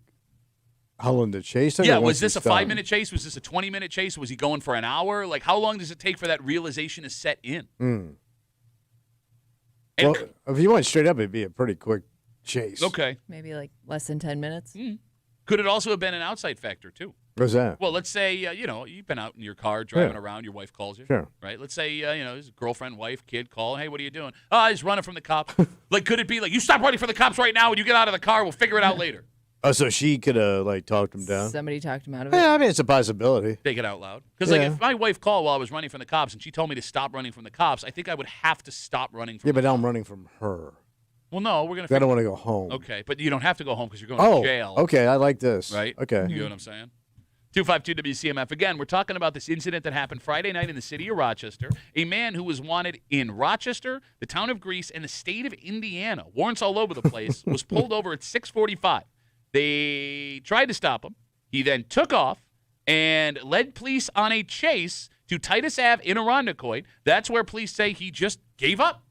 S2: how long did it chase him?
S1: Yeah,
S2: or once
S1: was
S2: he
S1: this a
S2: stopped?
S1: 5-minute chase? Was this a 20-minute chase? Was he going for an hour? Like, how long does it take for that realization to set in? And
S2: Well, if you went straight up, it'd be a pretty quick chase.
S1: okay.
S3: Maybe like less than 10 minutes.
S1: Could it also have been an outside factor, too?
S2: What's that?
S1: Well, let's say, you've been out in your car driving around. Your wife calls you.
S2: Sure.
S1: Right? Let's say, his girlfriend, wife, kid call. Hey, what are you doing? Oh, I was running from the cops. Like, could it be like, you stop running from the cops right now and you get out of the car. We'll figure it out later.
S2: Oh, so she could have talked him down.
S3: Somebody talked him out of it.
S2: Yeah, I mean it's a possibility.
S1: Take it out loud. Because, like,
S2: Yeah.
S1: if my wife called while I was running from the cops and she told me to stop running from the cops, I think I would have to stop running from
S2: Yeah,
S1: the
S2: but now
S1: cops.
S2: I'm running from her.
S1: Well, no, we're going to
S2: I don't want to go home.
S1: Okay, but you don't have to go home because you're going
S2: Oh,
S1: to jail.
S2: okay. I like this.
S1: Right?
S2: Okay.
S1: You know what I'm saying? 252 WCMF. Again, we're talking about this incident that happened Friday night in the city of Rochester. A man who was wanted in Rochester, the town of Greece, and the state of Indiana, warrants all over the place, was pulled over at 6:45. They tried to stop him. He then took off and led police on a chase to Titus Ave in Irondequoit. That's where police say he just gave up.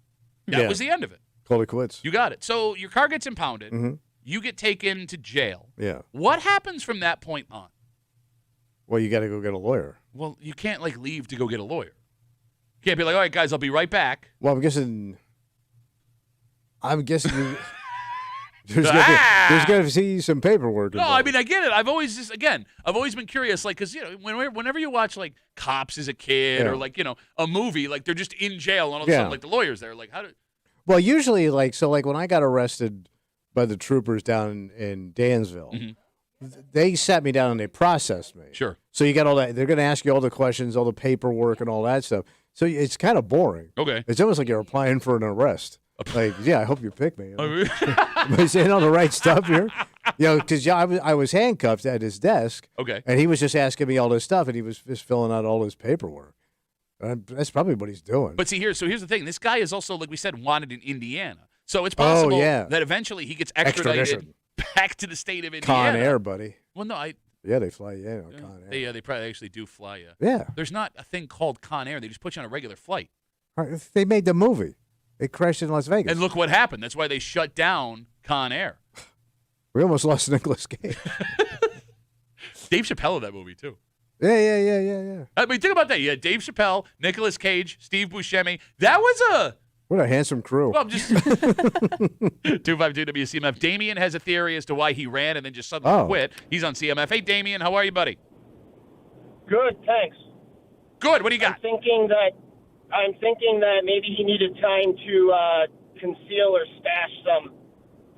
S1: That was the end of it.
S2: Called it quits.
S1: You got it. So your car gets impounded.
S2: Mm-hmm.
S1: You get taken to jail.
S2: Yeah.
S1: What happens from that point on?
S2: Well, you got to go get a lawyer.
S1: Well, you can't, leave to go get a lawyer. You can't be like, all right, guys, I'll be right back.
S2: Well, I'm guessing you, there's going to see some paperwork.
S1: No,
S2: involved.
S1: I mean, I get it. I've always been curious, because, whenever you watch, Cops as a kid or, a movie, they're just in jail and all of a sudden, the lawyer's there. How do...
S2: Well, usually, when I got arrested by the troopers down in Dansville, they sat me down and they processed me.
S1: Sure.
S2: So you got all that. They're going to ask you all the questions, all the paperwork, and all that stuff. So it's kind of boring.
S1: Okay.
S2: It's almost like you're applying for an arrest. I hope you pick me.
S1: Oh,
S2: Am I saying all the right stuff here? Because I was handcuffed at his desk.
S1: Okay.
S2: And he was just asking me all this stuff, and he was just filling out all his paperwork. That's probably what he's doing.
S1: But here's the thing. This guy is also, like we said, wanted in Indiana. So it's possible that eventually he gets extradited back to the state of Indiana.
S2: Con Air, buddy.
S1: Well, no,
S2: Yeah, they fly you in on Con Air.
S1: They probably actually do fly you.
S2: Yeah.
S1: There's not a thing called Con Air. They just put you on a regular flight.
S2: They made the movie. It crashed in Las Vegas.
S1: And look what happened. That's why they shut down Con Air.
S2: We almost lost Nicolas Cage.
S1: Dave Chappelle in that movie, too.
S2: Yeah.
S1: I mean, think about that. You had Dave Chappelle, Nicolas Cage, Steve Buscemi. That was
S2: What a handsome crew.
S1: Well, I'm just 252 WCMF. Damien has a theory as to why he ran and then just suddenly quit. He's on CMF. Hey, Damien, how are you, buddy?
S10: Good, thanks.
S1: Good. What do you got?
S10: I'm thinking that maybe he needed time to conceal or stash some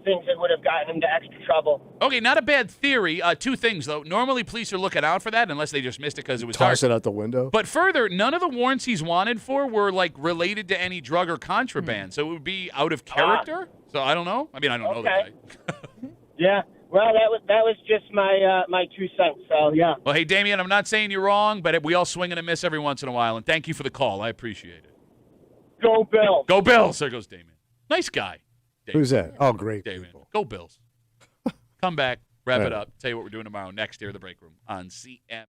S10: things that would have gotten him to extra trouble.
S1: Okay, not a bad theory. Two things, though. Normally, police are looking out for that unless they just missed it because it was
S2: Toss
S1: dark.
S2: it out the window.
S1: But further, none of the warrants he's wanted for were, related to any drug or contraband. So it would be out of character? So I don't know. I mean, I don't know the guy.
S10: Yeah. Well, that was just my 2 cents. So, yeah.
S1: Well, hey, Damien, I'm not saying you're wrong, but we all swing and a miss every once in a while. And thank you for the call. I appreciate it.
S10: Go Bills.
S1: Go Bills. There goes Damien. Nice guy. Damien.
S2: Who's that? Oh, great
S1: Damien.
S2: people.
S1: Go Bills. Come back, wrap it up, tell you what we're doing tomorrow next here in the break room on CM.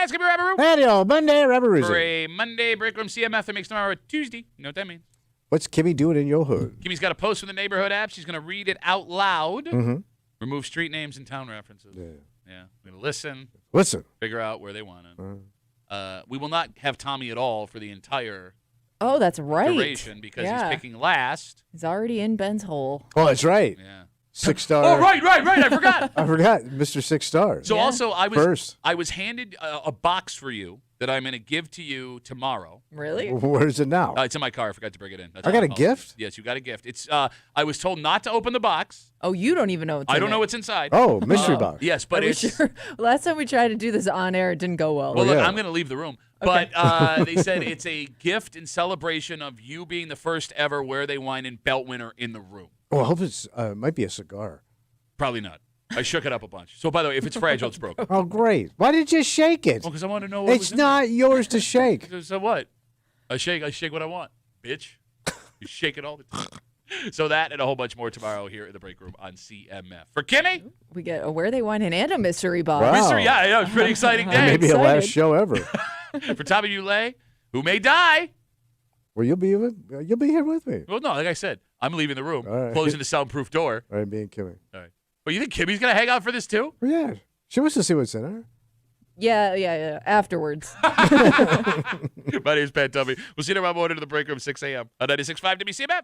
S1: It's going to be Robert Root.
S2: Patio, Monday, Robert
S1: For
S2: Ruzzi.
S1: a Monday break room CMF that makes tomorrow a Tuesday. You know what that means?
S2: What's Kimmy doing in your hood?
S1: Kimmy's got a post from the neighborhood app. She's going to read it out loud.
S2: Mm-hmm.
S1: Remove street names and town references.
S2: Yeah.
S1: We're going to listen.
S2: Listen.
S1: Figure out where they want it. We will not have Tommy at all for the entire
S3: Oh, that's right.
S1: duration because he's picking last.
S3: He's already in Ben's hole.
S2: Oh, that's right.
S1: Yeah.
S2: 6-star.
S1: Oh, right. I forgot.
S2: I forgot. Mr. 6-star.
S1: So also,
S2: First.
S1: I was handed a box for you that I'm going to give to you tomorrow.
S3: Really?
S2: Where's it now?
S1: It's in my car. I forgot to bring it in. That's
S2: I got a
S1: my
S2: gift?
S1: Yes, you got a gift. It's. I was told not to open the box.
S3: Oh, you don't even know what's
S1: I
S3: in
S1: don't
S3: it.
S1: know what's inside.
S2: Oh, mystery box.
S1: Yes, but
S3: Are we
S1: it's.
S3: sure? Last time we tried to do this on air, it didn't go well.
S1: Well, look,
S2: yeah.
S1: I'm going to leave the room.
S3: Okay.
S1: But they said it's a gift in celebration of you being the first ever Where They Wine and Belt winner in the room.
S2: Oh, I hope it's might be a cigar.
S1: Probably not. I shook it up a bunch. So, by the way, if it's fragile, it's broken.
S2: Oh, great. Why did you shake it?
S1: Well, because I want to know what was
S2: It's
S1: in
S2: not yours to shake.
S1: there. So what? I shake what I want, bitch. You shake it all the time. So that and a whole bunch more tomorrow here in the break room on CMF. For Kimmy,
S3: We get a Where They Wine and a mystery box.
S2: Wow.
S1: mystery, yeah, I know, it's a pretty exciting day.
S2: Maybe the last
S3: excited.
S2: show ever.
S1: For Tommy Ulay, who may die.
S2: Well, you'll be here with me.
S1: Well, no, like I said, I'm leaving the room,
S2: All right.
S1: closing the soundproof door.
S2: All right, me and Kimmy.
S1: All right. But you think Kimmy's going to hang out for this too?
S2: Well, yeah. She wants to see what's in her.
S3: Yeah. Afterwards.
S1: My name's Pat Tubby. We'll see you tomorrow morning in the break room, 6 a.m. on 96.5 WCMF.